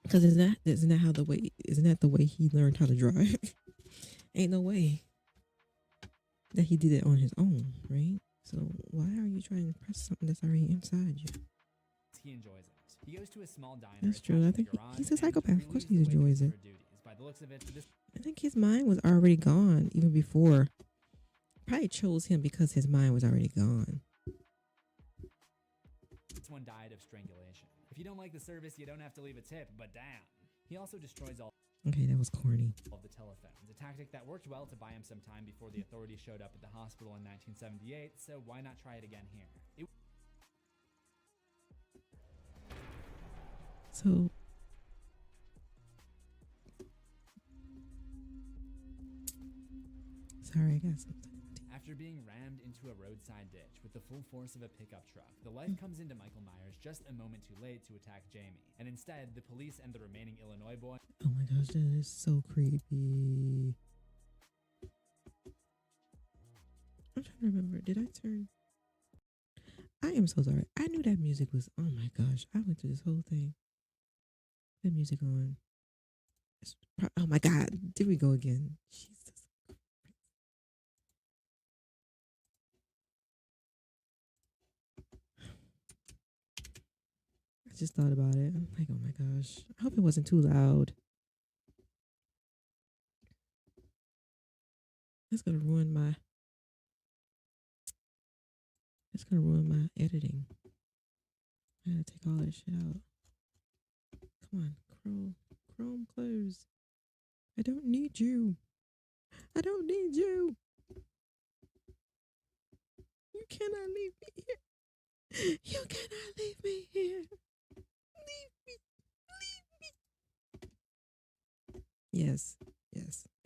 Because isn't that the way he learned how to drive? Ain't no way that he did it on his own, right? So why are you trying to press something that's already inside you? he enjoys it. He goes to a small diner. That's true. I think he's a psychopath. Of course he enjoys it. By the looks of it, this I think his mind was already gone even before. Probably chose him because his mind was already gone. one died of strangulation. If you don't like the service, you don't have to leave a tip, but damn. He also destroys all Okay, that was corny. of the telephones, a tactic that worked well to buy him some time before the authorities showed up at the hospital in 1978, so why not try it again here? So sorry, I got something. After being rammed into a roadside ditch with the full force of a pickup truck, the life comes into Michael Myers just a moment too late to attack Jamie, and instead, the police and the remaining Illinois boy. Oh my gosh, that is so creepy. I'm trying to remember. Did I turn? I am so sorry. I knew that music was. Oh my gosh, I went through this whole thing. The music on. Oh my God, did we go again? Jesus. I just thought about it. I'm like, oh my gosh. I hope it wasn't too loud. It's gonna ruin my editing. I gotta take all that shit out. Come on, Chrome close. I don't need you. I don't need you. You cannot leave me here. You cannot leave me here. Leave me. Yes.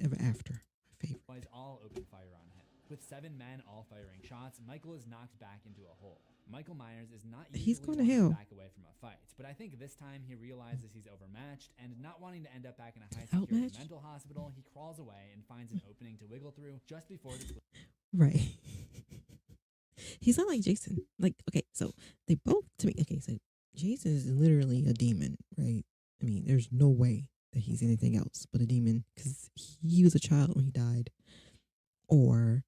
Ever after. My favorite. Boys all open fire on him. With 7 men all firing shots, Michael is knocked back into a hole. Michael Myers is not usually He's going to one hell. back away from a fight, but I think this time he realizes he's overmatched, and not wanting to end up back in a high-security Outmatched? mental hospital, he crawls away and finds an opening to wiggle through just before the Right. He's not like Jason. Like, okay, so they both, to me, okay, so Jason is literally a demon, right? I mean, there's no way that he's anything else but a demon because he was a child when he died. Or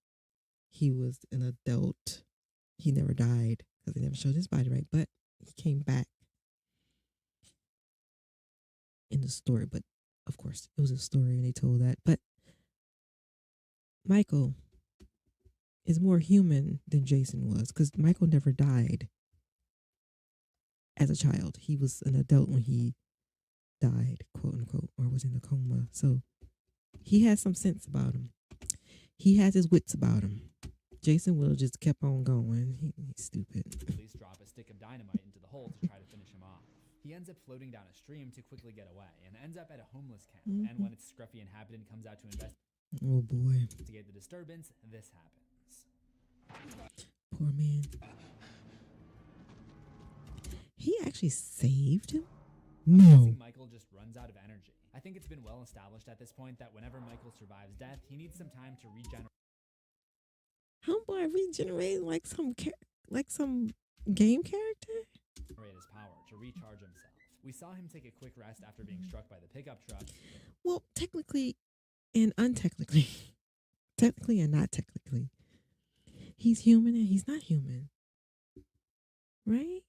he was an adult. He never died because they never showed his body, right? But he came back. in the story, but of course it was a story and they told that. But Michael is more human than Jason was, because Michael never died as a child. He was an adult when he died, quote unquote, or was in a coma. So he has some sense about him. He has his wits about him. Jason will just kept on going. He's stupid. Police drop a stick of dynamite into the hole to try to finish him off. He ends up floating down a stream to quickly get away and ends up at a homeless camp. And when its scruffy inhabitant comes out to Oh boy. investigate the disturbance, this happens. Poor man. He actually saved him? No. Michael just runs out of energy. I think it's been well established at this point that whenever Michael survives death, he needs some time to regenerate Homeboy regenerating like some game character? his power to recharge himself. We saw him take a quick rest after being struck by the pickup truck. Well, technically and untechnically. Technically and not technically. He's human and he's not human. Right?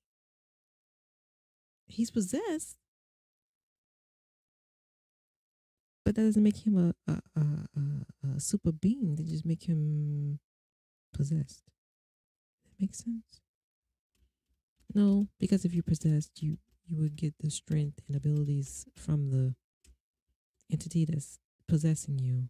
He's possessed. But that doesn't make him a super being. They just make him possessed. That makes sense? No, because if you're possessed, you would get the strength and abilities from the entity that's possessing you.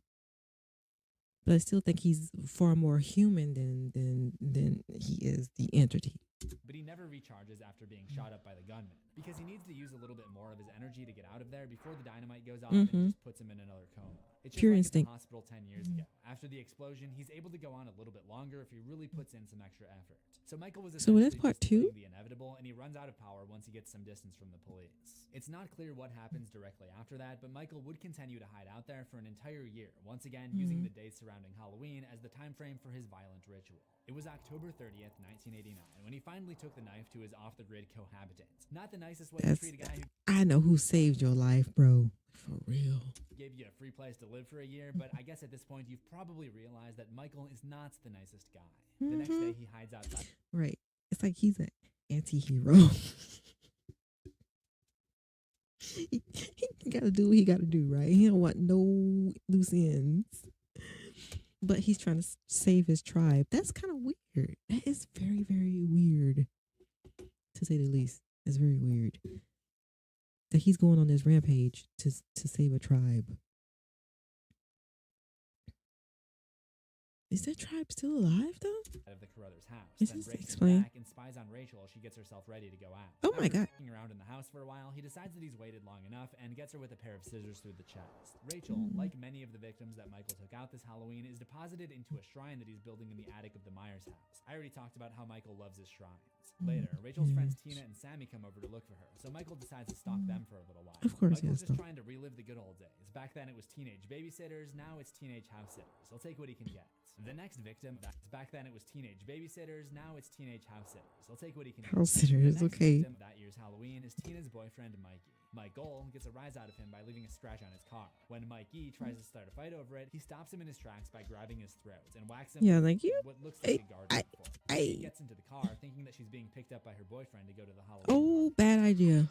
But I still think he's far more human than he is the entity. But he never recharges after being shot up by the gunman because he needs to use a little bit more of his energy to get out of there before the dynamite goes off and just puts him in another coma. It's just Pure like instinct. at the hospital 10 years ago. After the explosion, he's able to go on a little bit longer if he really puts in some extra effort. So Michael was So that's essentially part just two? doing the inevitable, and he runs out of power once he gets some distance from the police. It's not clear what happens directly after that, but Michael would continue to hide out there for an entire year, once again using the days surrounding Halloween as the time frame for his violent ritual. It was October 30th, 1989, when he finally took the knife to his off-the-grid cohabitant. Not the nicest way to treat a guy who I know who saved your life, bro. For real. gave you a free place to live for a year, but I guess at this point you've probably realized that Michael is not the nicest guy. The next day he hides outside. Right. It's like he's an anti-hero. he gotta do what he gotta do, right? He don't want no loose ends. But he's trying to save his tribe. That's kind of weird. That is very, very weird, to say the least. It's very weird that he's going on this rampage to save a tribe. Is that tribe still alive though? Out of the Carruthers' house. Is Then this races explained? back and spies on Rachel as she gets herself ready to go out. Oh my God. After hanging around in the house for a while, he decides that he's waited long enough and gets her with a pair of scissors through the chest. Rachel, like many of the victims that Michael took out this Halloween, is deposited into a shrine that he's building in the attic of the Myers house. I already talked about how Michael loves his shrines. Later, Rachel's friends Tina and Sammy come over to look for her, so Michael decides to stalk them for a little while. Of course he Michael's has just to. trying to relive the good old days. Back then it was teenage babysitters, now it's teenage house sitters. He'll take what he can get. The next victim, back then it was teenage babysitters, now it's teenage house sitters. He'll take what he can get. House sitters, The next okay. victim that year's Halloween is Tina's boyfriend Mikey. Michael gets a rise out of him by leaving a scratch on his car. When Mikey tries to start a fight over it, he stops him in his tracks by grabbing his throat and whacks him Yeah, with like you. what looks like a garden fork. She gets into the car thinking that she's being picked up by her boyfriend to go to the Halloween Oh, bad idea.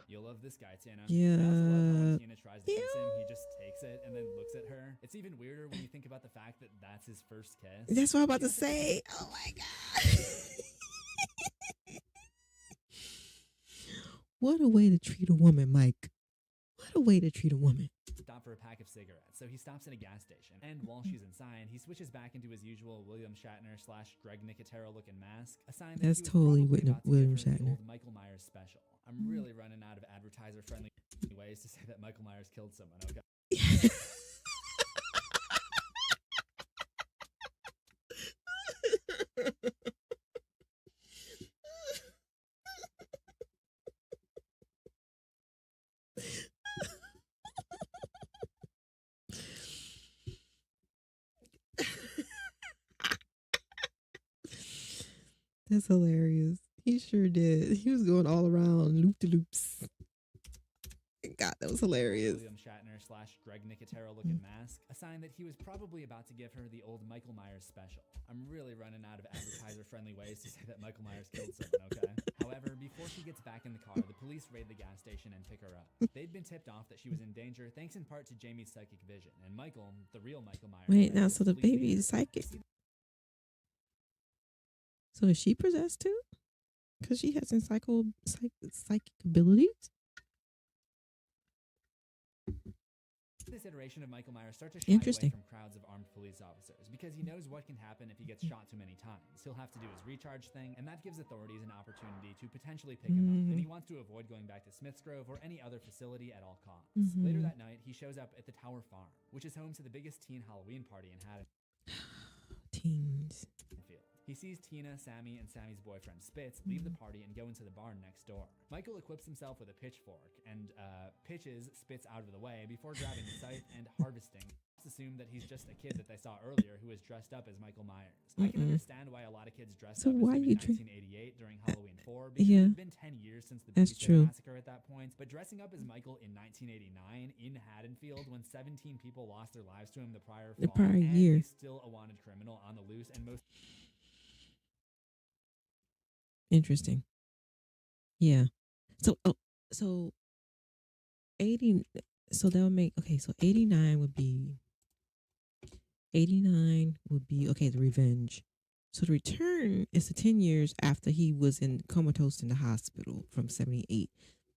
You'll love this guy, Tina. Yeah. I also love how when Tina tries to kiss him, he just takes it and then looks at her. It's even weirder when you think about the fact that that's his first kiss. That's what I'm about to say. Oh my God. What a way to treat a woman, Mike. What a way to treat a woman. Stop for a pack of cigarettes, so he stops at a gas station. And while she's inside, he switches back into his usual William Shatner / Greg Nicotero looking mask. A sign that That's he was totally probably about to William give her the Shatner. old Michael Myers special. I'm really running out of advertiser-friendly ways to say that Michael Myers killed someone. Okay. That's hilarious. He sure did. He was going all around loop de loops. God, that was hilarious. William Shatner / Greg Nicotero looking mask, a sign that he was probably about to give her the old Michael Myers special. I'm really running out of advertiser-friendly ways to say that Michael Myers killed someone, okay? However, before she gets back in the car, the police raid the gas station and pick her up. They'd been tipped off that she was in danger thanks in part to Jamie's psychic vision, and Michael, the real Michael Myers... Wait, now, so the baby is psychic? So is she possessed too? Because she has psychic abilities? This iteration of Michael Myers starts to shy away from crowds of armed police officers because he knows what can happen if he gets shot too many times. He'll have to do his recharge thing, and that gives authorities an opportunity to potentially pick him up. And he wants to avoid going back to Smith's Grove or any other facility at all costs. Later that night, he shows up at the Tower Farm, which is home to the biggest teen Halloween party in Haddonfield. Teens. He sees Tina, Sammy, and Sammy's boyfriend Spitz leave the party and go into the barn next door. Michael equips himself with a pitchfork and pitches Spitz out of the way before grabbing the scythe and harvesting. Assume that he's just a kid that they saw earlier who was dressed up as Michael Myers. I can understand why a lot of kids dressed up as him in 1988 during Halloween 4 because it's been 10 years since the Babysitter Massacre at that point, but dressing up as Michael in 1989 in Haddonfield when 17 people lost their lives to him the prior year, he's still a wanted criminal on the loose and most... Interesting. Yeah. So 80. So that would make so 89 would be the revenge. So the return is the 10 years after he was comatose in the hospital from 78.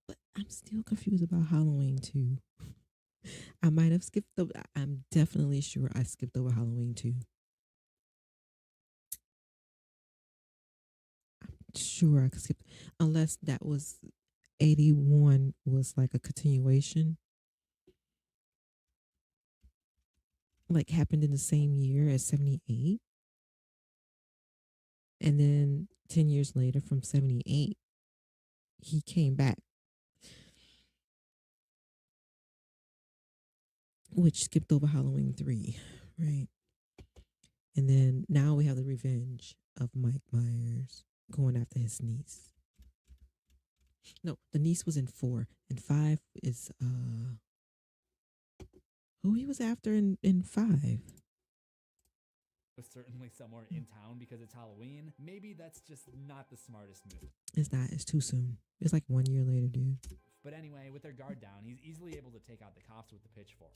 But I'm still confused about Halloween 2. I might have skipped over. I'm definitely sure I skipped over Halloween 2. Sure I could skip, unless that was 81 was like a continuation, like happened in the same year as 78, and then 10 years later from 78 he came back, which skipped over Halloween 3, right? And then now we have the revenge of Mike Myers going after his niece. No, the niece was in 4, and 5 is who he was after in 5. Was certainly somewhere in town because it's Halloween. Maybe that's just not the smartest move. It's not. It's too soon. It's like 1 year later, dude. But anyway, with their guard down, he's easily able to take out the cops with the pitchfork.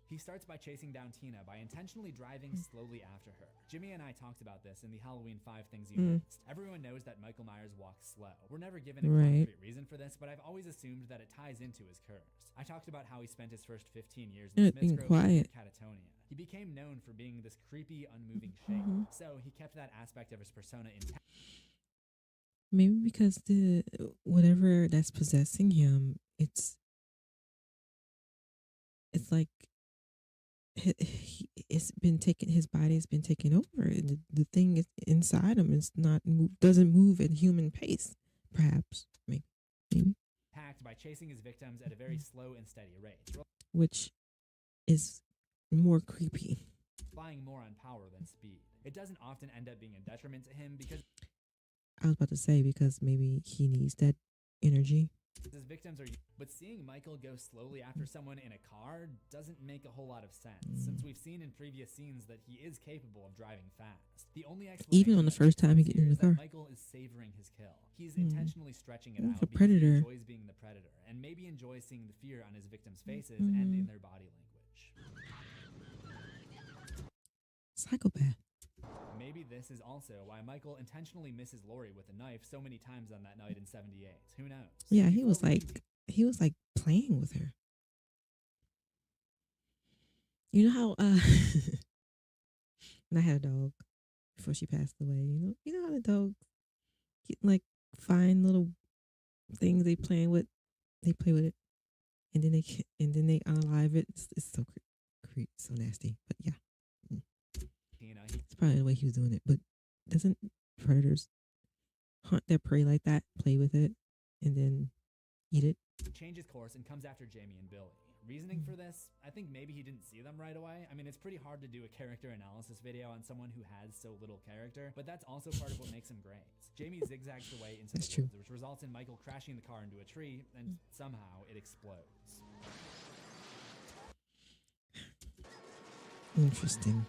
He starts by chasing down Tina by intentionally driving slowly after her. Jimmy and I talked about this in the Halloween 5 Things You Missed. Everyone knows that Michael Myers walks slow. We're never given a concrete reason for this, but I've always assumed that it ties into his curse. I talked about how he spent his first 15 years in Smith's Grove and Catatonia. He became known for being this creepy, unmoving shape, so he kept that aspect of his persona intact. Maybe because the whatever that's possessing him, it's like it's been taken. His body has been taken over. The thing is inside him is not doesn't move at human pace. Perhaps, maybe. Packed by chasing his victims at a very slow and steady rate, which is more creepy. Relying more on power than speed. It doesn't often end up being a detriment to him because I was about to say because maybe he needs that energy. His victims are, but seeing Michael go slowly after someone in a car doesn't make a whole lot of sense, since we've seen in previous scenes that he is capable of driving fast. The only explanation even on the first time he gets in the car, Michael is savoring his kill. He's intentionally stretching it out the because predator. He enjoys being the predator, and maybe enjoys seeing the fear on his victims' faces and in their body language. Psychopath. Maybe this is also why Michael intentionally misses Lori with a knife so many times on that night in 78. Who knows? Yeah, he was like playing with her. You know how and I had a dog before she passed away. You know how the dogs get like find little things they play with it, and then they unalive it. It's so so nasty. But yeah. It's probably the way he was doing it, but doesn't predators hunt their prey like that, play with it, and then eat it? Changes course and comes after Jamie and Billy. Reasoning for this, I think maybe he didn't see them right away. I mean, it's pretty hard to do a character analysis video on someone who has so little character, but that's also part of what makes him great. Jamie zigzags away into the woods, which results in Michael crashing the car into a tree, and somehow it explodes. Interesting.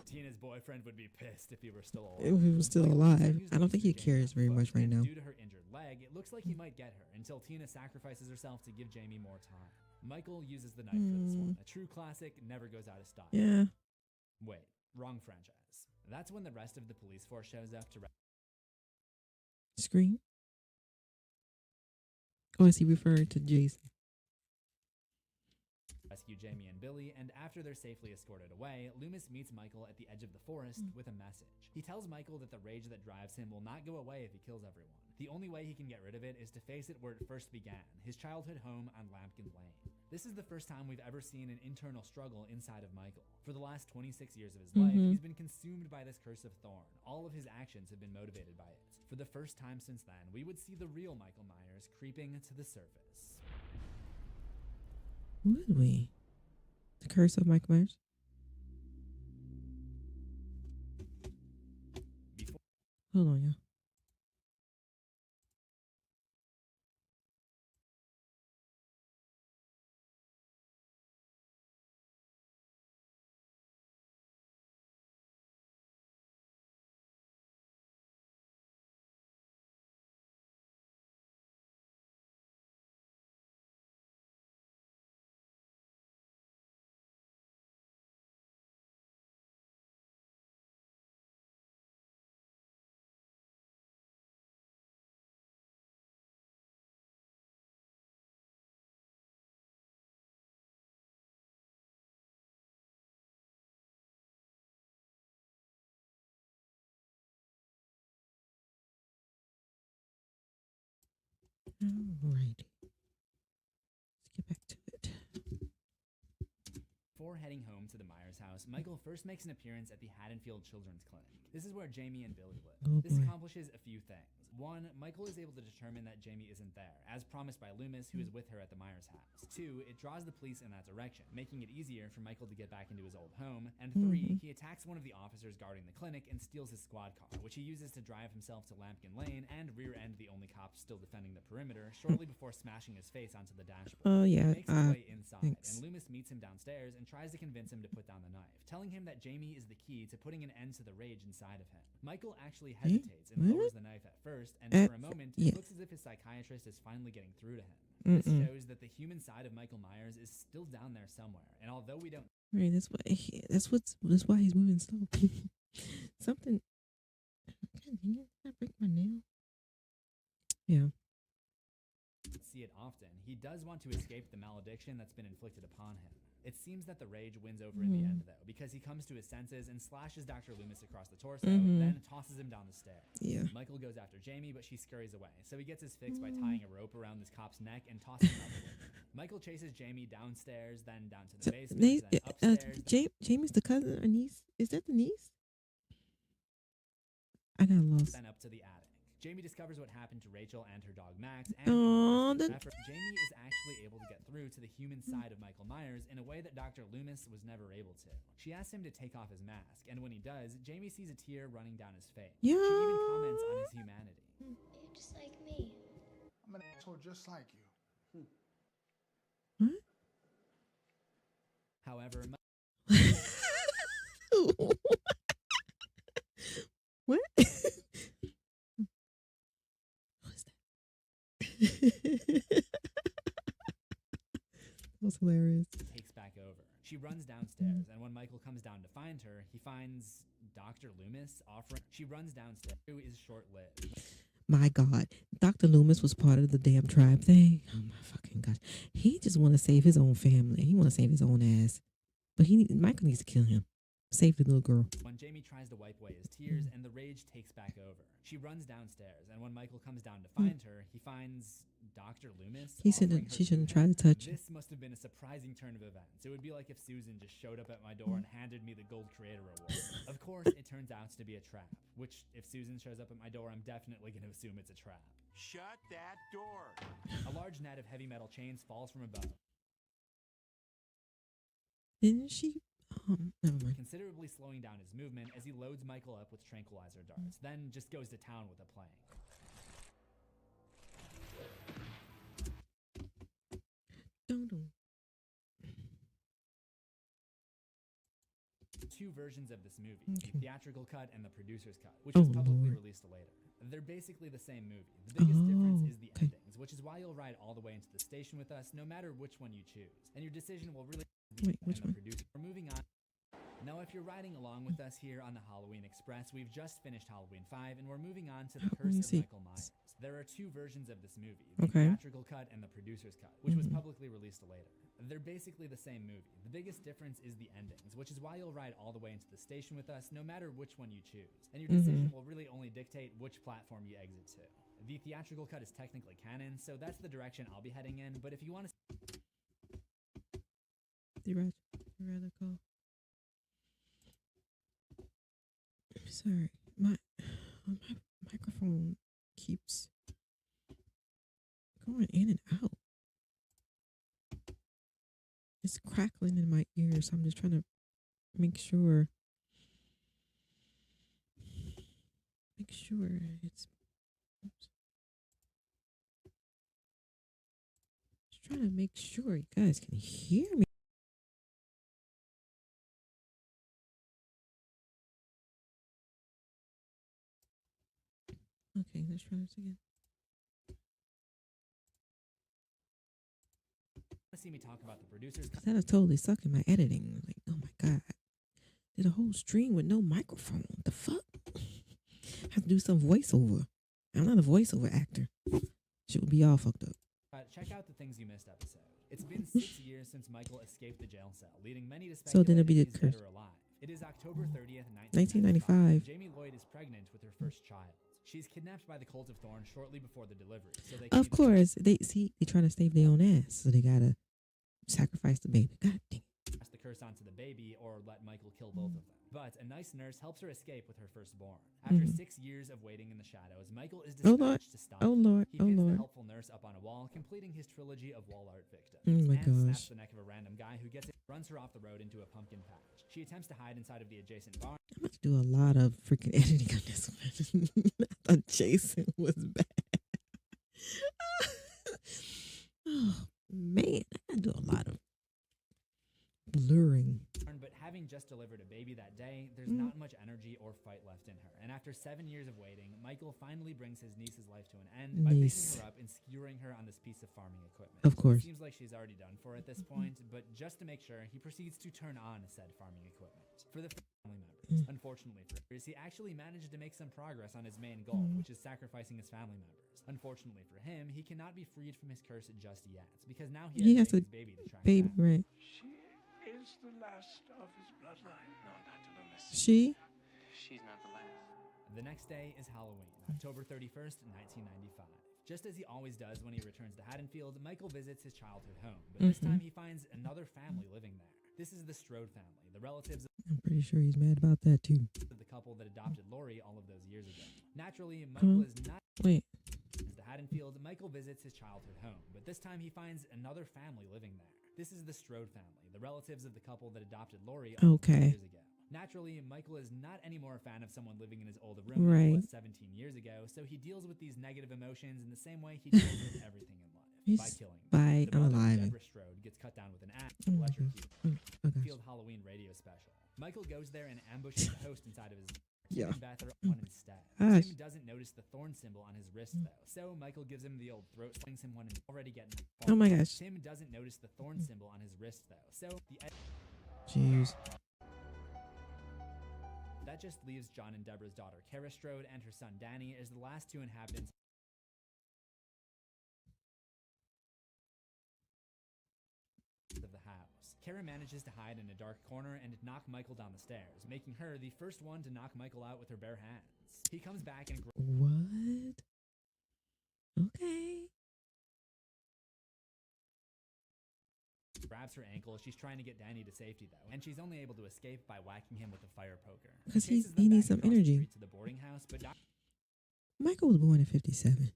Tina's boyfriend would be pissed if he were still alive. If he was still alive. I don't think he cares very much right now. Due to her injured leg, it looks like he might get her until Tina sacrifices herself to give Jamie more time. Michael uses the knife for this one. A true classic, never goes out of style. Yeah. Wait, wrong franchise. That's when the rest of the police force shows up to Scream? Or is he referring to Jason? rescue Jamie and Billy, and after they're safely escorted away, Loomis meets Michael at the edge of the forest with a message. He tells Michael that the rage that drives him will not go away if he kills everyone. The only way he can get rid of it is to face it where it first began, his childhood home on Lambkin Lane. This is the first time we've ever seen an internal struggle inside of Michael. For the last 26 years of his life, he's been consumed by this curse of thorn. All of his actions have been motivated by it. For the first time since then, we would see the real Michael Myers creeping to the surface. Would we? The curse of Michael Myers? Hold on, y'all. Alrighty. Let's get back to it. Before heading home to the Myers house, Michael first makes an appearance at the Haddonfield Children's Clinic. This is where Jamie and Billy live. This accomplishes a few things. One, Michael is able to determine that Jamie isn't there, as promised by Loomis, who is with her at the Myers house. Two, it draws the police in that direction, making it easier for Michael to get back into his old home. And three, he attacks one of the officers guarding the clinic and steals his squad car, which he uses to drive himself to Lambkin Lane and rear-end the only cop still defending the perimeter, shortly before smashing his face onto the dashboard. Oh, yeah. He makes his way inside, and Loomis meets him downstairs and tries to convince him to put down the knife, telling him that Jamie is the key to putting an end to the rage inside of him. Michael actually hesitates and lowers the knife at first, and for a moment, it looks as if his psychiatrist is finally getting through to him. This shows that the human side of Michael Myers is still down there somewhere, and although we don't... Right, that's why he's moving slow. Something... God dang it, did I break my nail? Yeah. See it often, he does want to escape the malediction that's been inflicted upon him. It seems that the rage wins over in the end, though, because he comes to his senses and slashes Dr. Loomis across the torso, then tosses him down the stairs. Yeah. Michael goes after Jamie, but she scurries away, so he gets his fix by tying a rope around this cop's neck and tossing him out the window. Michael chases Jamie downstairs, then down to the basement, then upstairs. Jamie's the cousin or niece? Is that the niece? I got lost. Then up to the attic. Jamie discovers what happened to Rachel and her dog Max, and Jamie is actually able to get through to the human side of Michael Myers in a way that Dr. Loomis was never able to. She asks him to take off his mask, and when he does, Jamie sees a tear running down his face. Yeah. She even comments on his humanity. You're just like me. I'm an asshole just like you. However, what? That was hilarious. Takes back over. She runs downstairs, and when Michael comes down to find her, he finds Dr. Loomis offering. She runs downstairs, who is short-lived. My God, Dr. Loomis was part of the damn tribe thing. Oh my fucking gosh, he just want to save his own family. He want to save his own ass, but Michael needs to kill him. Save the little girl. When Jamie tries to wipe away his tears and the rage takes back over, she runs downstairs, and when Michael comes down to find her, he finds Dr. Loomis. She shouldn't try to touch him. This must have been a surprising turn of events. It would be like if Susan just showed up at my door and handed me the Gold Creator Award. Of course, it turns out to be a trap, which if Susan shows up at my door, I'm definitely going to assume it's a trap. Shut that door. A large net of heavy metal chains falls from above. Didn't she? Never mind. Considerably slowing down his movement as he loads Michael up with tranquilizer darts, then just goes to town with a plank. Two versions of this movie, the theatrical cut and the producer's cut, which was publicly released later. They're basically the same movie. The biggest difference is the endings, which is why you'll ride all the way into the station with us, no matter which one you choose. And your decision will really Wait, which one? We're moving on. Now, if you're riding along with us here on the Halloween Express, we've just finished Halloween 5, and we're moving on to the Curse of Michael Myers. There are two versions of this movie, the theatrical cut and the producer's cut, which was publicly released later. They're basically the same movie. The biggest difference is the endings, which is why you'll ride all the way into the station with us, no matter which one you choose. And your decision will really only dictate which platform you exit to. The theatrical cut is technically canon, so that's the direction I'll be heading in, but if you want to... Theoretical. Sorry, my microphone keeps going in and out. It's crackling in my ears. So I'm just trying to make sure it's. Oops. Just trying to make sure you guys can hear me. Okay, let's try this again. See me talk about the producers. That is totally sucking my editing. Like, oh my god, did a whole stream with no microphone. What the fuck? Have to do some voiceover. I'm not a voiceover actor. Shit would be all fucked up. Check out the Things You Missed episode. It's been 6 years since Michael escaped the jail cell, leading many to So speculate then it'd be if the he's dead curse. or alive. It is October 30th, 1995. Jamie Lloyd is pregnant with her first child. She's kidnapped by the Cult of Thorn shortly before the delivery. So they Of course, they trying to save their own ass, so they gotta sacrifice the baby. God dang it. pass the curse onto the baby or let Michael kill both of them. But a nice nurse helps her escape with her firstborn. After 6 years of waiting in the shadows, Michael is dispatched to stop them. He pins the helpful nurse up on a wall, completing his trilogy of wall art victims. Oh my and gosh. snaps the neck of a random guy who gets it, runs her off the road into a pumpkin patch. She attempts to hide inside of the adjacent barn. I'm about to do a lot of freaking editing on this one. I thought Jason was bad. Oh man, I gotta do a lot of blurring. But having just delivered a baby that day, there's not much energy or fight left in her. And after 7 years of waiting, Michael finally brings his niece's life to an end by picking her up and skewering her on this piece of farming equipment. Of course. It seems like she's already done for at this point, but just to make sure, he proceeds to turn on said farming equipment. For the family members, unfortunately for him, he actually managed to make some progress on his main goal, which is sacrificing his family members. Unfortunately for him, he cannot be freed from his curse just yet, because now he has a his baby to track baby, down. right? Is the last of his bloodline. No, Dr. Loomis. She? She's not the last. The next day is Halloween, October 31st, 1995. Just as he always does when he returns to Haddonfield, Michael visits his childhood home, but this time he finds another family living there. This is the Strode family, the relatives I'm pretty sure he's mad about that too. of the couple that adopted Lori all of those years ago. Naturally, Michael is not... Wait. To Haddonfield, Michael visits his childhood home, but this time he finds another family living there. This is the Strode family, the relatives of the couple that adopted Lori all of those years ago. Naturally, Michael is not anymore a fan of someone living in his old room that he was 17 years ago, so he deals with these negative emotions in the same way he deals with everything in life, by killing them. By The mother, unaliving. Deborah Strode, gets cut down with an axe, Oh my electrocuted. gosh. Field Halloween radio special. Michael goes there and ambushes the host inside of his... Yeah. Tim and Beth are on instead. Gosh. Tim doesn't notice the thorn symbol on his wrist, though, so Michael gives him the old throat, slings him one and already getting... Oh my gosh. Tim doesn't notice the thorn symbol on his wrist, though, so the... Jeez. That just leaves John and Deborah's daughter, Kara Strode, and her son, Danny, as the last two inhabitants of the house. Kara manages to hide in a dark corner and knock Michael down the stairs, making her the first one to knock Michael out with her bare hands. He comes back and... What? Okay. grabs her ankle. She's trying to get Danny to safety, though, and she's only able to escape by whacking him with a fire poker. Because Chases he them needs back some across the energy. street to the boarding house, but Michael was born in 57.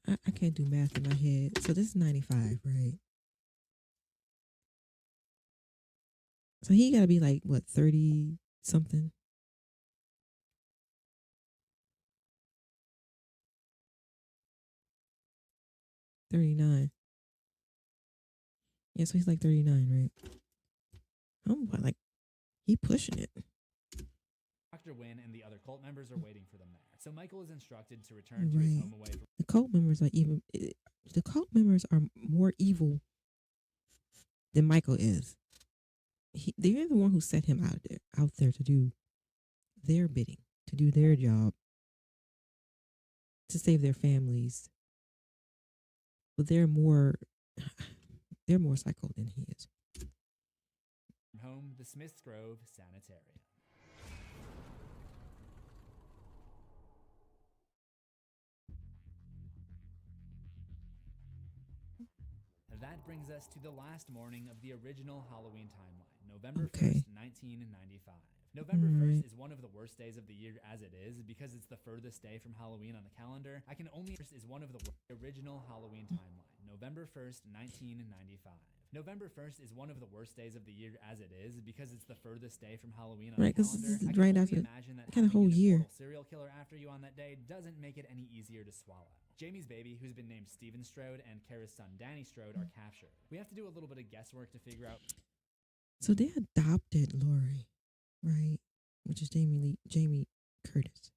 I can't do math in my head. So this is 95, right? So he got to be like, what, 30 something? $39. Yeah, so he's like 39, right? Oh, but like, he pushing it. Dr. Wynn and the other cult members are waiting for them there. So Michael is instructed to return to his home away from... The cult members are even... The cult members are more evil than Michael is. They're the one who set him out there to do their bidding, to do their job, to save their families. But they're more psycho than he is. From home, the Smiths Grove Sanitarium. That brings us to the last morning of the original Halloween timeline, November 1st, 1995. November 1st is one of the worst days of the year as it is, because it's the furthest day from Halloween on the calendar. Is one of the original Halloween timeline, November 1st, 1995. November 1st is one of the worst days of the year as it is, because it's the furthest day from Halloween on the calendar. I can right only after imagine that kind of whole year. A serial killer after you on that day doesn't make it any easier to swallow. Jamie's baby, who's been named Steven Strode, and Kara's son Danny Strode are captured. We have to do a little bit of guesswork to figure out. So they adopted Lori, right? Which is Jamie Curtis.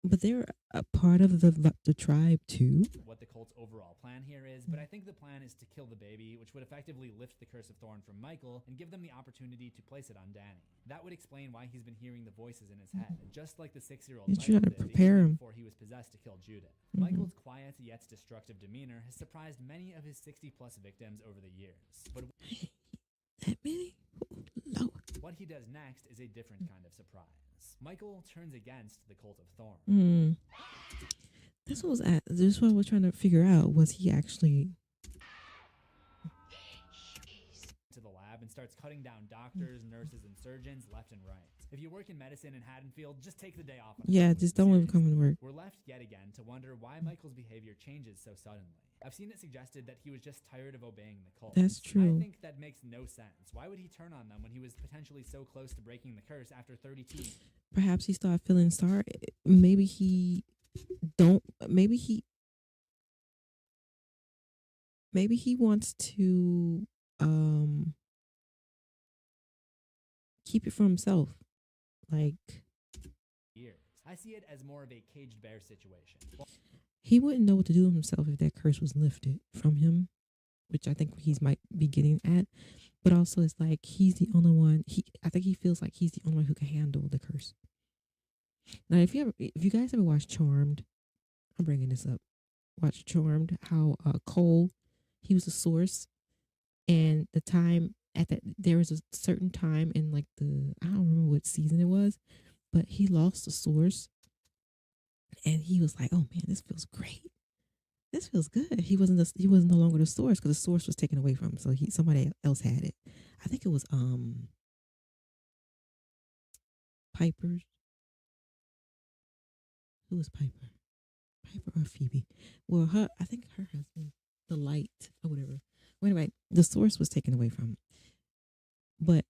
But they're a part of the tribe too. What the cult's overall plan here is, but I think the plan is to kill the baby, which would effectively lift the curse of Thorn from Michael and give them the opportunity to place it on Danny. That would explain why he's been hearing the voices in his head, just like the 6-year-old Michael did before he was possessed to kill Judith. Michael's quiet yet destructive demeanor has surprised many of his 60-plus victims over the years. But that many? What he does next is a different kind of surprise. Michael turns against the cult of Thorn. This was what I was trying to figure out. Was he actually to the lab and starts cutting down doctors, nurses, and surgeons left and right. If you work in medicine in Haddonfield, just take the day off. Yeah, just don't even come to work. We're left yet again to wonder why Michael's behavior changes so suddenly. I've seen it suggested that he was just tired of obeying the cult. That's true. I think that makes no sense. Why would he turn on them when he was potentially so close to breaking the curse after 32? Perhaps he started feeling sorry. Maybe he wants to keep it for himself. Like, I see it as more of a caged bear situation. He wouldn't know what to do with himself if that curse was lifted from him, which I think he's might be getting at. But also, it's like he's the only one. I think he feels like he's the only one who can handle the curse. Now, if you guys ever watched Charmed, I'm bringing this up. Watch Charmed. How Cole, he was a source, and the time there was a certain time in like I don't remember what season it was, but he lost the source. And he was like, "Oh man, this feels great. This feels good." He wasn't no longer the source because the source was taken away from him. So somebody else had it. I think it was Piper's. Who was Piper? Piper or Phoebe? Well, I think her husband, the light or whatever. Well, anyway, the source was taken away from him. But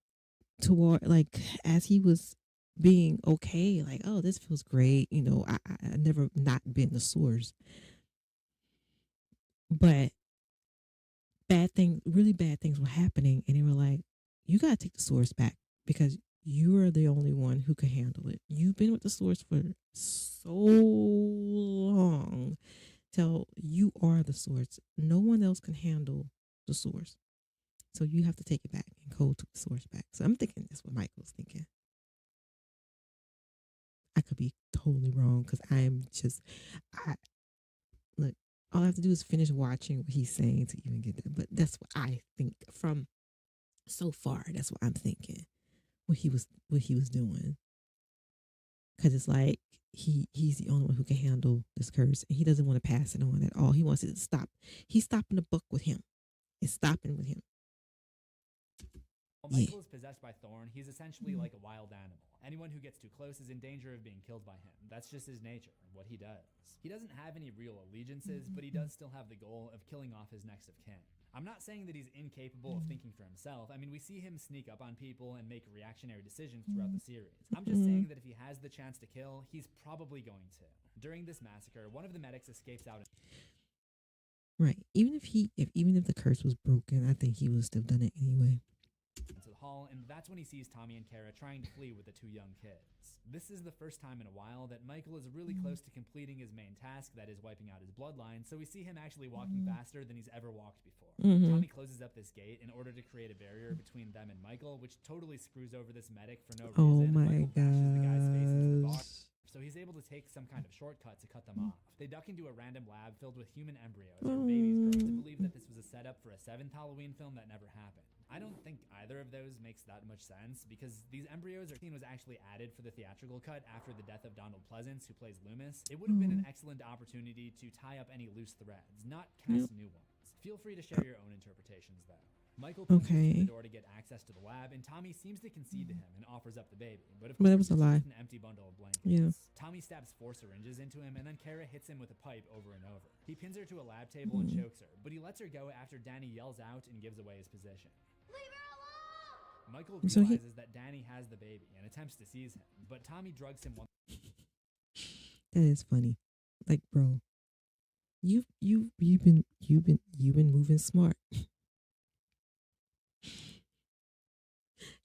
as he was being okay, like, oh, this feels great, I never not been the source, but really bad things were happening, and they were like, you gotta take the source back because you are the only one who can handle it. You've been with the source for so long till you are the source. No one else can handle the source, so you have to take it back. And Cole took the source back. So I'm thinking that's what Michael's thinking. I could be totally wrong because look, all I have to do is finish watching what he's saying to even get that. But that's what I think from so far. That's what I'm thinking. What he was doing. Because it's like he's the only one who can handle this curse, and he doesn't want to pass it on at all. He wants it to stop. He's stopping the buck with him. It's stopping with him. While Michael is possessed by Thorn, he's essentially like a wild animal. Anyone who gets too close is in danger of being killed by him. That's just his nature, what he does. He doesn't have any real allegiances, but he does still have the goal of killing off his next of kin. I'm not saying that he's incapable of thinking for himself. I mean, we see him sneak up on people and make reactionary decisions throughout the series. I'm just saying that if he has the chance to kill, he's probably going to. During this massacre, one of the medics escapes out. Right. Even if the curse was broken, I think he would have still done it anyway. Into the hall, and that's when he sees Tommy and Kara trying to flee with the two young kids. This is the first time in a while that Michael is really close to completing his main task, that is wiping out his bloodline, so we see him actually walking faster than he's ever walked before. Tommy closes up this gate in order to create a barrier between them and Michael, which totally screws over this medic for no reason. Oh my Michael bashes the guy's face into the bar, gosh. so he's able to take some kind of shortcut to cut them off. They duck into a random lab filled with human embryos or babies growing to believe that this was a setup for a 7th Halloween film that never happened. I don't think either of those makes that much sense, because these embryos scene was actually added for the theatrical cut after the death of Donald Pleasance, who plays Loomis. It would have been an excellent opportunity to tie up any loose threads, not cast new ones. Feel free to share your own interpretations, though. Michael pushes through the door to get access to the lab, and Tommy seems to concede to him and offers up the baby. But of course, that was a lie. An empty bundle of blankets. Yeah. Tommy stabs 4 syringes into him, and then Kara hits him with a pipe over and over. He pins her to a lab table and chokes her, but he lets her go after Danny yells out and gives away his position. Michael realizes that Danny has the baby and attempts to seize him, but Tommy drugs him one. That is funny. Like, bro, you've been moving smart.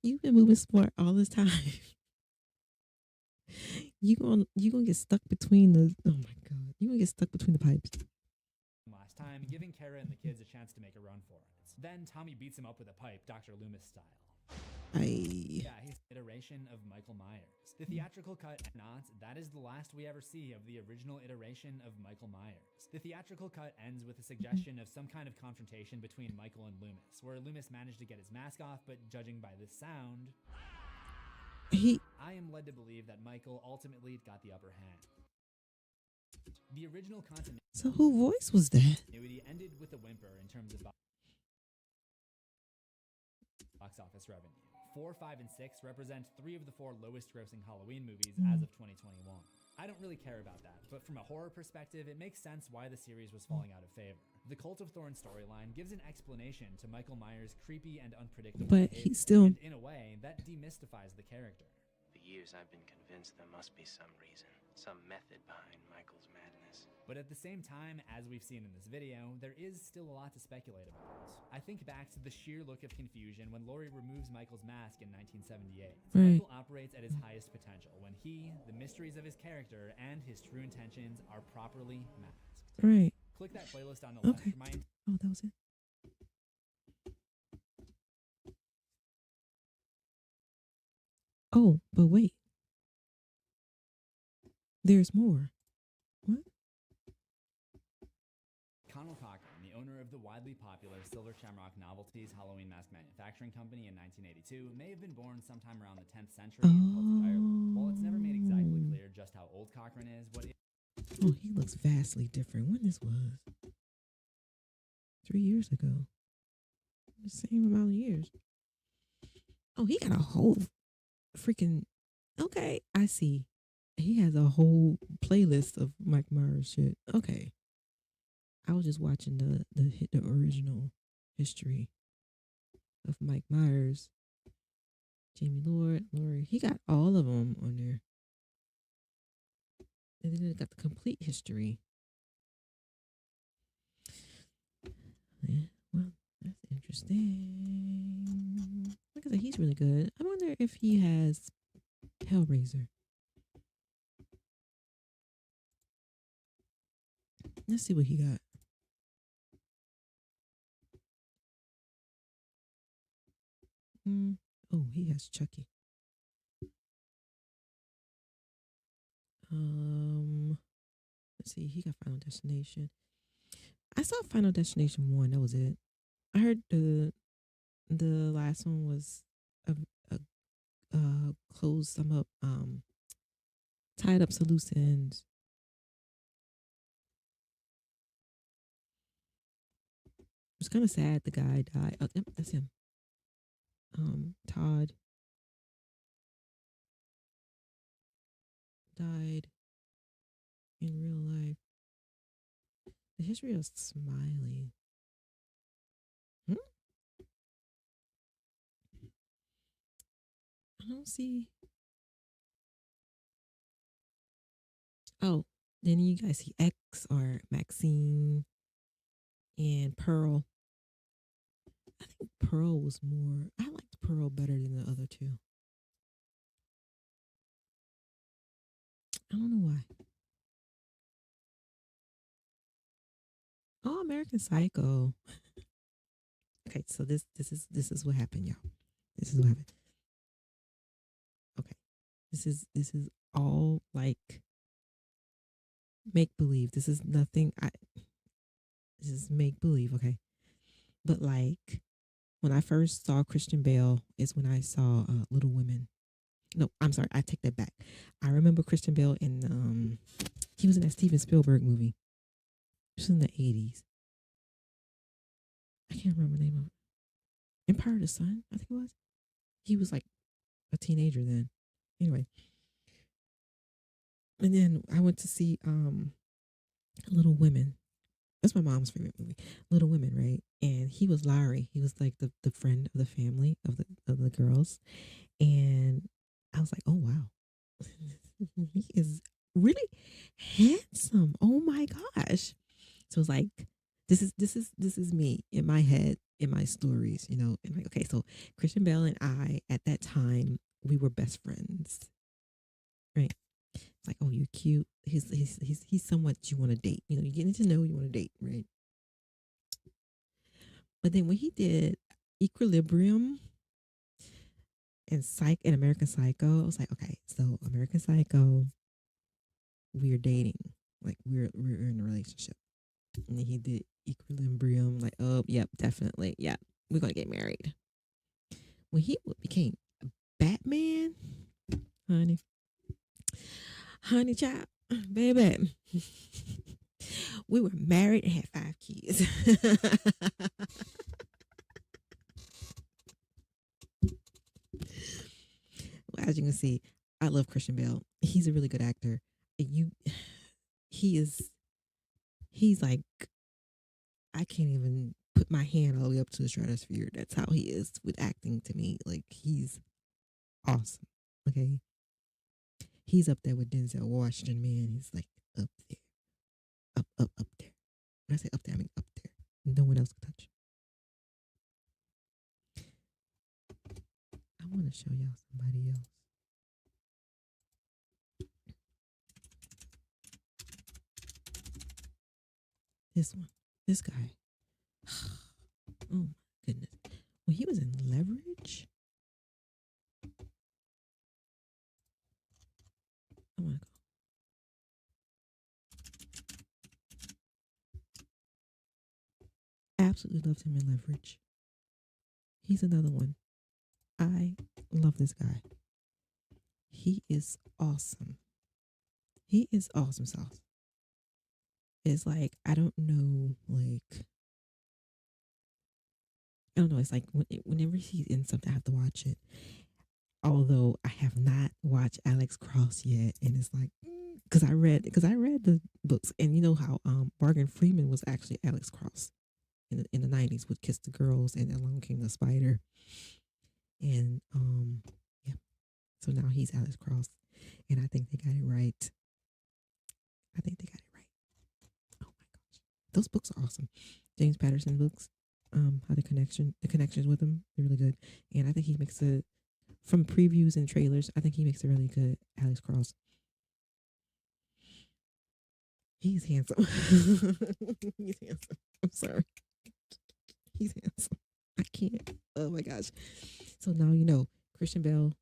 You've been moving smart all this time. You gonna get stuck between the you gonna get stuck between the pipes. Last time, giving Kara and the kids a chance to make a run for it. Then Tommy beats him up with a pipe, Dr. Loomis style. Yeah, he's an iteration of Michael Myers. The theatrical cut, not, that is the last we ever see of the original iteration of Michael Myers. The theatrical cut ends with a suggestion of some kind of confrontation between Michael and Loomis, where Loomis managed to get his mask off, but judging by this sound, I am led to believe that Michael ultimately got the upper hand. The original continuity. So whose voice was that? Ended with a whimper in terms of box office revenue. 4, 5, and 6 represent 3 of the 4 lowest grossing Halloween movies as of 2021. I don't really care about that, but from a horror perspective, it makes sense why the series was falling out of favor. The Cult of Thorn storyline gives an explanation to Michael Myers' creepy and unpredictable behavior, he's still, and in a way, that demystifies the character. For years, I've been convinced there must be some reason, some method behind Michael's madness. But at the same time, as we've seen in this video, there is still a lot to speculate about. I think back to the sheer look of confusion when Laurie removes Michael's mask in 1978. Michael operates at his highest potential when he, the mysteries of his character, and his true intentions are properly masked. Right. Click that playlist on the left for my... Oh, that was it. Oh, but wait. There's more. What? Connell Cochran, the owner of the widely popular Silver Shamrock Novelties Halloween Mask Manufacturing Company in 1982, may have been born sometime around the 10th century in Celtic Ireland. While it's never made exactly clear just how old Cochran is, what is... Oh, he looks vastly different. When this was? 3 years ago. The same amount of years. Oh, he got a whole freaking... Okay, I see. He has a whole playlist of Mike Myers shit. Okay. I was just watching the original history of Mike Myers. Jamie Laurie. He got all of them on there. And then it got the complete history. Yeah, well, that's interesting. Like I said, he's really good. I wonder if he has Hellraiser. Let's see what he got. Oh, he has Chucky. Let's see. He got Final Destination. I saw Final Destination 1. That was it. I heard the last one was closed some up, tied up some loose ends. It's kind of sad the guy died. Oh, yep, that's him. Todd. died in real life. The history of Smiley. I don't see. Oh, then you guys see X or Maxine and Pearl. I think Pearl was more. I liked Pearl better than the other two. I don't know why. Oh, American Psycho. Okay, so this is what happened, y'all. This is what happened. Okay, this is all like make believe. This is nothing. This is make believe. Okay, but like when I first saw Christian Bale is when I saw Little Women. No, I'm sorry. I take that back. I remember Christian Bale in he was in that Steven Spielberg movie. It was in the 80s. I can't remember the name of it. Empire of the Sun, I think it was. He was like a teenager then. Anyway. And then I went to see Little Women. That's my mom's favorite movie. Little Women, right? And he was Larry. He was like the friend of the family of the girls. And I was like, oh wow. He is really handsome. Oh my gosh. So it's like this is me in my head, in my stories, you know. And like, okay, so Christian Bale and I at that time, we were best friends. Right. It's like, oh, you're cute. He's someone you want to date. You know, you're getting to know you want to date, right? But then when he did Equilibrium and American Psycho, I was like, okay, so American Psycho, we're dating. Like we're in a relationship. And then he did Equilibrium, like, oh, yep, definitely. Yeah, we're gonna get married. When he became Batman, honey child, baby, we were married and had 5 kids. Well, as you can see, I love Christian Bale. He's a really good actor. He's like, I can't even put my hand all the way up to the stratosphere. That's how he is with acting to me. Like, he's awesome. Okay. He's up there with Denzel Washington, man. He's like up there. Up there. When I say up there, I mean up there. No one else can touch. I want to show y'all somebody else. This one. This guy. Oh my goodness. When he was in Leverage. I want to go. Absolutely loved him in Leverage. He's another one. I love this guy. He is awesome. He is awesome sauce. It's like, I don't know, like, I don't know. It's like whenever he's in something, I have to watch it. Although I have not watched Alex Cross yet, and it's like, because I read the books, and you know how Morgan Freeman was actually Alex Cross in the 90s with Kiss the Girls and Along Came the Spider, and yeah. So now he's Alex Cross, and I think they got it right. I think they got it right. Oh my gosh, those books are awesome. James Patterson books. How the connections with him, they're really good. And I think he makes from previews and trailers, I think he makes a really good Alex Cross. He's handsome. He's handsome. I'm sorry. He's handsome. I can't. Oh my gosh. So now you know Christian Bale,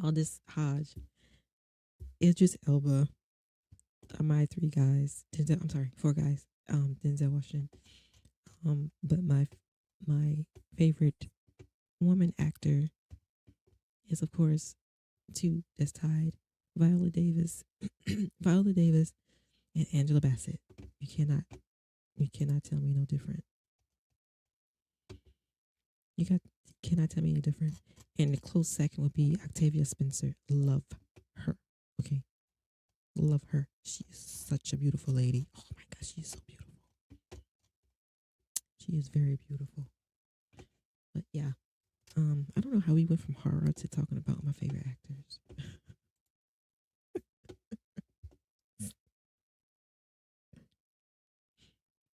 Aldous Hodge, Idris Elba are my 3 guys. I'm sorry, 4 guys. Denzel Washington. But my favorite woman actor is, of course, 2 that's tied: Viola Davis, and Angela Bassett. You cannot tell me no different. Cannot tell me any different. And the close second would be Octavia Spencer. Love her. Okay, Love her. She is such a beautiful lady. Oh my gosh, she is so beautiful. She is very beautiful. But yeah, I don't know how we went from horror to talking about my favorite actors.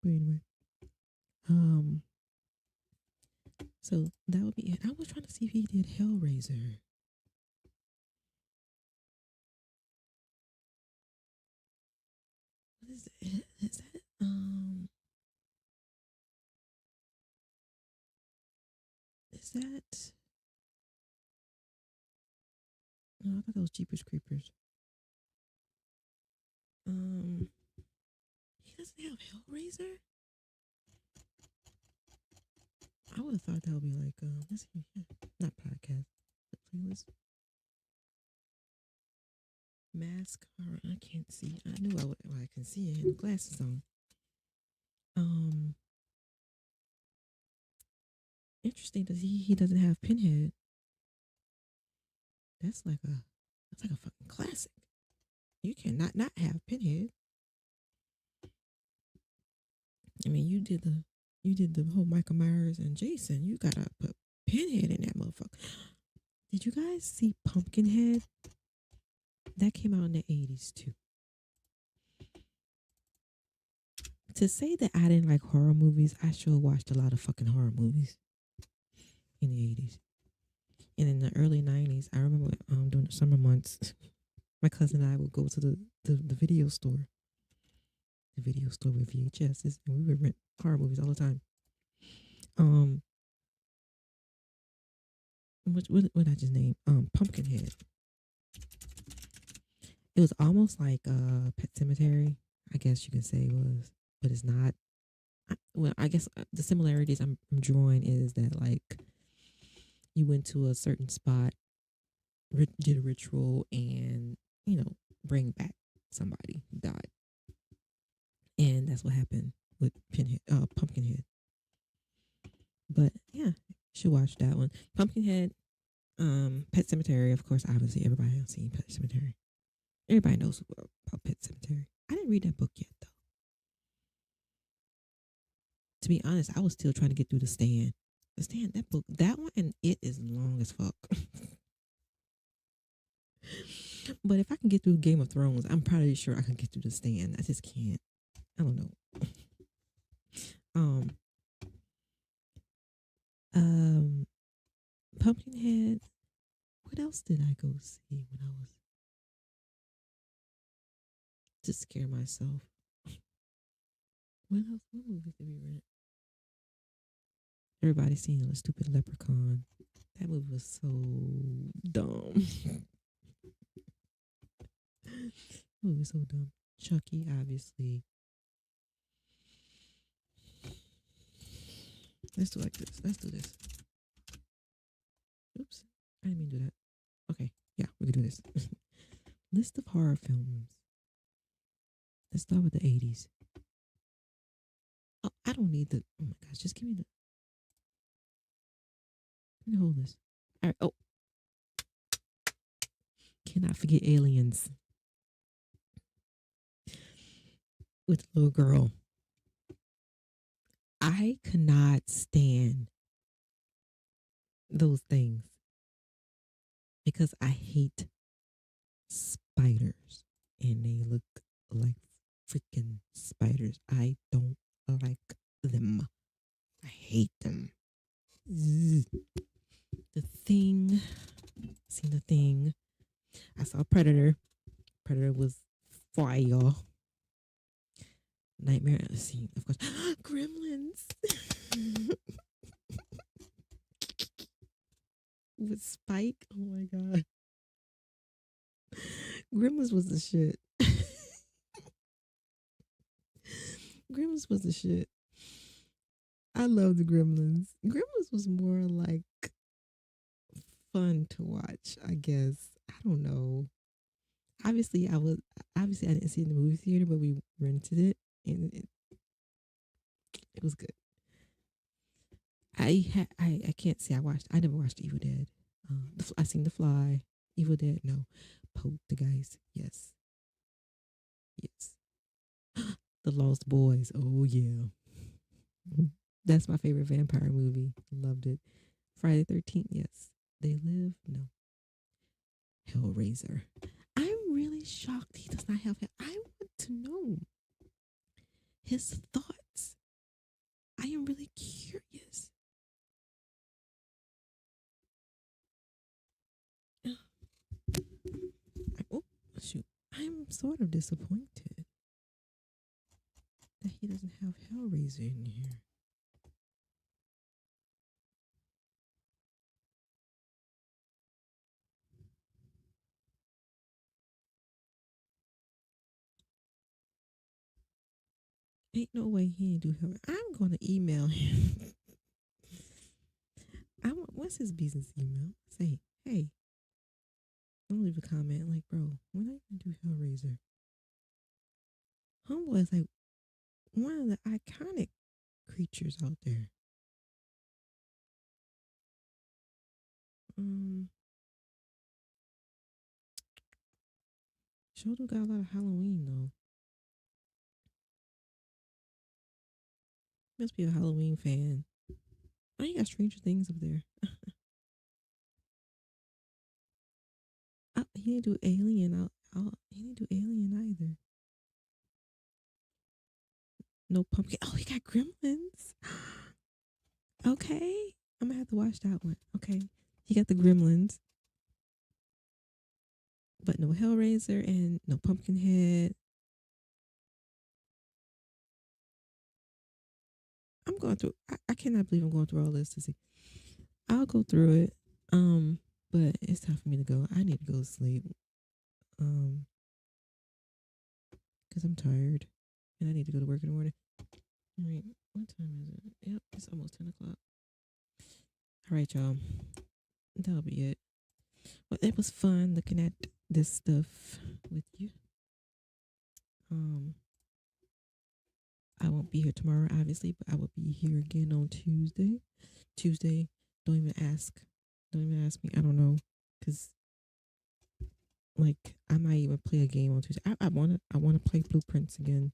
But anyway, so that would be it. I was trying to see if he did Hellraiser. What is it? Is that Is that? No, I thought that was Jeepers Creepers. He doesn't have Hellraiser. I would have thought that would be like let's see, not podcast, but playlist. Mask horror. I can't see. I knew I would. Well, I can see it. I have glasses on. Interesting that he doesn't have Pinhead. That's like a fucking classic. You cannot not have Pinhead. I mean, you did the whole Michael Myers and Jason. You gotta put Pinhead in that motherfucker. Did you guys see Pumpkinhead? That came out in the 80s too. To say that I didn't like horror movies, I sure watched a lot of fucking horror movies in the 80s. And in the early 90s, I remember during the summer months, my cousin and I would go to the video store. The video store with VHSs, and we would rent horror movies all the time. What I just named? Pumpkinhead. It was almost like Pet Cemetery, I guess you can say it was, but it's not. I guess the similarities I'm drawing is that like you went to a certain spot, did a ritual, and bring back somebody who died, and that's what happened with Pumpkinhead. But yeah, you should watch that one. Pumpkinhead, Pet Cemetery, of course. Obviously, everybody has seen Pet Cemetery. Everybody knows about Pet Cemetery. I didn't read that book yet, though. To be honest, I was still trying to get through The Stand. The Stand, that book, that one, and it is long as fuck. But if I can get through Game of Thrones, I'm probably sure I can get through The Stand. I just can't. I don't know. Pumpkinhead. What else did I go see when I was to scare myself? What else? What movies did we rent? Everybody's seen The Stupid Leprechaun. That movie was so dumb. That movie was so dumb. Chucky, obviously. Let's do like this. Let's do this. Oops. I didn't mean to do that. Okay. Yeah, we can do this. List of horror films. Let's start with the 80s. Oh, I don't need the... Oh my gosh, just give me the... Let me hold this. All right. Oh. Cannot forget Aliens. With the little girl. I cannot stand those things because I hate spiders and they look like freaking spiders. I don't like them. I hate them. The Thing. Seen The Thing. I saw Predator. Predator was fire. Nightmare on the Scene, of course. Gremlins. With Spike. Oh my god. Gremlins was the shit. Gremlins was the shit. I love the Gremlins. Gremlins was more like fun to watch, I guess. I don't know. Obviously I didn't see it in the movie theater, but we rented it and it was good. I can't say I never watched Evil Dead. I seen The Fly. Evil Dead, no. Poltergeist, yes. Yes. The Lost Boys. Oh yeah. That's my favorite vampire movie. Loved it. Friday 13th. Yes. They Live. No. Hellraiser. I'm really shocked he does not have it. I want to know his thoughts. I am really curious. Oh, shoot. I'm sort of disappointed that he doesn't have Hellraiser in here. Ain't no way he ain't do Hellraiser. I'm going to email him. What's his business email? Say, hey, don't leave a comment like, bro, when are you going to do Hellraiser? Homeboy is like one of the iconic creatures out there. Shoto got a lot of Halloween though. Must be a Halloween fan. Oh, you got Stranger Things up there. He didn't do Alien. He didn't do Alien either. No Pumpkin. Oh, he got Gremlins. Okay, I'm gonna have to watch that one. Okay, he got the Gremlins, but no Hellraiser and no Pumpkinhead. I'm going through. I cannot believe I'm going through all this to see. I'll go through it. But it's time for me to go. I need to go to sleep. Because I'm tired and I need to go to work in the morning. All right, what time is it? Yep, it's almost 10 o'clock. All right, y'all. That'll be it. Well, it was fun looking at this stuff with you. I won't be here tomorrow, obviously, but I will be here again on Tuesday. Don't even ask. Don't even ask me. I don't know, because like I might even play a game on Tuesday. I wanna play Blueprints again.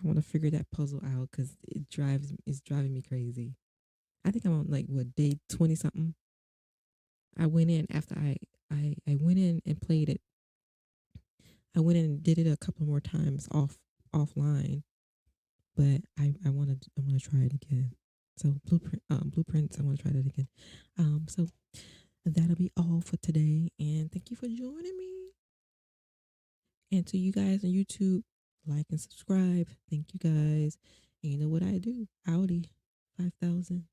I want to figure that puzzle out because it's driving me crazy. I think I'm on like what day 20 something. I went in after I went in and played it. I went in and did it a couple more times offline, but I want to try it again. So blueprints. I want to try that again. So that'll be all for today, and thank you for joining me. And to you guys on YouTube, like and subscribe. Thank you guys. And you know what I do? Audi 5,000.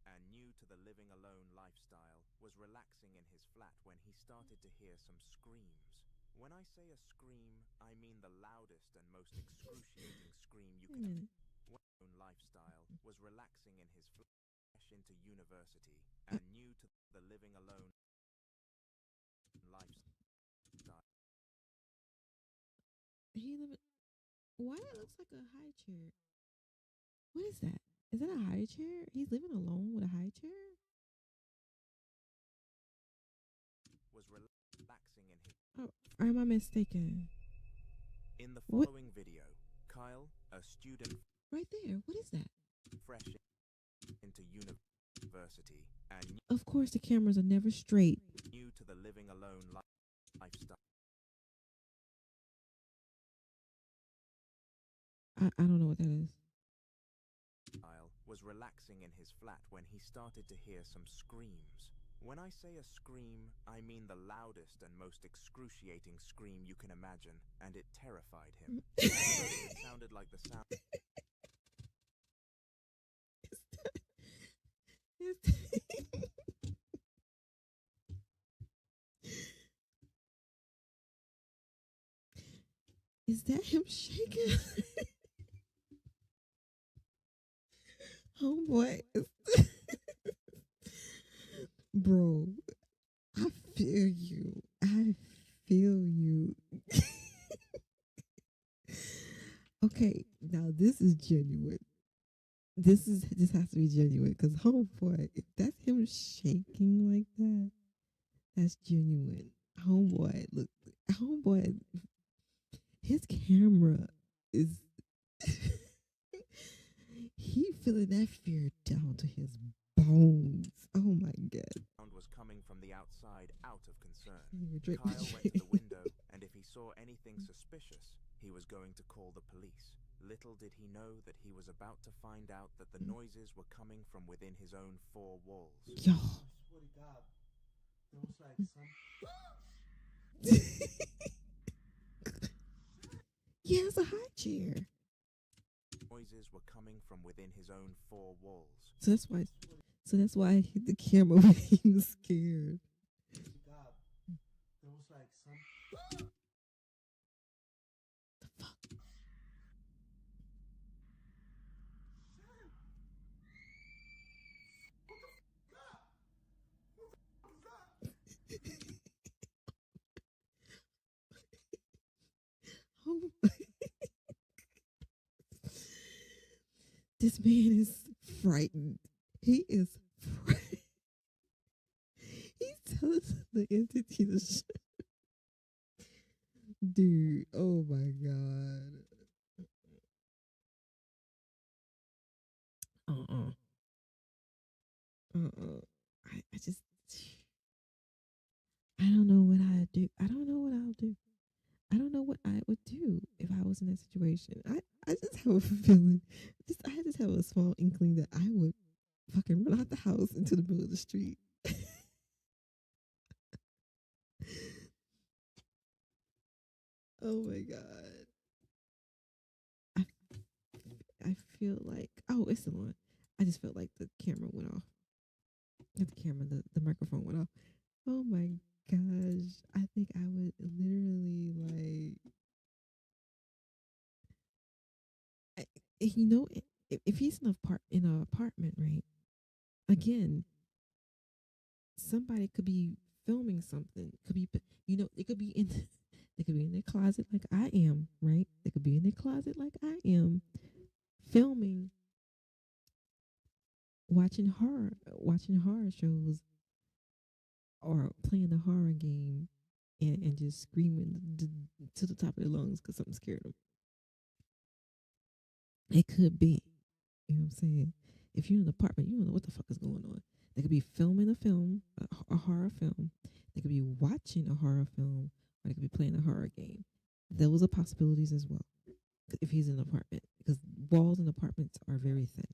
And new to the living alone lifestyle, was relaxing in his flat when he started to hear some screams. When I say a scream, I mean mean the loudest and most excruciating scream you can. Own lifestyle was relaxing in his flesh into university and new to the living alone lifestyle. Why it looks like a high chair? What is that? Is that a high chair? He's living alone with a high chair? Was relaxing in his. Oh, or am I mistaken? In the following video, Kyle, a student. Right there. What is that? Fresh into university and. Of course, the cameras are never straight. New to the living alone lifestyle. I don't know what that is. Was relaxing in his flat when he started to hear some screams. When I say a scream, I mean the loudest and most excruciating scream you can imagine, and it terrified him. It sounded like the sound. Is that him shaking? Homeboy. Bro, I feel you. I feel you. Okay, now this is genuine. This has to be genuine because homeboy, if that's him shaking like that, that's genuine. Homeboy, look, homeboy, his camera is he feeling that fear down to his bones. Oh my god. Sound was coming from the outside out of concern. Kyle went to the window, and if he saw anything suspicious, he was going to call the police. Little did he know that he was about to find out that the noises were coming from within his own four walls. Yo. I swear to God, there was like some. Yeah, it's a high chair. Noises were coming from within his own four walls. So that's why I hit the camera when he was scared. God, there was like some. The fuck? Oh my. This man is frightened. He is frightened. He's telling the entity to shut. Dude, oh my god. I just I don't know what I'd do. I don't know what I'll do. I don't know what I would do if I was in that situation. I just have a feeling, I just have a small inkling that I would fucking run out the house into the middle of the street. Oh my god. I feel like, oh, it's the one. I just felt like the camera went off. Not the camera, the microphone went off. Oh my gosh. I think I would literally you know, if he's in an apartment, right? Again, somebody could be filming something. Could be, it could be in they could be in their closet like I am, right? They could be in their closet like I am, filming, watching horror shows or playing the horror game and just screaming to the top of their lungs because something scared them. It could be. You know what I'm saying? If you're in an apartment, you don't know what the fuck is going on. They could be filming a film, a horror film. They could be watching a horror film, or they could be playing a horror game. Those are possibilities as well. If he's in an apartment, because walls in apartments are very thin.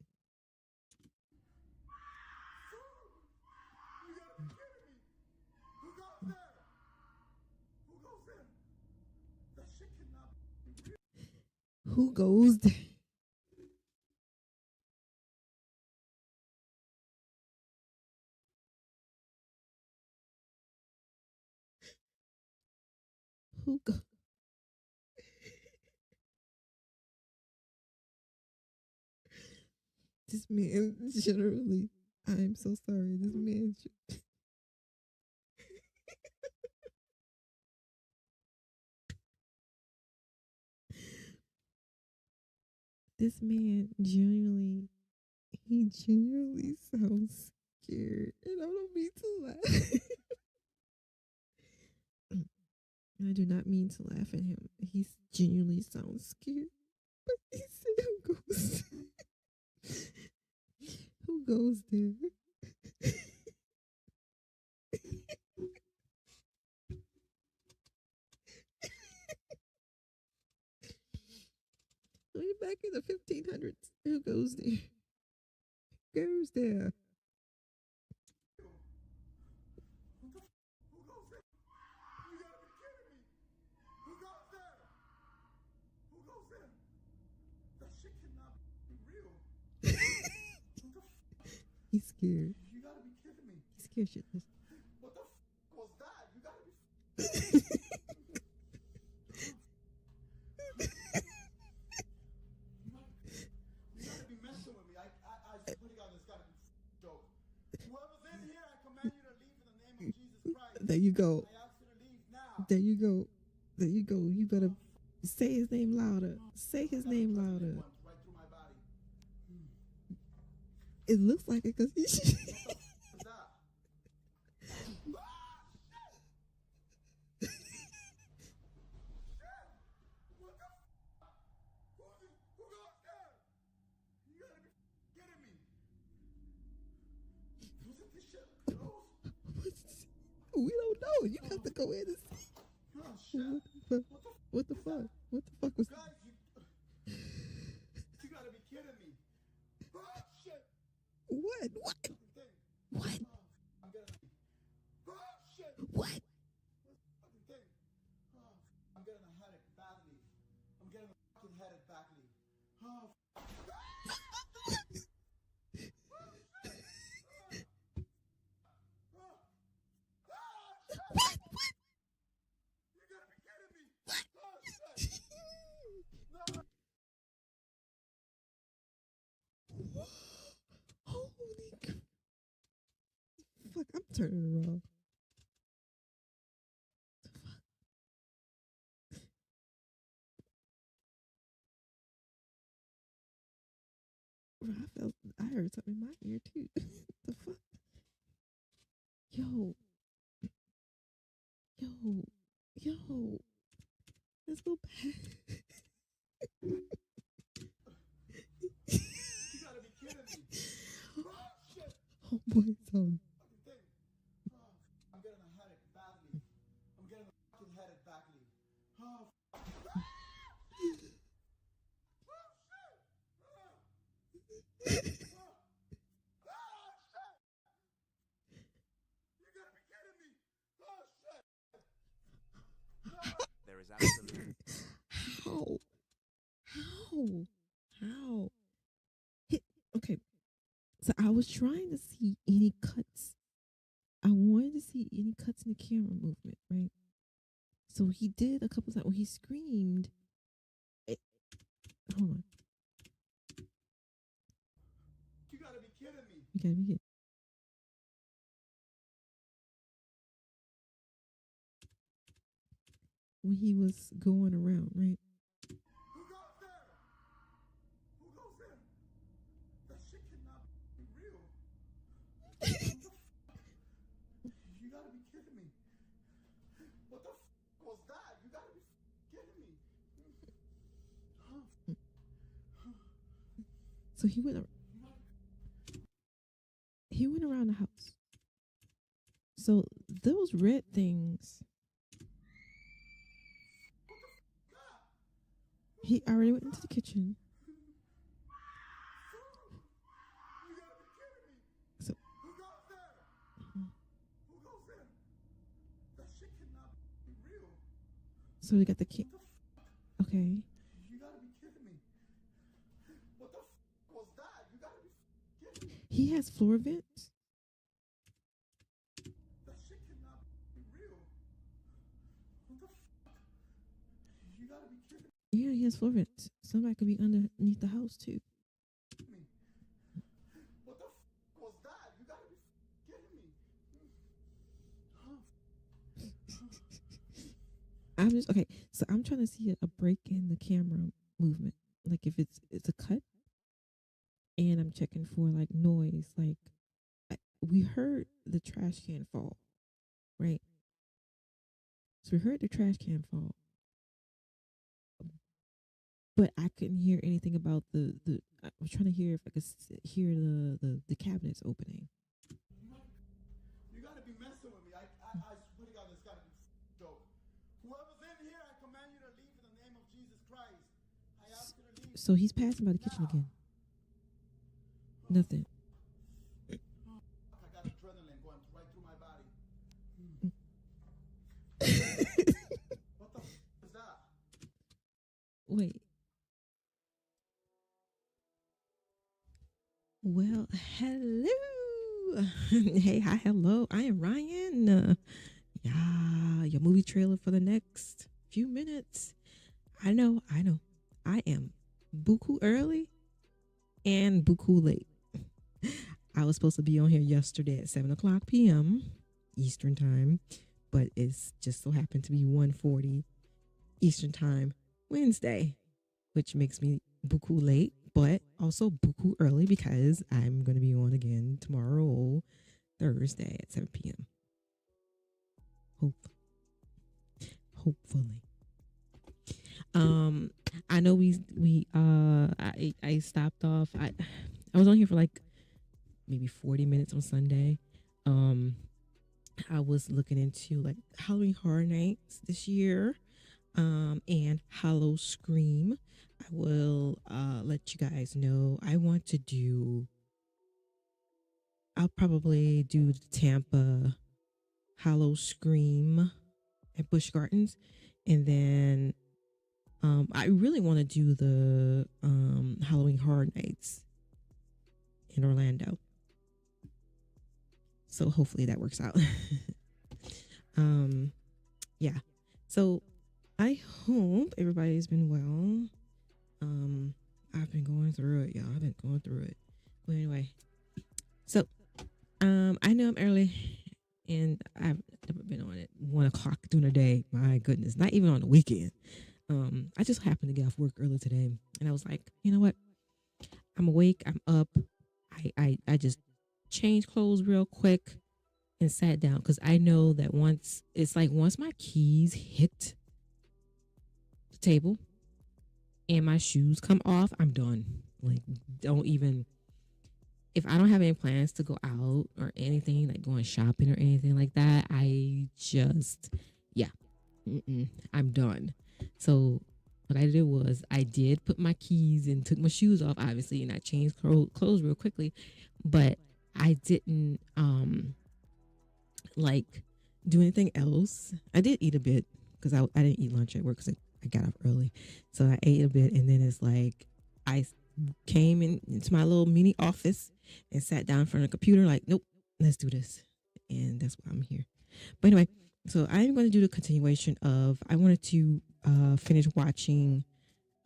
Who goes there? Who goes? This man generally, I'm so sorry. This man. This man genuinely sounds scared, and I don't mean to laugh. I do not mean to laugh at him. He genuinely sounds scared. But he said, who goes there? Way back in the 1500s, who goes there? Goes there? He's scared. You gotta be kidding me. He's scared shitless. What the was that? You gotta be. You gotta be messing with me. I swear to God, this gotta be a joke. Whoever's in here, I command you to leave in the name of Jesus Christ. There you go. I ask you to leave now. There you go. There you go. You better say his name louder. Say his name louder. Right through my body. It looks like it because he's. What's that? We don't know. You have to go in and see. Oh, shit. What the fuck? What the fuck was that? Guys, you gotta be kidding me. Oh, shit. What? What? I'm gonna. Oh, shit. What? Fucking thing. Oh, I'm getting a headache badly. I'm getting a fucking headache badly. Oh, What? you gotta be kidding me. Oh, shit. No. Holy crap. Fuck, I'm turning around. I heard something in my ear too. The fuck? Yo. Let's go back. You gotta be kidding me. Oh, shit. Oh boy, sorry. Fucking thing. Oh, I'm getting a headache badly. I'm getting a fucking headache badly. Oh, There is absolutely How? Okay. So I was trying to see any cuts. I wanted to see any cuts in the camera movement, right? So he did a couple times when he screamed. Hold on. you gotta be kidding me. You gotta be kidding. When he was going around, right? Who goes there? Who goes there? That shit cannot be real. You gotta be kidding me. What the was that? You gotta be kidding me. So he went around the house. So those red things. He already went into the kitchen. So, Who goes there? Who goes there? That shit cannot be real. so we got the key. Okay. You gotta be kidding me. What the was that? You gotta be kidding me. He has floor vents. That shit cannot be real. What the You gotta be kidding me. Yeah, he has floor vents. Somebody could be underneath the house too. I'm just okay. So I'm trying to see a break in the camera movement, like if it's a cut, and I'm checking for like noise. Like we heard the trash can fall, right? So we heard the trash can fall, but I couldn't hear anything about the. I was trying to hear if I could hear the cabinets opening. You gotta be messing with me. I swear to God, this gotta be dope. Whoever's in here, I command you to leave in the name of Jesus Christ. I ask you to leave. So he's passing by the kitchen again. Nothing. I got adrenaline going right through my body. What the is that? Wait. Well, hello. Hey, hi, hello. I am Ryan. Yeah, your movie trailer for the next few minutes. I know. I am buku early and buku late. I was supposed to be on here yesterday at 7:00 p.m. Eastern time, but it's just so happened to be 1:40 Eastern time Wednesday, which makes me buku late, but also buku early because I'm going to be on again tomorrow, Thursday at 7 p.m. Hopefully. I know I stopped off. I was on here for like maybe 40 minutes on Sunday. I was looking into like Halloween Horror Nights this year, and Hallow Scream. I will let you guys know. I'll probably do the Tampa Hallow Scream at Busch Gardens, and then I really want to do the Halloween Horror Nights in Orlando. So hopefully that works out. Yeah. So I hope everybody's been well. I've been going through it, y'all. I've been going through it. But anyway, so I know I'm early, and I've never been on at 1:00 during the day. My goodness, not even on the weekend. I just happened to get off work early today, and I was like, you know what? I'm awake. I'm up. I just changed clothes real quick and sat down because I know that once my keys hit the table and my shoes come off, I'm done. Like, if I don't have any plans to go out or anything, like going shopping or anything like that, I'm done. So what I did was I did put my keys and took my shoes off, obviously, and I changed clothes real quickly, but I didn't do anything else. I did eat a bit because I didn't eat lunch at work because I got up early, so I ate a bit, and then it's like I came into my little mini office and sat down in front of the computer like, nope, let's do this, and that's why I'm here. But anyway, so I'm going to do the continuation of, I wanted to finish watching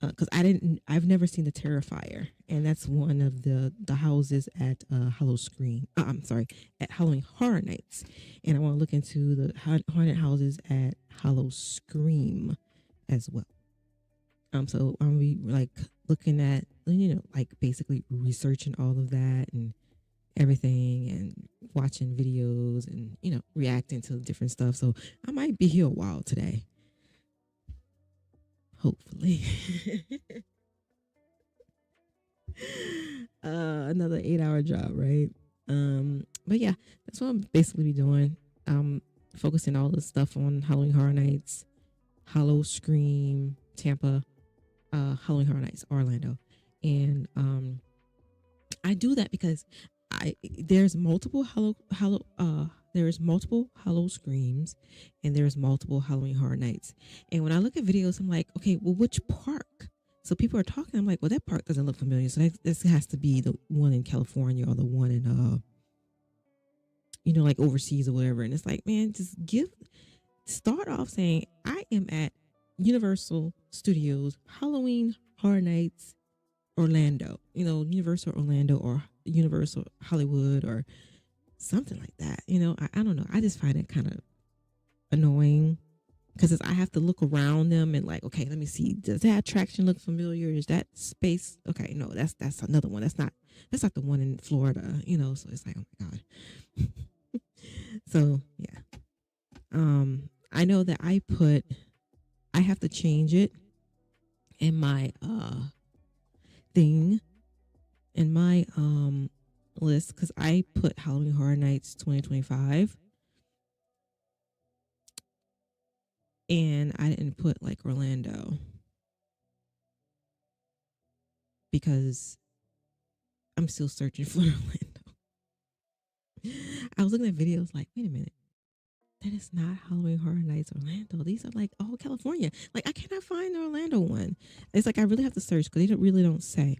because I've never seen the Terrifier, and that's one of the houses at at Halloween Horror Nights, and I want to look into the haunted houses at Hallow Scream as well. So I'm gonna be like looking at, like basically researching all of that and everything, and watching videos and reacting to different stuff. So I might be here a while today. Hopefully. Another 8-hour job, right? But yeah, that's what I'm basically be doing. Focusing all the stuff on Halloween Horror Nights, Hallow Scream, Tampa, Halloween Horror Nights, Orlando. And I do that because there's multiple Hallow Screams, and there's multiple Halloween Horror Nights. And when I look at videos, I'm like, okay, well, which park? So people are talking. I'm like, well, that park doesn't look familiar. So this has to be the one in California or the one in, like overseas or whatever. And it's like, man, start off saying, I am at Universal Studios Halloween Horror Nights Orlando. Universal Orlando or Universal Hollywood or something like that. I don't know. I just find it kind of annoying because I have to look around them and like, okay, let me see. Does that attraction look familiar? Is that space? Okay, no, that's another one. That's not the one in Florida, you know. So it's like, oh my god. So yeah, I know that I have to change it in my thing in my list because I put Halloween Horror Nights 2025. And I didn't put like Orlando because I'm still searching for Orlando. I was looking at videos like, wait a minute, that is not Halloween Horror Nights Orlando. These are like all California. Like I cannot find the Orlando one. It's like I really have to search because they really don't say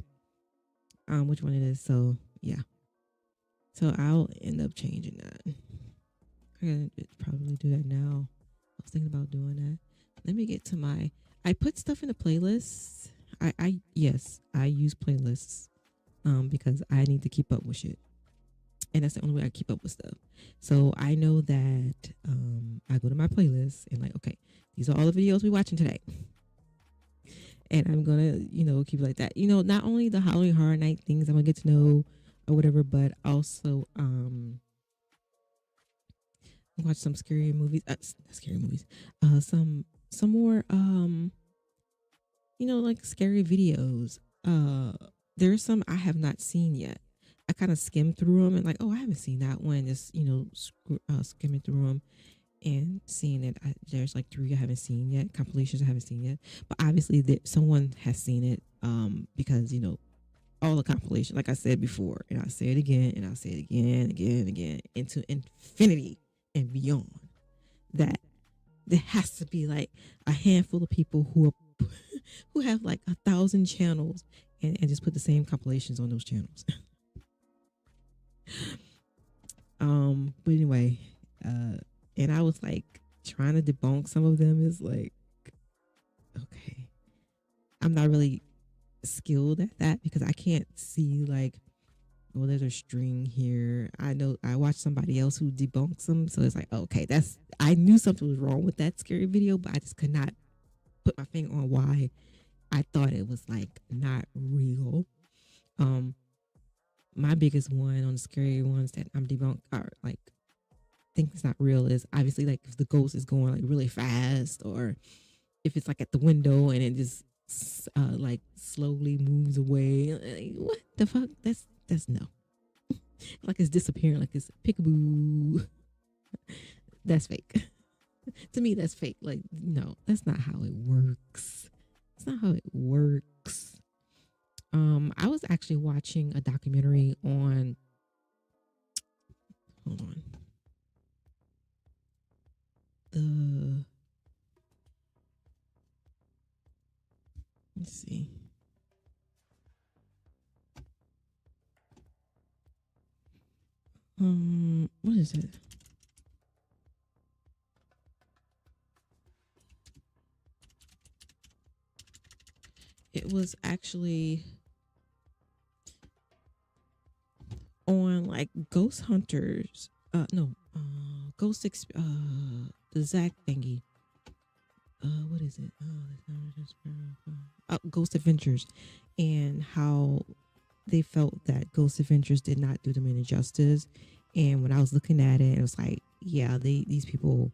which one it is. So yeah, so I'll end up changing that. I'm gonna probably do that now. I was thinking about doing that. Let me get to I put stuff in a playlist. Yes, I use playlists because I need to keep up with shit. And that's the only way I keep up with stuff. So I know that I go to my playlist and like, okay, these are all the videos we're watching today. And I'm gonna, keep it like that. Not only the Halloween Horror Night things I'm gonna get to know or whatever, but also watch some scary movies. Scary movies. Some more like scary videos. There's some I have not seen yet. I kind of skimmed through them and like, oh, I haven't seen that one. Just skimming through them and seeing it. There's like 3 I haven't seen yet, compilations I haven't seen yet. But obviously someone has seen it because all the compilations, like I said before, and I'll say it again and I'll say it again, again, into infinity and beyond, that there has to be like a handful of people who have like 1,000 channels and just put the same compilations on those channels. But anyway, and I was like trying to debunk some of them. Is like, okay, I'm not really skilled at that because I can't see like, well, there's a string here. I know I watched somebody else who debunks them, so it's like, okay, I knew something was wrong with that scary video, but I just could not put my finger on why I thought it was like not real. My biggest one on the scary ones that I'm debunked are like think it's not real is obviously like if the ghost is going like really fast or if it's like at the window and it just like slowly moves away. Like, what the fuck? That's no. Like it's disappearing, like it's peekaboo. That's fake. To me, that's fake. Like, no, that's not how it works. It's not how it works. I was actually watching a documentary on. Hold on. Let's see. What is it? It was actually on like Ghost Hunters. The Zach thingy. What is it? Ghost Adventures, and how they felt that Ghost Adventures did not do them any justice. And when I was looking at it, it was like, yeah, these people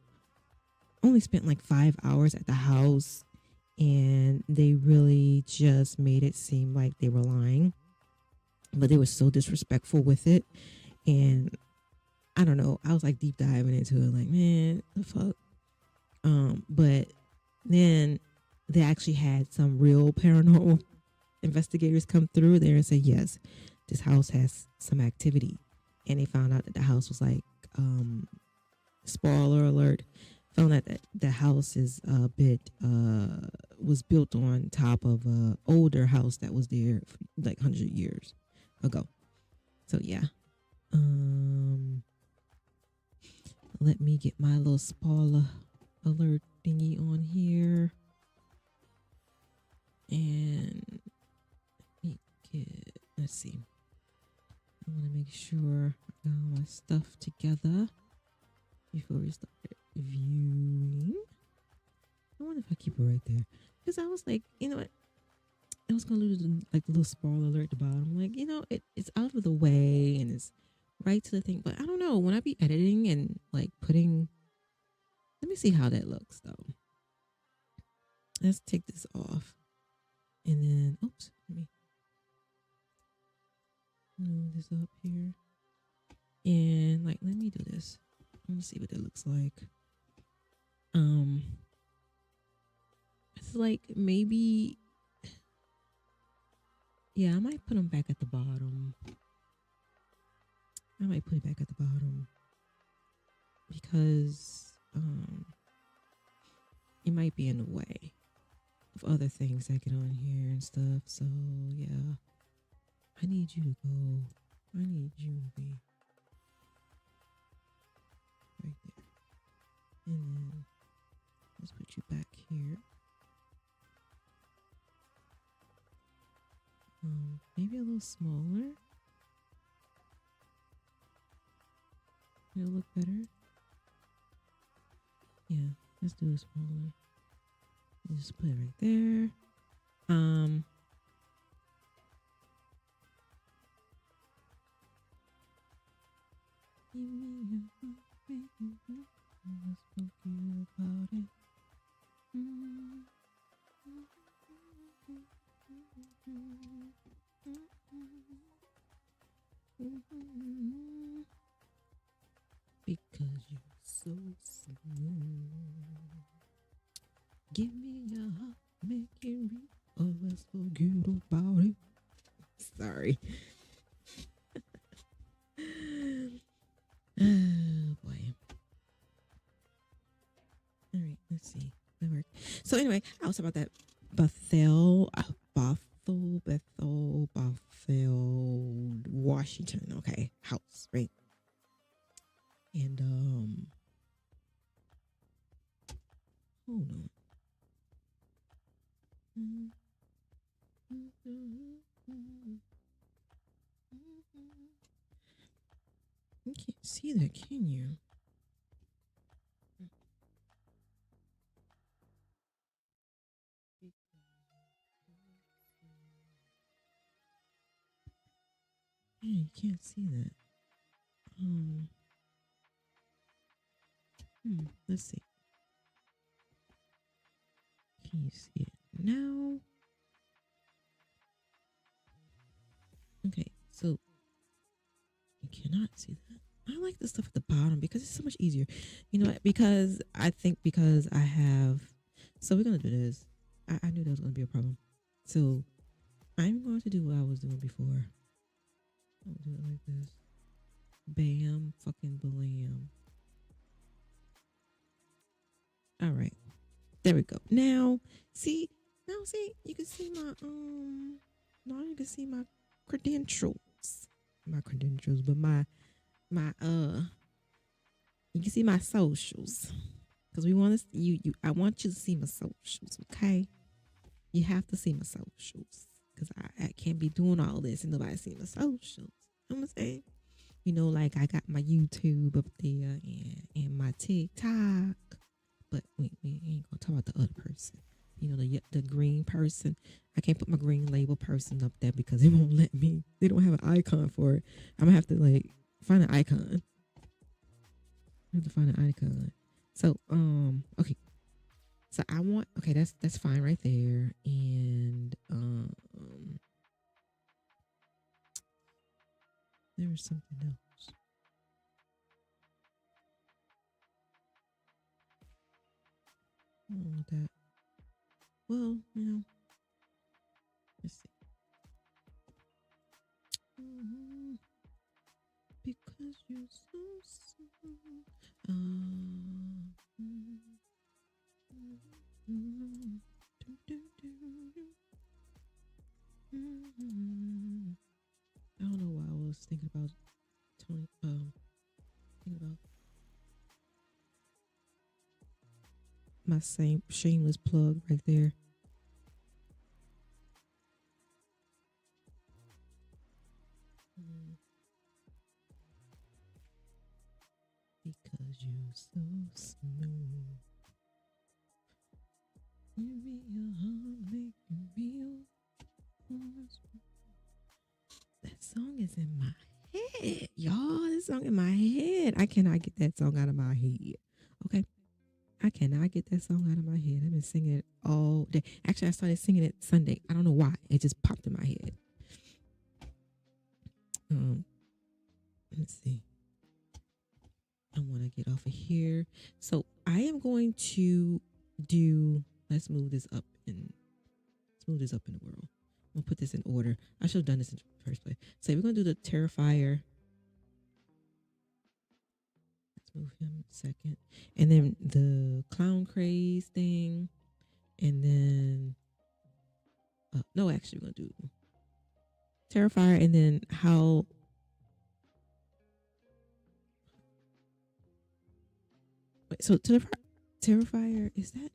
only spent like 5 hours at the house, and they really just made it seem like they were lying, but they were so disrespectful with it. And I don't know, I was like deep diving into it, like, man, the fuck. But then they actually had some real paranormal investigators come through there and say, yes, this house has some activity. And they found out that the house was like, spoiler alert, found out that the house is a bit, was built on top of a older house that was there for like 100 years ago. So yeah. Let me get my little spoiler alert thingy on here. And let's see. I want to make sure I got all my stuff together before we start viewing. I wonder if I keep it right there. Because I was like, you know what? I was gonna lose like the little spoiler alert at the bottom. Like, you know, it's out of the way and it's right to the thing. But I don't know. When I be editing and like putting, let me see how that looks though. Let's take this off. And then, oops, let me move this up here. And like, let me do this. Let me see what it looks like. It's like maybe, yeah, I might put them back at the bottom. I might put it back at the bottom because it might be in the way of other things that get on here and stuff. So yeah, I need you to go. I need you to be right there. And then let's put you back here. Maybe a little smaller. It'll look better. Yeah, let's do it smaller. Just put it right there. Let's forget about it. Because you're so smooth. Give me your heart, make it real, or let's forget about it. Sorry. Oh boy. All right, let's see. That worked. So anyway, I was about that Bethel, Washington. Okay, house, right? And hold on. You can't see that, can you? Yeah, you can't see that. Let's see. Can you see it now? Okay, so you cannot see that. I like the stuff at the bottom because it's so much easier. You know what? Because I have. So we're gonna do this. I knew that was gonna be a problem. So I'm going to do what I was doing before. I'll do it like this. Bam, fucking blam. All right, there we go. Now see, you can see my now you can see my credentials. But my you can see my socials because we want to I want you to see my socials. Okay, you have to see my socials because I can't be doing all this and nobody see my socials. I'm gonna say, you know, like I got my YouTube up there and my TikTok, but we ain't gonna talk about the other person. You know, the green person. I can't put my green label person up there because it won't let me. They don't have an icon for it. I'm gonna have to like find an icon. I have to find an icon. So okay. So I want, okay, that's fine right there. And there was something else. I don't want that. Well, you know, let's see. Because you're so smooth. I don't know why I was thinking about Tony. Thinking about my same shameless plug right there. Because you're so smooth. That song is in my head, y'all. This song in my head. I cannot get that song out of my head. Okay. I cannot get that song out of my head. I've been singing it all day. Actually, I started singing it Sunday. I don't know why. It just popped in my head. Let's see. I want to get off of here. So I am going to do. Let's move this up in the world. I'm gonna put this in order. I should have done this in the first place. So we're gonna do the Terrifier. Let's move him second, and then the clown craze thing, and then no, actually we're gonna do Terrifier, and then how. Wait, so Terrifier is that?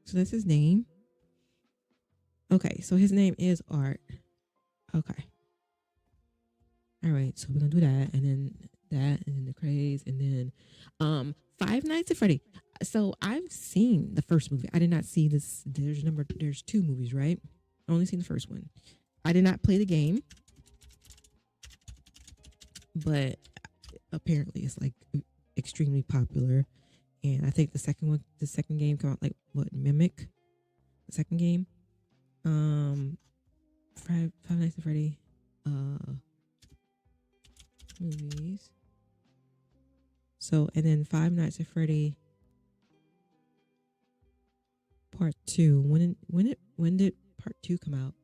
So that's his name. Okay, so his name is Art. Okay. All right, so we're gonna do that, and then that, and then the craze, and then Five Nights at Freddy. So I've seen the first movie. I did not see this. There's two movies, right? I only seen the first one. I did not play the game, but apparently it's like extremely popular. And I think the second game came out like what, Mimic? The second game. Five Nights at Freddy movies. So, and then Five Nights at Freddy Part 2. When did Part 2 come out?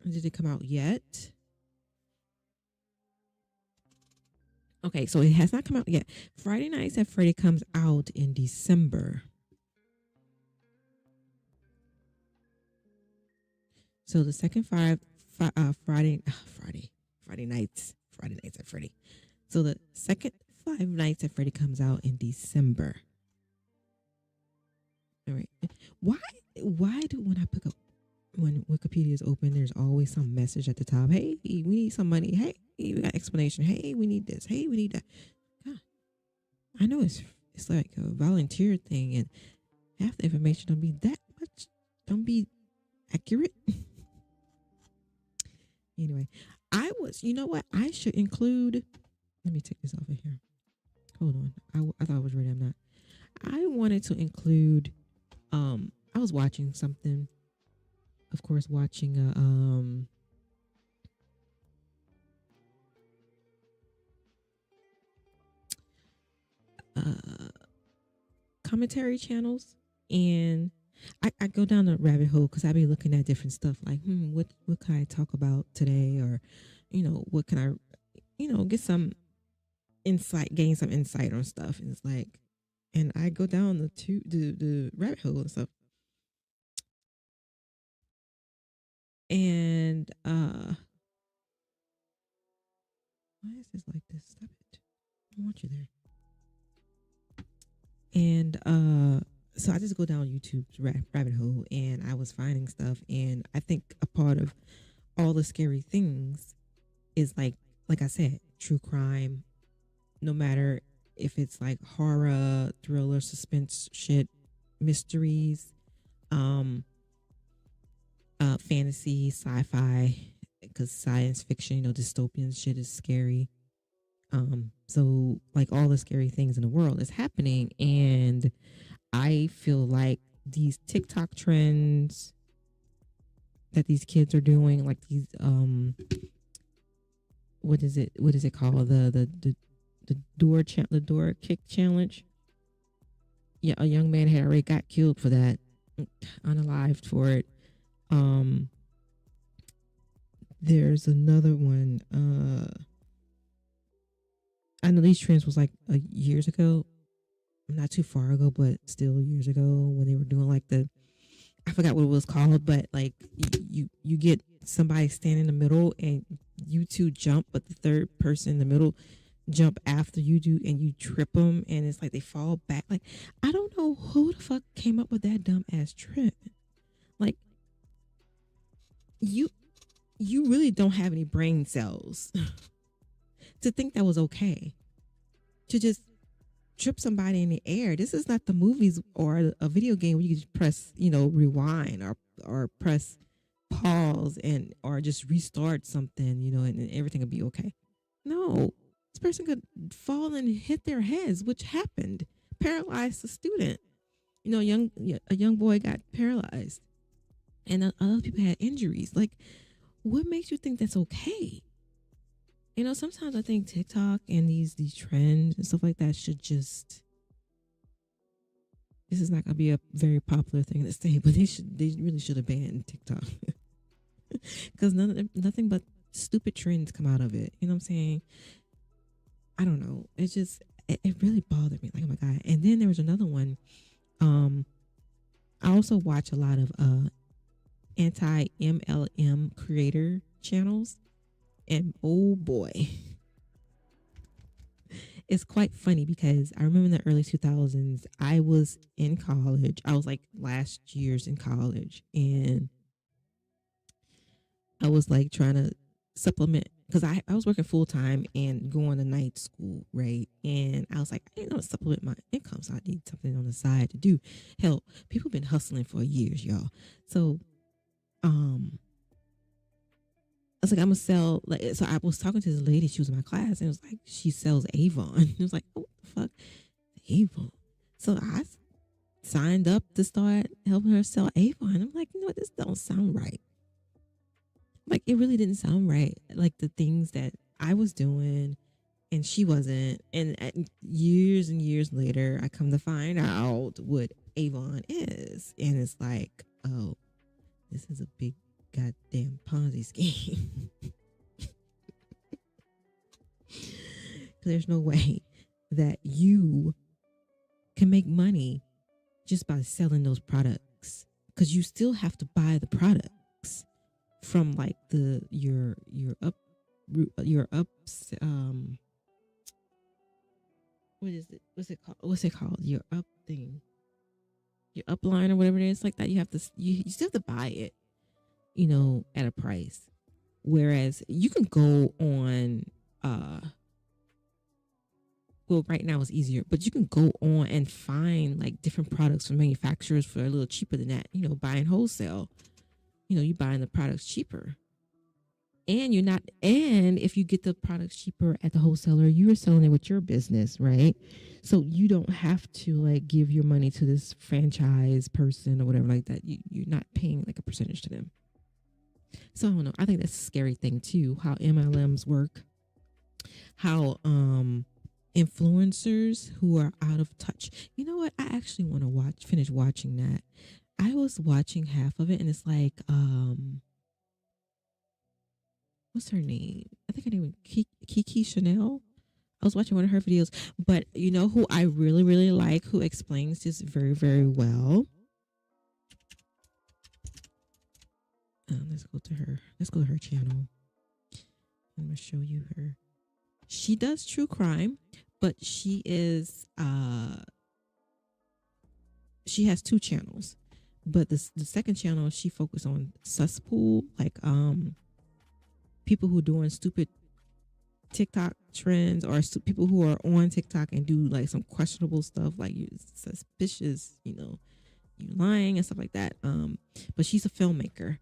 Did it come out yet? Okay, so it has not come out yet. Friday Nights at Freddy comes out in December. So the second Friday Nights at Freddy. So the second Five Nights at Freddy comes out in December. All right. Why do when Wikipedia is open, there's always some message at the top. Hey, we need some money. Hey, we got explanation. Hey, we need this. Hey, we need that. God, I know it's like a volunteer thing, and half the information don't be that much. Don't be accurate. Anyway, you know what? I should include. Let me take this off of here. Hold on. I thought I was ready. I'm not. I wanted to include. I was watching something. Of course, watching commentary channels, and I go down the rabbit hole because I be looking at different stuff like, what can I talk about today, or what can I get some insight, gain some insight on stuff, and it's like, and I go down the rabbit hole and stuff. And why is this like this? Stop it. I don't want you there. And so I just go down YouTube's rabbit hole, and I was finding stuff, and I think a part of all the scary things is like I said, true crime, no matter if it's like horror, thriller, suspense shit, mysteries, fantasy, sci-fi, because science fiction, dystopian shit is scary. So like all the scary things in the world is happening, and I feel like these TikTok trends that these kids are doing, like these what is it called, the door kick challenge. Yeah, a young man had already got killed for that, unalived for it. There's another one. I know these trends was like years ago, not too far ago, but still years ago, when they were doing like I forgot what it was called, but like you get somebody standing in the middle and you two jump, but the third person in the middle jump after you do, and you trip them, and it's like they fall back. Like, I don't know who the fuck came up with that dumb ass trend. Like, you really don't have any brain cells to think that was okay to just trip somebody in the air. This is not the movies or a video game where you just press, rewind or press pause or just restart something, and everything will be okay. No, this person could fall and hit their heads, which happened. Paralyzed a student. A young boy got paralyzed, and other people had injuries. Like, what makes you think that's okay? Sometimes I think TikTok and these trends and stuff like that should just. This is not gonna be a very popular thing to say, but they really should have banned TikTok because nothing but stupid trends come out of it. You know what I'm saying? I don't know. It just it really bothered me. Like, oh my God. And then there was another one. I also watch a lot of anti-MLM creator channels. And oh boy, it's quite funny because I remember in the early 2000s, I was in college. I was like last year's in college, and I was like trying to supplement because I was working full time and going to night school, right? And I was like, I need to supplement my income, so I need something on the side to do. Hell, people been hustling for years, y'all. So, I was like, I'm gonna sell. So I was talking to this lady. She was in my class, and it was like she sells Avon. It was like, oh, what the fuck, Avon. So I signed up to start helping her sell Avon. I'm like, this don't sound right. Like, it really didn't sound right. Like the things that I was doing, and she wasn't. And years and years later, I come to find out what Avon is, and it's like, oh, this is a big goddamn Ponzi scheme. There's no way that you can make money just by selling those products, because you still have to buy the products from like your what is it? What's it called? Your up thing, your upline or whatever it is, like that. You have to you still have to buy it, at a price. Whereas you can go on, well, right now it's easier, but you can go on and find like different products from manufacturers for a little cheaper than that, buying wholesale, you buying the products cheaper. And and if you get the products cheaper at the wholesaler, you are selling it with your business, right? So you don't have to like give your money to this franchise person or whatever like that. You're not paying like a percentage to them. So I don't know. I think that's a scary thing too, how MLMs work, how influencers who are out of touch. You know what? I actually want to finish watching that. I was watching half of it, and it's like, what's her name? I think her name was Kiki Chanel. I was watching one of her videos, but you know who I really, really like, who explains this very, very well? Let's go to her. Let's go to her channel. I'm going to show you her. She does true crime, but she is, she has two channels. But the second channel, she focuses on cesspool, like people who doing stupid TikTok trends, or people who are on TikTok and do like some questionable stuff, like you suspicious, you lying and stuff like that. But she's a filmmaker.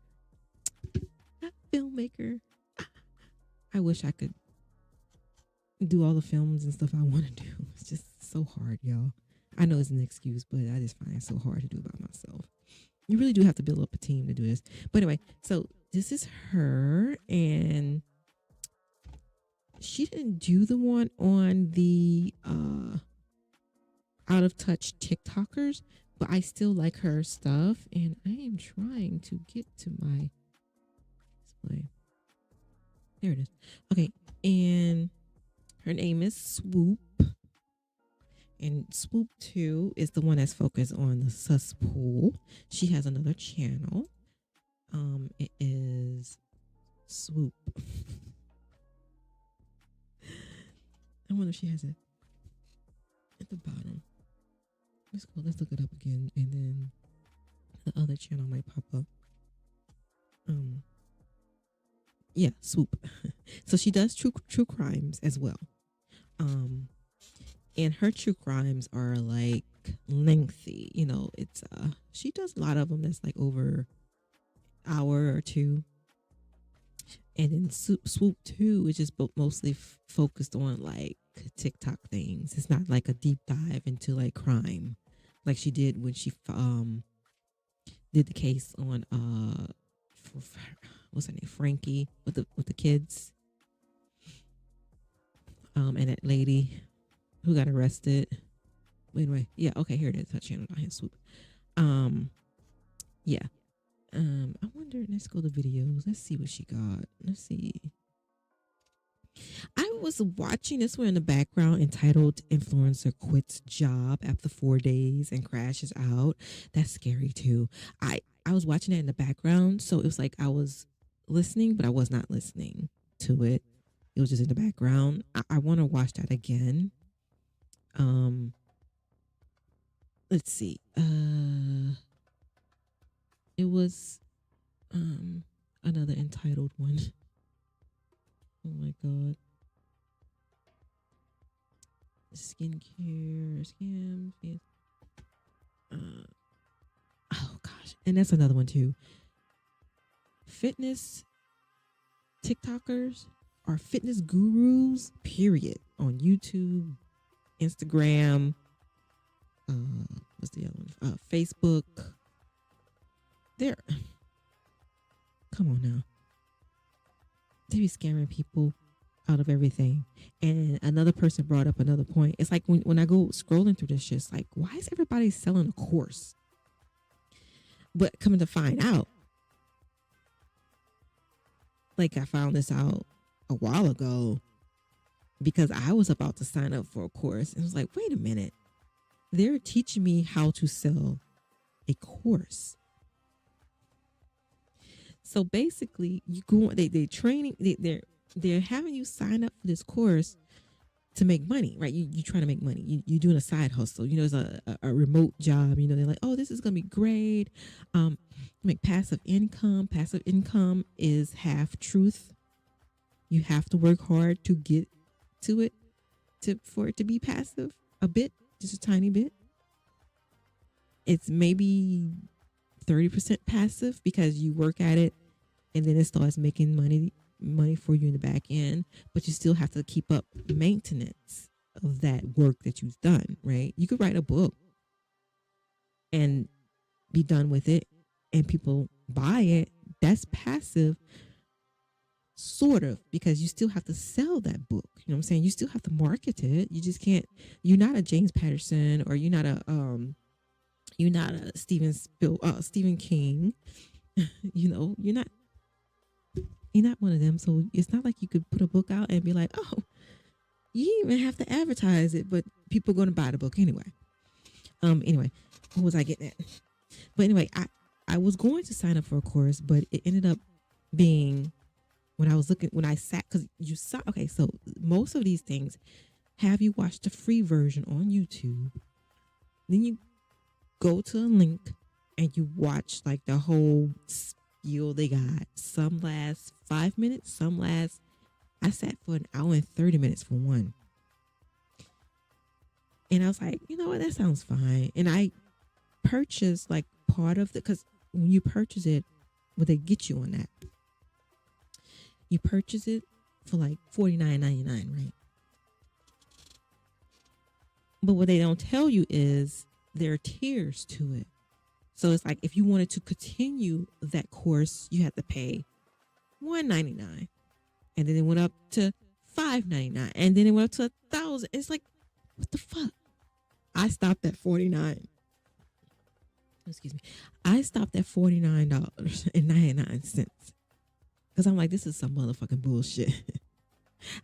I wish I could do all the films and stuff I want to do. It's just so hard, y'all. I know it's an excuse, but I just find it so hard to do by myself. You really do have to build up a team to do this. But anyway, so this is her, and she didn't do the one on the out of touch TikTokers, but I still like her stuff, and I am trying to get to my display. There it is. Okay, and her name is Swoop. And Swoop 2 is the one that's focused on the cesspool. She has another channel. It is Swoop. I wonder if she has it at the bottom. Let's go. Let's look it up again, and then the other channel might pop up. Yeah, Swoop. So she does true crimes as well. And her true crimes are like lengthy. You know, it's she does a lot of them that's like over hour or two. And then Swoop 2 is just mostly focused on like TikTok things. It's not like a deep dive into like crime, like she did when she did the case on what's her name, Frankie, with the kids, and that lady who got arrested. Anyway, yeah, okay, here it is. Her channel on his Swoop. Yeah. I wonder, let's go to videos. Let's see what she got. Let's see. I was watching this one in the background entitled Influencer Quits Job After 4 Days and Crashes Out. That's scary too. I was watching that in the background, so it was like I was listening, but I was not listening to it. It was just in the background. I want to watch that again. Let's see. It was another entitled one. Oh my god. Skincare scams. Yes. Oh gosh. And that's another one too. Fitness TikTokers are fitness gurus, period. On YouTube, Instagram, what's the other one? Facebook. Come on now. They be scaring people out of everything. And another person brought up another point. It's like when I go scrolling through this shit, it's like, why is everybody selling a course? But coming to find out, like I found this out a while ago because I was about to sign up for a course. And I was like, wait a minute. They're teaching me how to sell a course. So basically, you go. They training. They're having you sign up for this course to make money, right? You trying to make money. You're doing a side hustle. You know, it's a remote job. You know, they're like, oh, this is gonna be great. Make passive income. Passive income is half truth. You have to work hard to get to it, for it to be passive. A bit, just a tiny bit. It's maybe 30% passive because you work at it and then it starts making money for you in the back end, but you still have to keep up maintenance of that work that you've done, right? You could write a book and be done with it and people buy it. That's passive, sort of, because you still have to sell that book. You know what I'm saying? You still have to market it. You just can't, you're not a James Patterson, or you're not a Stephen King. You know, you're not one of them. So it's not like you could put a book out and be like, oh, you didn't even have to advertise it, but people are going to buy the book anyway. Anyway, what was I getting at? But anyway, I was going to sign up for a course, but it ended up being when I sat, because you saw, okay, so most of these things have you watch the free version on YouTube, then you go to a link and you watch like the whole spiel they got. Some last 5 minutes, I sat for an hour and 30 minutes for one. And I was like, you know what, that sounds fine. And I purchased like part of because when you purchase it, what they get you on that, you purchase it for like $49.99, right? But what they don't tell you is there are tiers to it. So it's like if you wanted to continue that course, you had to pay $199, and then it went up to $599, and then it went up to $1,000. It's like, what the fuck? I stopped at $49. Excuse me. I stopped at $49.99 because I'm like, this is some motherfucking bullshit.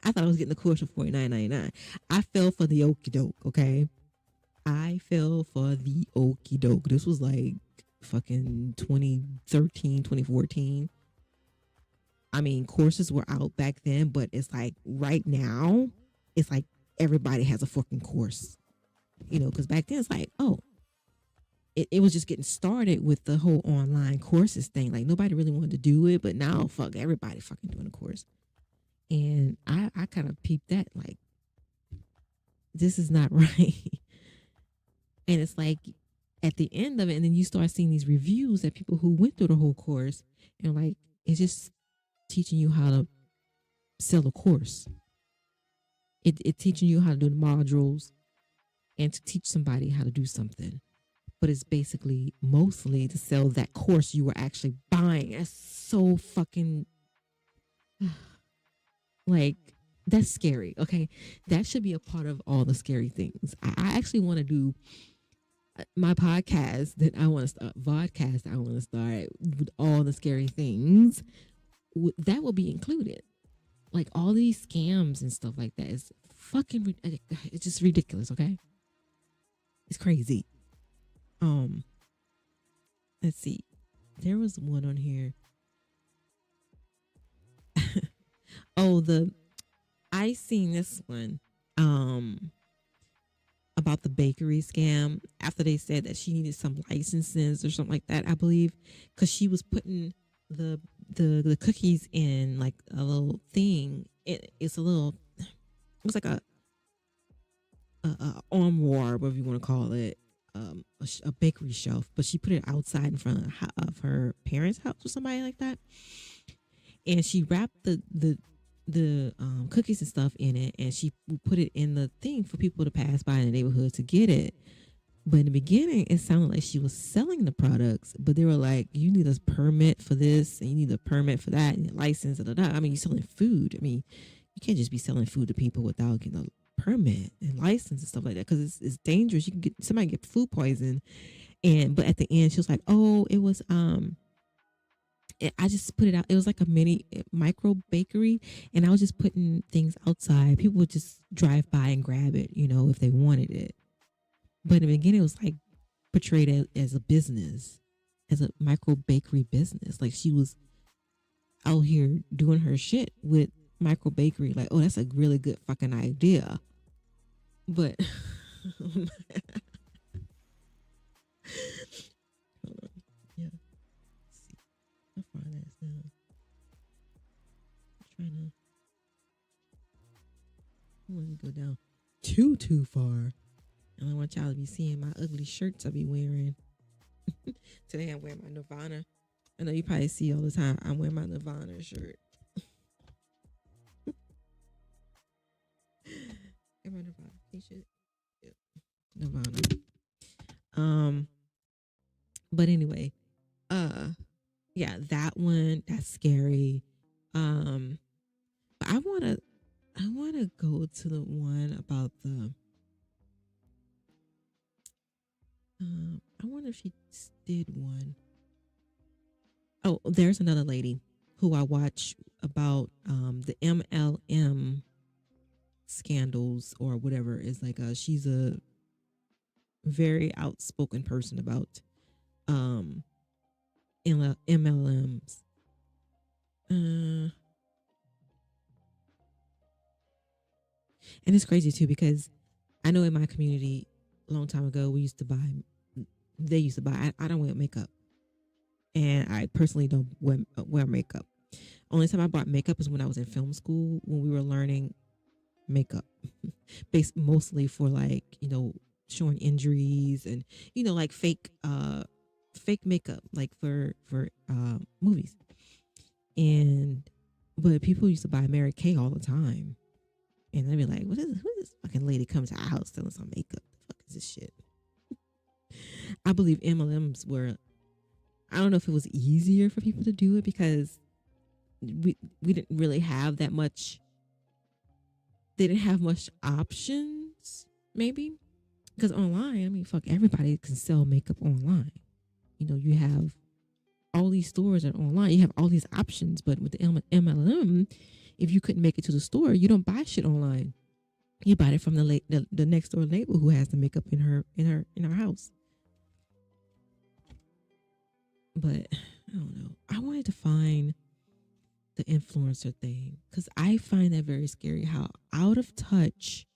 I thought I was getting the course for $49.99. I fell for the okie doke. Okay. I fell for the okie doke. This was like fucking 2013, 2014. I mean, courses were out back then, but it's like right now, it's like everybody has a fucking course, you know, because back then it's like, oh, it was just getting started with the whole online courses thing. Like nobody really wanted to do it, but now fuck everybody fucking doing a course. And I kind of peeped that like this is not right. And it's like at the end of it, and then you start seeing these reviews that people who went through the whole course and like it's just teaching you how to sell a course. It teaching you how to do the modules and to teach somebody how to do something. But it's basically mostly to sell that course you were actually buying. That's so fucking like that's scary. Okay, that should be a part of all the scary things. I actually want to do my podcast that I want to start, vodcast I want to start with all the scary things. That will be included. Like all these scams and stuff like that is fucking. It's just ridiculous. Okay, it's crazy. Let's see. There was one on here. I seen this one. About the bakery scam after they said that she needed some licenses or something like that, I believe, because she was putting the cookies in like a little thing. It's a little. It was like a armoire, whatever you want to call it. A bakery shelf, but she put it outside in front of her parents' house or somebody like that, and she wrapped the cookies and stuff in it, and she put it in the thing for people to pass by in the neighborhood to get it. But in the beginning, it sounded like she was selling the products, but they were like, "You need a permit for this, and you need a permit for that, and a license." I mean, you're selling food. I mean, you can't just be selling food to people without getting a permit and license and stuff like that, because it's dangerous. You can get somebody get food poison. But at the end she was like, oh, it was I just put it out. It was like a micro bakery, and I was just putting things outside. People would just drive by and grab it, if they wanted it. But in the beginning it was like portrayed as a business, as a micro bakery business. Like she was out here doing her shit with micro bakery. Like, oh, that's a really good fucking idea. But hold on. Yeah. Let's see. How far that's now? I'm trying to. I want to go down too far. I don't want y'all to be seeing my ugly shirts I be wearing. Today I'm wearing my Nirvana. I know you probably see all the time. I'm wearing my Nirvana shirt. Am I Nirvana t-shirt? Yeah. Nirvana. But anyway, yeah, that one, that's scary. But I wanna go to the one about the I wonder if she did one. Oh, there's another lady who I watch about the MLM scandals or whatever. Is like she's a very outspoken person about MLMs. And it's crazy too, because I know in my community a long time ago they used to buy I don't wear makeup, and I personally don't wear makeup. Only time I bought makeup is when I was in film school, when we were learning makeup based mostly for like, showing injuries and, like fake makeup, like for movies. But people used to buy Mary Kay all the time. And I'd be like, who is this fucking lady coming to our house selling some makeup? The fuck is this shit? I believe MLMs were, I don't know if it was easier for people to do it because we didn't really have that much. They didn't have much options, maybe. Because online, I mean, fuck, everybody can sell makeup online. You have all these stores that are online. You have all these options. But with the MLM, if you couldn't make it to the store, you don't buy shit online. You buy it from the next door neighbor who has the makeup in her house. But I don't know. I wanted to find the influencer thing because I find that very scary. How out of touch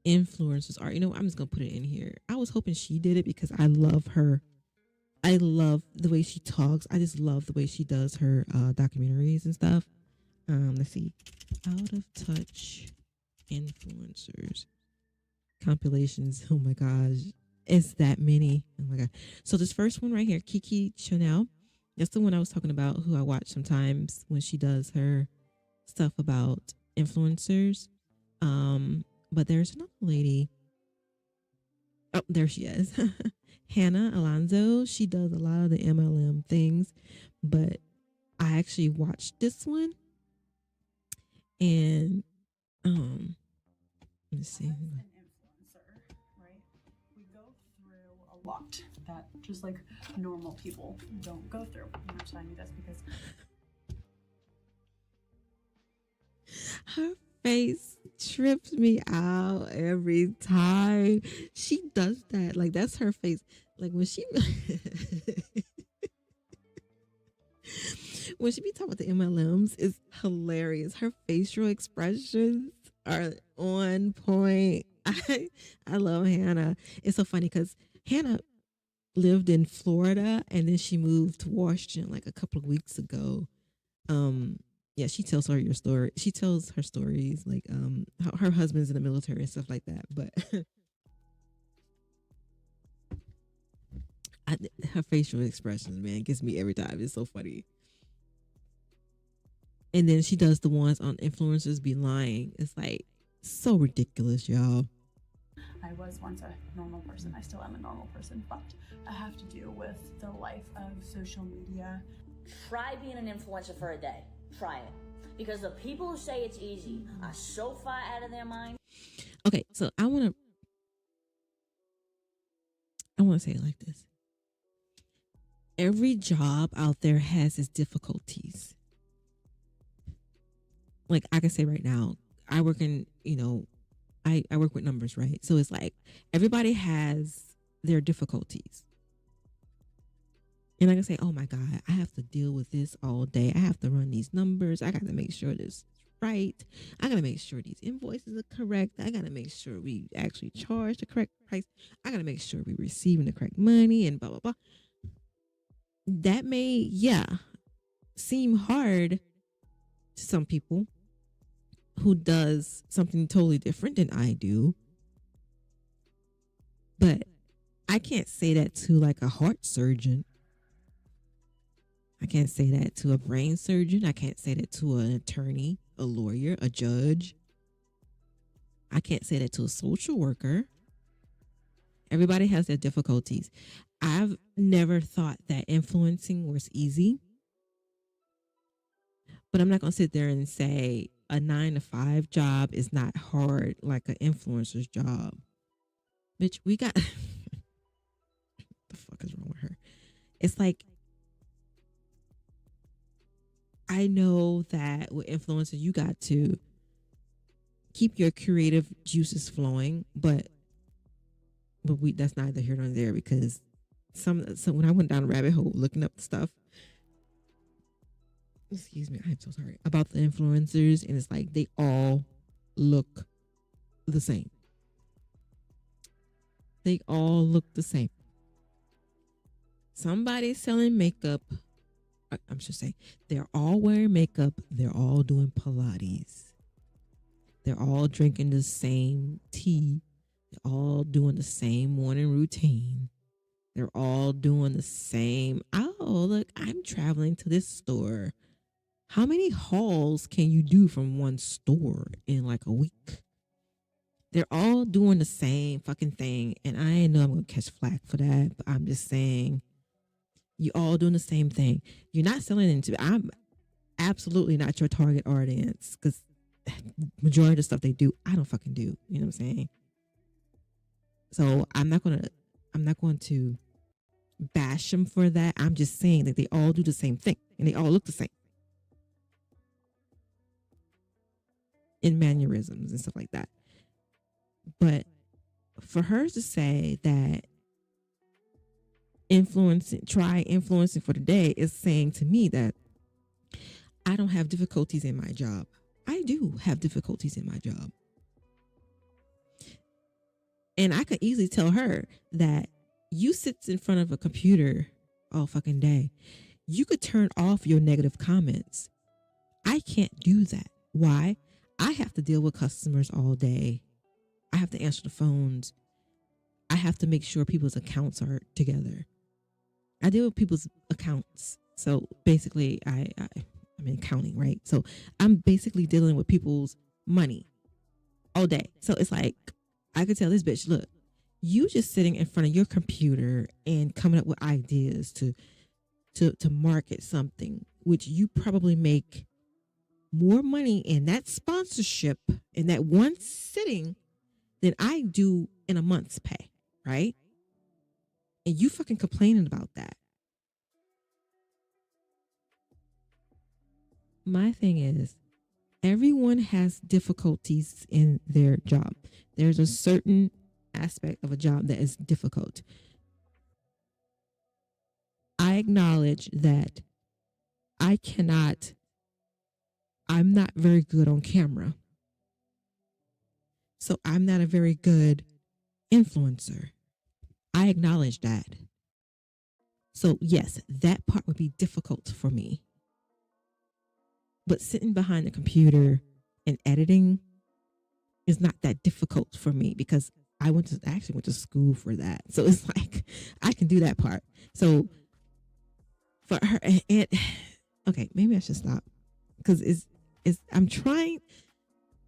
influencers are. You know, I'm just gonna put it in here. I was hoping she did it because I love her. I love the way she talks. I just love the way she does her documentaries and stuff. Let's see. Out of touch influencers compilations. Oh my gosh. It's that many. Oh my god. So this first one right here, Kiki Chanel. That's the one I was talking about, who I watch sometimes when she does her stuff about influencers. But there's another lady. Oh, there she is. Hannah Alonso. She does a lot of the MLM things, but I actually watched this one, and let's see. A lot that just like normal people don't go through. I'm telling you this because her face trips me out every time she does that. Like, that's her face. Like when she when she be talking about the MLMs, it's hilarious. Her facial expressions are on point. I love Hannah. It's so funny because Hannah lived in Florida and then she moved to Washington like a couple of weeks ago. Yeah, she tells her your story. She tells her stories like how her husband's in the military and stuff like that. But her facial expressions, man, gets me every time. It's so funny. And then she does the ones on influencers be lying. It's like so ridiculous, y'all. I was once a normal person. I still am a normal person, but I have to deal with the life of social media. Try being an influencer for a day. Try it. Because the people who say it's easy are so far out of their mind. Okay, so I want to say it like this. Every job out there has its difficulties. Like I can say right now, I work in, I work with numbers, right? So it's like everybody has their difficulties. And I can say, oh my God, I have to deal with this all day. I have to run these numbers. I got to make sure this is right. I got to make sure these invoices are correct. I got to make sure we actually charge the correct price. I got to make sure we're receiving the correct money and blah, blah, blah. That may, seem hard to some people who does something totally different than I do. But I can't say that to like a heart surgeon. I can't say that to a brain surgeon. I can't say that to an attorney, a lawyer, a judge. I can't say that to a social worker. Everybody has their difficulties. I've never thought that influencing was easy. But I'm not going to sit there and say a 9-to-5 job is not hard like an influencer's job. Bitch, we got... the fuck is wrong with her? It's like, I know that with influencers, you got to keep your creative juices flowing, but that's neither here nor there, because some when I went down a rabbit hole looking up stuff, excuse me, I'm so sorry, about the influencers, and it's like they all look the same. They all look the same. Somebody's selling makeup. I'm just saying, they're all wearing makeup. They're all doing Pilates. They're all drinking the same tea. They're all doing the same morning routine. They're all doing the same. Oh, look, I'm traveling to this store. How many hauls can you do from one store in like a week? They're all doing the same fucking thing. And I know I'm going to catch flack for that, but I'm just saying, you all doing the same thing. You're not selling into. I'm absolutely not your target audience, because majority of the stuff they do, I don't fucking do. You know what I'm saying? So I'm not going to bash them for that. I'm just saying that they all do the same thing and they all look the same in mannerisms and stuff like that. But for her to say that try influencing for the day is saying to me that I don't have difficulties in my job. I do have difficulties in my job. And I could easily tell her that you sit in front of a computer all fucking day. You could turn off your negative comments. I can't do that. Why? I have to deal with customers all day. I have to answer the phones. I have to make sure people's accounts are together. I deal with people's accounts. So basically, I'm in accounting, right? So I'm basically dealing with people's money all day. So it's like, I could tell this bitch, look, you just sitting in front of your computer and coming up with ideas to market something, which you probably make more money in that sponsorship in that one sitting than I do in a month's pay, right? And you fucking complaining about that. My thing is, everyone has difficulties in their job. There's a certain aspect of a job that is difficult. I acknowledge that I'm not very good on camera. So I'm not a very good influencer. I acknowledge that. So yes, that part would be difficult for me. But sitting behind the computer and editing is not that difficult for me because I actually went to school for that. So it's like I can do that part. So for her, okay, maybe I should stop because I'm trying.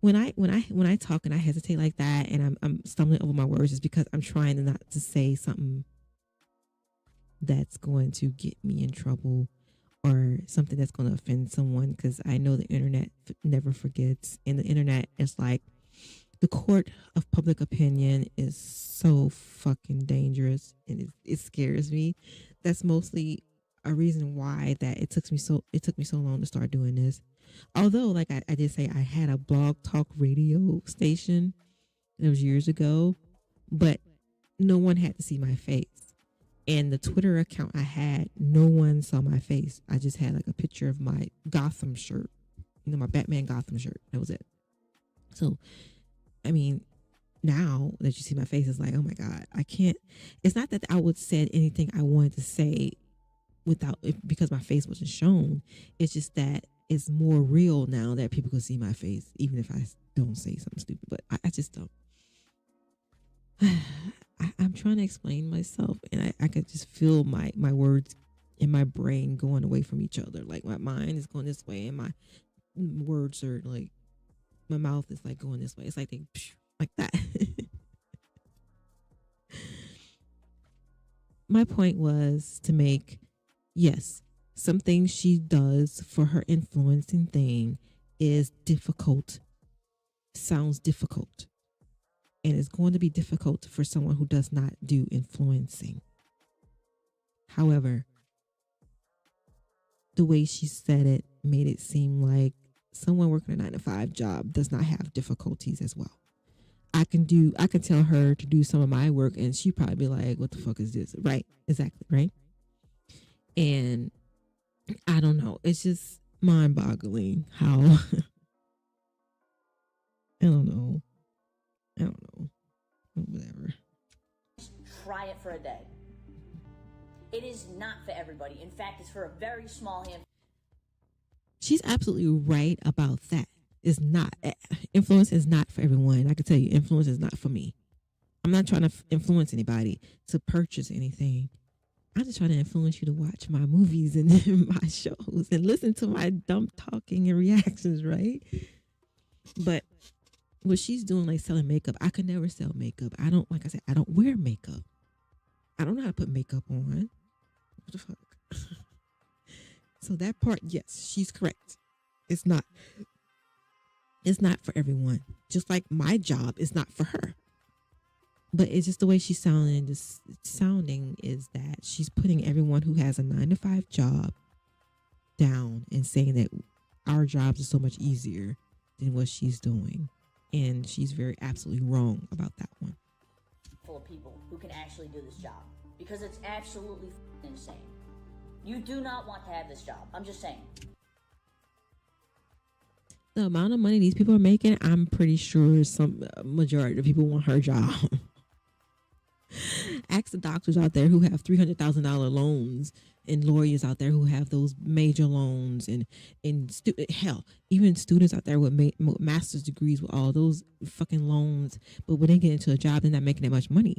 When I talk and I hesitate like that and I'm stumbling over my words, is because I'm trying not to say something that's going to get me in trouble or something that's going to offend someone, because I know the internet never forgets, and the internet is like the court of public opinion is so fucking dangerous, and it scares me. That's mostly a reason why that it took me so long to start doing this. Although, like I did say, I had a blog talk radio station. It was years ago, but no one had to see my face. And the Twitter account I had, no one saw my face. I just had like a picture of my Gotham shirt, my Batman Gotham shirt. That was it. So, I mean, now that you see my face, it's like, oh my God, I can't. It's not that I would said anything I wanted to say because my face wasn't shown. It's just that it's more real now that people can see my face, even if I don't say something stupid. But I just don't. I'm trying to explain myself, and I could just feel my words in my brain going away from each other. Like my mind is going this way, and my words are like, my mouth is like going this way. It's like they like that. My point was to make, yes, some things she does for her influencing thing is difficult, sounds difficult. And it's going to be difficult for someone who does not do influencing. However, the way she said it made it seem like someone working a 9-to-5 job does not have difficulties as well. I can tell her to do some of my work and she'd probably be like, what the fuck is this? Right. Exactly. Right. And I don't know. It's just mind boggling how, I don't know. Whatever. Try it for a day. It is not for everybody. In fact, it's for a very small handful. She's absolutely right about that. It's not. Influence is not for everyone. I can tell you, influence is not for me. I'm not trying to influence anybody to purchase anything. I'm just trying to influence you to watch my movies and my shows and listen to my dumb talking and reactions, right? But what she's doing, like selling makeup, I could never sell makeup. I don't wear makeup. I don't know how to put makeup on. What the fuck? So that part, yes, she's correct. It's not for everyone. Just like my job is not for her. But it's just the way she's sounding. This sounding is that she's putting everyone who has a 9-to-5 job down and saying that our jobs are so much easier than what she's doing. And she's very absolutely wrong about that one. Full of people who can actually do this job, because it's absolutely insane. You do not want to have this job. I'm just saying. The amount of money these people are making, I'm pretty sure some majority of people want her job. Ask the doctors out there who have $300,000 loans, and lawyers out there who have those major loans, and hell, even students out there with master's degrees with all those fucking loans. But when they get into a job, they're not making that much money.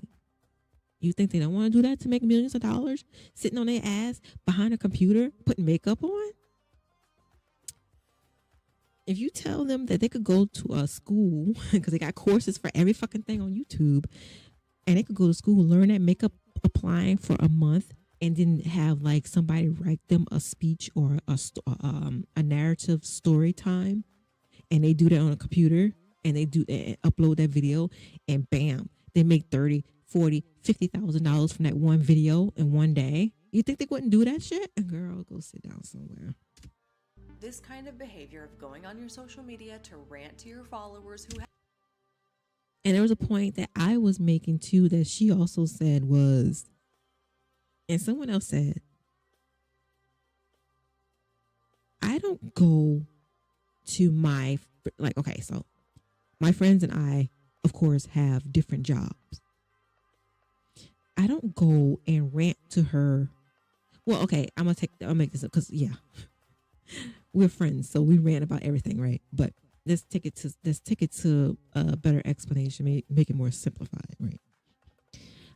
You think they don't want to do that to make millions of dollars, sitting on their ass behind a computer, putting makeup on? If you tell them that they could go to a school, because they got courses for every fucking thing on YouTube, and they could go to school, learn that makeup applying for a month, and then have like somebody write them a speech or a narrative story time, and they do that on a computer, and they upload that video, and bam, they make $30,000, $40,000, $50,000 from that one video in one day. You think they wouldn't do that shit? Girl, go sit down somewhere. This kind of behavior of going on your social media to rant to your followers who and there was a point that I was making too that she also said was, and someone else said, I don't go to my, like, okay, so my friends and I, of course, have different jobs. I don't go and rant to her. Well, okay, I'll make this up because, yeah, we're friends, so we rant about everything, right? But let's take it to a better explanation, make it more simplified, right?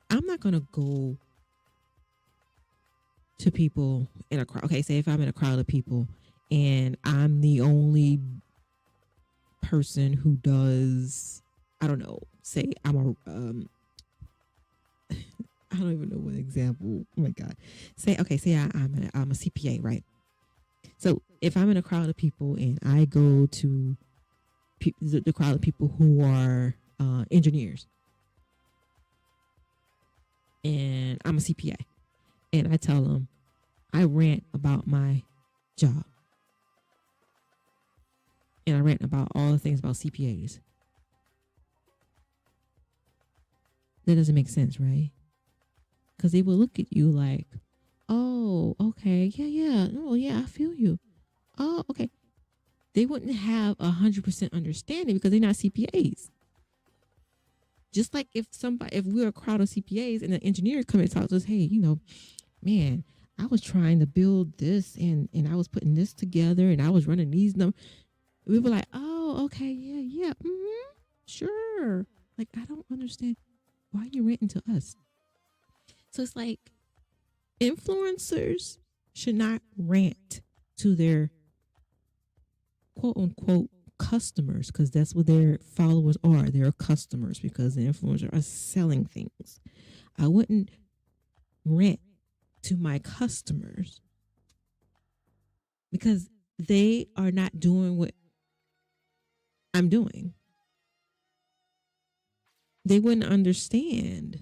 I'm not gonna go to people in a crowd. Okay, say if I'm in a crowd of people and I'm the only person who does, I don't know, say I'm I don't even know what example. Oh my God. Say I'm a CPA, right? So if I'm in a crowd of people and I go to the crowd of people who are engineers, and I'm a CPA, and I tell them, I rant about my job, and I rant about all the things about CPAs. That doesn't make sense, right? Because they will look at you like, oh, okay, yeah, oh yeah, I feel you. Oh, okay. They wouldn't have 100% understanding because they're not CPAs. Just like if we're a crowd of CPAs and an engineer come and talk to us, hey, man, I was trying to build this and I was putting this together and I was running these numbers. We were like, oh, okay, yeah, sure. Like, I don't understand why you're ranting to us. So it's like influencers should not rant to their quote unquote customers, because that's what their followers are. They're customers because the influencers are selling things. I wouldn't rant to my customers because they are not doing what I'm doing. They wouldn't understand.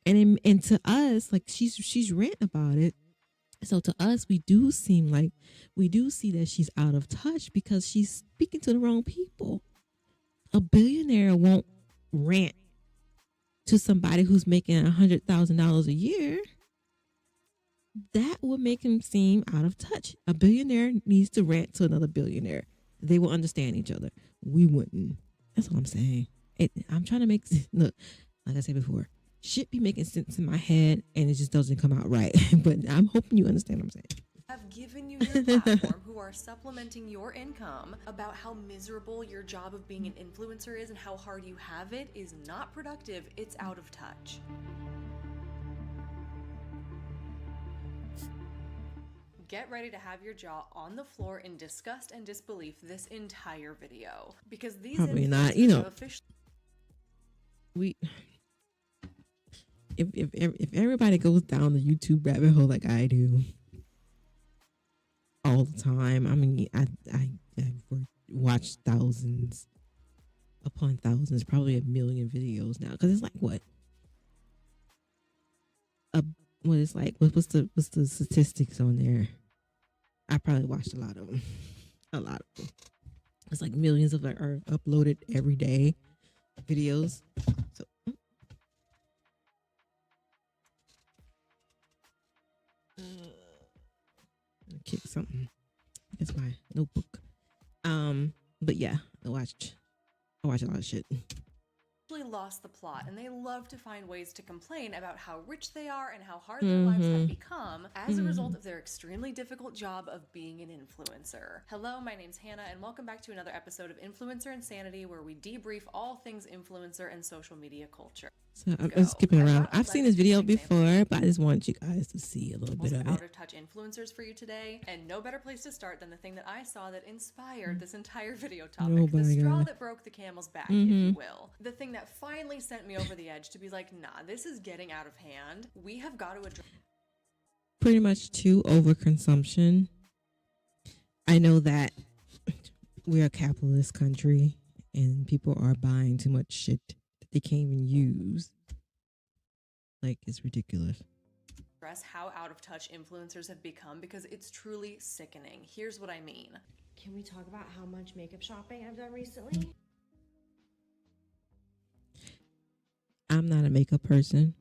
And to us, like she's ranting about it. So to us, we do see that she's out of touch because she's speaking to the wrong people. A billionaire won't rant to somebody who's making $100,000 a year. That would make him seem out of touch. A billionaire needs to rant to another billionaire. They will understand each other. We wouldn't. That's what I'm saying. I'm trying to make, look, like I said before, shit be making sense in my head and it just doesn't come out right. But I'm hoping you understand what I'm saying. have given you your platform who are supplementing your income about how miserable your job of being an influencer is and how hard you have it is not productive. It's out of touch. Get ready to have your jaw on the floor in disgust and disbelief this entire video, because these probably not, officially. If everybody goes down the YouTube rabbit hole like I do all the time, I mean, I've watched thousands upon thousands, probably 1 million videos now, because it's like what's the statistics on there? I probably watched a lot of them. It's like millions of are uploaded every day, videos. So kick something. It's my notebook. But yeah, I watch a lot of shit. lost the plot, and they love to find ways to complain about how rich they are and how hard their lives have become as a result of their extremely difficult job of being an influencer. Hello, my name's Hannah, and welcome back to another episode of Influencer Insanity, where we debrief all things influencer and social media culture. So I'm skipping around. I've seen this video before, but I just want you guys to see a little bit of it. Out of touch influencers for you today, and no better place to start than the thing that I saw that inspired this entire video topic. The straw that broke the camel's back, if you will. The thing that finally sent me over the edge to be like, nah, this is getting out of hand. We have got to address pretty much too overconsumption. I know that we're a capitalist country and people are buying too much shit that they can't even use. Like, it's ridiculous. How out of touch influencers have become, because it's truly sickening. Here's what I mean. Can we talk about how much makeup shopping I've done recently? I'm not a makeup person.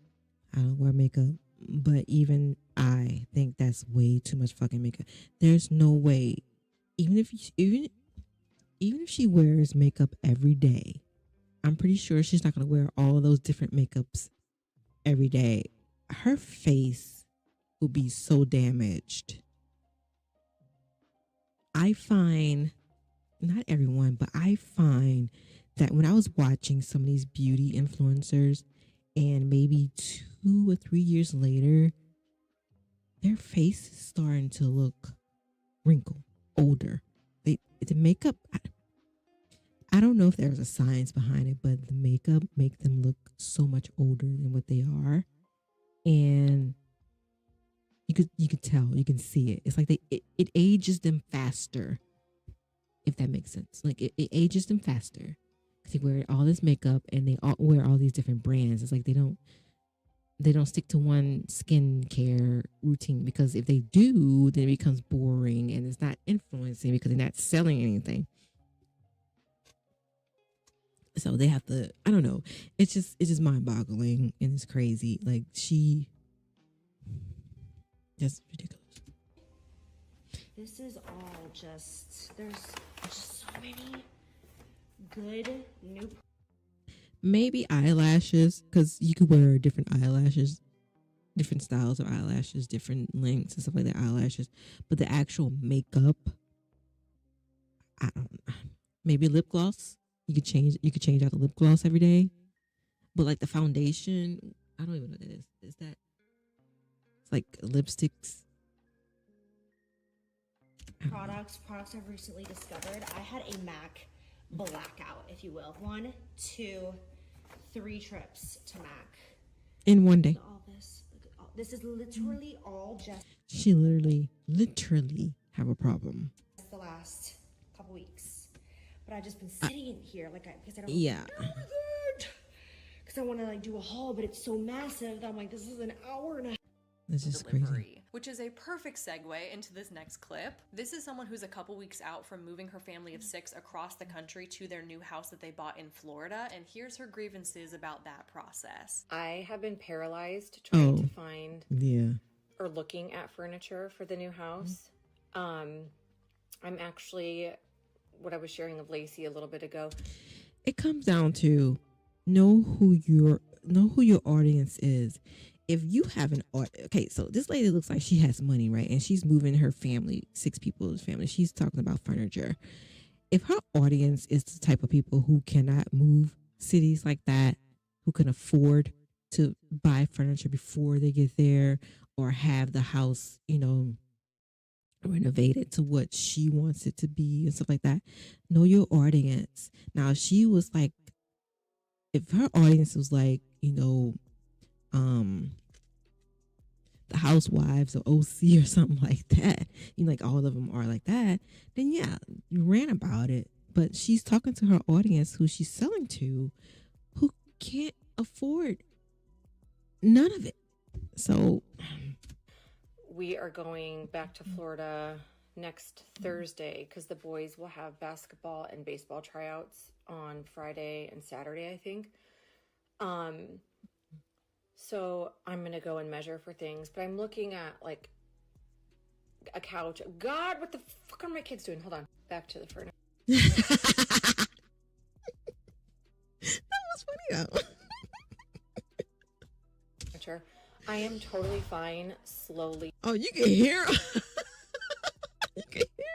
I don't wear makeup, but even I think that's way too much fucking makeup. There's no way, even if she wears makeup every day, I'm pretty sure she's not gonna wear all of those different makeups every day. Her face will be so damaged. I find, not everyone, but I find that when I was watching some of these beauty influencers, and maybe 2 or 3 years later, their face is starting to look wrinkled, older. The makeup, I don't know if there's a science behind it, but the makeup make them look so much older than what they are. And you could tell, you can see it. It's like it ages them faster, if that makes sense. Like it ages them faster because they wear all this makeup and they all wear all these different brands. It's like they don't stick to one skincare routine, because if they do, then it becomes boring and it's not influencing because they're not selling anything. So they have to, I don't know. It's just mind-boggling and it's crazy. Like just ridiculous. This is all there's just so many good new. Maybe eyelashes, because you could wear different eyelashes, different styles of eyelashes, different lengths and stuff like that, eyelashes. But the actual makeup, I don't know. Maybe lip gloss. You could change out the lip gloss every day. But like the foundation, I don't even know what that is. Is that, it's like lipsticks? Products I've recently discovered. I had a MAC blackout, if you will. 1, 2, 3 trips to MAC. In one day. This is literally all just. She literally have a problem. The last couple weeks. But I've just been sitting in here because I don't because I want to do a haul, but it's so massive that I'm like, this is an hour and a half. This is crazy. Which is a perfect segue into this next clip. This is someone who's a couple weeks out from moving her family of 6 across the country to their new house that they bought in Florida, and here's her grievances about that process. I have been paralyzed trying to find or looking at furniture for the new house. I'm actually, what I was sharing with Lacey a little bit ago. It comes down to know who your audience is. If you have an okay, so this lady looks like she has money, right? And she's moving her family, 6 people's family. She's talking about furniture. If her audience is the type of people who cannot move cities like that, who can afford to buy furniture before they get there, or have the house, renovated to what she wants it to be and stuff like that, know your audience. Now, if her audience was like, the Housewives or OC or something like that, like all of them are like that, then yeah, you ran about it. But she's talking to her audience who she's selling to, who can't afford none of it. So we are going back to Florida next Thursday because the boys will have basketball and baseball tryouts on Friday and Saturday, I think. So I'm going to go and measure for things, but I'm looking at like a couch. God, what the fuck are my kids doing? Hold on. Back to the furniture. That was funny. I am totally fine. Slowly. Oh, you can hear. You can hear.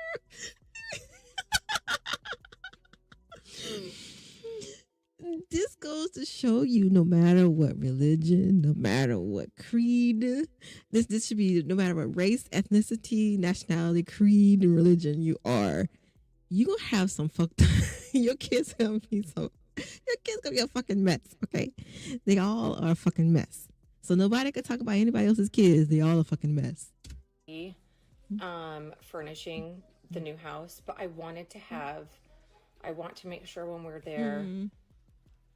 This goes to show you, no matter what religion, no matter what creed, this should be no matter what race, ethnicity, nationality, creed, and religion you are, you gonna have some fucked. Your kids gonna be so. Your kids gonna be a fucking mess. Okay, they all are a fucking mess. So nobody could talk about anybody else's kids. They all a fucking mess. Furnishing the new house, but I want to make sure when we're there,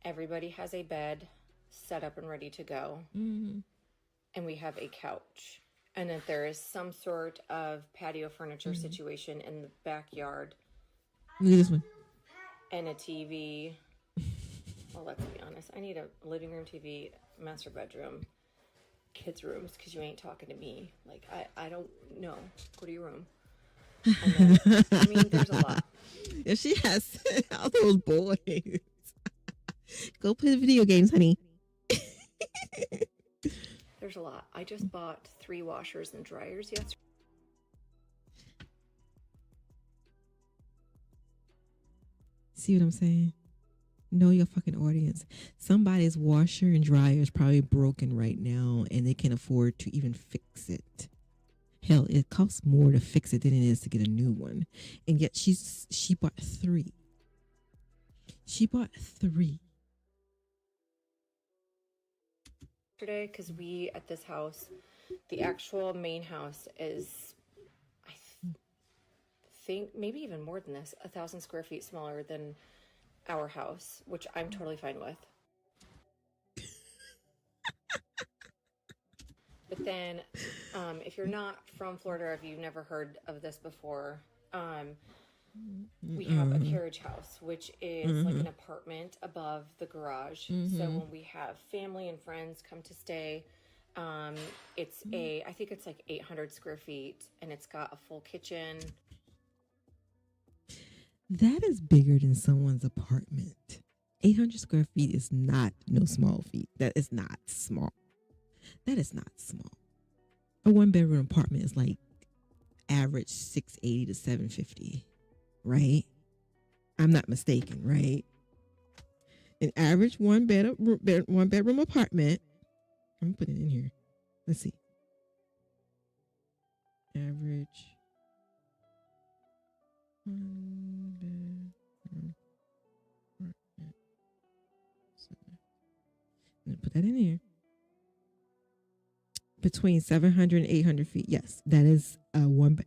everybody has a bed set up and ready to go. And we have a couch. And that there is some sort of patio furniture situation in the backyard. Look at this one. And a TV. Well, let's be honest. I need a living room TV, master bedroom, kids' rooms, because you ain't talking to me. Like, I don't know. Go to your room. And then, I mean, there's a lot. If she has all those boys, go play video games, honey. There's a lot. I just bought 3 washers and dryers yesterday. See what I'm saying? Know your fucking audience. Somebody's washer and dryer is probably broken right now and they can't afford to even fix it. Hell, it costs more to fix it than it is to get a new one. And yet she bought 3. She bought 3. Yesterday, because we at this house, the actual main house is, I think maybe even more than this, 1,000 square feet smaller than our house, which I'm totally fine with. But then, if you're not from Florida, or if you've never heard of this before, we have a carriage house, which is like an apartment above the garage. So when we have family and friends come to stay, it's I think it's like 800 square feet, and it's got a full kitchen. That is bigger than someone's apartment. 800 square feet is not no small feet. That is not small. That is not small. A 1-bedroom apartment is like average 680 to 750, right? I'm not mistaken, right? An average one bedroom apartment. I'm gonna put it in here. Let's see. Average 1-bedroom apartment. I'm gonna put that in here. Between 700 and 800 feet. Yes, that is one.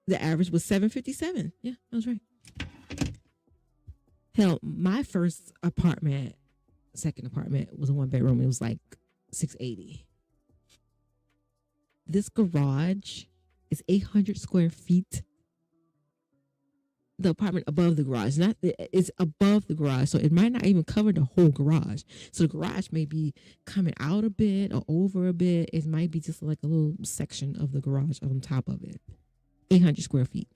The average was 757. Yeah, I was right. Hell, my first apartment, second apartment, was a 1-bedroom. It was like 680. This garage is 800 square feet. The apartment above the garage, it's above the garage, so it might not even cover the whole garage. So the garage may be coming out a bit or over a bit. It might be just like a little section of the garage on top of it. 800 square feet.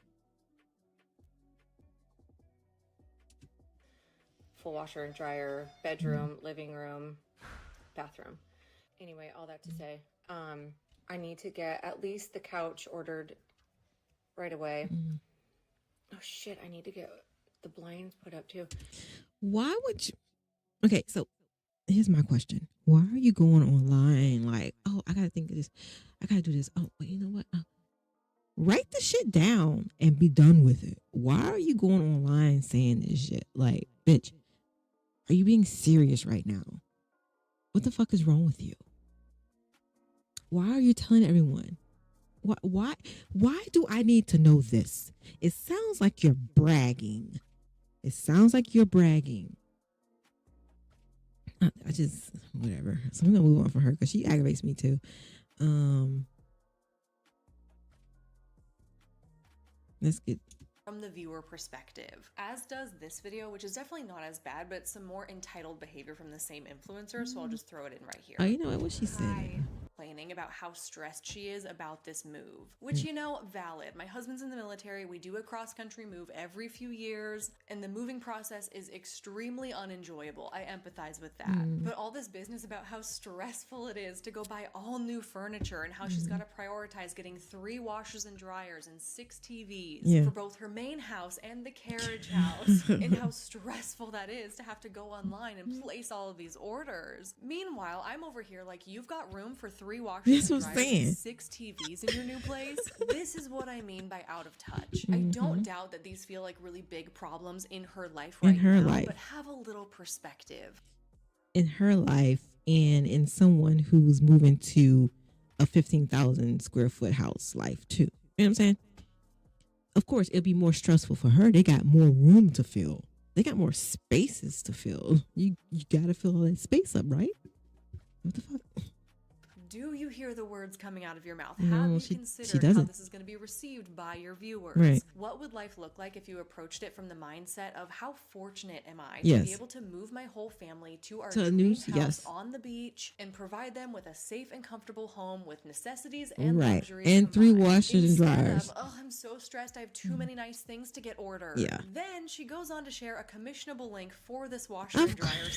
Full washer and dryer, bedroom, living room, bathroom. Anyway, all that to say, I need to get at least the couch ordered right away. Oh shit, I need to get the blinds put up too. Why would you? Okay, so here's my question. Why are you going online like, oh, I gotta think of this. I gotta do this. Oh, well, you know what? Write the shit down and be done with it. Why are you going online saying this shit? Like, bitch, are you being serious right now? What the fuck is wrong with you? Why are you telling everyone? Why do I need to know this? It sounds like you're bragging. It sounds like you're bragging. I just, whatever. So I'm going to move on from her because she aggravates me too. Let's get from the viewer perspective, as does this video, which is definitely not as bad, but some more entitled behavior from the same influencer. So I'll just throw it in right here. Oh, you know what she said? Playing complaining about how stressed she is about this move, which, you know, valid. My husband's in the military. We do a cross-country move every few years, and the moving process is extremely unenjoyable. I empathize with that. But all this business about how stressful it is to go buy all new furniture and how she's got to prioritize getting 3 washers and dryers and 6 TVs for both her main house and the carriage house, and how stressful that is to have to go online and place all of these orders. Meanwhile, I'm over here like, you've got room for 3 washers and dryers and 6 TVs in your new place? This is what I mean by out of touch. I don't doubt that these feel like really big problems in her life right now, but have a little perspective. In her life, and in someone who's moving to a 15,000 square foot house life too. You know what I'm saying? Of course, it'll be more stressful for her. They got more room to fill. They got more spaces to fill. You got to fill all that space up, right? What the fuck? Do you hear the words coming out of your mouth? No, Have you she considered doesn't. how this is going to be received by your viewers? Right. What would life look like if you approached it from the mindset of how fortunate am I to Yes. be able to move my whole family to our To a dream new- house yes. on the beach and provide them with a safe and comfortable home with necessities and Right. luxuries And 3 combined. washers and Instead dryers. of, oh, I'm so stressed, I have too many nice things to get ordered. Yeah. Then she goes on to share a commissionable link for this washer and dryer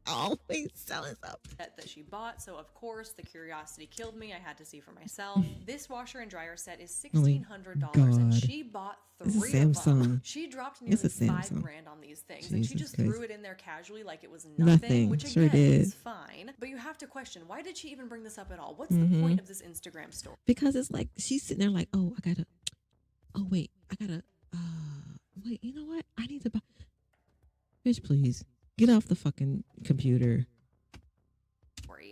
Always selling stuff that she bought, so of course the curiosity killed me. I had to see for myself. This washer and dryer set is $1,600, and God. she bought It's a 3 of them. Samsung. She dropped It's nearly a $5 Samsung. grand on these things, and she Jesus just Christ. threw it in there casually like it was Nothing. which Sure again did. is fine. But you have to question, why did she even bring this up at all? What's the point of this Instagram story? Because it's like she's sitting there like, oh, wait, you know what? I need to buy. Bitch, please get off the fucking computer.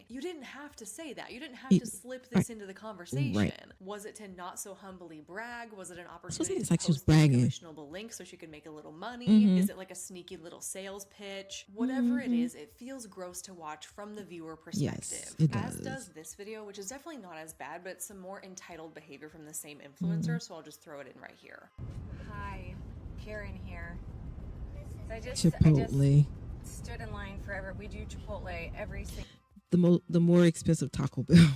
You didn't have to say that. You didn't have to slip this into the conversation. Right. Was it to not so humbly brag? Was it an So opportunity it's to like she was post this bragging. commissionable link so she could make a little money? Mhm. Is it like a sneaky little sales pitch? Whatever it is, it feels gross to watch from the viewer perspective. it As does. does this video, which is definitely not as bad, but it's some more entitled behavior from the same influencer, so I'll just throw it in right here. Hi, Karen here. So I just Chipotle. stood in line forever. We do Chipotle every single. The more expensive Taco Bell.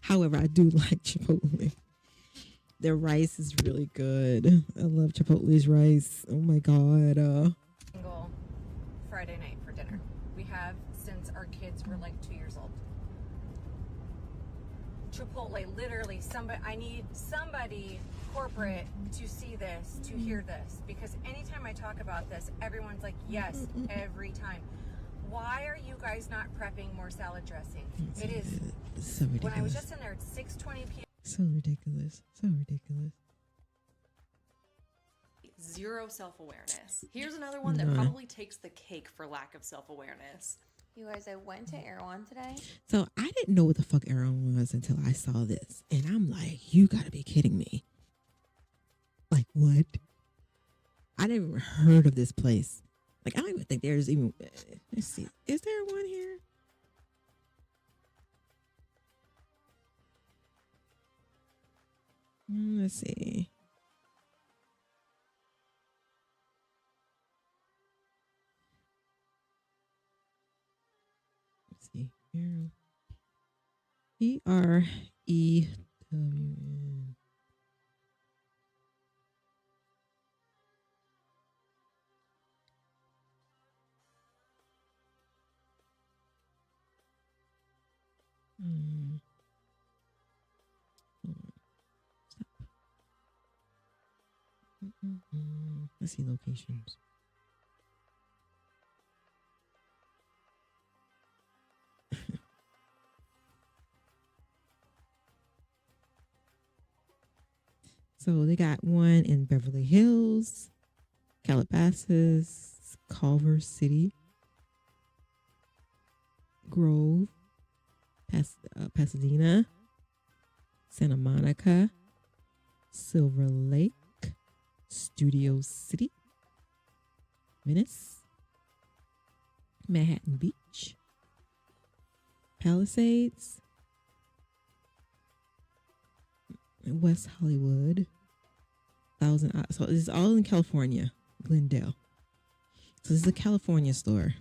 However, I do like Chipotle. Their rice is really good. I love Chipotle's rice. Oh my god. Single Friday night for dinner. We have since our kids were like 2 years old. Chipotle, literally, I need somebody corporate to see this, to hear this, because anytime I talk about this, everyone's like, yes, every time. Why are you guys not prepping more salad dressing? It is. So ridiculous. When I was just in there at 6:20 p.m. So ridiculous. So ridiculous. Zero self-awareness. Here's another one that None. probably takes the cake for lack of self-awareness. You guys, I went to Erewhon today. So I didn't know what the fuck Aaron was until I saw this. And I'm like, you gotta be kidding me. Like what? I never even heard of this place. Like I don't even think there's even let's see. Is there one here? Let's see. Let's see. Here. EREWN. Hold on. Stop. Let's see locations. So they got one in Beverly Hills, Calabasas, Culver City, Grove, Pasadena, Santa Monica, Silver Lake, Studio City, Venice, Manhattan Beach, Palisades, West Hollywood, so this is all in California, Glendale. So this is a California store.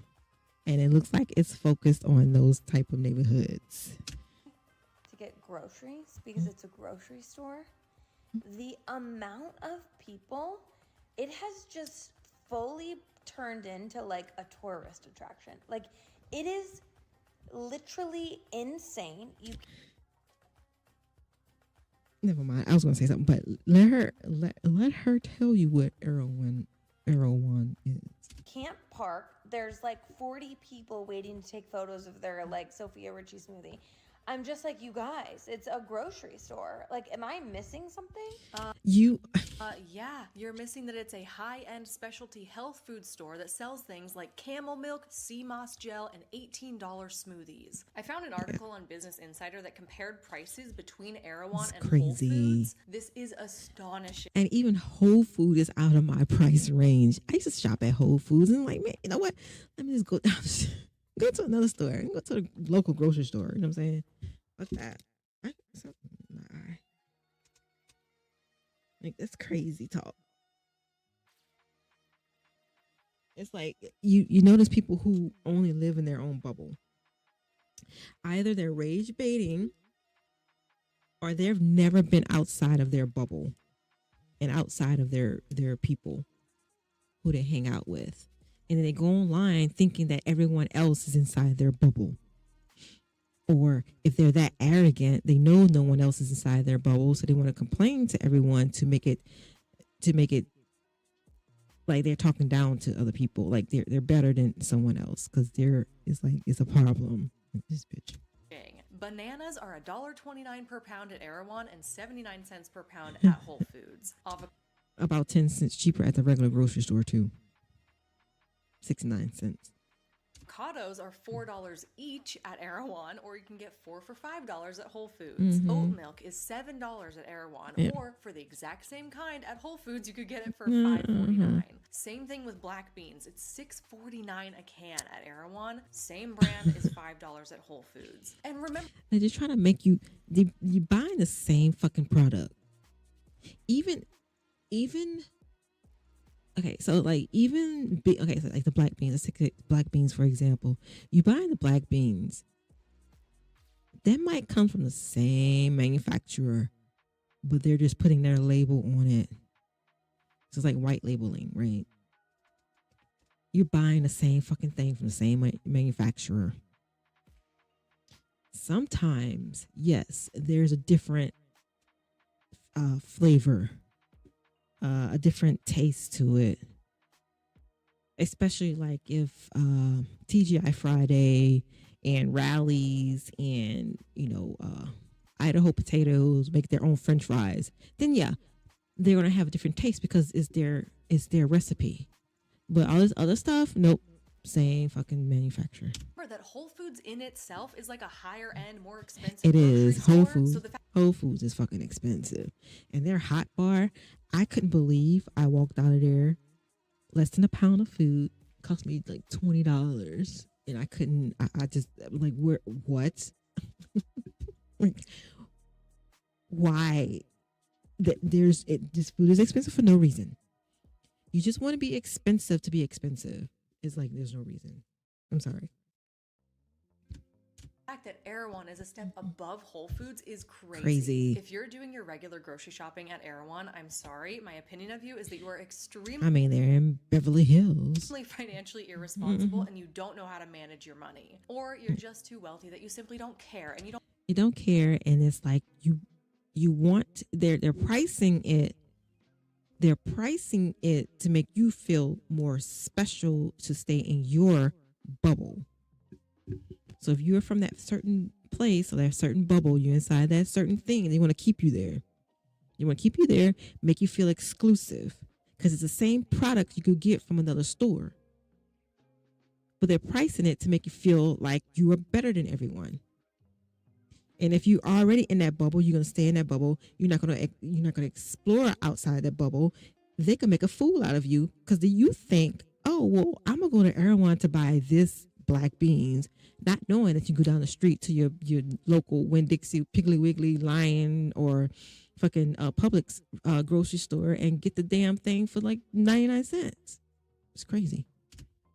And it looks like it's focused on those type of neighborhoods. To get groceries because it's a grocery store. The amount of people, it has just fully turned into like a tourist attraction. Like it is literally insane. Never mind. I was gonna say something, but let her tell you what Erewhon is. Can't park. There's like 40 people waiting to take photos of their like Sophia Richie smoothie. I'm just like, you guys, it's a grocery store. Like, am I missing something? Yeah, you're missing that it's a high-end specialty health food store that sells things like camel milk, sea moss gel, and $18 smoothies. I found an article on Business Insider that compared prices between Erewhon and Whole Foods. This is astonishing. And even Whole Food is out of my price range. I used to shop at Whole Foods and like, man, you know what? Let me just go down. Go to another store. Go to the local grocery store. You know what I'm saying? Fuck that. Like, that's crazy talk. It's like you notice people who only live in their own bubble. Either they're rage baiting or they've never been outside of their bubble and outside of their people who they hang out with. And then they go online thinking that everyone else is inside their bubble. Or if they're that arrogant, they know no one else is inside their bubble, so they want to complain to everyone to make it like they're talking down to other people, like they're better than someone else because it's a problem. Like this bitch. Bananas are $1.29 per pound at Erewhon and 79 cents per pound at Whole Foods. About 10 cents cheaper at the regular grocery store too. 69 cents. Avocados are $4 each at Erewhon, or you can get 4 for $5 at Whole Foods. Oat milk is $7 at Erewhon, or for the exact same kind at Whole Foods, you could get it for $5.49. Same thing with black beans. It's $6.49 a can at Erewhon. Same brand is $5 at Whole Foods. And remember, they're just trying to make you buying the same fucking product. Even. Okay, so like so like the black beans, let's take black beans for example. You buying the black beans, that might come from the same manufacturer, but they're just putting their label on it. So it's like white labeling, right? You're buying the same fucking thing from the same manufacturer. Sometimes, yes, there's a different flavor. A different taste to it, especially like if TGI Friday and Rallies and Idaho potatoes make their own French fries, then yeah, they're gonna have a different taste because it's their recipe. But all this other stuff, nope, same fucking manufacturer. remember that Whole Foods in itself is like a higher end, more expensive. It is Whole Foods. So Whole Foods is fucking expensive, and their hot bar, I couldn't believe I walked out of there less than a pound of food cost me like $20, and I couldn't. I just like what? Like, why? This food is expensive for no reason. You just want to be expensive to be expensive. It's like there's no reason. I'm sorry. The fact that Erewhon is a step above Whole Foods is crazy. If you're doing your regular grocery shopping at Erewhon, I'm sorry. My opinion of you is that you are extremely... I mean, they're in Beverly Hills. ...financially irresponsible and you don't know how to manage your money. Or you're just too wealthy that you simply don't care and you don't care, and it's like you want... They're pricing it. They're pricing it to make you feel more special to stay in your bubble. So if you're from that certain place or that certain bubble, you're inside that certain thing, and they want to keep you there. You want to keep you there, make you feel exclusive, because it's the same product you could get from another store. But they're pricing it to make you feel like you are better than everyone. And if you're already in that bubble, you're gonna stay in that bubble. You're not gonna explore outside that bubble. They can make a fool out of you because you think, oh well, I'm gonna go to Erewhon to buy this black beans, not knowing that you go down the street to your local Winn-Dixie, Piggly Wiggly, Lion, or fucking Publix grocery store and get the damn thing for like 99 cents. It's crazy.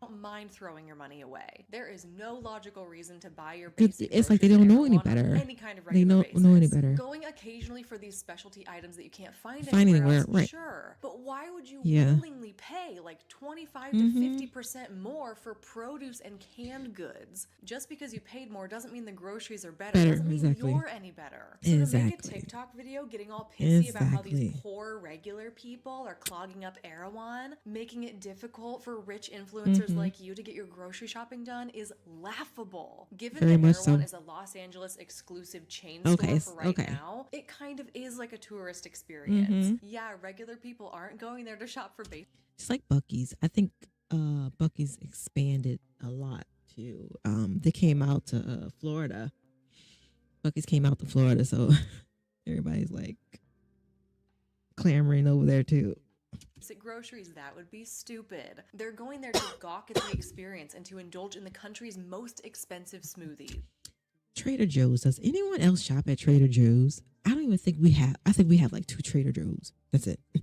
don't don't mind throwing your money away. There is no logical reason to buy your It's basic like they don't know any groceries on better. any kind of They regular don't know any basis. better. Going occasionally for these specialty items that you can't find Anywhere, anywhere else, right. sure. But why would you Yeah. willingly pay like 25 to 50% more for produce and canned goods? Just because you paid more doesn't mean the groceries are better. Doesn't mean exactly. you're any better. So to make a Exactly. TikTok video getting all pissy about how these Exactly. poor regular people are clogging up Erewhon, making it difficult for rich influencers like you to get your grocery shopping done is laughable. Given Very that much Erewhon so. is a Los Angeles exclusive chain Okay, store for right okay. now, it kind of is like a tourist experience. Yeah, regular people aren't going there to shop for basic. It's like Buc-ee's. I think Buc-ee's expanded a lot too. They came out to Florida. Buc-ee's came out to Florida, so everybody's like clamoring over there too. Groceries, that would be stupid. They're going there to gawk at the experience and to indulge in the country's most expensive smoothie. Trader Joe's. Does anyone else shop at Trader Joe's? I don't even think we have. I think we have like 2 Trader Joe's. That's it. I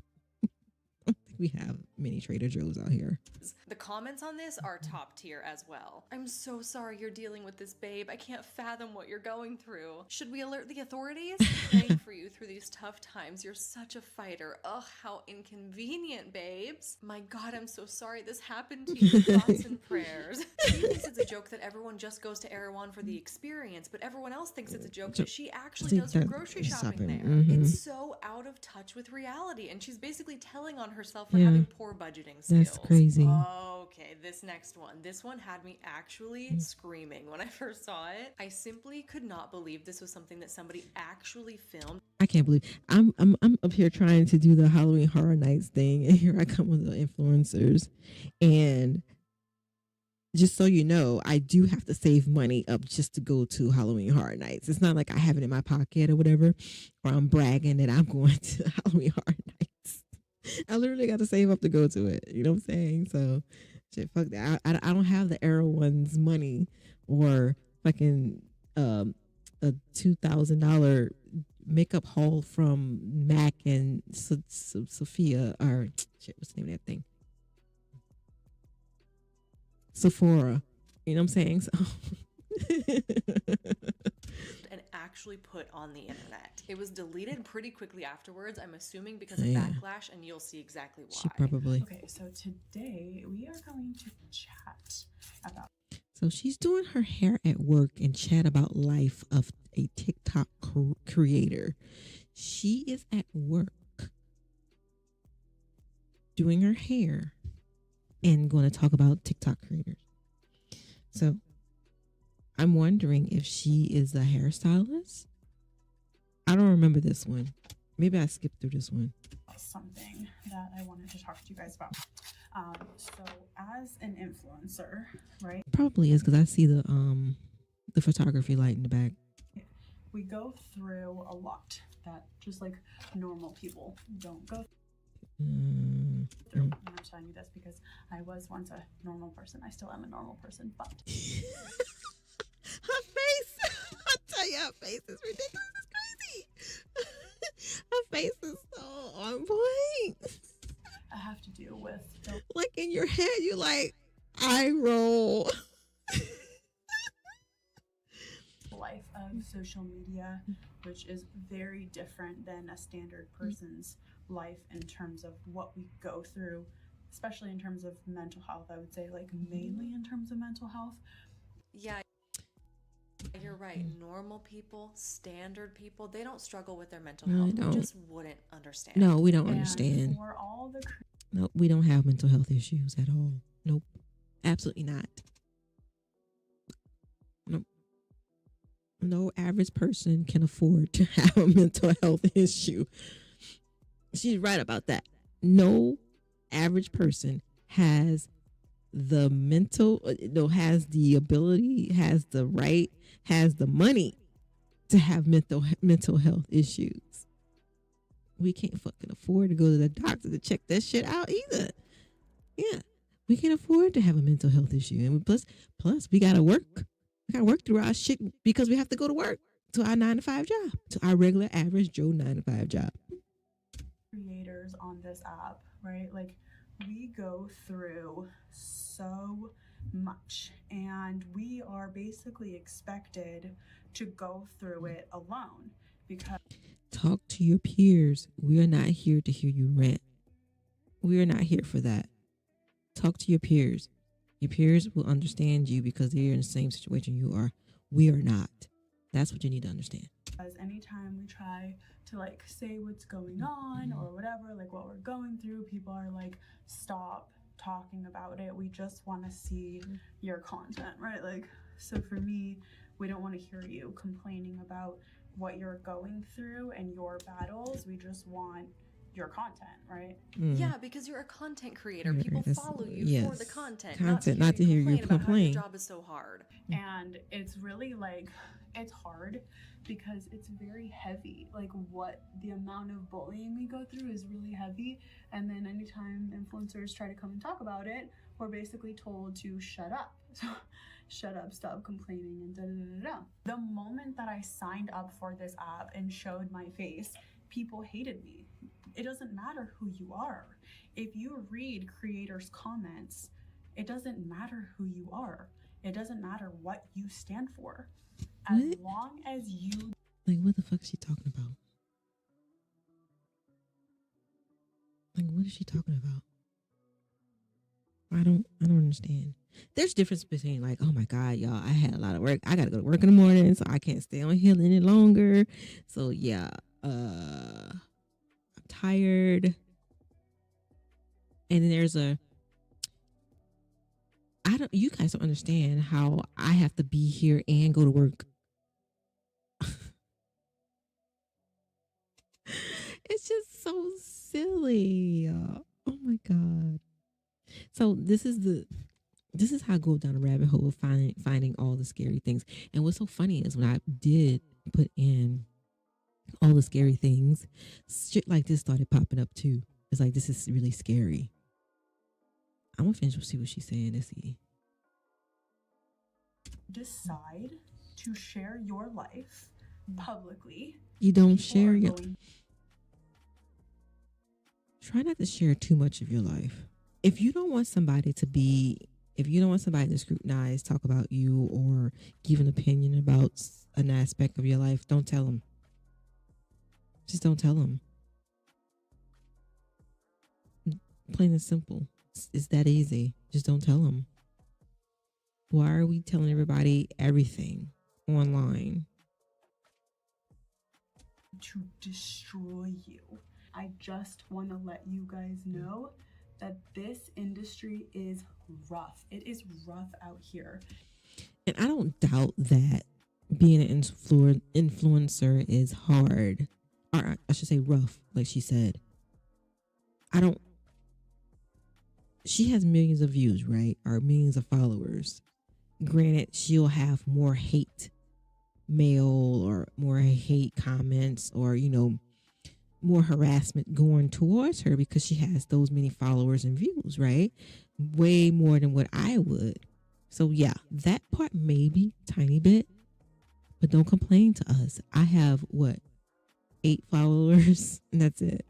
don't think we have many Trader Joe's out here. The comments on this are top tier as well. I'm so sorry you're dealing with this, babe. I can't fathom what you're going through. Should we alert the authorities? Praying for you through these tough times. You're such a fighter. Ugh, how inconvenient, babes. My God, I'm so sorry this happened to you. Thoughts and prayers. She thinks it's a joke that everyone just goes to Erewhon for the experience, but everyone else thinks it's a joke that she actually does her grocery shopping there. It's so out of touch with reality, and she's basically telling on herself for having poor budgeting skills. That's crazy. Okay, this next one. This one had me actually screaming when I first saw it. I simply could not believe this was something that somebody actually filmed. I can't believe I'm up here trying to do the Halloween Horror Nights thing, and here I come with the influencers. And just so you know, I do have to save money up just to go to Halloween Horror Nights. It's not like I have it in my pocket or whatever, or I'm bragging that I'm going to Halloween Horror Nights. I literally got to save up to go to it. You know what I'm saying? So, shit, fuck that. I don't have the Erewhon's money or fucking a $2,000 makeup haul from MAC and Sophia, or shit, what's the name of that thing? Sephora. You know what I'm saying? So. And actually put on the internet. It was deleted pretty quickly afterwards, I'm assuming because of backlash, and you'll see exactly why. She probably. Okay, so today we are going to chat about. So she's doing her hair at work and chat about life of a TikTok creator. She is at work doing her hair and going to talk about TikTok creators. So I'm wondering if she is a hairstylist. I don't remember this one. Maybe I skipped through this one. Something that I wanted to talk to you guys about. So as an influencer, right? Probably is because I see the photography light in the back. We go through a lot that just like normal people don't go through. And I'm telling you this because I was once a normal person. I still am a normal person, but her face, I tell you, her face is ridiculous. It's crazy. Her face is so on point. I have to deal with like in your head, you like eye roll. Life of social media, which is very different than a standard person's life in terms of what we go through, especially in terms of mental health. I would say like mainly in terms of mental health. Yeah, you're right. Normal people, standard people, they don't struggle with their mental health. We just wouldn't understand. No, we don't understand. For all the no, we don't have mental health issues at all. Nope. Absolutely not. Nope. No average person can afford to have a mental health issue. She's right about that. No average person has the mental, has the ability, has the right, has the money to have mental health issues. We can't fucking afford to go to the doctor to check that shit out either. Yeah, we can't afford to have a mental health issue, and plus we gotta work. We gotta work through our shit because we have to go to work, to our 9-to-5 job, to our regular average Joe 9-to-5 job. Creators on this app, right? Like We go through so much, and we are basically expected to go through it alone because Talk to your peers. We are not here to hear you rant. We are not here for that. Talk to your peers. Your peers will understand you because they're in the same situation you are. We are not. That's what you need to understand. Because anytime we try to like say what's going on or whatever, like what we're going through, people are like, stop talking about it. We just want to see your content, right? Like, so for me, we don't want to hear you complaining about what you're going through and your battles. We just want your content, right? Yeah, because you're a content creator. People follow you for the content, not to hear you about how your complain. job is so hard. And it's really like, it's hard because it's very heavy. Like what the amount of bullying we go through is really heavy. And then anytime influencers try to come and talk about it, we're basically told to shut up. So shut up, stop complaining, and da da da da. The moment that I signed up for this app and showed my face, people hated me. It doesn't matter who you are. If you read creators' comments, it doesn't matter who you are. It doesn't matter what you stand for. As long as you... Like, what the fuck is she talking about? Like, what is she talking about? I don't understand. There's a difference between like, oh my God, y'all, I had a lot of work. I gotta go to work in the morning, so I can't stay on here any longer. So yeah, I'm tired. And then there's you guys don't understand how I have to be here and go to work. It's just so silly. Oh my God. So this is how I go down a rabbit hole of finding all the scary things. And what's so funny is when I did put in all the scary things, shit like this started popping up too. It's like, this is really scary. I'm gonna finish. We'll see what she's saying. Let's see. Decide to share your life publicly. You don't share your... Try not to share too much of your life. If you don't want somebody to scrutinize, talk about you, or give an opinion about an aspect of your life, don't tell them. Just don't tell them. Plain and simple. It's that easy. Just don't tell them. Why are we telling everybody everything online? To destroy you. I just want to let you guys know that this industry is rough. It is rough out here. And I don't doubt that being an influencer is hard. Or I should say rough, like she said. She has millions of views, right? Or millions of followers. Granted, she'll have more hate mail or more hate comments or, more harassment going towards her because she has those many followers and views, right? Way more than what I would. So yeah, that part maybe tiny bit, but don't complain to us. I have 8 followers and that's it.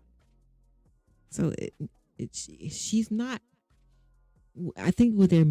So she's not, I think with their